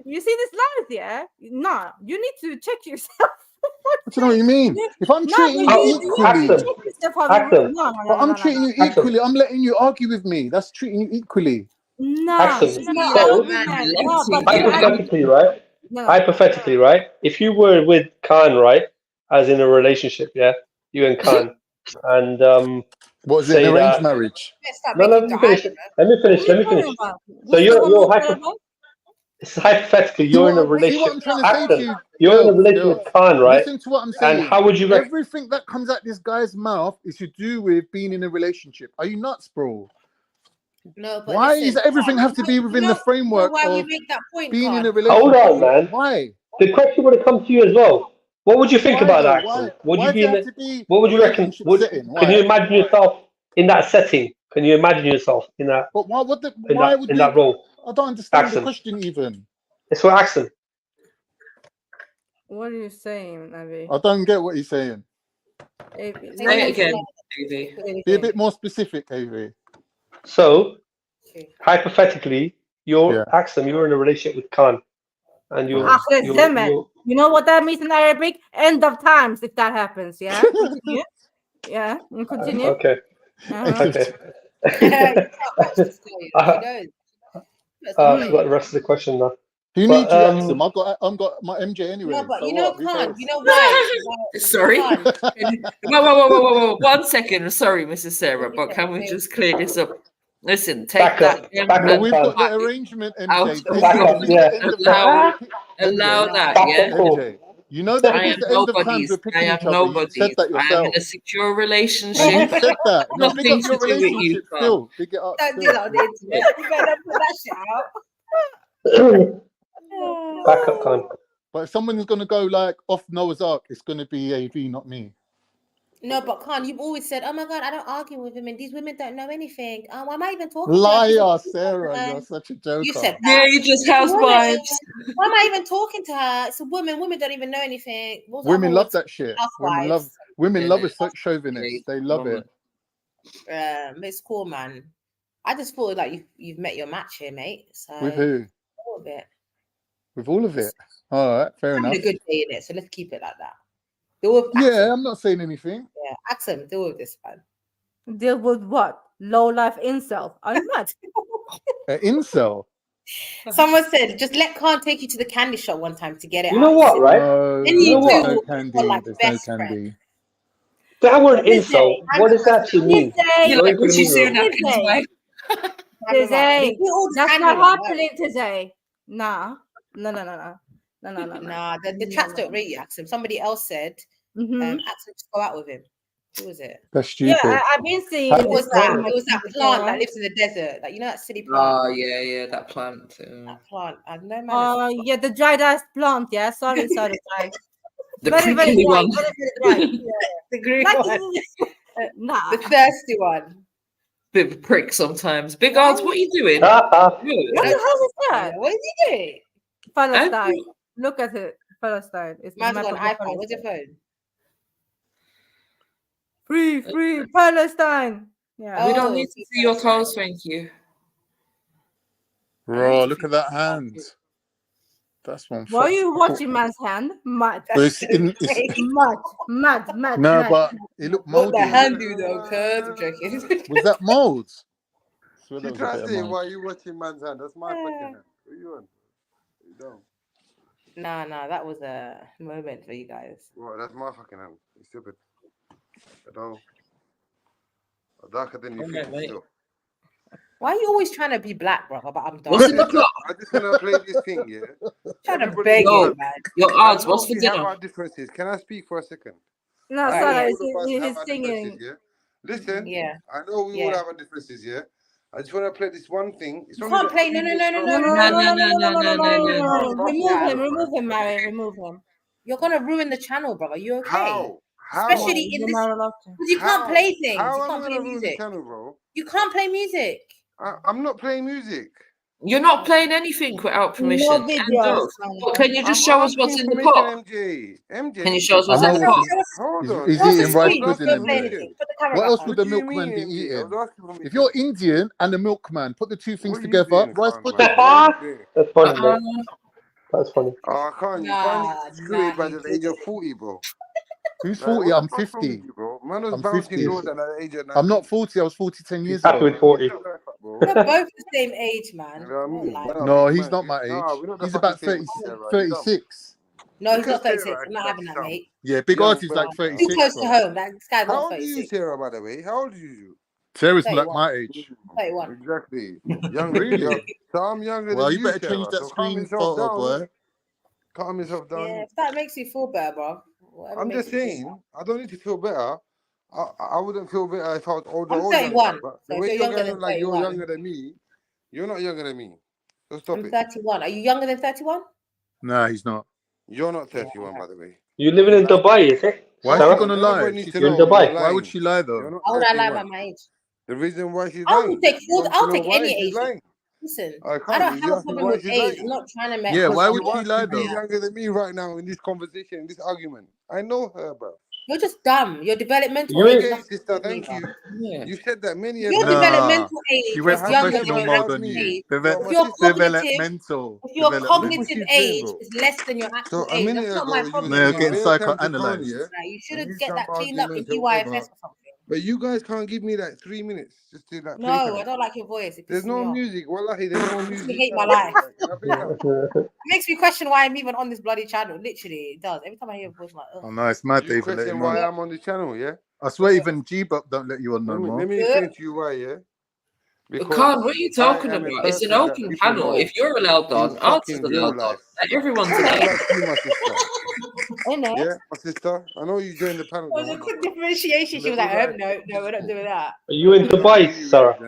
You see this lies, yeah? Nah, you need to check yourself. What do you know what you mean? If I'm treating you equally, I'm treating you equally. I'm letting you argue with me. That's treating you equally. Hypothetically, right? Hypothetically, right? If you were with Khan, right, as in a relationship, yeah, you and Khan, and what is it? An arranged marriage? No, let me finish. Let me finish. So you're hypothetically, you're in a relationship. You're in a relationship with Khan, right? Listen to what I'm saying. And how would you? Everything that comes out this guy's mouth is to do with being in a relationship. Are you nuts, bro? No, but why does everything have to be within the framework of being in a relationship? Hold on, man. Why? The question would have come to you as well. What would you think about that, Axel? Would you be? What would you reckon? Can you imagine yourself in that setting? Can you imagine yourself in that? But why would in that role? I don't understand Axel. the question even. It's for Axel. What are you saying, Avi? I don't get what you're saying. Say it again, AV. Be a bit more specific, AV. So, hypothetically, Axel, you're in a relationship with Khan, and You know what that means in Arabic? End of times, if that happens. Yeah. Continue. Yeah. Continue. Okay. Uh-huh. Okay. I forgot the rest of the question now. Who needs you, Axel? I've got my MJ anyway. No, but so you know, what? Who Khan, cares? you know why? Sorry. Khan. Whoa. 1 second. Sorry, Mrs. Sarah, but can we just clear this up? Listen, take that. No, we've got the arrangement, MJ. Allow that, yeah? MJ. You know that I if am it's the end of times nobody's. we're I picking am each other. You said nobody's. that I am yourself. in a secure relationship. You said that. No, big Nothing up your to do with you, relationship Khan. still. Big it up. Don't do still. that on the internet. You better put that shit out. Back up, Khan. But if someone's going to go like off Noah's Ark, it's going to be AV, not me. No, but Khan, you've always said, "Oh my God, I don't argue with women. These women don't know anything. Why am I even talking to her? Liar, Sarah, you're such a joker. You said Yeah, that. you just It's a woman. housewives. Why am I even talking to her? It's a woman. Women don't even know anything. Women love that shit. Housewives. Women love a chauvinist. They love it. It's cool, man. I just thought like you've met your match here, mate. So With who? all of it. With all of it. All right, fair enough. Having a good day in it, so let's keep it like that. Deal with Yeah, I'm not saying anything. Yeah, Axel, deal with this, man. Deal with what? Low life incel. Are you mad? An incel. Someone said, just let Khan take you to the candy shop one time to get it. You know out. what, right? No, And you there's two no will candy. feel like There's best no candy. That word insult, what does that actually mean? You're like Rishi Sunak and his wife. Today. all the That's candy, not right? happening today. Nah. No. Nah, the chats don't rate you, Axel. Somebody else said, Axel, just go out with him. Who was it? That's stupid. Yeah, I've been seeing It was that people plant go that on. lives in the desert. Like, you know that silly plant? Oh, yeah, that plant. That plant. I know, man. Oh, yeah, the dried ice plant. Yeah, sorry. The very prickly dry. one. Very dry. Yeah. The green Like, one. Nah. The thirsty one. Bit of a prick sometimes. Big odds, what are you doing? What the hell is that? What is he doing? Palestine. Look at it. Palestine. It's Man's the got map an of iPhone. What's your Palestine. phone? Free Palestine. Yeah. We don't need to see your toes, thank you. Bro, look at that hand. That's one. Why are you watching man's hand? Mad. It's Mad. No, but it looked What moldy. the hand do though, cuz? I'm joking. Was that mold? She tried to say, why are you watching man's hand? That's my fucking hand. What are you on? You don't. Nah, that was a moment for you guys. Well, that's my fucking hand. You stupid. I don't. I'm darker than you think. Still. Why are you always trying to be black, brother? But I'm done. What's in the clock? I just want to play this thing, yeah? Trying to beg you, man. Your odds, what's for We have dinner? our differences. Can I speak for a second? No, I sorry, know all of us have he's our singing. differences, yeah? Listen, Yeah. I know we all have our differences, yeah? I just want to play this one thing. It's You only can't the play. No. Remove him, Mary. Remove him. You're gonna ruin the channel, brother. You okay? How? Especially in this, because you can't play things. How You am I can't play going to ruin the music. channel, bro? You can't play music. I'm not playing music. You're not playing anything without permission. No And videos. but can you just show us what's in the pot? MJ. Can you show us what's in the pot? Hold on. He's eating rice pudding, MJ. What else would the What do you milkman be mean, MJ? I eating? was asking for If you're Indian and the milkman, put the two things What are you together. doing, Rice Khan, pudding. That's funny, man. That's funny. Oh, I can't. You can't screw it by the age of 40, bro. Who's Like, 40? what I'm the fuck's wrong 50. with you, bro? Man was I'm bouncing 50. doors at the age of 19. I'm not 40. I was 40 10 years Happy ago. with 40. We're both the same age, man. You know what I mean? No, he's not my age. No, we're not the He's fucking about same 30, age, Sarah. You 36. No, he's Look not at 36. Sarah, I'm not she's having like that, some mate. Yeah, Big young Artie's like brother. 36. Too close to bro. home. That guy's How not old are you, 36. Sarah, by the way? How old are you? Sarah's like 31. my age. 31. Exactly. Young, Really? So I'm younger Well, than you you, better Sarah. change that So calm screen yourself photo, down. boy. Calm yourself down. Yeah, if that makes you feel better, bro. Whatever I'm makes just you feel saying, I don't need to feel better. I wouldn't feel better if I was older I'm or 31, younger. But the so if way you're you're younger going than on like you're 31. younger than me, you're not younger than me. So stop I'm it. 31. Are you younger than 31? Nah, he's not. You're not 31, by the way. You living in Dubai, is it? Why is she Sarah? gonna Everybody lie? needs She's to You're in know Dubai. you're Why would lying. she lie You're though? not How would I lie 31. about my age? The reason why she's I'll lying. take You full. want to I'll know take why any she's age. lying? Listen, I I can't. don't You have a ask me problem why with she's age. lying. I'm not trying to make. Yeah, why She would she wants lie to be though? younger than me right now in this conversation, in this argument. I know her, bro. You're just dumb. Your developmental You age is okay, nothing sister? to do with Thank me, you. bruv. You said that many If a your time. developmental She age went is younger than professional your mode actual on you. age, So my if your sister. Developmental. if your Look what cognitive she's saying, age bro. is less than your So actual a age, minute that's not ago, my you was problem, No, giving bro. getting bare time to Khan, psychoanalyzed. yeah, Like, you should and have use get some that cleaned up in arguments or DYFS whatever. or something. But you guys can't give me like 3 minutes just to like play No, I something. don't like your voice. It There's pisses me no off. music. Wallahi, there's no It makes me music. hate my Nothing. life. Like, can I play something? It makes me question why I'm even on this bloody channel. Literally, it does. Every time I hear your voice, I'm like, Oh ugh. no, it's mad You they even let question him why on. I'm on the channel, yeah? I swear even G-Buck don't let you on no more. Let me explain to you why, yeah? Because Khan, what are you I talking am a about? It's an person that open people panel. know If you're allowed in on, Art's fucking real allowed on. life. Like, everyone's Not allowed. like you, my sister. Innit? Yeah, my sister. I know you joined the panel. There was a quick differentiation. She was like, no, we're not doing that. Are you in Dubai, Sarah?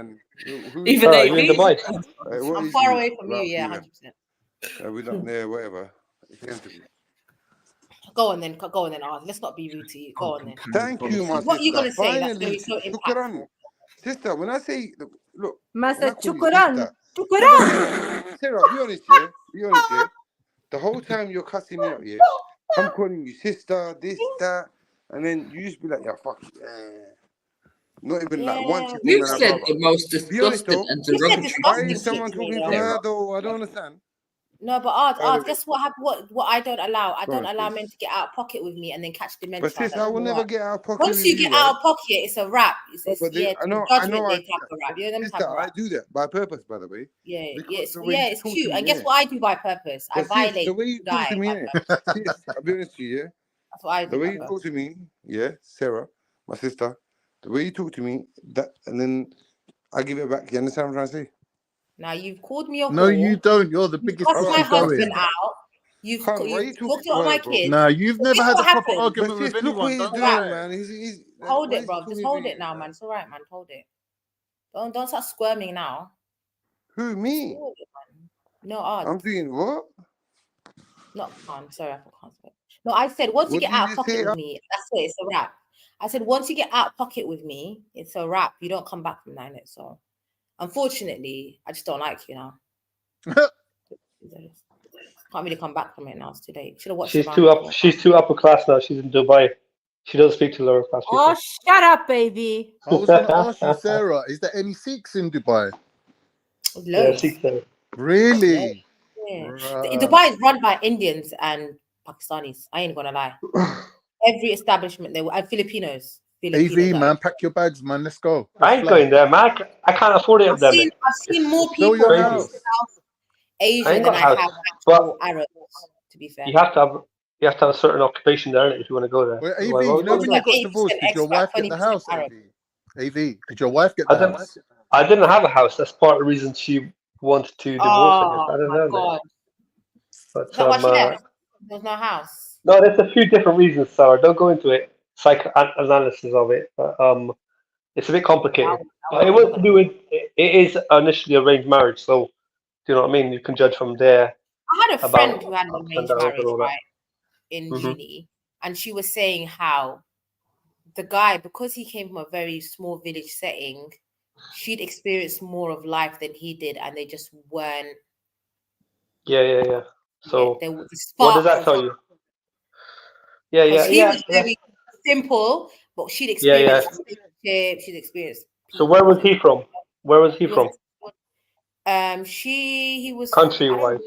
Even Sarah, are you in Dubai? What I'm is far you? away from you, About yeah, you, 100%. we're not there, whatever. It's the interview. Go on then, Art. Let's not be rude to you. Go on then. Thank you, my What are you sister. gonna say that's Finally, so shukran. impactful? Sister, when I say, look, when Master I call you Chukuran. sister, Chukuran. Sarah, be honest, yeah? Be honest, yeah? The whole time you're cussing me out, yeah? I'm calling you sister, this, that, and then you just be like, yeah, fuck it. Not even like once you call You've me my said brother. the most Be honest disgusting though. and You said derogatory Why disgusting is things shit someone to me talking though. for her though? I don't understand. No, but By the Art, way. guess what happened? What I don't allow? I Go don't on, allow sis. men to get out of pocket with me and then catch dementia. But sis, That I will doesn't never work. get out of pocket Once with you you, get right? out of pocket, it's a wrap. It's But yeah, I know judgment I day do type that. of wrap. You know them type Sister, of I wrap. do that by purpose, by the way. Yeah, Because the way yeah, you it's talk cute. to me, And guess innit? what I do by purpose? I But sis, the violate way you talk to me, by innit? purpose. Sis, I'll be honest with you, yeah? That's what I The do way by you purpose. talk to me, yeah, Sarah, my sister, the way you talk to me, that, and then I give it back. You understand what I'm trying to say? Now you've called me a No, you whore. don't. You're the You've biggest cussed my pussy husband going. out. You've Khan, why you talked talking to about my her, bro? kids. Nah, you've So never guess had what a proper happened? argument But with sis, look what anyone. he's Don't doing, lie. man. He's Hold why it, is he bro. calling Just me hold doing it now, man? man. It's all right, man. Hold it. Don't start squirming now. Who, Just me? hold it, man. No, Art. I'm doing what? Not Khan. Sorry, I can't say. No, I said once you What get did you out of just pocket say? with me, that's it. It's a wrap. I said once you get out of pocket with me, it's a wrap. You don't come back from that. Innit? So, unfortunately, I just don't like you now. Can't really come back from it now. It's too late. Should have watched. She's too upper class now. She's in Dubai. She doesn't speak to lower class people. Oh, shut up, baby. I was going to ask you, Sarah, is there any Sikhs in Dubai? Yeah, Sikhs there. Really? Yeah. Right. Dubai is run by Indians and Pakistanis. I ain't gonna lie. Every establishment there and Filipinos. AV, man, pack your bags, man. Let's go. I ain't going there, man. I can't afford it up there, man. I've seen more Sell people your from house. South I Asia ain't than got I a house, have but actual Arabs. To be fair, you have to have a certain occupation there innit, if you want to go there. Well, AV, Otherwise, you know it's when like you got 80% divorced, did your expat, wife get 20% the house, Arab. AV? Did your wife get the house? I didn't have a house. That's part of the reason she wanted to divorce. I guess Oh I don't my know, man. god! But Is that why she left? There's no house. no, there's a few different reasons, Sarah. Don't go into it. Psychoanalysis of it, but it's a bit complicated. It was to do with it is initially arranged marriage, so do you know what I mean? You can judge from there. I had a friend About who had an ups and arranged downs marriage, and all that. right, in uni, and she was saying how the guy, because he came from a very small village setting, she'd experienced more of life than he did, and they just weren't. Yeah. So There was the what does spark. that tell you? Yeah. Because he was very simple, but she'd Yeah. experienced relationships, she'd experienced. So where was he from? Where was he from? He was Country I don't know,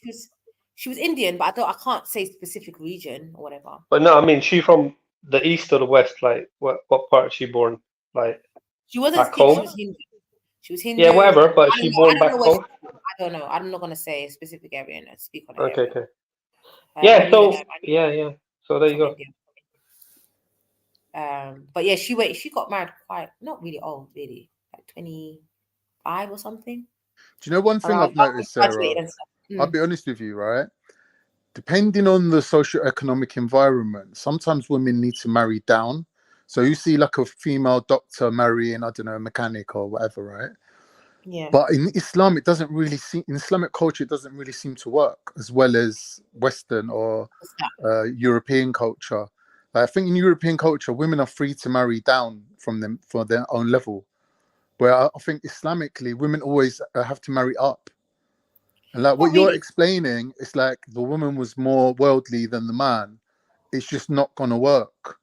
wise. she was Indian, but I can't say specific region or whatever. But no, I mean she from the east or the west, like what part is she born? Like She wasn't back Sikh, home? she was Hindu. She was Hindu. Yeah, whatever, but she born I back don't know home? I don't know. I'm not gonna say a specific area and speak on it. Okay. Yeah, so yeah. So there you go. But yeah, she got married quite not really old, really, like 25 or something. Do you know one thing I've noticed, Sarah? I'll be honest with you, right? Depending on the socio-economic environment, sometimes women need to marry down. So you see like a female doctor marrying, I don't know, a mechanic or whatever, right? Yeah. But in Islam, it doesn't really seem, in Islamic culture, it doesn't really seem to work as well as Western or European culture. I think in European culture, women are free to marry down from them for their own level. Where I think Islamically, women always have to marry up. And like what you're explaining, it's like the woman was more worldly than the man. It's just not going to work.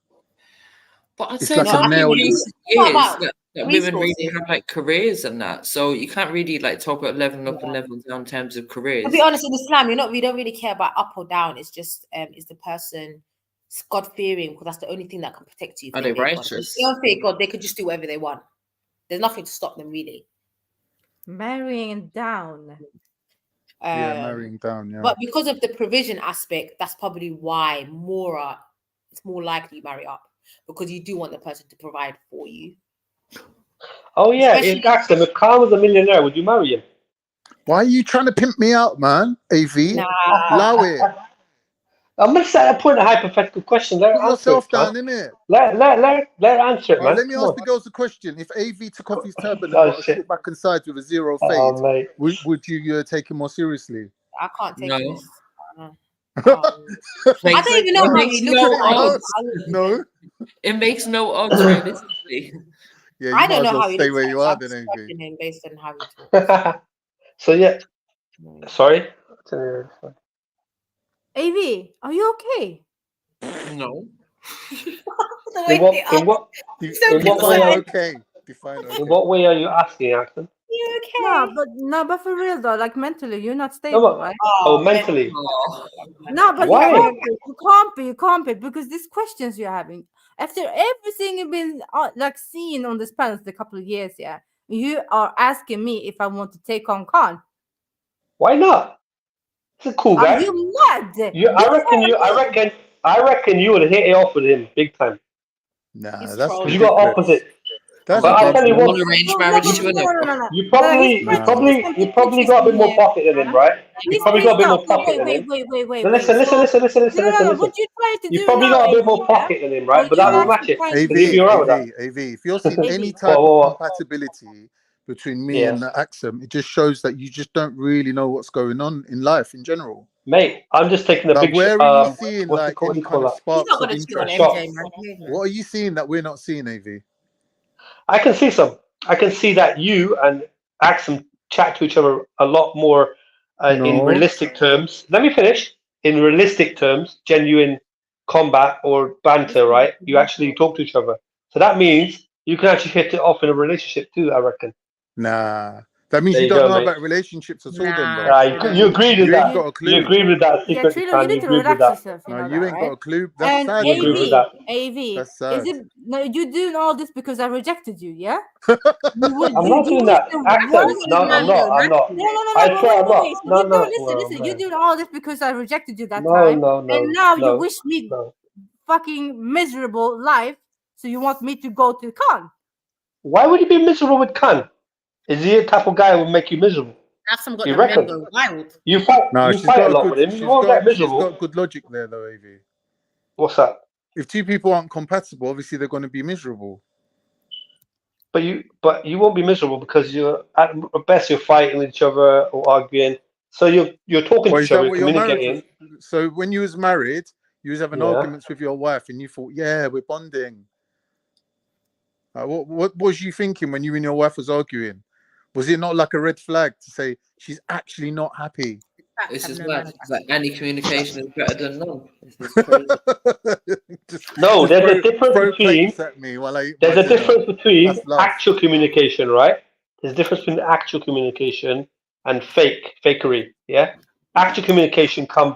But I'd It's say like it's a only in male. recent What years about that women really resources? have like careers and that. So you can't really like talk about leveling up and leveling down in terms of To careers. be honest, in Islam, we don't really care about up or down. It's just is the person God fearing, because that's the only thing that can protect you. If Are they fear God. If righteous? they don't fear God, they could just do whatever they want. There's nothing to stop them really. Marrying down. Yeah, marrying down. Yeah. But because of the provision aspect, that's probably why it's more likely you marry up, because you do want the person to provide for you. Oh yeah, Especially- ask them, if Khan was a millionaire, would you marry him? Why are you trying to pimp me out, man? AV, allow it. I'm gonna set a point a hypothetical question. Let her Put answer yourself it, down, man. innit? Let her answer it, All right, man. let me Come ask on. the girls a question. If AV took off his turban and Oh, got a shit. short back and sides with a zero Oh, fade, mate. would you take him more seriously? I can't take No. this. I don't even know how makes he no looks like. odds. No. It makes no odds realistically. Yeah, you I might don't as know well how he stay looks where like. you So are I'm then, just AV. judging him based on how he talks. So yeah. Sorry. AV, are you okay? No. In what way are okay? Define okay. In what way are you asking, Axel? You okay? No, but for real though, like mentally, you're not No, stable, but, right? oh, mentally. No, but Why? you can't be, because these questions you're having after everything you've been like seeing on this panel the couple of years, yeah, you are asking me if I want to take on Khan. Why not? He's a cool Are guy. you mad? I reckon you would hit it off with him big time. Nah, that's Because you got ridiculous. opposite. That's But I'll tell you what. arranged marriage to another. No. You probably got a bit more pocket than him, right? You probably got a bit more pocket than him. Wait. Now listen. No. What you trying to You do probably now, got a bit AV, more pocket than him, right? But you're that won't actually match it. trying to If you're around with AV, if you're seeing AV. any type What? of compatibility between me Yeah. and Axum, it just shows that you just don't really know what's going on in life in general. Mate, I'm just taking a Like, big where are you seeing what like do any you kind call of that? sparks of interest? What are you seeing that we're not seeing, AV? I can see some. I can see that you and Axum chat to each other a lot more in No. realistic terms. Let me finish. In realistic terms, genuine combat or banter, right? You actually talk to each other. So that means you can actually hit it off in a relationship too, I reckon. Nah. That means There you you don't go, know mate. about relationships at all then, bro. You agreed with You ain't that. got a clue. You agreed with that Yeah, secretly, Trillo, you Khan. You need to agreed with relax that. yourself. You No, know you that, ain't right? got a clue. That's And sad, You agreed with that. AV, That's sad. is it no? You doing all this because I rejected you? Yeah. I'm not doing that. Accent. No, I'm not. I'm not. I swear I'm not. Wait. No, You no. don't listen. You're man. doing all this because I rejected you that No, time, no, and now you no, wish me no. fucking miserable life. So you want me to go to Khan? Why would you be miserable with Khan? Is he a type of guy who will make you miserable? Axum got You the reckon? men go wild. You fight No, a lot with him. You won't get she's miserable. got good logic there though, AV. What's that? If two people aren't compatible, obviously they're going to be miserable. But you won't be miserable because you're at best you're fighting with each other or arguing. So you're talking Well, to is each other, that you're what your marriage communicating. was? So when you was married, you was having Yeah. arguments with your wife, and you thought, "Yeah, we're bonding." What was you thinking when you and your wife was arguing? Was it not like a red flag to say she's actually not happy? This is mad. It's like any communication is better than none. This is crazy. No, there's a difference throw between plates at me while I eat there's my a dinner. difference between That's love. actual communication, right? There's a difference between actual communication and fakery. Yeah, actual communication can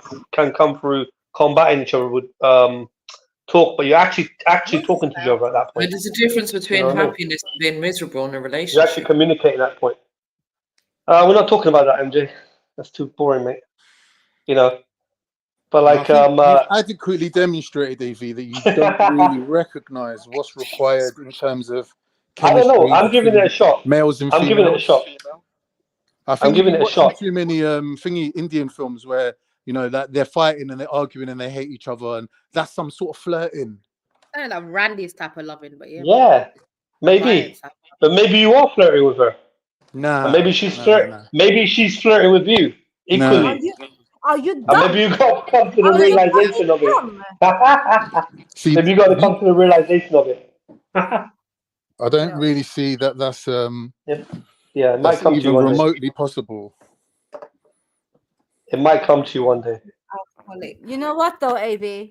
come through combating each other with talk, but you're actually talking to each other at that But point. there's a difference between You know what I mean? happiness and being miserable in a You're actually relationship. communicating at that point. We're not talking about that, MJ. That's too boring, mate. You know, but No, I like think you've adequately demonstrated, AV, that you don't really recognise what's required in terms of I don't chemistry know. I'm giving it a between shot. males and I'm giving it a females. shot. I I'm think you've giving been it a watching shot. too many Indian films where that they're fighting and they're arguing and they hate each other, and that's some sort of flirting. I don't know, Randy's type of loving, but yeah. Yeah, maybe. But maybe you are flirting with her. Nah. And maybe she's Nah. Maybe she's flirting with you equally. Are you And dumb? maybe you got to come to the realization of it. Maybe you got to come to the realization of it. I don't really see that that's Yeah, it might that's come to you even one day. remotely possible. It might come to you one day. You know what though, AV?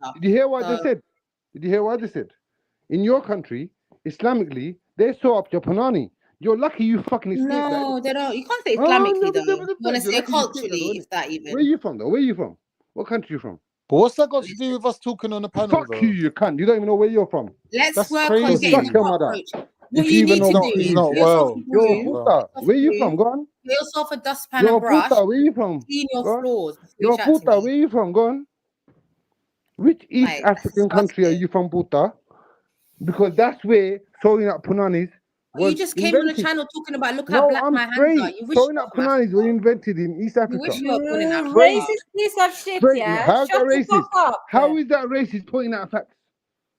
stuff. Did you hear what I just So- said? Did you hear what I just said? In your country, Islamically, they saw up your Panani. You're lucky you fucking escaped that. No, they don't. You can't say Oh, Islamically no, though. You want to you're say lucky you escaped that, culturally, though, if that innit? even. Where are you from, though? Where are you from? What country you from? But what's that got to do with us talking on the panel, Fuck though? you cunt. You don't even know where you're from. Let's That's work crazy. on getting Suck the your mother. cockroach. If What you you even need know to what do it is is. not get yourself well. a You're a broom. puta. Where you from? Go on. Get yourself a dustpan You're and a brush. puta. Where you from? Clean your Go on. floors before You're you a chat to puta. me. Where you from? Go on. Which East Like, that's African country are you from, puta? Because that's where sewing up punanis Well, you was just came on the invented. channel talking about look how No, black I'm my hands are. straight. You wish Sewing you up were from punanis were Africa. invented in East You Africa. wish you were born in Africa. Straight. Racist piece of shit, Straight. yeah. How's that Shut the racist? fuck up. How is that racist pointing out facts?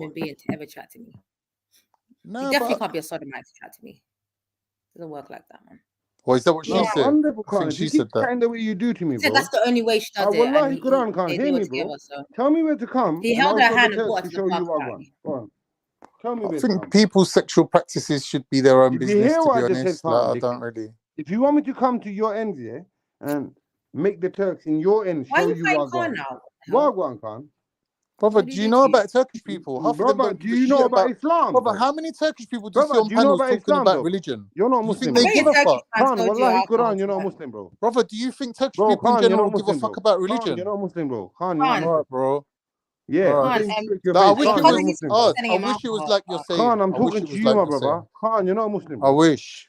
human being to ever chat to me. No, You definitely but can't be a sodomite to chat to me. Doesn't work like that, man. or is that what she No, said? 100% I think If she you said keep that. chatting the way you do to me, He said bro. that's the only way she does it. Wallahi, And Quran can't they hear were me, bro. together, so Tell me where to come, he and held I'll her show hand the and brought Turks her to to the show you park, what I want. apparently. Go on. Tell me I where to think come. people's sexual practices should be their own Did you business. hear To what be I just said, honest, Khan, like, I dickhead? don't really. If you want me to come to your ends, yeah, and make the Turks in your end Why are show you you fighting what I Khan want. now? What I want, Khan? Brother, What did do he you do know to you? about Turkish people? Half of them Brother, don't do give a you shit know about about. Islam, Brother, bro? how many Turkish people do you see Brother, on do you know panels about talking Islam, about though? religion? You're not Do you Muslim, think bro. they Maybe a give a Turkish fuck? man Khan, told you wallahi, alcohol Quran, to you're not that. Muslim, bro. Brother, do you think Turkish Bro, people in Khan, you're general not give a Muslim, fuck bro. about Khan, religion? you're not Muslim, bro. Khan, you're not Khan, All Muslim. right, bro. Yeah, All I'm right. Khan, saying straight to your Like, I face. wish your it Khan, you're cousin not was used Muslim, to bro. hard. sending I him wish it was alcohol. like you're Khan, saying. I'm I wish talking it to was you, like my you're saying. brother. Khan, you're not Muslim, I bro. wish.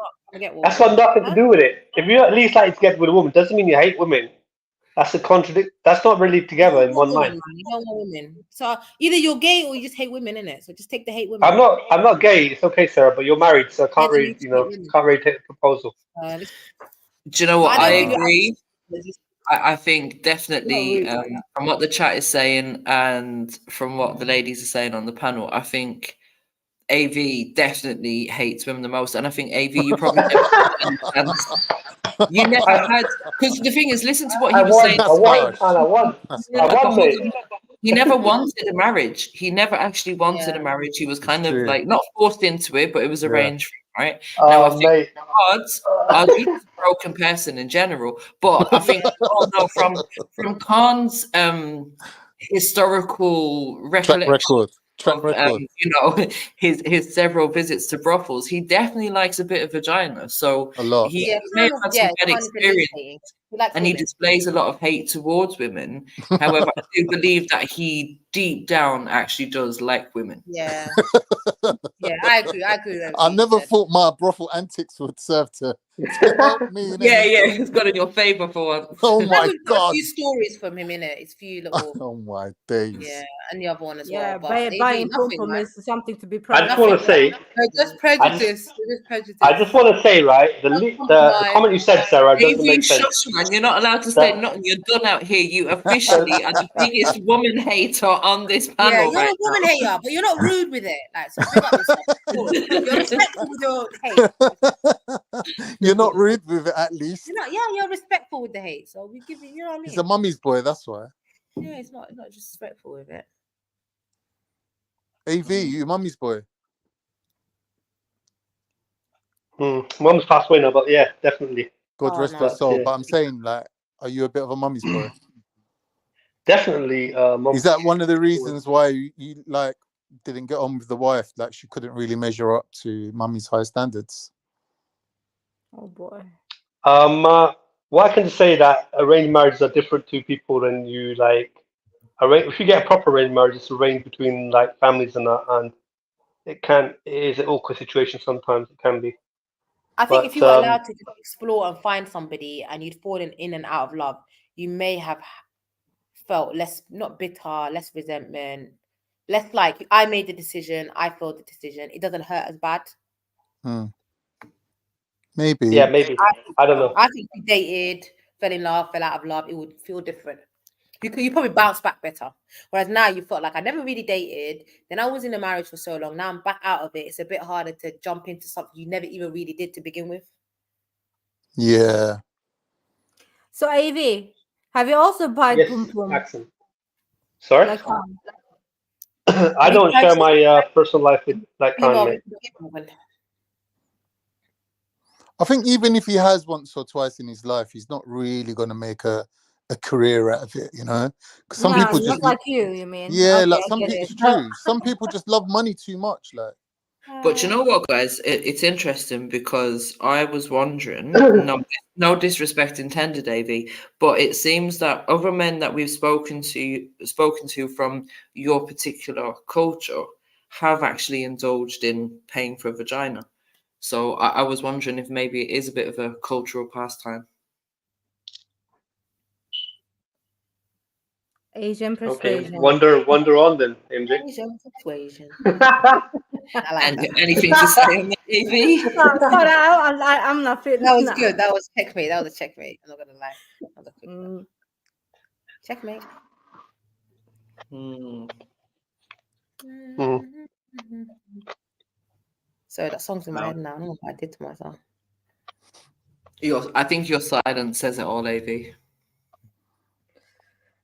That's got nothing to do with it. If you at least like to get with a woman, doesn't mean you hate women. That's a contradict. That's not really together in one mind. You don't want women. So either you're gay or you just hate women, innit? So just take the hate women. I'm not gay. It's okay, Sarah, but you're married, so I can't really, can't really take the proposal. Do you know what? I agree. I think definitely from what the chat is saying and from what the ladies are saying on the panel, I think AV definitely hates women the most. And I think AV, you probably never you never had, because the thing is, listen to what he was saying. He never wanted a marriage. He never actually wanted a marriage. He was kind of like not forced into it, but it was arranged right? Now, I think Mate. odds are just a broken person in general, but I think we all know from Khan's historical recollection track record. you know, his several visits to brothels, he definitely likes a bit of vagina. So a lot. he Yeah, may have Khan had is- some yeah, bad Khan is experience, manipulating. He likes and he women. displays a lot of hate towards women. However, I do believe that he deep down actually does like women. Yeah. Yeah, I agree. With I everything never you said. thought my brothel antics would serve to help me. In Yeah, anything. it's got in your favor for once. Oh And my we've got a god! few stories from him in it. It's few little. Oh my days! Yeah, and the other one as Yeah, well. But buying nothing, pom man. is something to be I proud just of. want to say, No, just prejudice. Just prejudice. I just want to say, right, the comment you said, Sarah, doesn't AV make shush, sense. man. You're not allowed to say nothing. You're done out here. You officially are the biggest woman hater on this Yeah, panel you're right a woman now. hater, but you're not rude with it. Like, so big up yourself. Cool. You're respectful with your hate. You're not rude with it, at least. You're not. Yeah, you're respectful with the hate. So we give you. You know what I mean? He's a mummy's boy, that's why. Yeah, it's not disrespectful with it. AV, you mummy's boy. Mum's passed away now, but yeah, definitely. God Oh, rest no. her soul. Yeah. But I'm saying, like, are you a bit of a mummy's boy? Definitely. Is that one of the reasons why you like didn't get on with the wife? Like, she couldn't really measure up to mummy's high standards. Oh boy. Well, I can just say that arranged marriages are different to people than you like. If you get a proper arranged marriage, it's arranged between like families and that, and it is an awkward situation sometimes. It can be. I think But, if you were allowed to just explore and find somebody and you'd fallen in and out of love, you may have felt less, not bitter, less resentment, less like I made the decision, I felt the decision. It doesn't hurt as bad. Maybe. Yeah, maybe. I don't know. I think if you dated, fell in love, fell out of love, it would feel different. You probably bounce back better. Whereas now you felt like I never really dated. Then I was in a marriage for so long. Now I'm back out of it. It's a bit harder to jump into something you never even really did to begin with. Yeah. So AV, have you also bought pum pum? Accent. Sorry? Like, I don't share my personal life with like Kanye. I think even if he has once or twice in his life, he's not really going to make a career out of it, you know? Because some people just like you mean? Yeah, Okay, like I some get people. it. It's true. Some people just love money too much. Like, But you know what, guys? It's interesting because I was wondering, no disrespect intended, AV, but it seems that other men that we've spoken to from your particular culture have actually indulged in paying for a vagina. So I was wondering if maybe it is a bit of a cultural pastime. Asian Okay, persuasion. wonder on then, MJ. Asian persuasion. Anything to say on the AV? I'm not feeling that was good. That was checkmate. That was a checkmate. I'm not gonna lie. That was a quick one. Checkmate. So that song's in my head now. I don't know what I did to myself. I think your silence says it all, AV.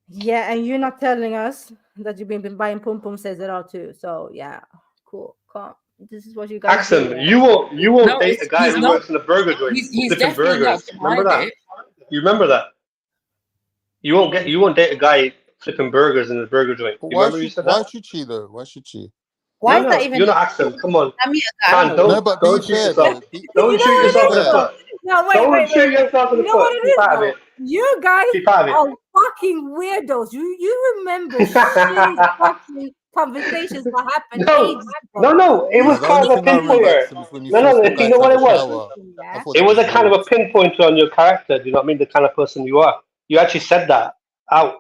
Yeah, and you're not telling us that you've been buying pum pum says it all too. So yeah, cool. Come. This is what you guys Accent, do. you won't date a guy who works in a burger joint, He's flipping definitely burgers. not Remember that? it. You remember that? You won't date a guy flipping burgers in a burger joint. but You remember you said why that? should she though? Why should she? Why No, is that even? you're not Accent. Come on. I mean, I Man, don't know. No, but don't be shoot fair yourself. though. Don't shoot yourself in the foot. No, Don't wait. shoot yourself in the You know what foot. it Keep is out of though? it. You guys Keep out of it. are fucking weirdos. You remember shitty fucking conversations that happened ages ago. No. It was The kind only of a thing I remember pinpointer. Accent was when you No. forced the You guy know to what have it a was? shower. I thought It that was a kind of weird. a pinpointer on your character. Do you know what I mean? The kind of person you are. You actually said that out. Do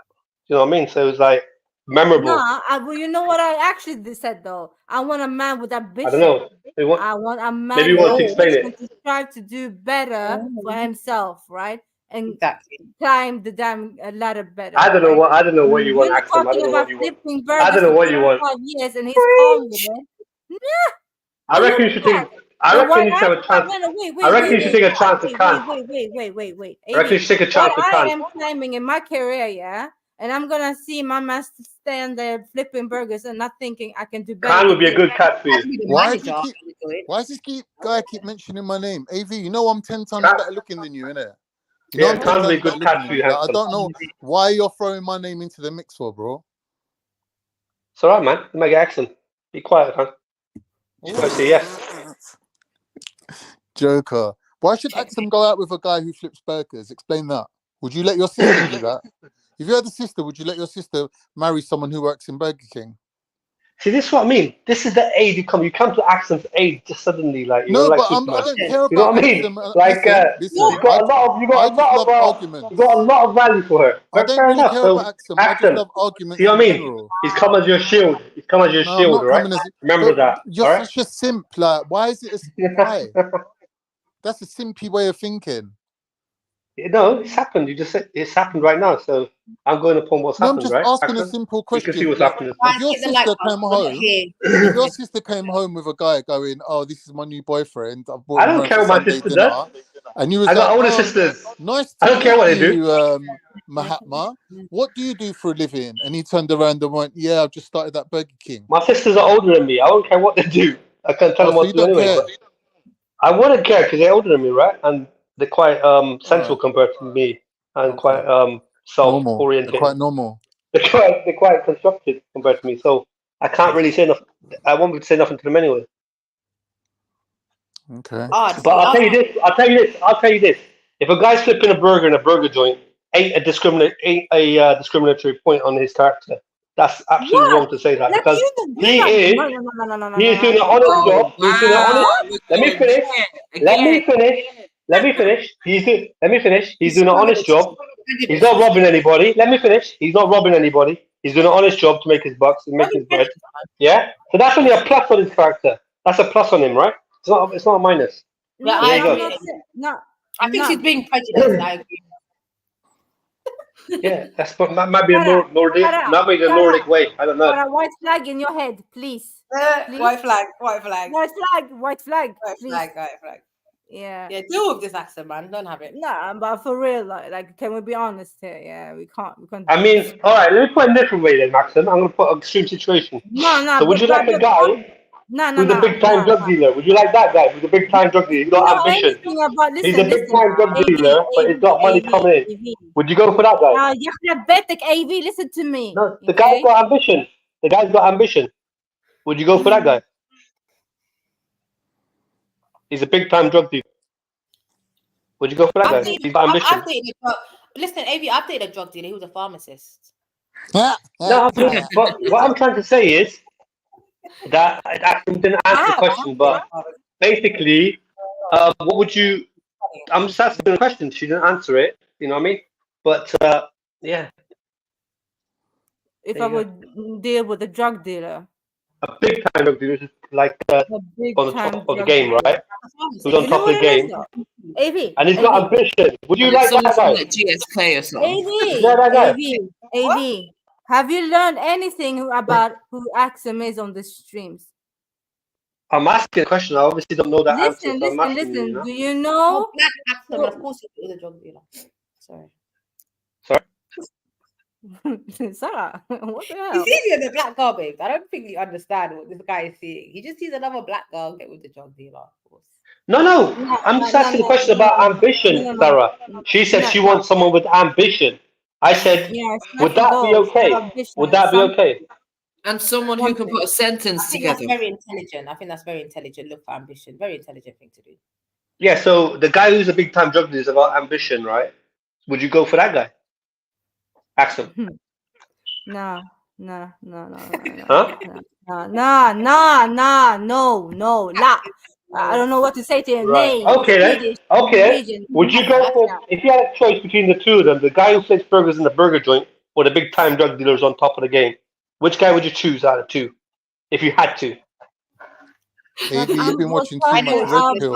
you know what I mean? So it was like memorable. Nah, well, you know what I actually said though? I want a man with ambition. I don't know. I want a man Maybe you want to with explain ambition it. to strive to do better for himself, right? And Exactly. climb the damn ladder better. I don't know right? what you want, You're Accent. I talking don't know about what you want. flipping I burgers don't know for what you want. 25 years and he's calm with it. Nah. I reckon you should take. I reckon you should have a chance. I reckon you should take a chance at Khan. Wait. I reckon you should take a chance What at I Khan. am claiming in my career, yeah, and I'm gonna see my master stand there flipping burgers and not thinking I can do better. Khan would than be a him. good cat for you. Why does this guy keep mentioning my name? AV, you know I'm 10 times better looking than you, innit? You know Yeah, I'm 10 Khan would be a times better good looking cat than for you. you, Like, I handsome. don't know why you're throwing my name into the mix for, bro. It's alright, man. You make an accent. Be quiet, Khan. Just gotta say yes. Joker. Why should Axum go out with a guy who flips burgers? Explain that. Would you let your sister do that? If you had a sister, would you let your sister marry someone who works in Burger King? See, this is what I mean. This is the aid you come. You come to Axum's aid just suddenly, like No, like but Superman. I don't care You know about what I mean? Axum. Like Listen. you've got a lot of I just love arguments. you got a lot of value for her. I But don't fair really enough. care So about Axum. I just Axum, love arguments see what in I mean? general. He's come as your shield. He's come as your No, I'm shield, not right? coming as. Remember that. You're all right? such a simp. Like, why is it why? That's a simpy way of thinking. No, it's happened. You just said it's happened right now. So I'm going upon what's No, I'm happened, just right? asking a Axum? simple You can see question. what's Like, happening. if your sister came home, if your sister came home with a guy going, "Oh, this is my new boyfriend. I've brought I him don't home care for what my Sunday sister dinner," does. and you was I got like, older "Oh, sisters. nice I to don't care meet what they do. you, Mahatma. What do you do for a living?" And he turned around and went, "Yeah, I've just started that Burger King." My sisters are older than me. I don't care what they do. I can't tell Oh, them so what you to do don't anyway. care? But I wouldn't care because they're older than me, right? And they're quite sensible Right. compared to me, and Okay. quite Normal. They're self-oriented. quite normal. They're quite constructive compared to me. So I can't really say nothing. I won't be able to say nothing to them anyway. Okay. But I'll tell you this. If a guy's flipping a burger in a burger joint, ain't a discriminatory point on his character. That's absolutely wrong to say that Like because he no, is no. doing an honest job. He's doing an honest. Let me finish. Let me finish. Let me finish. He's doing an honest job. He's not robbing anybody. Let me finish. He's not robbing anybody. He's doing an honest job to make his bucks and make his bread. Yeah. So that's only a plus on his character. That's a plus on him, right? It's not a minus. No, There you I'm go. not saying, no. I think she's being prejudiced. I agree. Yeah, that might be a Sarah, Nordic way. I don't know. Sarah, white flag in your head, please. Please. White flag, white flag. White flag, white flag, White please. flag, white flag. Yeah. Yeah, deal with this accent, man. Don't have it. Nah, but for real, like, can we be honest here? Yeah, we can't. I mean, all right. Let me put it a different way then, Maxim. I'm gonna put an extreme situation. No, So would you like a guy who's a big time drug dealer? Would you like that guy who's a big time drug dealer? He's got ambition. He's a big time drug dealer, but he's got money coming in. Would you go for that guy? AV, listen to me. No, the guy's got ambition. The guy's got ambition. Would you go for that guy? He's a big time drug dealer. Would you go for that guy? He's got ambition. Listen, AV, I've dated a drug dealer. He was a pharmacist. No, but what I'm trying to say is that I actually didn't answer the question. But basically, what would you? I'm just asking a question. She didn't answer it. You know what I mean? But yeah. If I would deal with a drug dealer. A big time drug dealer, is like on the top of the game, right? Who's on top of the game? AV, and he's got ambition. Would you like that guy? GSK or something. AV, have you learned anything about who Axum is on the streams? I'm asking a question. I obviously don't know that answer. So I'm asking Listen. you, you know? Do you know? Black Axum, of course, he was a drug dealer. Sorry. Sarah, what the hell? He's easier than black girl, babe. I don't think you understand what this guy is seeing. He just sees another black girl get with the drug dealer, of course. No. I'm just asking a question about ambition, Sarah. She said she wants someone with ambition. I said, would that be okay? Would that be okay? And someone who can put a sentence together. That's very intelligent. I think that's very intelligent. Look for ambition. Very intelligent thing to do. Yeah, so the guy who's a big time drug dealer is about ambition, right? Would you go for that guy? Axum. No. Huh? No. I don't know what to say to him. Right. Okay then. Okay. Would you go for, if you had a choice between the two of them, the guy who flips burgers in the burger joint or the big time drug dealers on top of the game, which guy would you choose out of two, if you had to? AV, you've been watching too much Red Pill.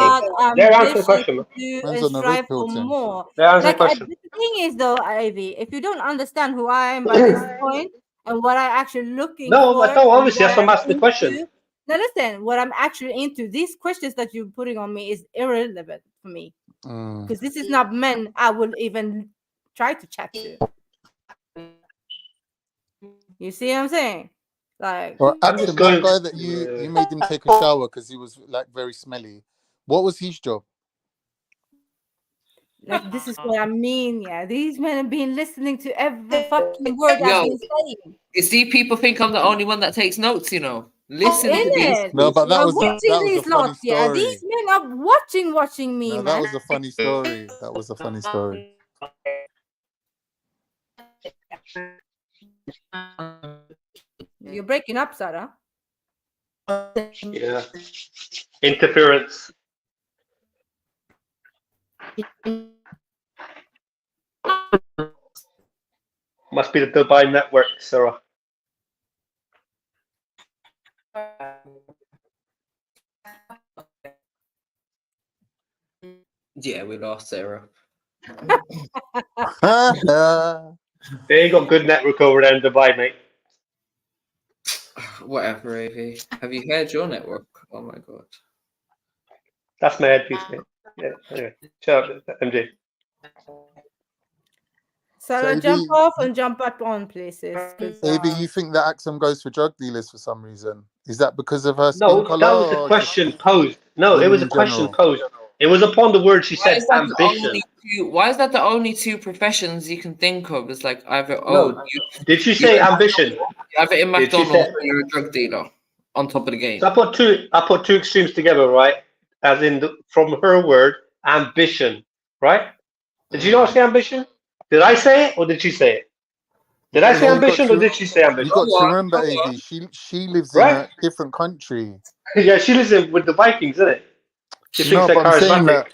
They're answering the question. Depends on the Red Pill thing. They're answering the question. The thing is, though, Ivy, if you don't understand who I am by this point and what I'm actually looking for. No, obviously, that's why I'm asking the question. Now, listen, what I'm actually into, these questions that you're putting on me is irrelevant for me. Because this is not men I will even try to chat to. You see what I'm saying? Like, Or I'm just Axum, that going. guy that you made him take a shower because he was like very smelly. What was his job? like this is what I mean. Yeah, these men have been listening to every fucking word I've Yo, been saying. you see, people think I'm the only one that takes notes. You know, listen In to these. it, No, but I'm watching these a funny lots. Yeah, story. these men are watching me, No, man. that was a funny story. That was a funny story. You're breaking up, Sarah. Yeah. Interference. Must be the Dubai network, Sarah. Yeah, we lost Sarah. They ain't got good network over there in Dubai, mate. Whatever, AV. Have you heard your network? Oh my god. That's my headpiece, mate. Yeah. Anyway, shut up, MJ. Sarah, So, jump off and jump back on, places. AV, you think that Axum goes for drug dealers for some reason? Is that because of her skin No, color? that was the or question just posed. No, it women was a in question general? posed. It was upon the word she Why said, is that ambition. why is that the only two professions you can think of? It's like either No, did she say ambition? You have it in Did she McDonald's say? or you're a drug dealer on top of the game. So I put two extremes together, right? As in from her word, ambition, right? Did you not say ambition? Did I say it or did she say it? Did I say No, ambition or did she say you ambition? got to remember, AV. She lives in Right? a different country. Yeah, she lives with the Vikings, isn't it? She thinks No, they're but I'm saying charismatic.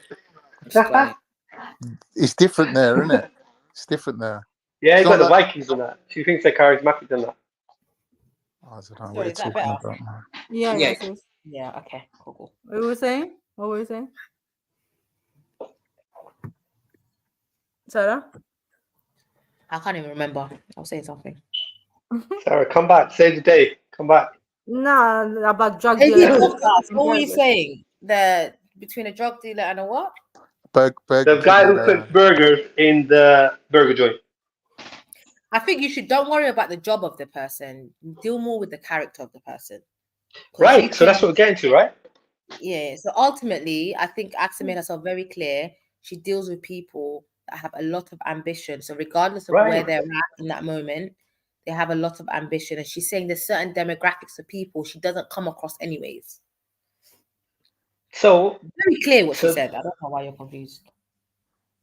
that it's different there, isn't it? It's different there. Yeah, It's you not got the like Vikings on that. She thinks they're charismatic than that. I don't know what Sorry, you're is that talking better? about, man. Yeah, Yeah. yes, yes. Yeah, okay, cool. What were you saying? What were you saying? Sarah? I can't even remember. I'll say something. Sarah, come back. Save the day. Come back. No, about drug Hey, dealers. what were you saying? Between a drug dealer and a what? The guy who flips burgers in the burger joint. I think you should don't worry about the job of the person. Deal more with the character of the person. Right. So that's what we're getting to, right? Yeah. So ultimately, I think Axa made herself very clear. She deals with people that have a lot of ambition. So regardless of where they're at in that moment, they have a lot of ambition. And she's saying there's certain demographics of people she doesn't come across anyways. So very clear what she said. I don't know why you're confused.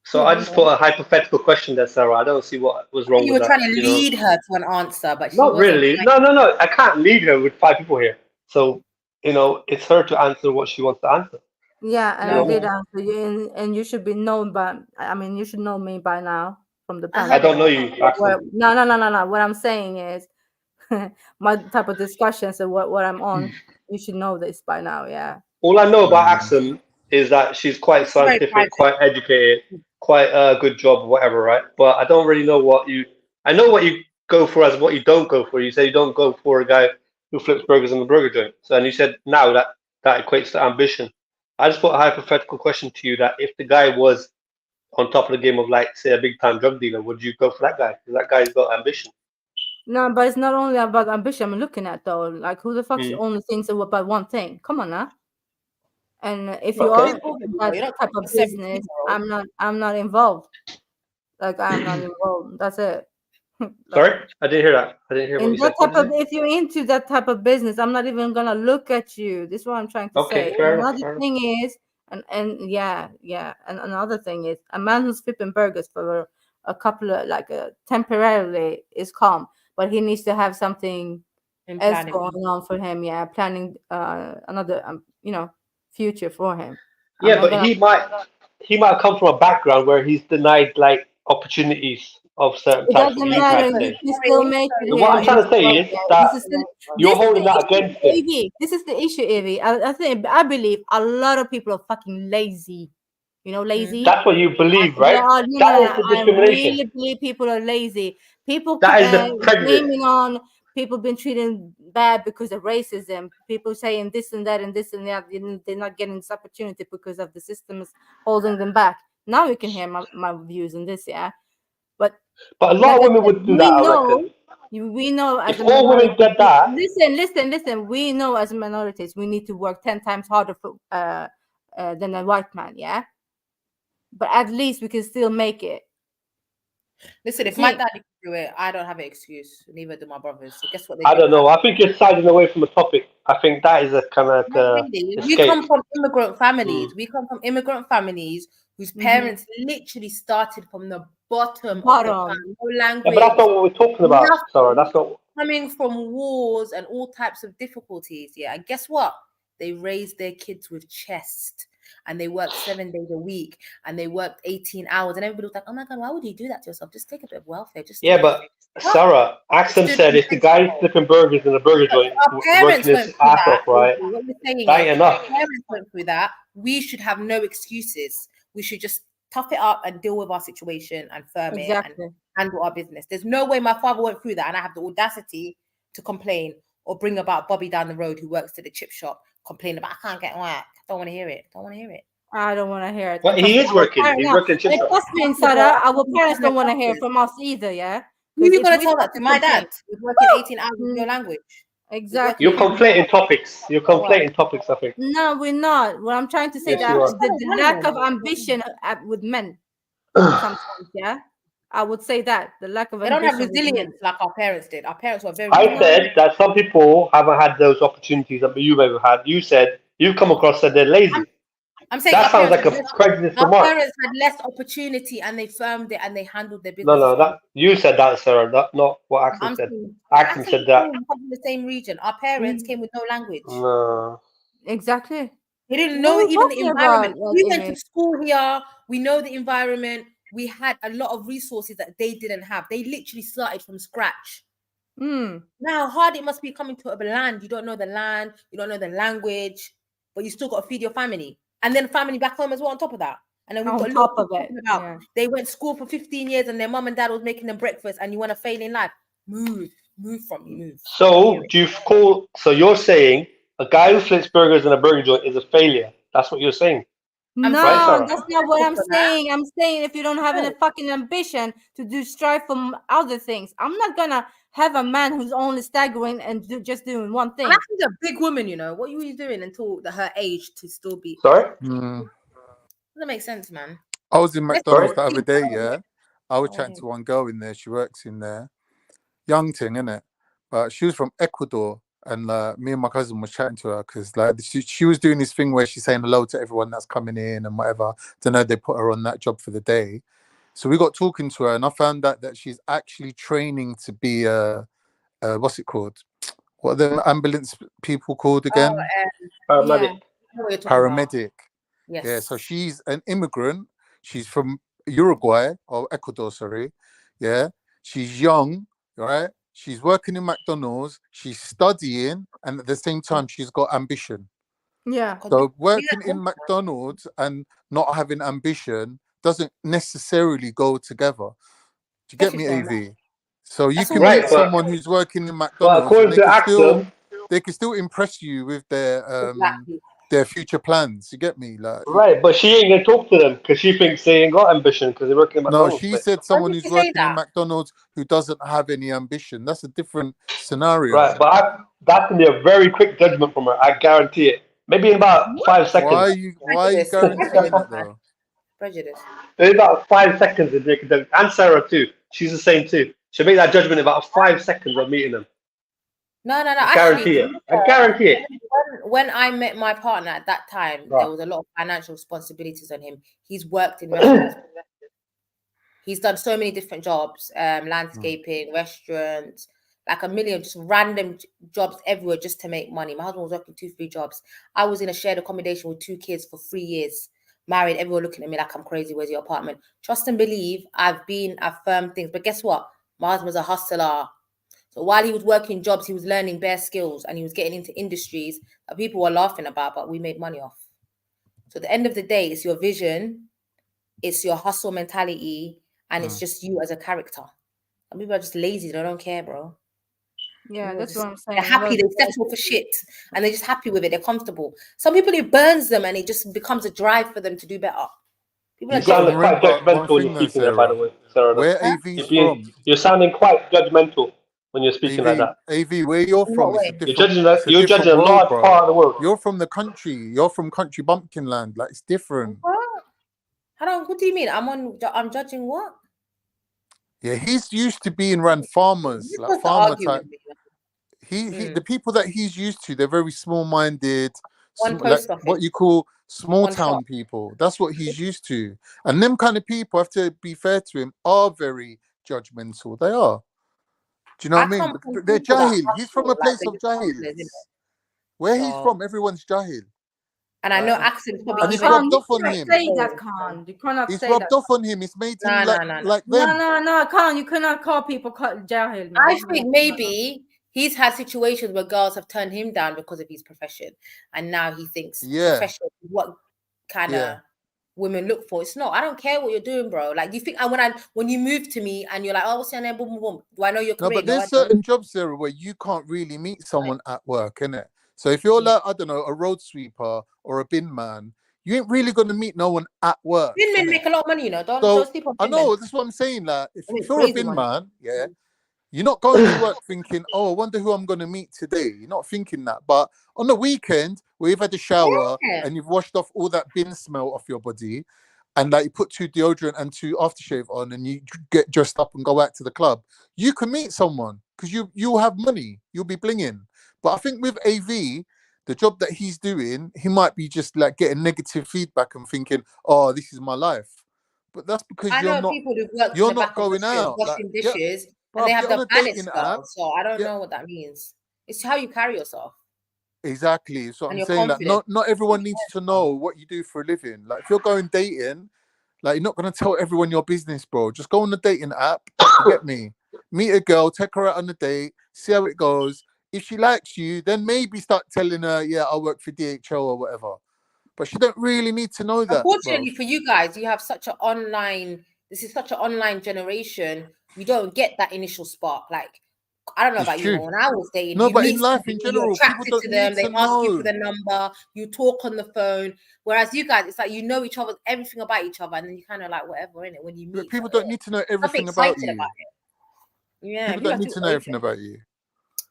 So I just put a hypothetical question there, Sarah. I don't see what was wrong You with were that. trying to lead her to an answer, but she Not wasn't. really. No. I can't lead her with 5 people here. So, it's her to answer what she wants to answer. Yeah, and I did answer you, and you should be known by. I mean, you should know me by now from the panel. I don't know you. No. What I'm saying is, my type of discussions and what I'm on. You should know this by now. Yeah. All I know about Axum is that she's quite scientific, quite educated, quite a good job, whatever, right? But I don't really know I know what you go for as what you don't go for. You say you don't go for a guy who flips burgers in the burger joint. So, and you said now that equates to ambition. I just put a hypothetical question to you that if the guy was on top of the game of, like, say, a big time drug dealer, would you go for that guy? Because that guy's got ambition. No, but it's not only about ambition. I'm looking at though, like who the fuck only thinks about one thing? Come on now. And if you are in that type of business, I'm not involved. Like I'm not involved. That's it. Sorry, I didn't hear that. I didn't hear what you said. If you're into that type of business, I'm not even gonna look at you. This is what I'm trying to say. Fair Another enough. thing is, and another thing is, a man who's flipping burgers for a couple of temporarily is calm, but he needs to have something else going on for him. Yeah, planning another future for him. Yeah, but he might come from a background where he's denied like opportunities of certain It types. doesn't matter. You can still make it. So what I'm trying to say is that you're holding that against it. This is the issue, Evie. I believe a lot of people are fucking lazy. Lazy. That's what you believe, right? That is the discrimination. I really believe people are lazy. People that is the prejudice. blaming on people being treated bad because of racism. People saying this and that and this and that. They're not getting this opportunity because of the systems holding them back. Now you can hear my views on this, yeah. But a lot of women would do that, I reckon. We know as If a all women minority, did that, listen. We know as minorities we need to work 10 times harder for, than a white man, yeah. But at least we can still make it. Listen, if my daddy can do it, I don't have an excuse. Neither do my brothers. So guess what? I don't know. I think you're siding away from the topic. I think that is a kind of Really. We escape. come from immigrant families. We come from immigrant families whose parents literally started from the bottom. Of the pan. No language. Yeah, but that's not what we're talking about, nothing, Sarah. That's not. Coming from wars and all types of difficulties. Yeah, and guess what? They raised their kids with chest. And they worked 7 days a week, and they worked 18 hours, and everybody was like, "Oh my god, why would you do that to yourself? Just take a bit of welfare." Yeah, but Sarah, Axel said if the guy flipping burgers in a burger joint working his ass off, right? That ain't enough. Our parents went through that. We should have no excuses. We should just tough it up and deal with our situation and firm it and handle our business. There's no way my father went through that, and I have the audacity to complain or bring about Bobby down the road who works at the chip shop, complain about I can't get work. Don't want to hear it. Don't want to hear it. I don't want to hear it. But he is working. He's working chip shop. Trust me, Sarah, our parents don't want to hear from us either, yeah? Who are you going to tell that to? My dad who's working 18 hours with your language. Exactly. You're conflating topics. You're conflating topics, I think. No, we're not. What I'm trying to say that the lack of ambition with men sometimes, yeah? I would say that. The lack of ambition. They don't have resilience like our parents did. Our parents were very I said that some people haven't had those opportunities that you've ever had. You said you've come across that they're lazy. I'm saying that sounds like a prejudice remark. Our parents had less opportunity and they firmed it and they handled their business. No, that you said that, Sarah. Not what Axel said. Axel said that. From the same region. Our parents came with no language. No. Exactly. They didn't know even the environment. We went to school here. We know the environment. We had a lot of resources that they didn't have. They literally started from scratch. Now, how hard it must be coming to a land. You don't know the land. You don't know the language, but you still got to feed your family. And then family back home as well on top of that. And then we've got a lot of it. They went to school for 15 years and their mom and dad was making them breakfast and you want to fail in life. Move from me, move. So so you're saying a guy who flips burgers in a burger joint is a failure. That's what you're saying. No, that's not what I'm saying. I'm saying if you don't have any fucking ambition to strive for other things, I'm not gonna have a man who's only staggering and just doing one thing. She's a big woman, you know. What are you doing until her age to still be? Sorry? Doesn't make sense, man. I was in McDonald's the other day, yeah. I was chatting to one girl in there. She works in there. Young thing, innit? But she was from Ecuador. And me and my cousin was chatting to her because like she was doing this thing where she's saying hello to everyone that's coming in and whatever. Don't know, they put her on that job for the day. So we got talking to her and I found out that she's actually training to be what's it called? What are the ambulance people called again? Paramedic. Yeah. Paramedic. Yes. Yeah, so she's an immigrant. She's from Uruguay or Ecuador, sorry. Yeah. She's young, right? She's working in McDonald's, she's studying, and at the same time, she's got ambition. Yeah. So working in McDonald's and not having ambition doesn't necessarily go together. Do you get me, AV? So you can meet someone who's working in McDonald's, and they can still impress you with their future plans. You get me? Like, right, but she ain't gonna talk to them because she thinks they ain't got ambition because they're working in McDonald's. No, she said someone who's working in McDonald's who doesn't have any ambition. That's a different scenario. Right, but that can be a very quick judgment from her. I guarantee it. Maybe in about 5 seconds. Why are you guaranteeing it though? Prejudice. In about 5 seconds to make a judgment. And Sarah too. She's the same too. She'll make that judgment in about 5 seconds of meeting them. No. I guarantee it. I guarantee it. When I met my partner at that time, there was a lot of financial responsibilities on him. He's worked in restaurants. He's done so many different jobs, landscaping, restaurants, like a million, just random jobs everywhere just to make money. My husband was working 2-3 jobs. I was in a shared accommodation with 2 kids for 3 years, married, everyone looking at me like I'm crazy. Where's your apartment? Trust and believe, I've firmed things. But guess what? My husband's a hustler. So while he was working jobs, he was learning bare skills and he was getting into industries that people were laughing about, but we made money off. So at the end of the day, it's your vision, it's your hustle mentality, and it's just you as a character. Some people are just lazy. They don't care, bro. Yeah, that's what I'm saying. They're happy. They settle for shit and they're just happy with it. They're comfortable. Some people, it burns them and it just becomes a drive for them to do better. People are You sounded different. quite judgmental when you're speaking there, by the way, Sarah. Where AV's from? You're sounding quite judgmental when you're speaking like that. AV, where you're In from, what it's a way? different. You're judging a world, large bro. part of the world. You're from the country. You're from country bumpkin land. Like it's different. What? What do you mean? I'm judging what? Yeah, he's used to being around farmers, You're like supposed to farmer argue type. with me. The people that he's used to, they're very small-minded, One like post office. what you call small One town shop. people. That's what he's used to. And them kind of people, have to be fair to him, are very judgmental. They are. Do you know what I mean? come from They're people that jahil. He's from a hustle, place like, of they're jahils. hustlers, innit? Where he's So- from, everyone's jahil. And I know accents probably And it's even- rubbed You off on cannot him. say that, Khan. You cannot It's say rubbed that. off on him. It's made him No, like them. No, Khan. You cannot call people Jahil, man. I think maybe he's had situations where girls have turned him down because of his profession, and now he thinks profession is what kind of women look for. It's not. I don't care what you're doing, bro. Like you think, and when you move to me and you're like, oh, what's your name? Boom, boom, boom. Do I know your No, career? but there's certain jobs there where you can't really meet someone at work, innit? So if you're like, I don't know, a road sweeper or a bin man, you ain't really going to meet no one at work. Bin men innit? make a lot of money, you know. Don't sleep on I bin know, men. that's what I'm saying. Like, if They make you're a crazy bin money. man, you're not going to work thinking, oh, I wonder who I'm going to meet today. You're not thinking that. But on the weekend, where you've had a shower and you've washed off all that bin smell off your body, and like you put 2 deodorant and 2 aftershave on, and you get dressed up and go out to the club, you can meet someone because you'll have money. You'll be blinging. But I think with AV, the job that he's doing, he might be just like getting negative feedback and thinking, oh, this is my life. But that's because I you're know not. people who've worked You're in the not back of going restaurants out. washing Like, dishes, bruv, and they have get on the a baddest dating girl. app. So I don't know what that means. It's how you carry yourself. Exactly. So And I'm you're saying that confident. not everyone needs to know what you do for a living. Like if you're going dating, like you're not gonna tell everyone your business, bro. Just go on the dating app. You get me? Meet a girl, take her out on a date, see how it goes. If she likes you, then maybe start telling her, yeah, I work for DHL or whatever. But she don't really need to know that. Unfortunately for you guys, you have such an online. This is such an online generation. You don't get that initial spark. Like I don't know It's about you, true. but when I was dating, No, you but meet in life somebody, in you're general, people attracted don't to them. need They to ask you for know. the number. You talk on the phone. Whereas you guys, it's like you know each other, everything about each other, and then you kind of like whatever in it when you meet. But people don't need to know Nothing everything about excited you. about it. Yeah, People don't need to know everything about you.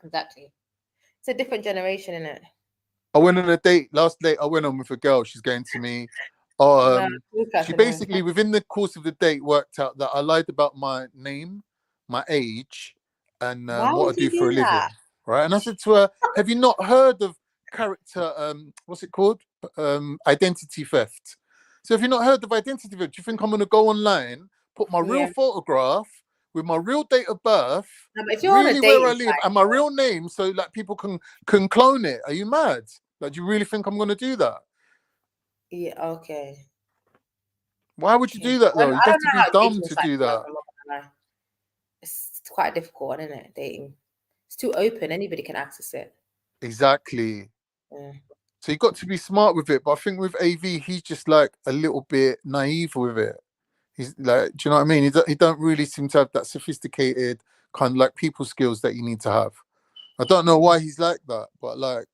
Exactly. It's a different generation, isn't it? I went on a date last date. I went on with a girl. She's going to me. Oh, she basically within the course of the date worked out that I lied about my name, my age, and Why what I would do you for a do living. that? Right? And I said to her, "Have you not heard of character? What's it called? Identity theft." So if you've not heard of identity theft, do you think I'm going to go online, put my real photograph with my real date of birth, No, but if you're on a really where I dating live, site, and my real name, so like people can clone it? Are you mad? Like, do you really think I'm going to do that? yeah, okay. Why would you do that though? You I have don't to know be how dumb dating to sites do work, that. I'm not gonna lie. It's quite difficult, isn't it? Dating. It's too open. Anybody can access it. Exactly. Yeah. So you got to be smart with it. But I think with AV, he's just like a little bit naive with it. He's like, do you know what I mean? He don't really seem to have that sophisticated kind of like people skills that you need to have. I don't know why he's like that, but like,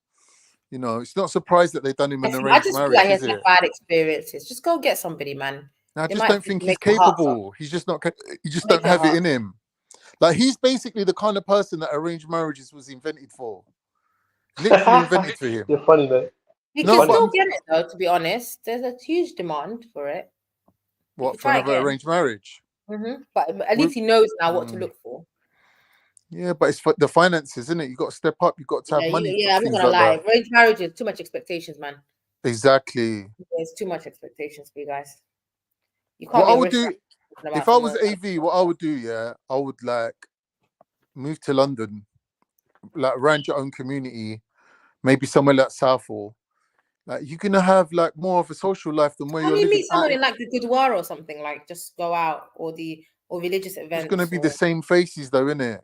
you know, it's not surprised that they've done him an I arranged just feel marriage, like he is has it? had bad experiences. Just go get somebody, man. I They just might don't think he's make your heart capable. He's just not. He just Make don't your have it heart in him. Like he's basically the kind of person that arranged marriages was invented for. Literally invented for him. You're funny, mate. You No, can but still I'm, get it though, to be honest. There's a huge demand for it. You what could for try another again. arranged marriage? But at With, least he knows now what to look for. yeah, but it's for the finances, isn't it? You got to step up. You got to have money for I'm not things gonna like lie. that. Arranged marriage is too much expectations, man. Exactly. There's too much expectations for you guys. You What can't be I a would risk do about if I was someone. AV, what I would do, yeah, I would like move to London, like around your own community, maybe somewhere like Southall. Like you're gonna have like more of a social life than where Can you're you living meet at. someone in like the Gurdwara or something? Like just go out or religious It's gonna events be the or same faces though, isn't it?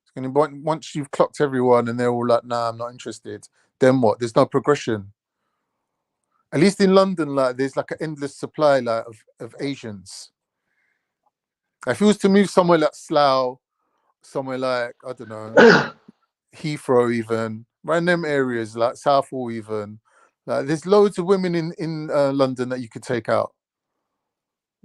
It's gonna be once you've clocked everyone and they're all like, nah, I'm not interested. Then what? There's no progression. At least in London, like there's like an endless supply like of Asians. If you was to move somewhere like Slough, somewhere like I don't know, Heathrow, even random areas like Southall, even like there's loads of women in London that you could take out.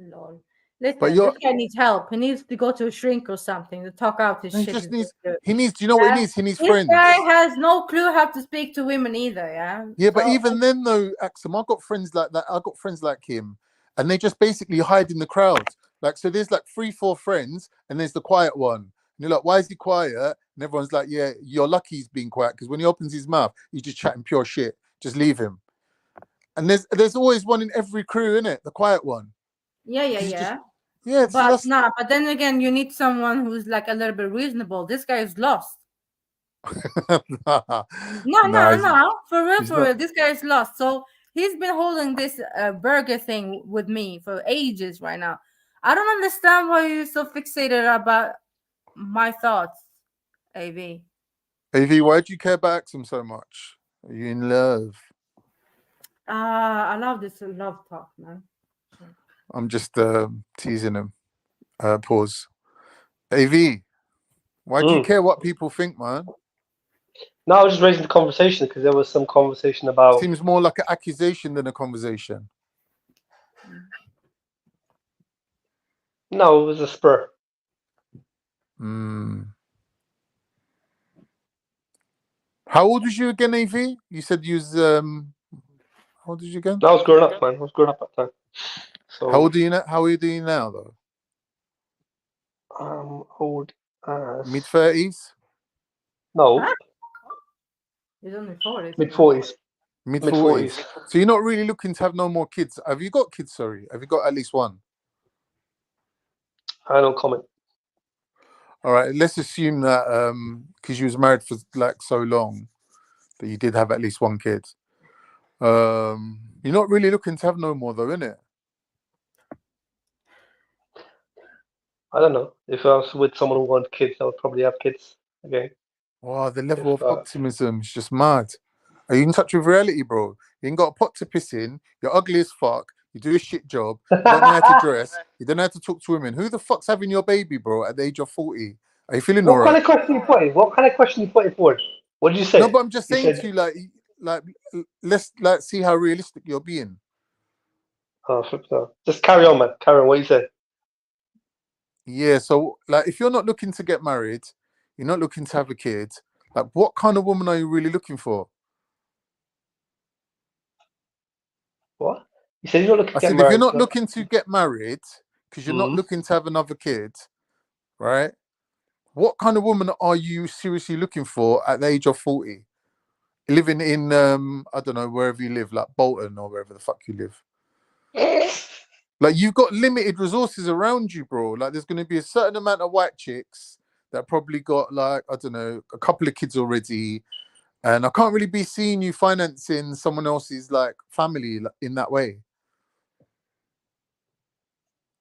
Lol. But Listen, you're this guy needs help. He needs to go to a shrink or something to talk out his he shit. just needs he needs. Do you know what he needs? He needs This friends. guy has no clue how to speak to women either. Yeah. Yeah, but So, even then, though, Axum, I've got friends like that. I've got friends like him, and they just basically hide in the crowd. Like, so there's like 3-4 friends, and there's the quiet one. And you're like, why is he quiet? And everyone's like, yeah, you're lucky he's being quiet because when he opens his mouth, he's just chatting pure shit. Just leave him. And there's always one in every crew, innit? The quiet one. yeah. He's just, yeah, so But that's nah, but then again, you need someone who's like a little bit reasonable. This guy is lost. nah, No. For he's not. real. This guy is lost. So he's been holding this burger thing with me for ages right now. I don't understand why you're so fixated about my thoughts, AV. AV, why do you care about Axum so much? Are you in love? I love this love talk, man. I'm just teasing him. Pause. AV, why do you care what people think, man? No, I was just raising the conversation because there was some conversation about. Seems more like an accusation than a conversation. No, it was a spur. How old was you again, AV? You said you was how old was you again? I was growing up, man. I was growing up at the time. So how old are you now? How old are you now, though? Old as mid-30s. No. Huh? He's only 40s. Mid-40s. Mid-40s. So you're not really looking to have no more kids. Have you got kids? Sorry, have you got at least one? I don't comment. All right, let's assume that because you was married for like so long that you did have at least one kid. You're not really looking to have no more, though, innit? I don't know. If I was with someone who wanted kids, I would probably have kids again. Wow, the level of optimism is just mad. Are you in touch with reality, bro? You ain't got a pot to piss in. You're ugly as fuck. You do a shit job. You don't know how to dress. You don't know how to talk to women. Who the fuck's having your baby, bro, at the age of 40? Are you feeling all What right? kind of question you putting? What kind of question you putting forward? What did you say? No, but I'm just You saying said, to you, like, let's like see how realistic you're being. oh, no. Just carry on, man. Carry on. What you said. Yeah, so like, if you're not looking to get married, you're not looking to have a kid. Like, what kind of woman are you really looking for? What? You said you're not looking I to get said, married. if you're not looking to get married because you're not Mhm. looking to have another kid, right? What kind of woman are you seriously looking for at the age of 40? Living in I don't know, wherever you live, like Bolton or wherever the fuck you live. Like, you've got limited resources around you, bro. Like, there's going to be a certain amount of white chicks that probably got, like, I don't know, a couple of kids already. And I can't really be seeing you financing someone else's, like, family in that way.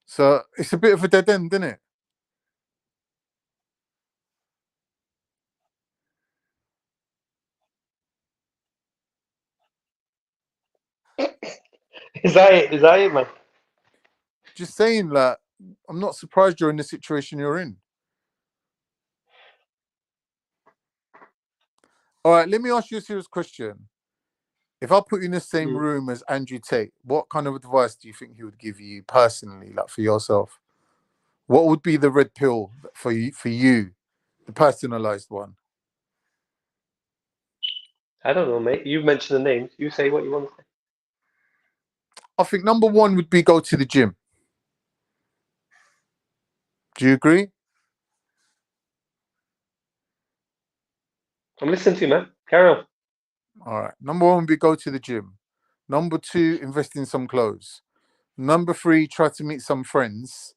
So it's a bit of a dead end, isn't it? Is that it? Is that it, man? Just saying, like, I'm not surprised you're in the situation you're in. All right, let me ask you a serious question. If I put you in the same room as Andrew Tate, what kind of advice do you think he would give you personally, like for yourself? What would be the red pill for you, the personalized one? I don't know, mate. You mentioned the names. You say what you want to say. I think number one would be go to the gym. Do you agree? I'm listening to you, man. Carry on. All right. Number one would be go to the gym. Number two, invest in some clothes. Number three, try to meet some friends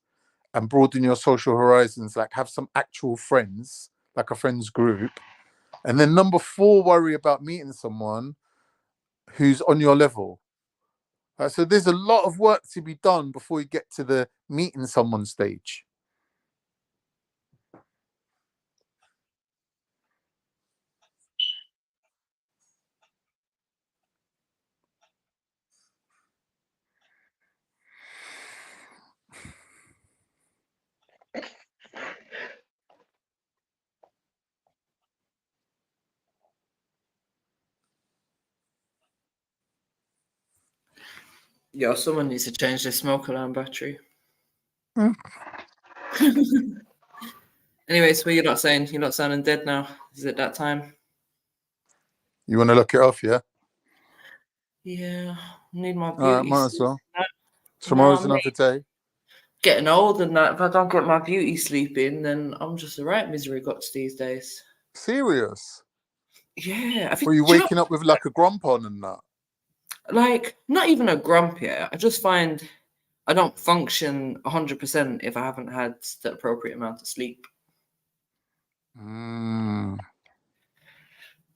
and broaden your social horizons, like have some actual friends, like a friends group. And then number four, worry about meeting someone who's on your level. So there's a lot of work to be done before you get to the meeting someone stage. Yo, someone needs to change the smoke alarm battery. Anyway, so you're not sounding dead now. Is it that time? You want to look it off, yeah? Yeah, need my beauty. All right, might as sleep. well. Tomorrow's No, another day. getting old and that. If I don't get my beauty sleep in, then I'm just a right misery guts these days. Serious? Yeah, I think. Or are you do you know- waking up with like a grump on and that? like not even a grump yet. I just find I don't function 100% if I haven't had the appropriate amount of sleep. Mm.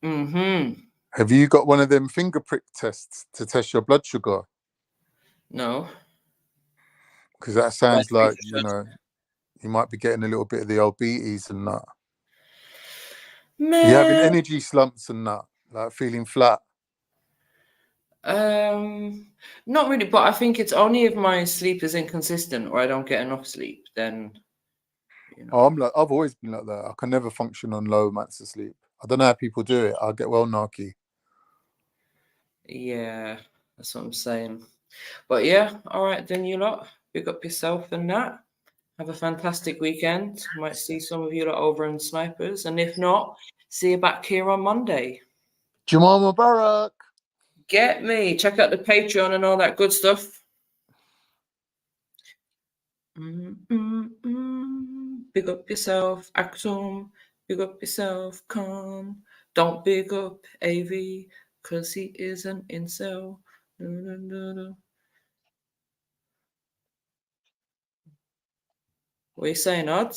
Mm-hmm. Have you got one of them finger prick tests to test your blood sugar? No. Because that sounds like, you know, you might be getting a little bit of the diabetes and that. Man. You having energy slumps and that, like feeling flat? Not really, but I think it's only if my sleep is inconsistent or I don't get enough sleep, then Oh, I've always been like that. I can never function on low amounts of sleep. I don't know how people do it. I get well narky. yeah, that's what I'm saying. But yeah, all right then, you lot, pick up yourself and that. Have a fantastic weekend. Might see some of you lot over in Snipers, and if not, see you back here on Monday. Jamal Mubarak. Get me. Check out the Patreon and all that good stuff. Big up yourself, Axum. Big up yourself, Khan. Don't big up AV, because he is an incel. What are you saying, Odds?